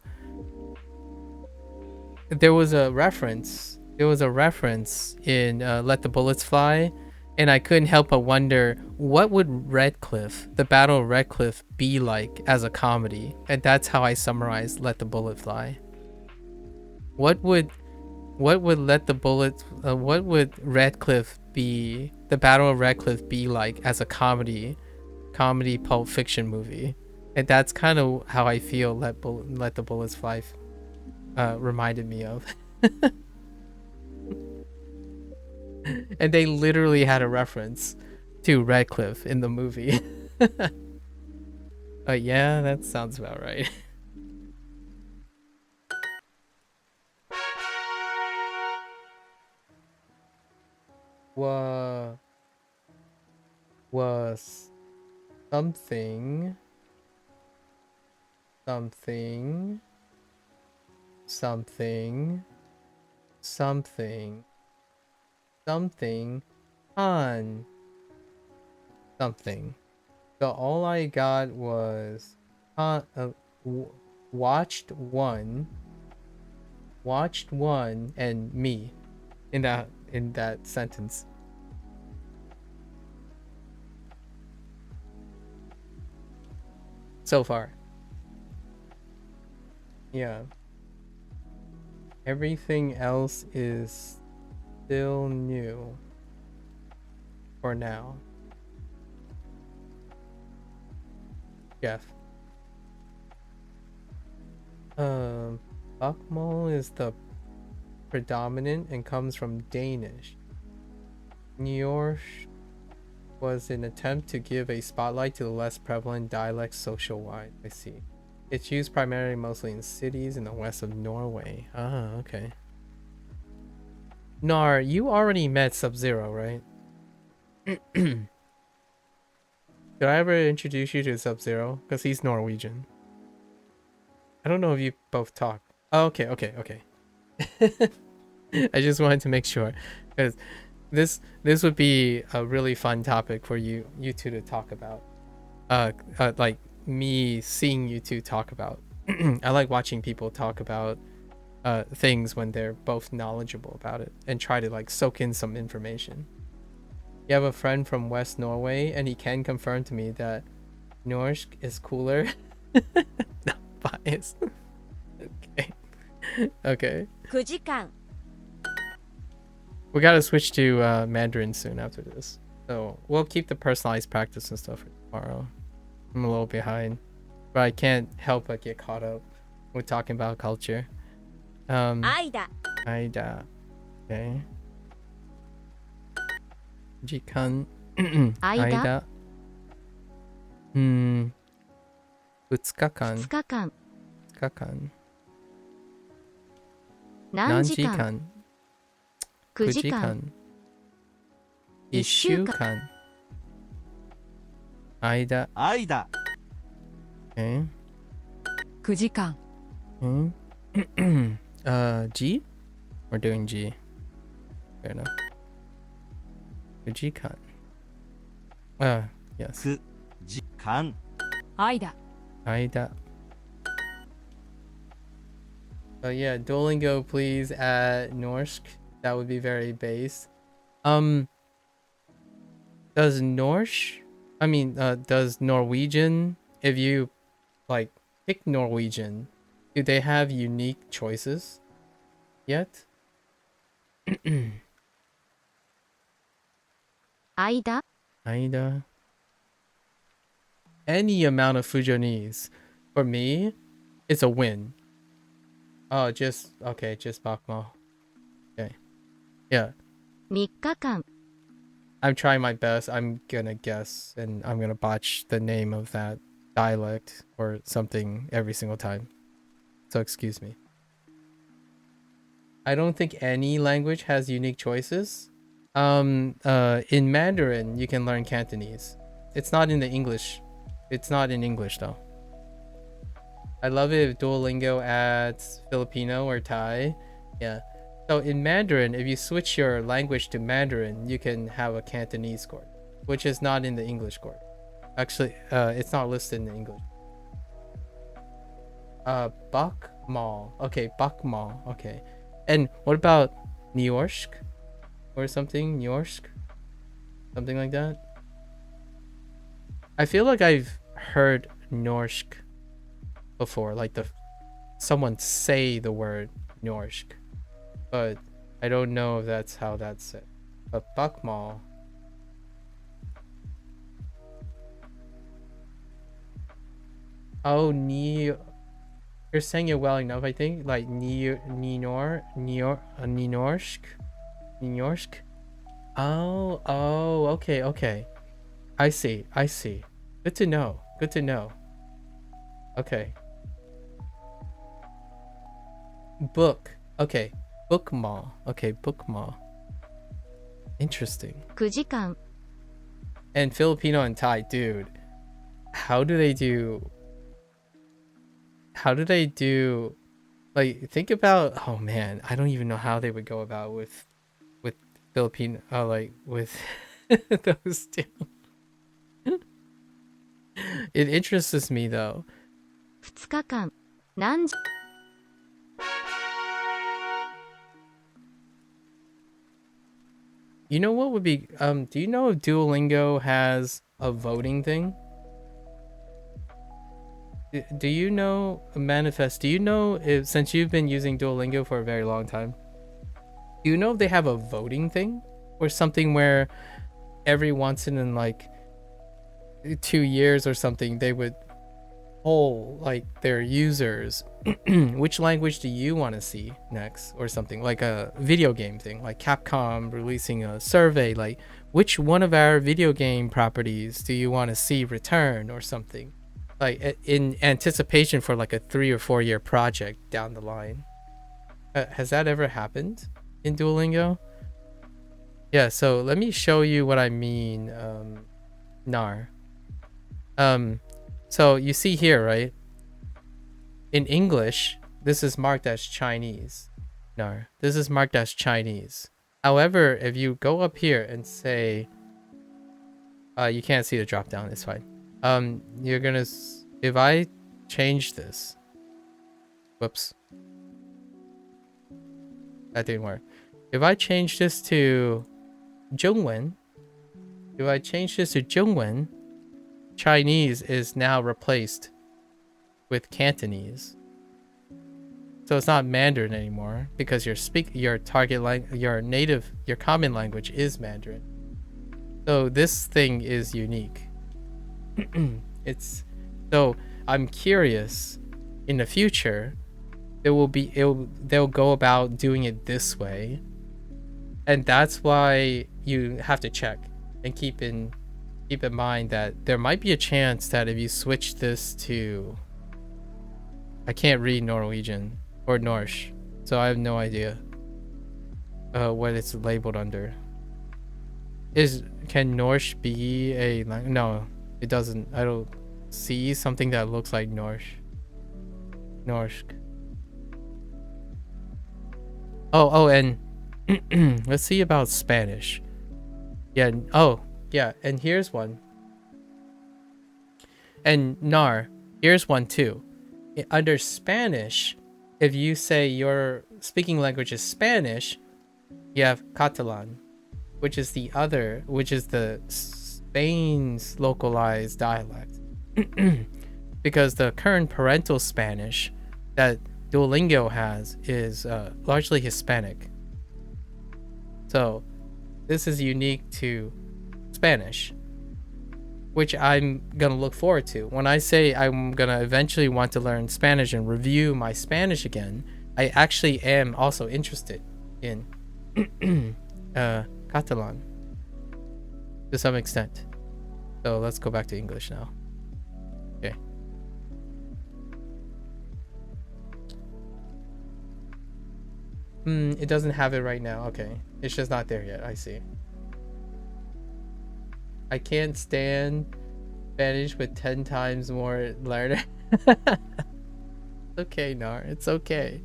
was a reference in Let the Bullets Fly, and I couldn't help but wonder, what would Redcliffe, the Battle of Redcliffe, be like as a comedy? And that's how I summarized Let the Bullet Fly. What would Redcliffe be, the Battle of Redcliffe, be like as a comedy Pulp Fiction movie? And that's kind of how I feel Let the Bullets Fly reminded me of. And they literally had a reference to Redcliffe in the movie. Yeah, that sounds about right. Was something something something something something on something. So all I got was w- watched one and me in that sentence. So far. Yeah. Everything else is still new for now. Jeff. Bakmål is the predominant and comes from Danish. New York was an attempt to give a spotlight to the less prevalent dialects social-wide. I see. It's used primarily mostly in cities in the west of Norway. Ah, okay. Nar, you already met Sub-Zero, right? Did I ever introduce you to Sub-Zero? Because he's Norwegian. I don't know if you both talk. Oh, okay. I just wanted to make sure, because this would be a really fun topic for you two to talk about. Like me seeing you two talk about. I like watching people talk about things when they're both knowledgeable about it and try to like soak in some information. You have a friend from West Norway, and he can confirm to me that Norsk is cooler. Not biased. Okay. 9時間 We gotta switch to Mandarin soon after this. So we'll keep the personalized practice and stuff for tomorrow. I'm a little behind, but I can't help but get caught up with talking about culture. 間 Aida. Okay. 時間 間 2日間2日間2日間何時間9 9時間時間1週間間間 Okay. 9時間 G? We're doing G. Fair enough. 9時間 yes. 9時間間 Aida. Yeah, Duolingo, please add Norsk. That would be very base. Does does Norwegian, if you like pick Norwegian, do they have unique choices yet? 間 Aida. Any amount of Fujonese. For me, it's a win. Oh, just Bakmo. Okay. Yeah. 3日間 I'm trying my best. I'm gonna guess and I'm gonna botch the name of that dialect or something every single time. So excuse me. I don't think any language has unique choices. In Mandarin, you can learn Cantonese. It's not in the English. It's not in English though. I love it if Duolingo adds Filipino or Thai. Yeah. So in Mandarin, if you switch your language to Mandarin, you can have a Cantonese course, which is not in the English course. Actually, it's not listed in the English. Bakmal. Okay, Bakmal. Okay. And what about Niorsk? Or something? Niorsk? Something like that? I feel like I've heard Norsk before, like someone say the word Norsk, but I don't know if that's how that's said. But Bakmal. Oh, you're saying it well enough, I think. Like Ninorsk. Oh, okay. I see. Good to know. Good to know. Okay. Book. Okay. Book mall. Okay, book mall. Interesting. 9時間 And Filipino and Thai, dude. How do they do like think about, oh man, I don't even know how they would go about with Filipino like with those two. It interests me though. 2日間何時 You know what would be do you know if Duolingo has a voting thing? Do you know, Manifest, do you know if, since you've been using Duolingo for a very long time, do you know if they have a voting thing or something where every once in like 2 years or something they would poll like their users which language do you want to see next, or something like a video game thing, like Capcom releasing a survey like which one of our video game properties do you want to see return or something, like in anticipation for like a 3 or 4 year project down the line. Has that ever happened in Duolingo? Yeah, so let me show you what I mean. Nar. So you see here, right? In English, this is marked as Chinese. Nar. This is marked as Chinese. However, if you go up here and say, you can't see the drop down, it's fine. You're gonna, if I change this, whoops, that didn't work. If I change this to Zhongwen, Chinese is now replaced with Cantonese. So it's not Mandarin anymore because your target language, your common language is Mandarin. So this thing is unique. So I'm curious in the future they'll go about doing it this way. And that's why you have to check and keep in mind that there might be a chance that if you switch this to, I can't read Norwegian or Norse, so I have no idea what it's labeled under. Can Norse be a language? No, it doesn't. I don't see something that looks like Norse. Oh, and let's see about Spanish. Yeah. Oh, yeah. And here's one. And Nar, here's one too. Under Spanish, if you say your speaking language is Spanish, you have Catalan, which is the Spain's localized dialect. Because the current parental Spanish that Duolingo has is largely Hispanic. So this is unique to Spanish, which I'm gonna look forward to. When I say I'm gonna eventually want to learn Spanish and review my Spanish again, I actually am also interested in Catalan to some extent. So let's go back to English now. Okay. It doesn't have it right now. Okay. It's just not there yet. I see. I can't stand Spanish with 10 times more learner. Okay, Nar. It's okay.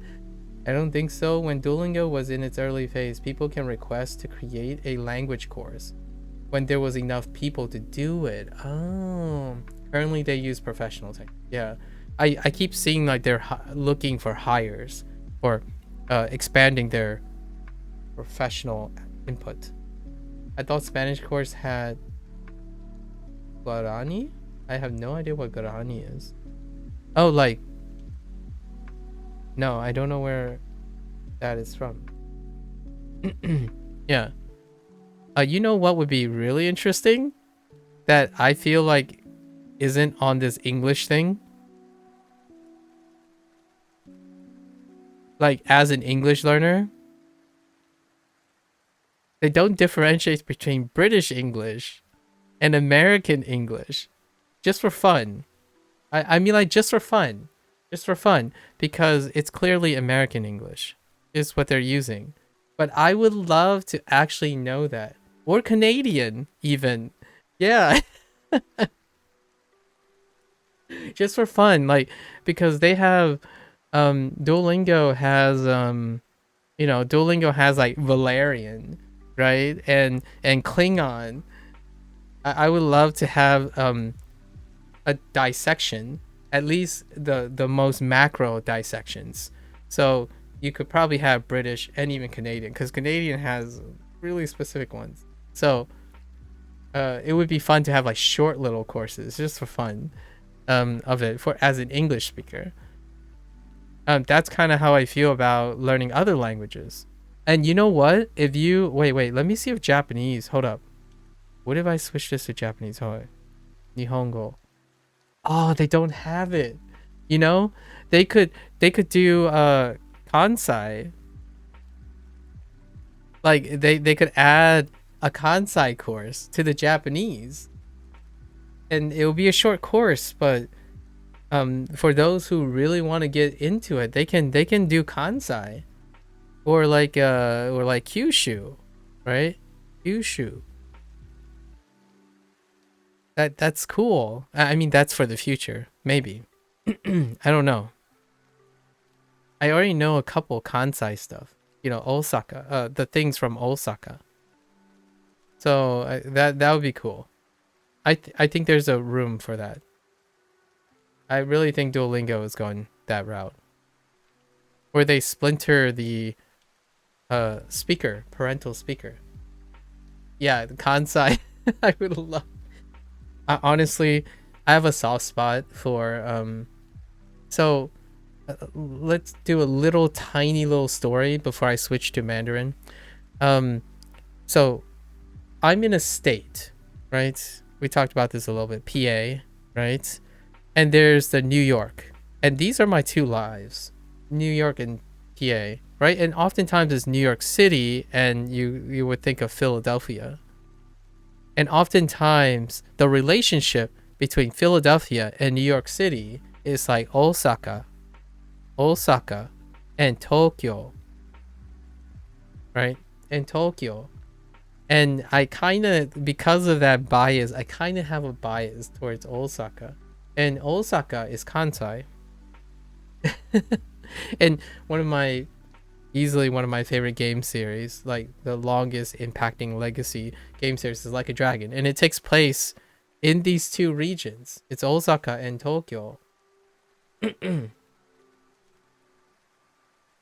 I don't think so. When Duolingo was in its early phase, people can request to create a language course when there was enough people to do it. Oh. Currently, they use professional tech. Yeah. I keep seeing like they're looking for hires or expanding their professional input. I thought Spanish course had Guarani? I have no idea what Guarani is. Oh, like, no, I don't know where that is from. Yeah. You know what would be really interesting that I feel like isn't on this English thing? Like, as an English learner, they don't differentiate between British English and American English. just for fun. I mean, like, just for fun. Just for fun. Because it's clearly American English is what they're using. But I would love to actually know that. Or Canadian, even. Yeah. Just for fun. Like, because they have... Duolingo has... Duolingo has, like, Valerian, right? And Klingon. I would love to have a dissection, at least the most macro dissections. So you could probably have British and even Canadian, because Canadian has really specific ones. So it would be fun to have like short little courses just for fun of it for as an English speaker. That's kind of how I feel about learning other languages. And you know what? If you wait, let me see if Japanese. Hold up. What if I switch this to Japanese? Hold on. Nihongo. Oh, they don't have it. You know, they could do Kansai. Like they could add a Kansai course to the Japanese, and it will be a short course, but for those who really want to get into it, they can do Kansai, or like Kyushu, right? Kyushu. That's cool. I mean, that's for the future, maybe. I don't know. I already know a couple Kansai stuff. You know, Osaka, the things from Osaka. So that would be cool. I think there's a room for that. I really think Duolingo is going that route, where they splinter the speaker, parental speaker. Yeah, the Kansai. I would love. Honestly, I have a soft spot for so let's do a little tiny little story before I switch to Mandarin. So I'm in a state, right? We talked about this a little bit, PA, right? And there's the New York, and these are my two lives, New York and PA, right? And oftentimes it's New York City, and you would think of Philadelphia. And oftentimes the relationship between Philadelphia and New York City is like Osaka, and Tokyo, right? And Tokyo. And I kind of, because of that bias, I kind of have a bias towards Osaka. And Osaka is Kansai. And easily one of my favorite game series, like the longest impacting legacy game series, is Like a Dragon. And it takes place in these two regions. It's Osaka and Tokyo.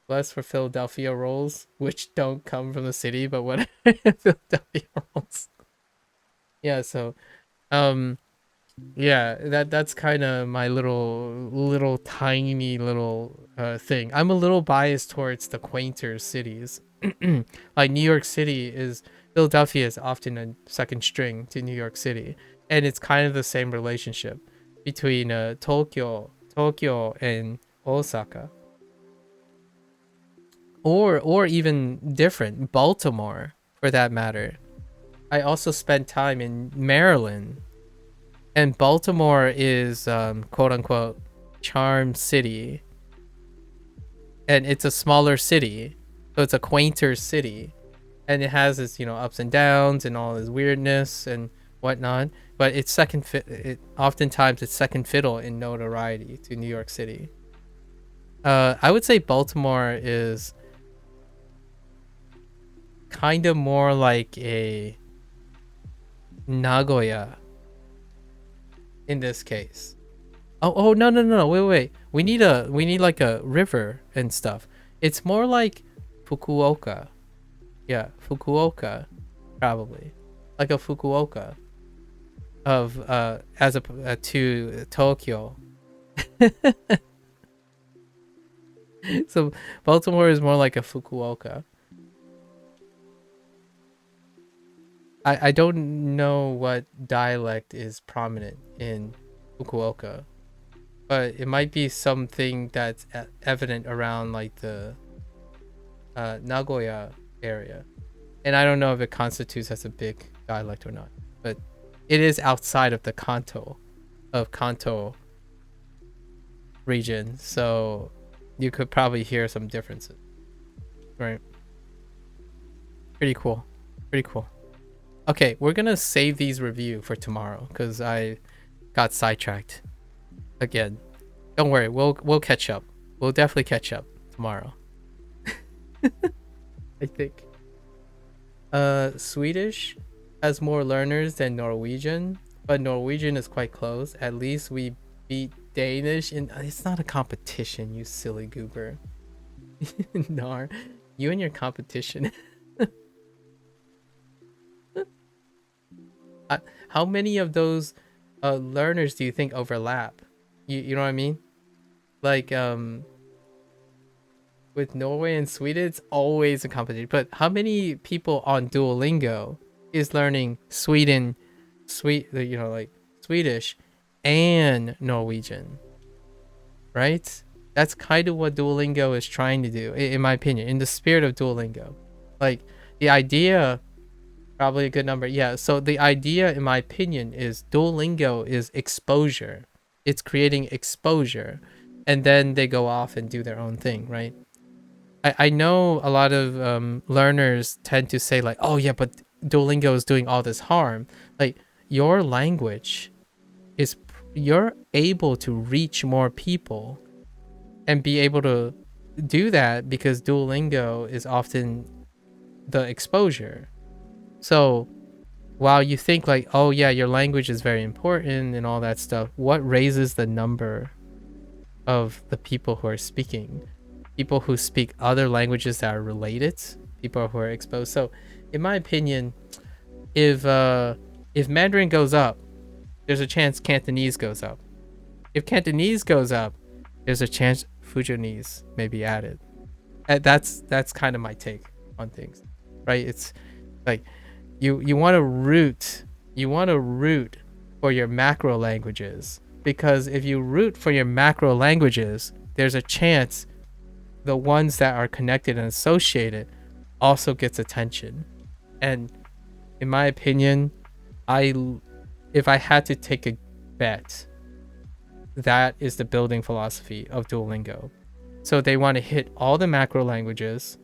Less for Philadelphia rolls, which don't come from the city, but what Philadelphia rolls. Yeah, so yeah, that's kind of my little tiny little thing. I'm a little biased towards the quainter cities. Like Philadelphia is often a second string to New York City, and it's kind of the same relationship between Tokyo and Osaka. Or even different, Baltimore for that matter. I also spent time in Maryland, and Baltimore is quote unquote charm city, and it's a smaller city, so it's a quainter city, and it has its ups and downs and all this weirdness and whatnot, but it's oftentimes it's second fiddle in notoriety to New York City. I would say Baltimore is kind of more like a Nagoya in this case. Oh no, wait, we need like a river and stuff. It's more like Fukuoka. Yeah, Fukuoka, probably like a Fukuoka of as a to Tokyo. So Baltimore is more like a Fukuoka. I don't know what dialect is prominent in Fukuoka, but it might be something that's evident around like the Nagoya area. And I don't know if it constitutes as a big dialect or not, but it is outside of the Kanto of Kanto region, so you could probably hear some differences, right? Pretty cool. Pretty cool. Okay, we're gonna save these review for tomorrow because I got sidetracked again. Don't worry, we'll catch up. We'll definitely catch up tomorrow. I think. Swedish has more learners than Norwegian, but Norwegian is quite close. At least we beat Danish, and it's not a competition, you silly goober. Nar, you and your competition. How many of those learners do you think overlap? You know what I mean? Like with Norway and Sweden, it's always a competition. But how many people on Duolingo is learning Swedish and Norwegian? Right? That's kind of what Duolingo is trying to do, in my opinion, in the spirit of Duolingo. Like the idea, probably a good number. Yeah, so the idea, in my opinion, is Duolingo is exposure. It's creating exposure. And then they go off and do their own thing, right? I know a lot of learners tend to say like, oh yeah, but Duolingo is doing all this harm. Like your language is, you're able to reach more people and be able to do that because Duolingo is often the exposure. So while you think like, oh yeah, your language is very important and all that stuff, what raises the number of the people who are speaking? People who speak other languages that are related, people who are exposed. So in my opinion, if Mandarin goes up, there's a chance Cantonese goes up. If Cantonese goes up, there's a chance Fujianese may be added. And that's kind of my take on things, right? It's like you want to root for your macro languages, because if you root for your macro languages, there's a chance the ones that are connected and associated also gets attention. And in my opinion, if I had to take a bet, that is the building philosophy of Duolingo. So they want to hit all the macro languages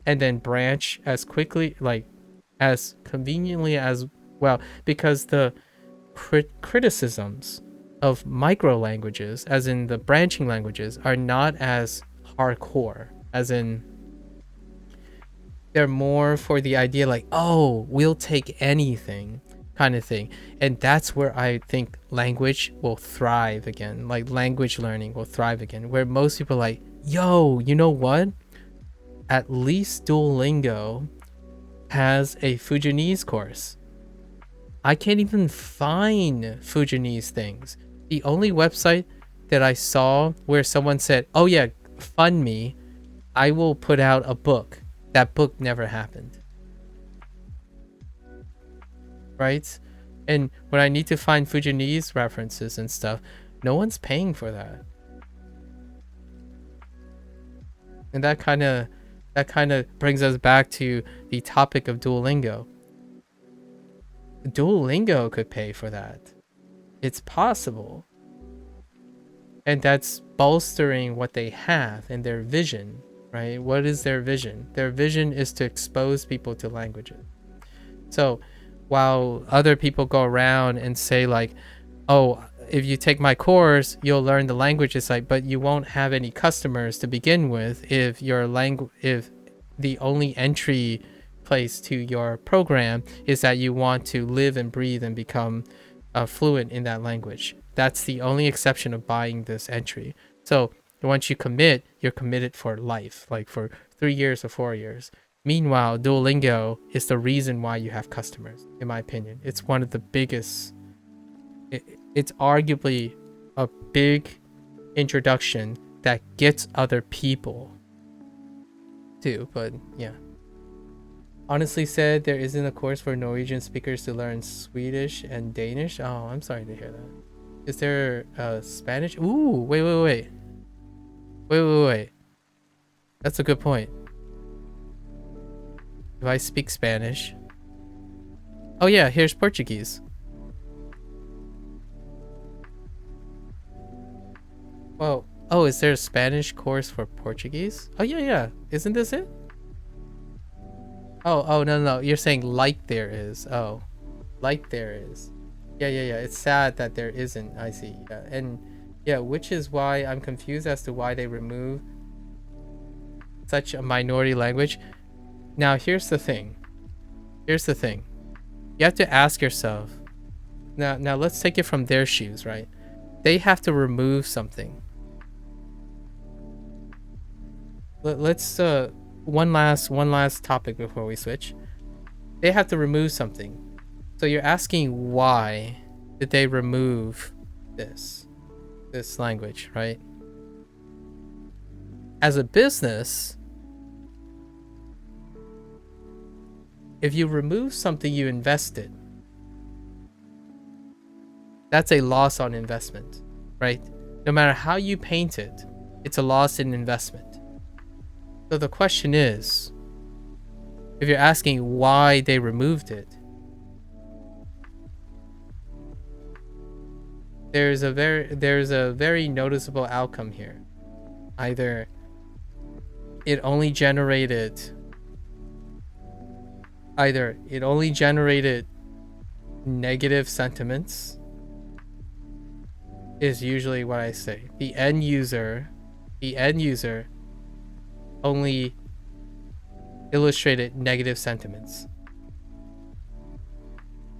and then branch as quickly, like as conveniently as well, because the criticisms of micro languages, as in the branching languages, are not as hardcore, as in they're more for the idea like, oh, we'll take anything kind of thing. And that's where I think language will thrive again, like language learning will thrive again, where most people are like, yo, you know what, at least Duolingo has a Fujianese course. I can't even find Fujianese things. The only website that I saw where someone said, oh yeah, fund me, I will put out a book. That book never happened. Right? And when I need to find Fujianese references and stuff, no one's paying for that. And that kind of brings us back to the topic of Duolingo. Duolingo could pay for that. It's possible. And that's bolstering what they have and their vision, right? What is their vision? Their vision is to expose people to languages. So while other people go around and say like, oh, if you take my course, you'll learn the language, it's like, but you won't have any customers to begin with if if the only entry place to your program is that you want to live and breathe and become fluent in that language. That's the only exception of buying this entry. So once you commit, you're committed for life, like for 3 years or 4 years. Meanwhile, Duolingo is the reason why you have customers, in my opinion. It's one of the biggest, it's arguably a big introduction that gets other people too, but yeah. Honestly said, there isn't a course for Norwegian speakers to learn Swedish and Danish. Oh, I'm sorry to hear that. Is there Spanish? Ooh, wait. That's a good point. If I speak Spanish. Oh yeah, here's Portuguese. Well, oh, is there a Spanish course for Portuguese? Oh, yeah. Isn't this it? Oh, no. You're saying like there is. Oh, like there is. Yeah. It's sad that there isn't. I see. Yeah. And yeah, which is why I'm confused as to why they remove such a minority language. Now, here's the thing. You have to ask yourself. Now let's take it from their shoes, right? They have to remove something. Let's one last topic before we switch. They have to remove something. So you're asking why did they remove this language, right? As a business, if you remove something you invested, that's a loss on investment, right? No matter how you paint it, it's a loss in investment. So the question is, if you're asking why they removed it, there's a very noticeable outcome here. Either it only generated negative sentiments, is usually what I say. The end user only illustrated negative sentiments.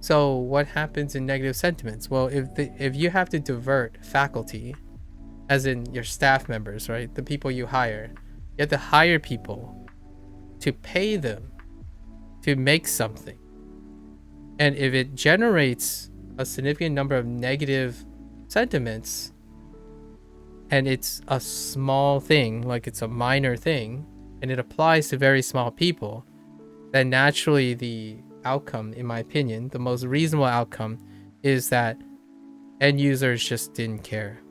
So what happens in negative sentiments? Well, if you have to divert faculty, as in your staff members, right? The people you hire, you have to hire people to pay them to make something. And if it generates a significant number of negative sentiments, and it's a small thing, like it's a minor thing, and it applies to very small people, then naturally the outcome, in my opinion, the most reasonable outcome, is that end users just didn't care.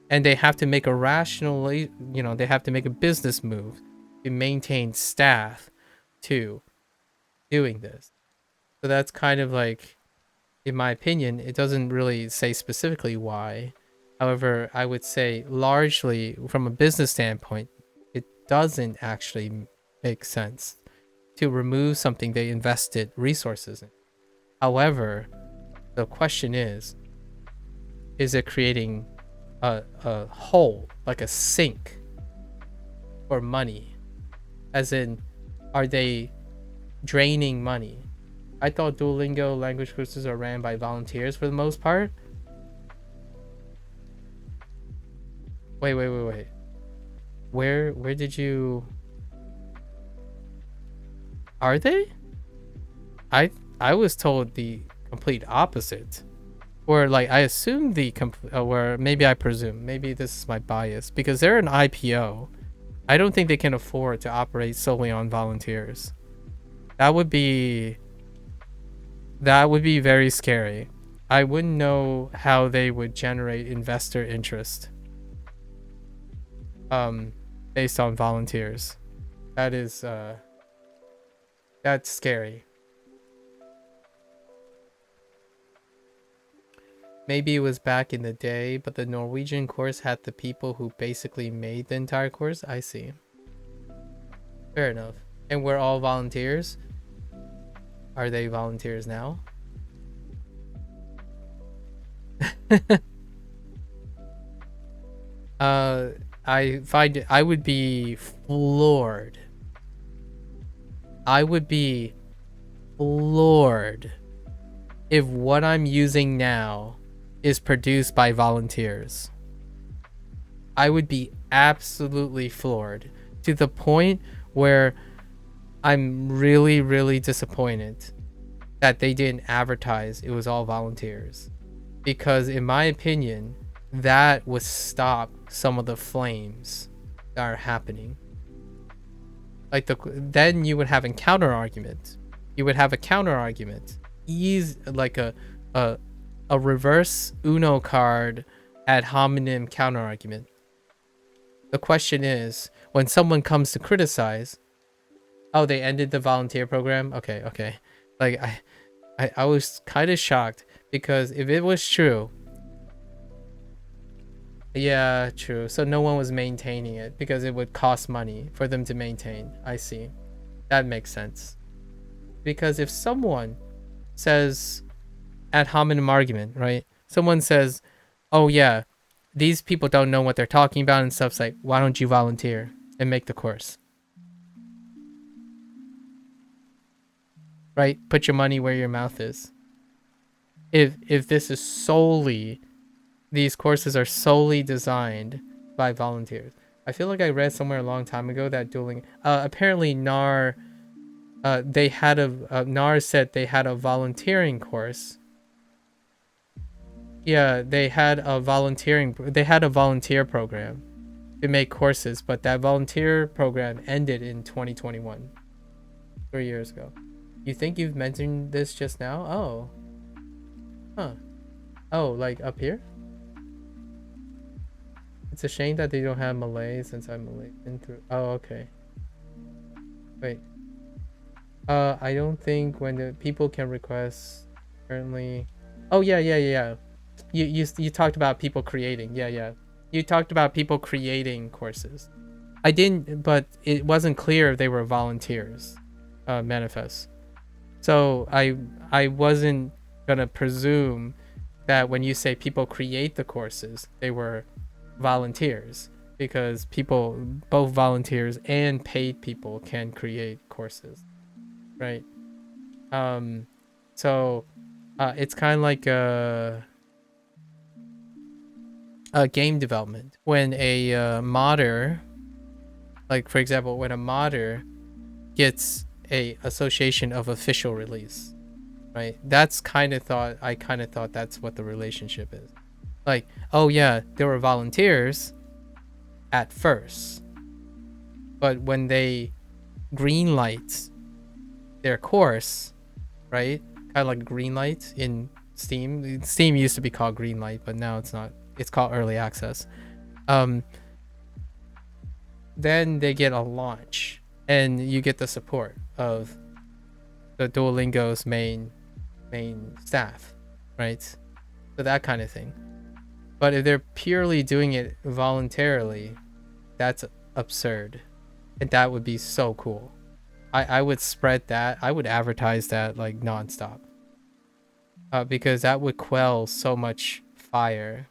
And they have to make a they have to make a business move to maintain staff to doing this. So that's kind of like, in my opinion, it doesn't really say specifically why. However, I would say largely from a business standpoint, it doesn't actually make sense to remove something they invested resources in. However, the question is it creating a hole, like a sink for money? As in, are they draining money? I thought Duolingo language courses are ran by volunteers for the most part. Wait. Where did you... Are they? I was told the complete opposite. Or like I assume or maybe I presume. Maybe this is my bias because they're an IPO. I don't think they can afford to operate solely on volunteers. That would be very scary. I wouldn't know how they would generate investor interest based on volunteers. That's scary. Maybe it was back in the day, but the Norwegian course had the people who basically made the entire course. I see. Fair enough. And we're all volunteers? Are they volunteers now? I would be floored. If what I'm using now is produced by volunteers. I would be absolutely floored, to the point where I'm really, really disappointed that they didn't advertise it was all volunteers. Because in my opinion, that would stop some of the flames that are happening. Like then you would have a counter argument. Like a reverse Uno card ad hominem counter argument. The question is, when someone comes to criticize, oh, they ended the volunteer program? Okay. Like I was kind of shocked, because if it was true, Yeah, true. So no one was maintaining it because it would cost money for them to maintain. I see. That makes sense. Because if someone says ad hominem argument, right? Someone says, "Oh yeah, these people don't know what they're talking about," and stuff's like, "Why don't you volunteer and make the course?" Right? Put your money where your mouth is. If this is solely, these courses are solely designed by volunteers. I feel like I read somewhere a long time ago that Duolingo, apparently NAR, they had NAR said they had a volunteering course. Yeah, they had a volunteer program to make courses, but that volunteer program ended in 2021, 3 years ago. You think you've mentioned this just now? Oh. Huh. Oh, like up here? It's a shame that they don't have Malay since I'm Malaysian through. Oh, okay. Wait. I don't think when the people can request currently. Oh yeah. You talked about people creating. Yeah. You talked about people creating courses. I didn't, but it wasn't clear if they were volunteers. Manifest. So I wasn't gonna presume that when you say people create the courses, they were volunteers, because people, both volunteers and paid people, can create courses, right? So it's kind of like a game development. When a modder, like for example, when a modder gets a association of official release, right? I kind of thought that's what the relationship is. Like, oh yeah, there were volunteers at first, but when they green light their course, right? Kind of like green light in Steam. Steam used to be called green light, but now it's not. It's called early access. Then they get a launch, and you get the support of the Duolingo's main staff, right? So that kind of thing. But if they're purely doing it voluntarily, that's absurd. And that would be so cool. I would spread that. I would advertise that like nonstop. Because that would quell so much fire.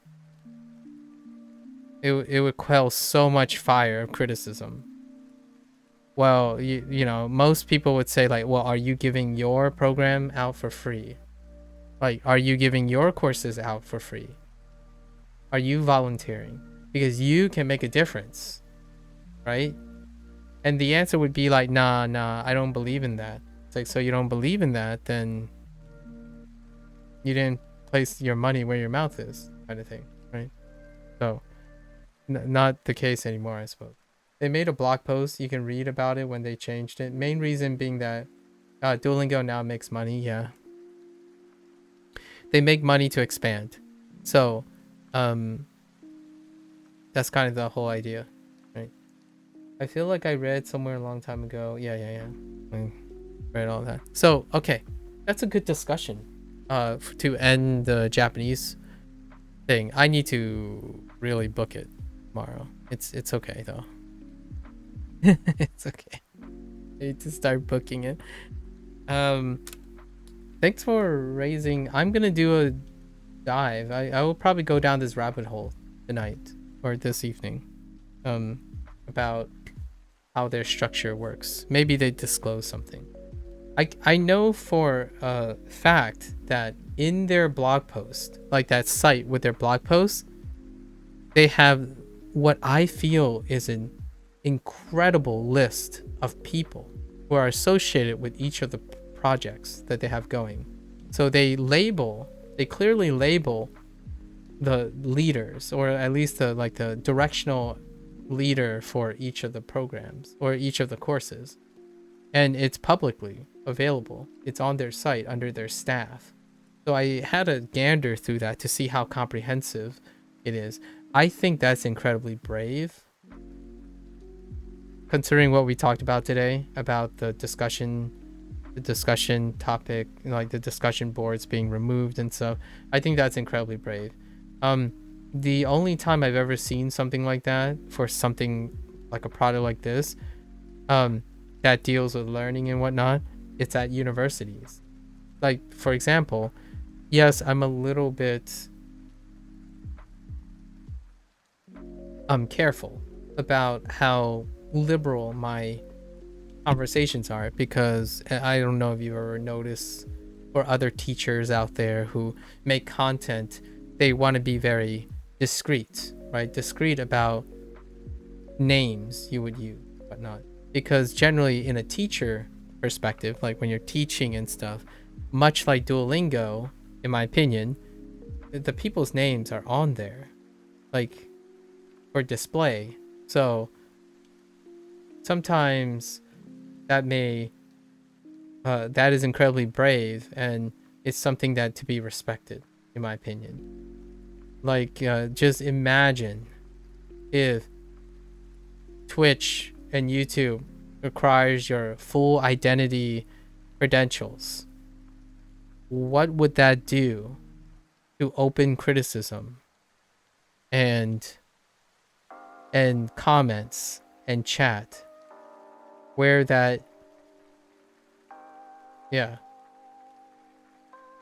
It would quell so much fire of criticism. Well, you know, most people would say like, well, are you giving your program out for free? Like, are you giving your courses out for free? Are you volunteering? Because you can make a difference, right? And the answer would be like, nah, I don't believe in that. It's like, so you don't believe in that, then you didn't place your money where your mouth is, kind of thing, right? So, not the case anymore, I suppose. They made a blog post. You can read about it when they changed it. Main reason being that Duolingo now makes money, yeah. They make money to expand. So, that's kind of the whole idea, right? I feel like I read somewhere a long time ago. Yeah. I read all that. So, okay. That's a good discussion to end the Japanese thing. I need to really book it tomorrow. It's okay though. It's okay. I need to start booking it. Thanks for raising. I'm gonna do a dive. I will probably go down this rabbit hole tonight or this evening about how their structure works. Maybe they disclose something. I know for a fact that in their blog post, like that site with their blog posts, they have what I feel is an incredible list of people who are associated with each of the projects that they have going. So they clearly label the leaders, or at least the directional leader for each of the programs or each of the courses, and it's publicly available. It's on their site under their staff. So I had a gander through that to see how comprehensive it is. I think that's incredibly brave, considering what we talked about today about the discussion topic, like the discussion boards being removed and stuff. I think that's incredibly brave. the only time I've ever seen something like that for something like a product like this, that deals with learning and whatnot, it's at universities. Like, for example, yes, I'm a little bit careful about how liberal my conversations are, because I don't know if you ever noticed, or other teachers out there who make content, they want to be very discreet, right? Discreet about names you would use, whatnot. Because generally, in a teacher perspective, like when you're teaching and stuff, much like Duolingo, in my opinion, the people's names are on there, like for display. So sometimes that is incredibly brave, and it's something that to be respected, in my opinion. Like, just imagine if Twitch and YouTube requires your full identity credentials. What would that do to open criticism and comments and chat, where that, yeah,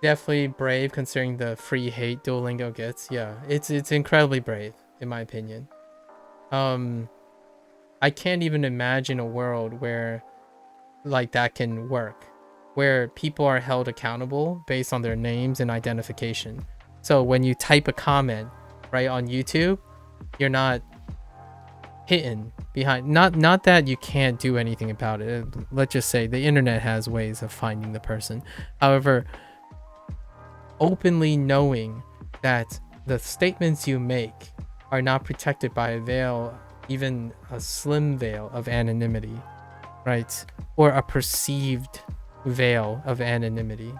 definitely brave considering the free hate Duolingo gets. Yeah, it's incredibly brave, in my opinion. I can't even imagine a world where like that can work, where people are held accountable based on their names and identification. So when you type a comment right on YouTube, you're not hidden behind, not that you can't do anything about it. Let's just say the internet has ways of finding the person. However, openly knowing that the statements you make are not protected by a veil, even a slim veil of anonymity, right? Or a perceived veil of anonymity.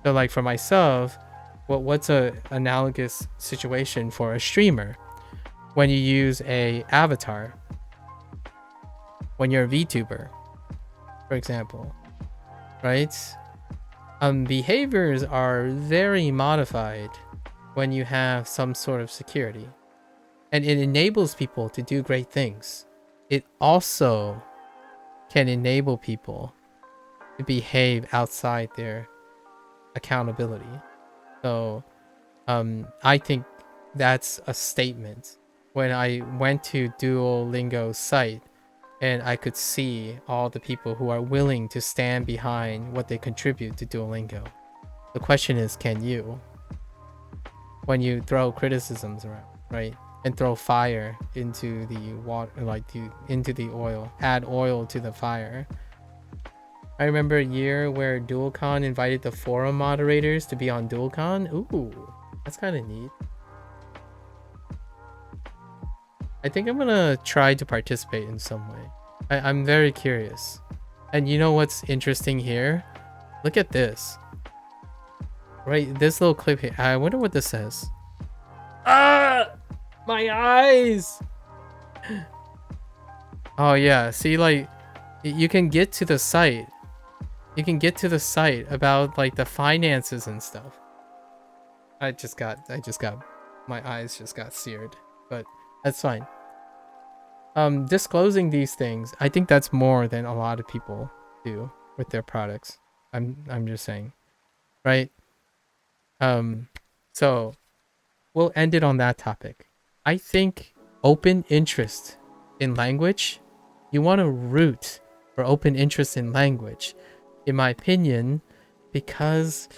So like for myself, what's a analogous situation for a streamer? When you use a avatar, when you're a VTuber, for example, right? Behaviors are very modified when you have some sort of security, and it enables people to do great things. It also can enable people to behave outside their accountability. So I think that's a statement. When I went to Duolingo's site and I could see all the people who are willing to stand behind what they contribute to Duolingo. The question is, can you? When you throw criticisms around, right? And throw fire into the water, into the oil, add oil to the fire. I remember a year where DualCon invited the forum moderators to be on DualCon. Ooh, that's kind of neat. I think I'm gonna try to participate in some way. I'm very curious. And you know what's interesting here? Look at this. Right, this little clip here. I wonder what this says. Ah! My eyes! Oh yeah, see, like, you can get to the site. You can get to the site about like the finances and stuff. I just got, my eyes just got seared, but that's fine. Disclosing these things, I think that's more than a lot of people do with their products. I'm just saying, right? So we'll end it on that topic. I think open interest in language, you want to root for open interest in language, in my opinion, because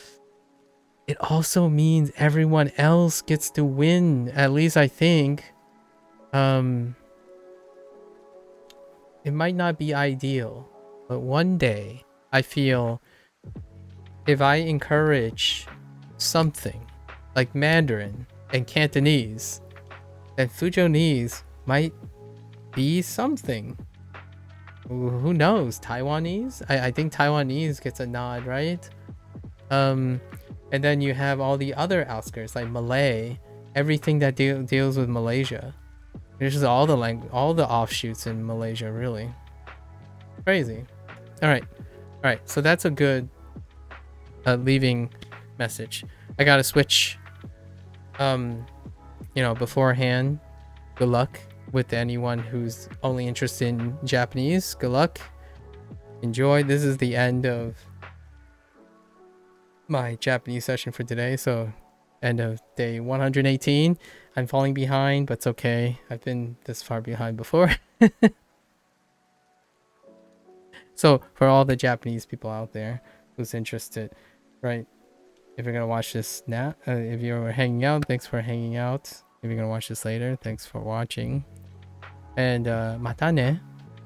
it also means everyone else gets to win. At least I think. It might not be ideal, but one day I feel if I encourage something like Mandarin and Cantonese, then Fujonese might be something. Who knows? Taiwanese? I think Taiwanese gets a nod, right? And then you have all the other outskirts like Malay, everything that deals with Malaysia. There's just all the offshoots in Malaysia, really. Crazy. All right. So that's a good leaving message. I gotta switch beforehand, good luck with anyone who's only interested in Japanese. Good luck. Enjoy. This is the end of my Japanese session for today. So end of day 118. I'm falling behind, but it's okay. I've been this far behind before. So for all the Japanese people out there who's interested, right? If you're gonna watch this now, if you're hanging out, thanks for hanging out. If you're gonna watch this later, thanks for watching. And mata ne,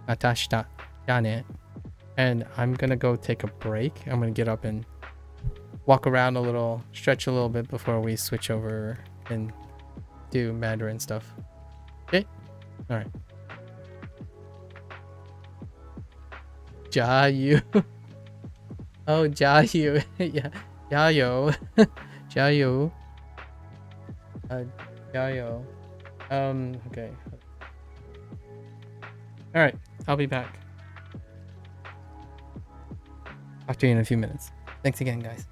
matashita, ja ne. And I'm gonna go take a break. I'm gonna get up and walk around a little, stretch a little bit before we switch over and do Mandarin stuff. Okay? All right. Jayu. Oh, Jayu. Yeah. Jayo. Jayo. Jayo. Okay. All right. I'll be back. Talk to you in a few minutes. Thanks again, guys.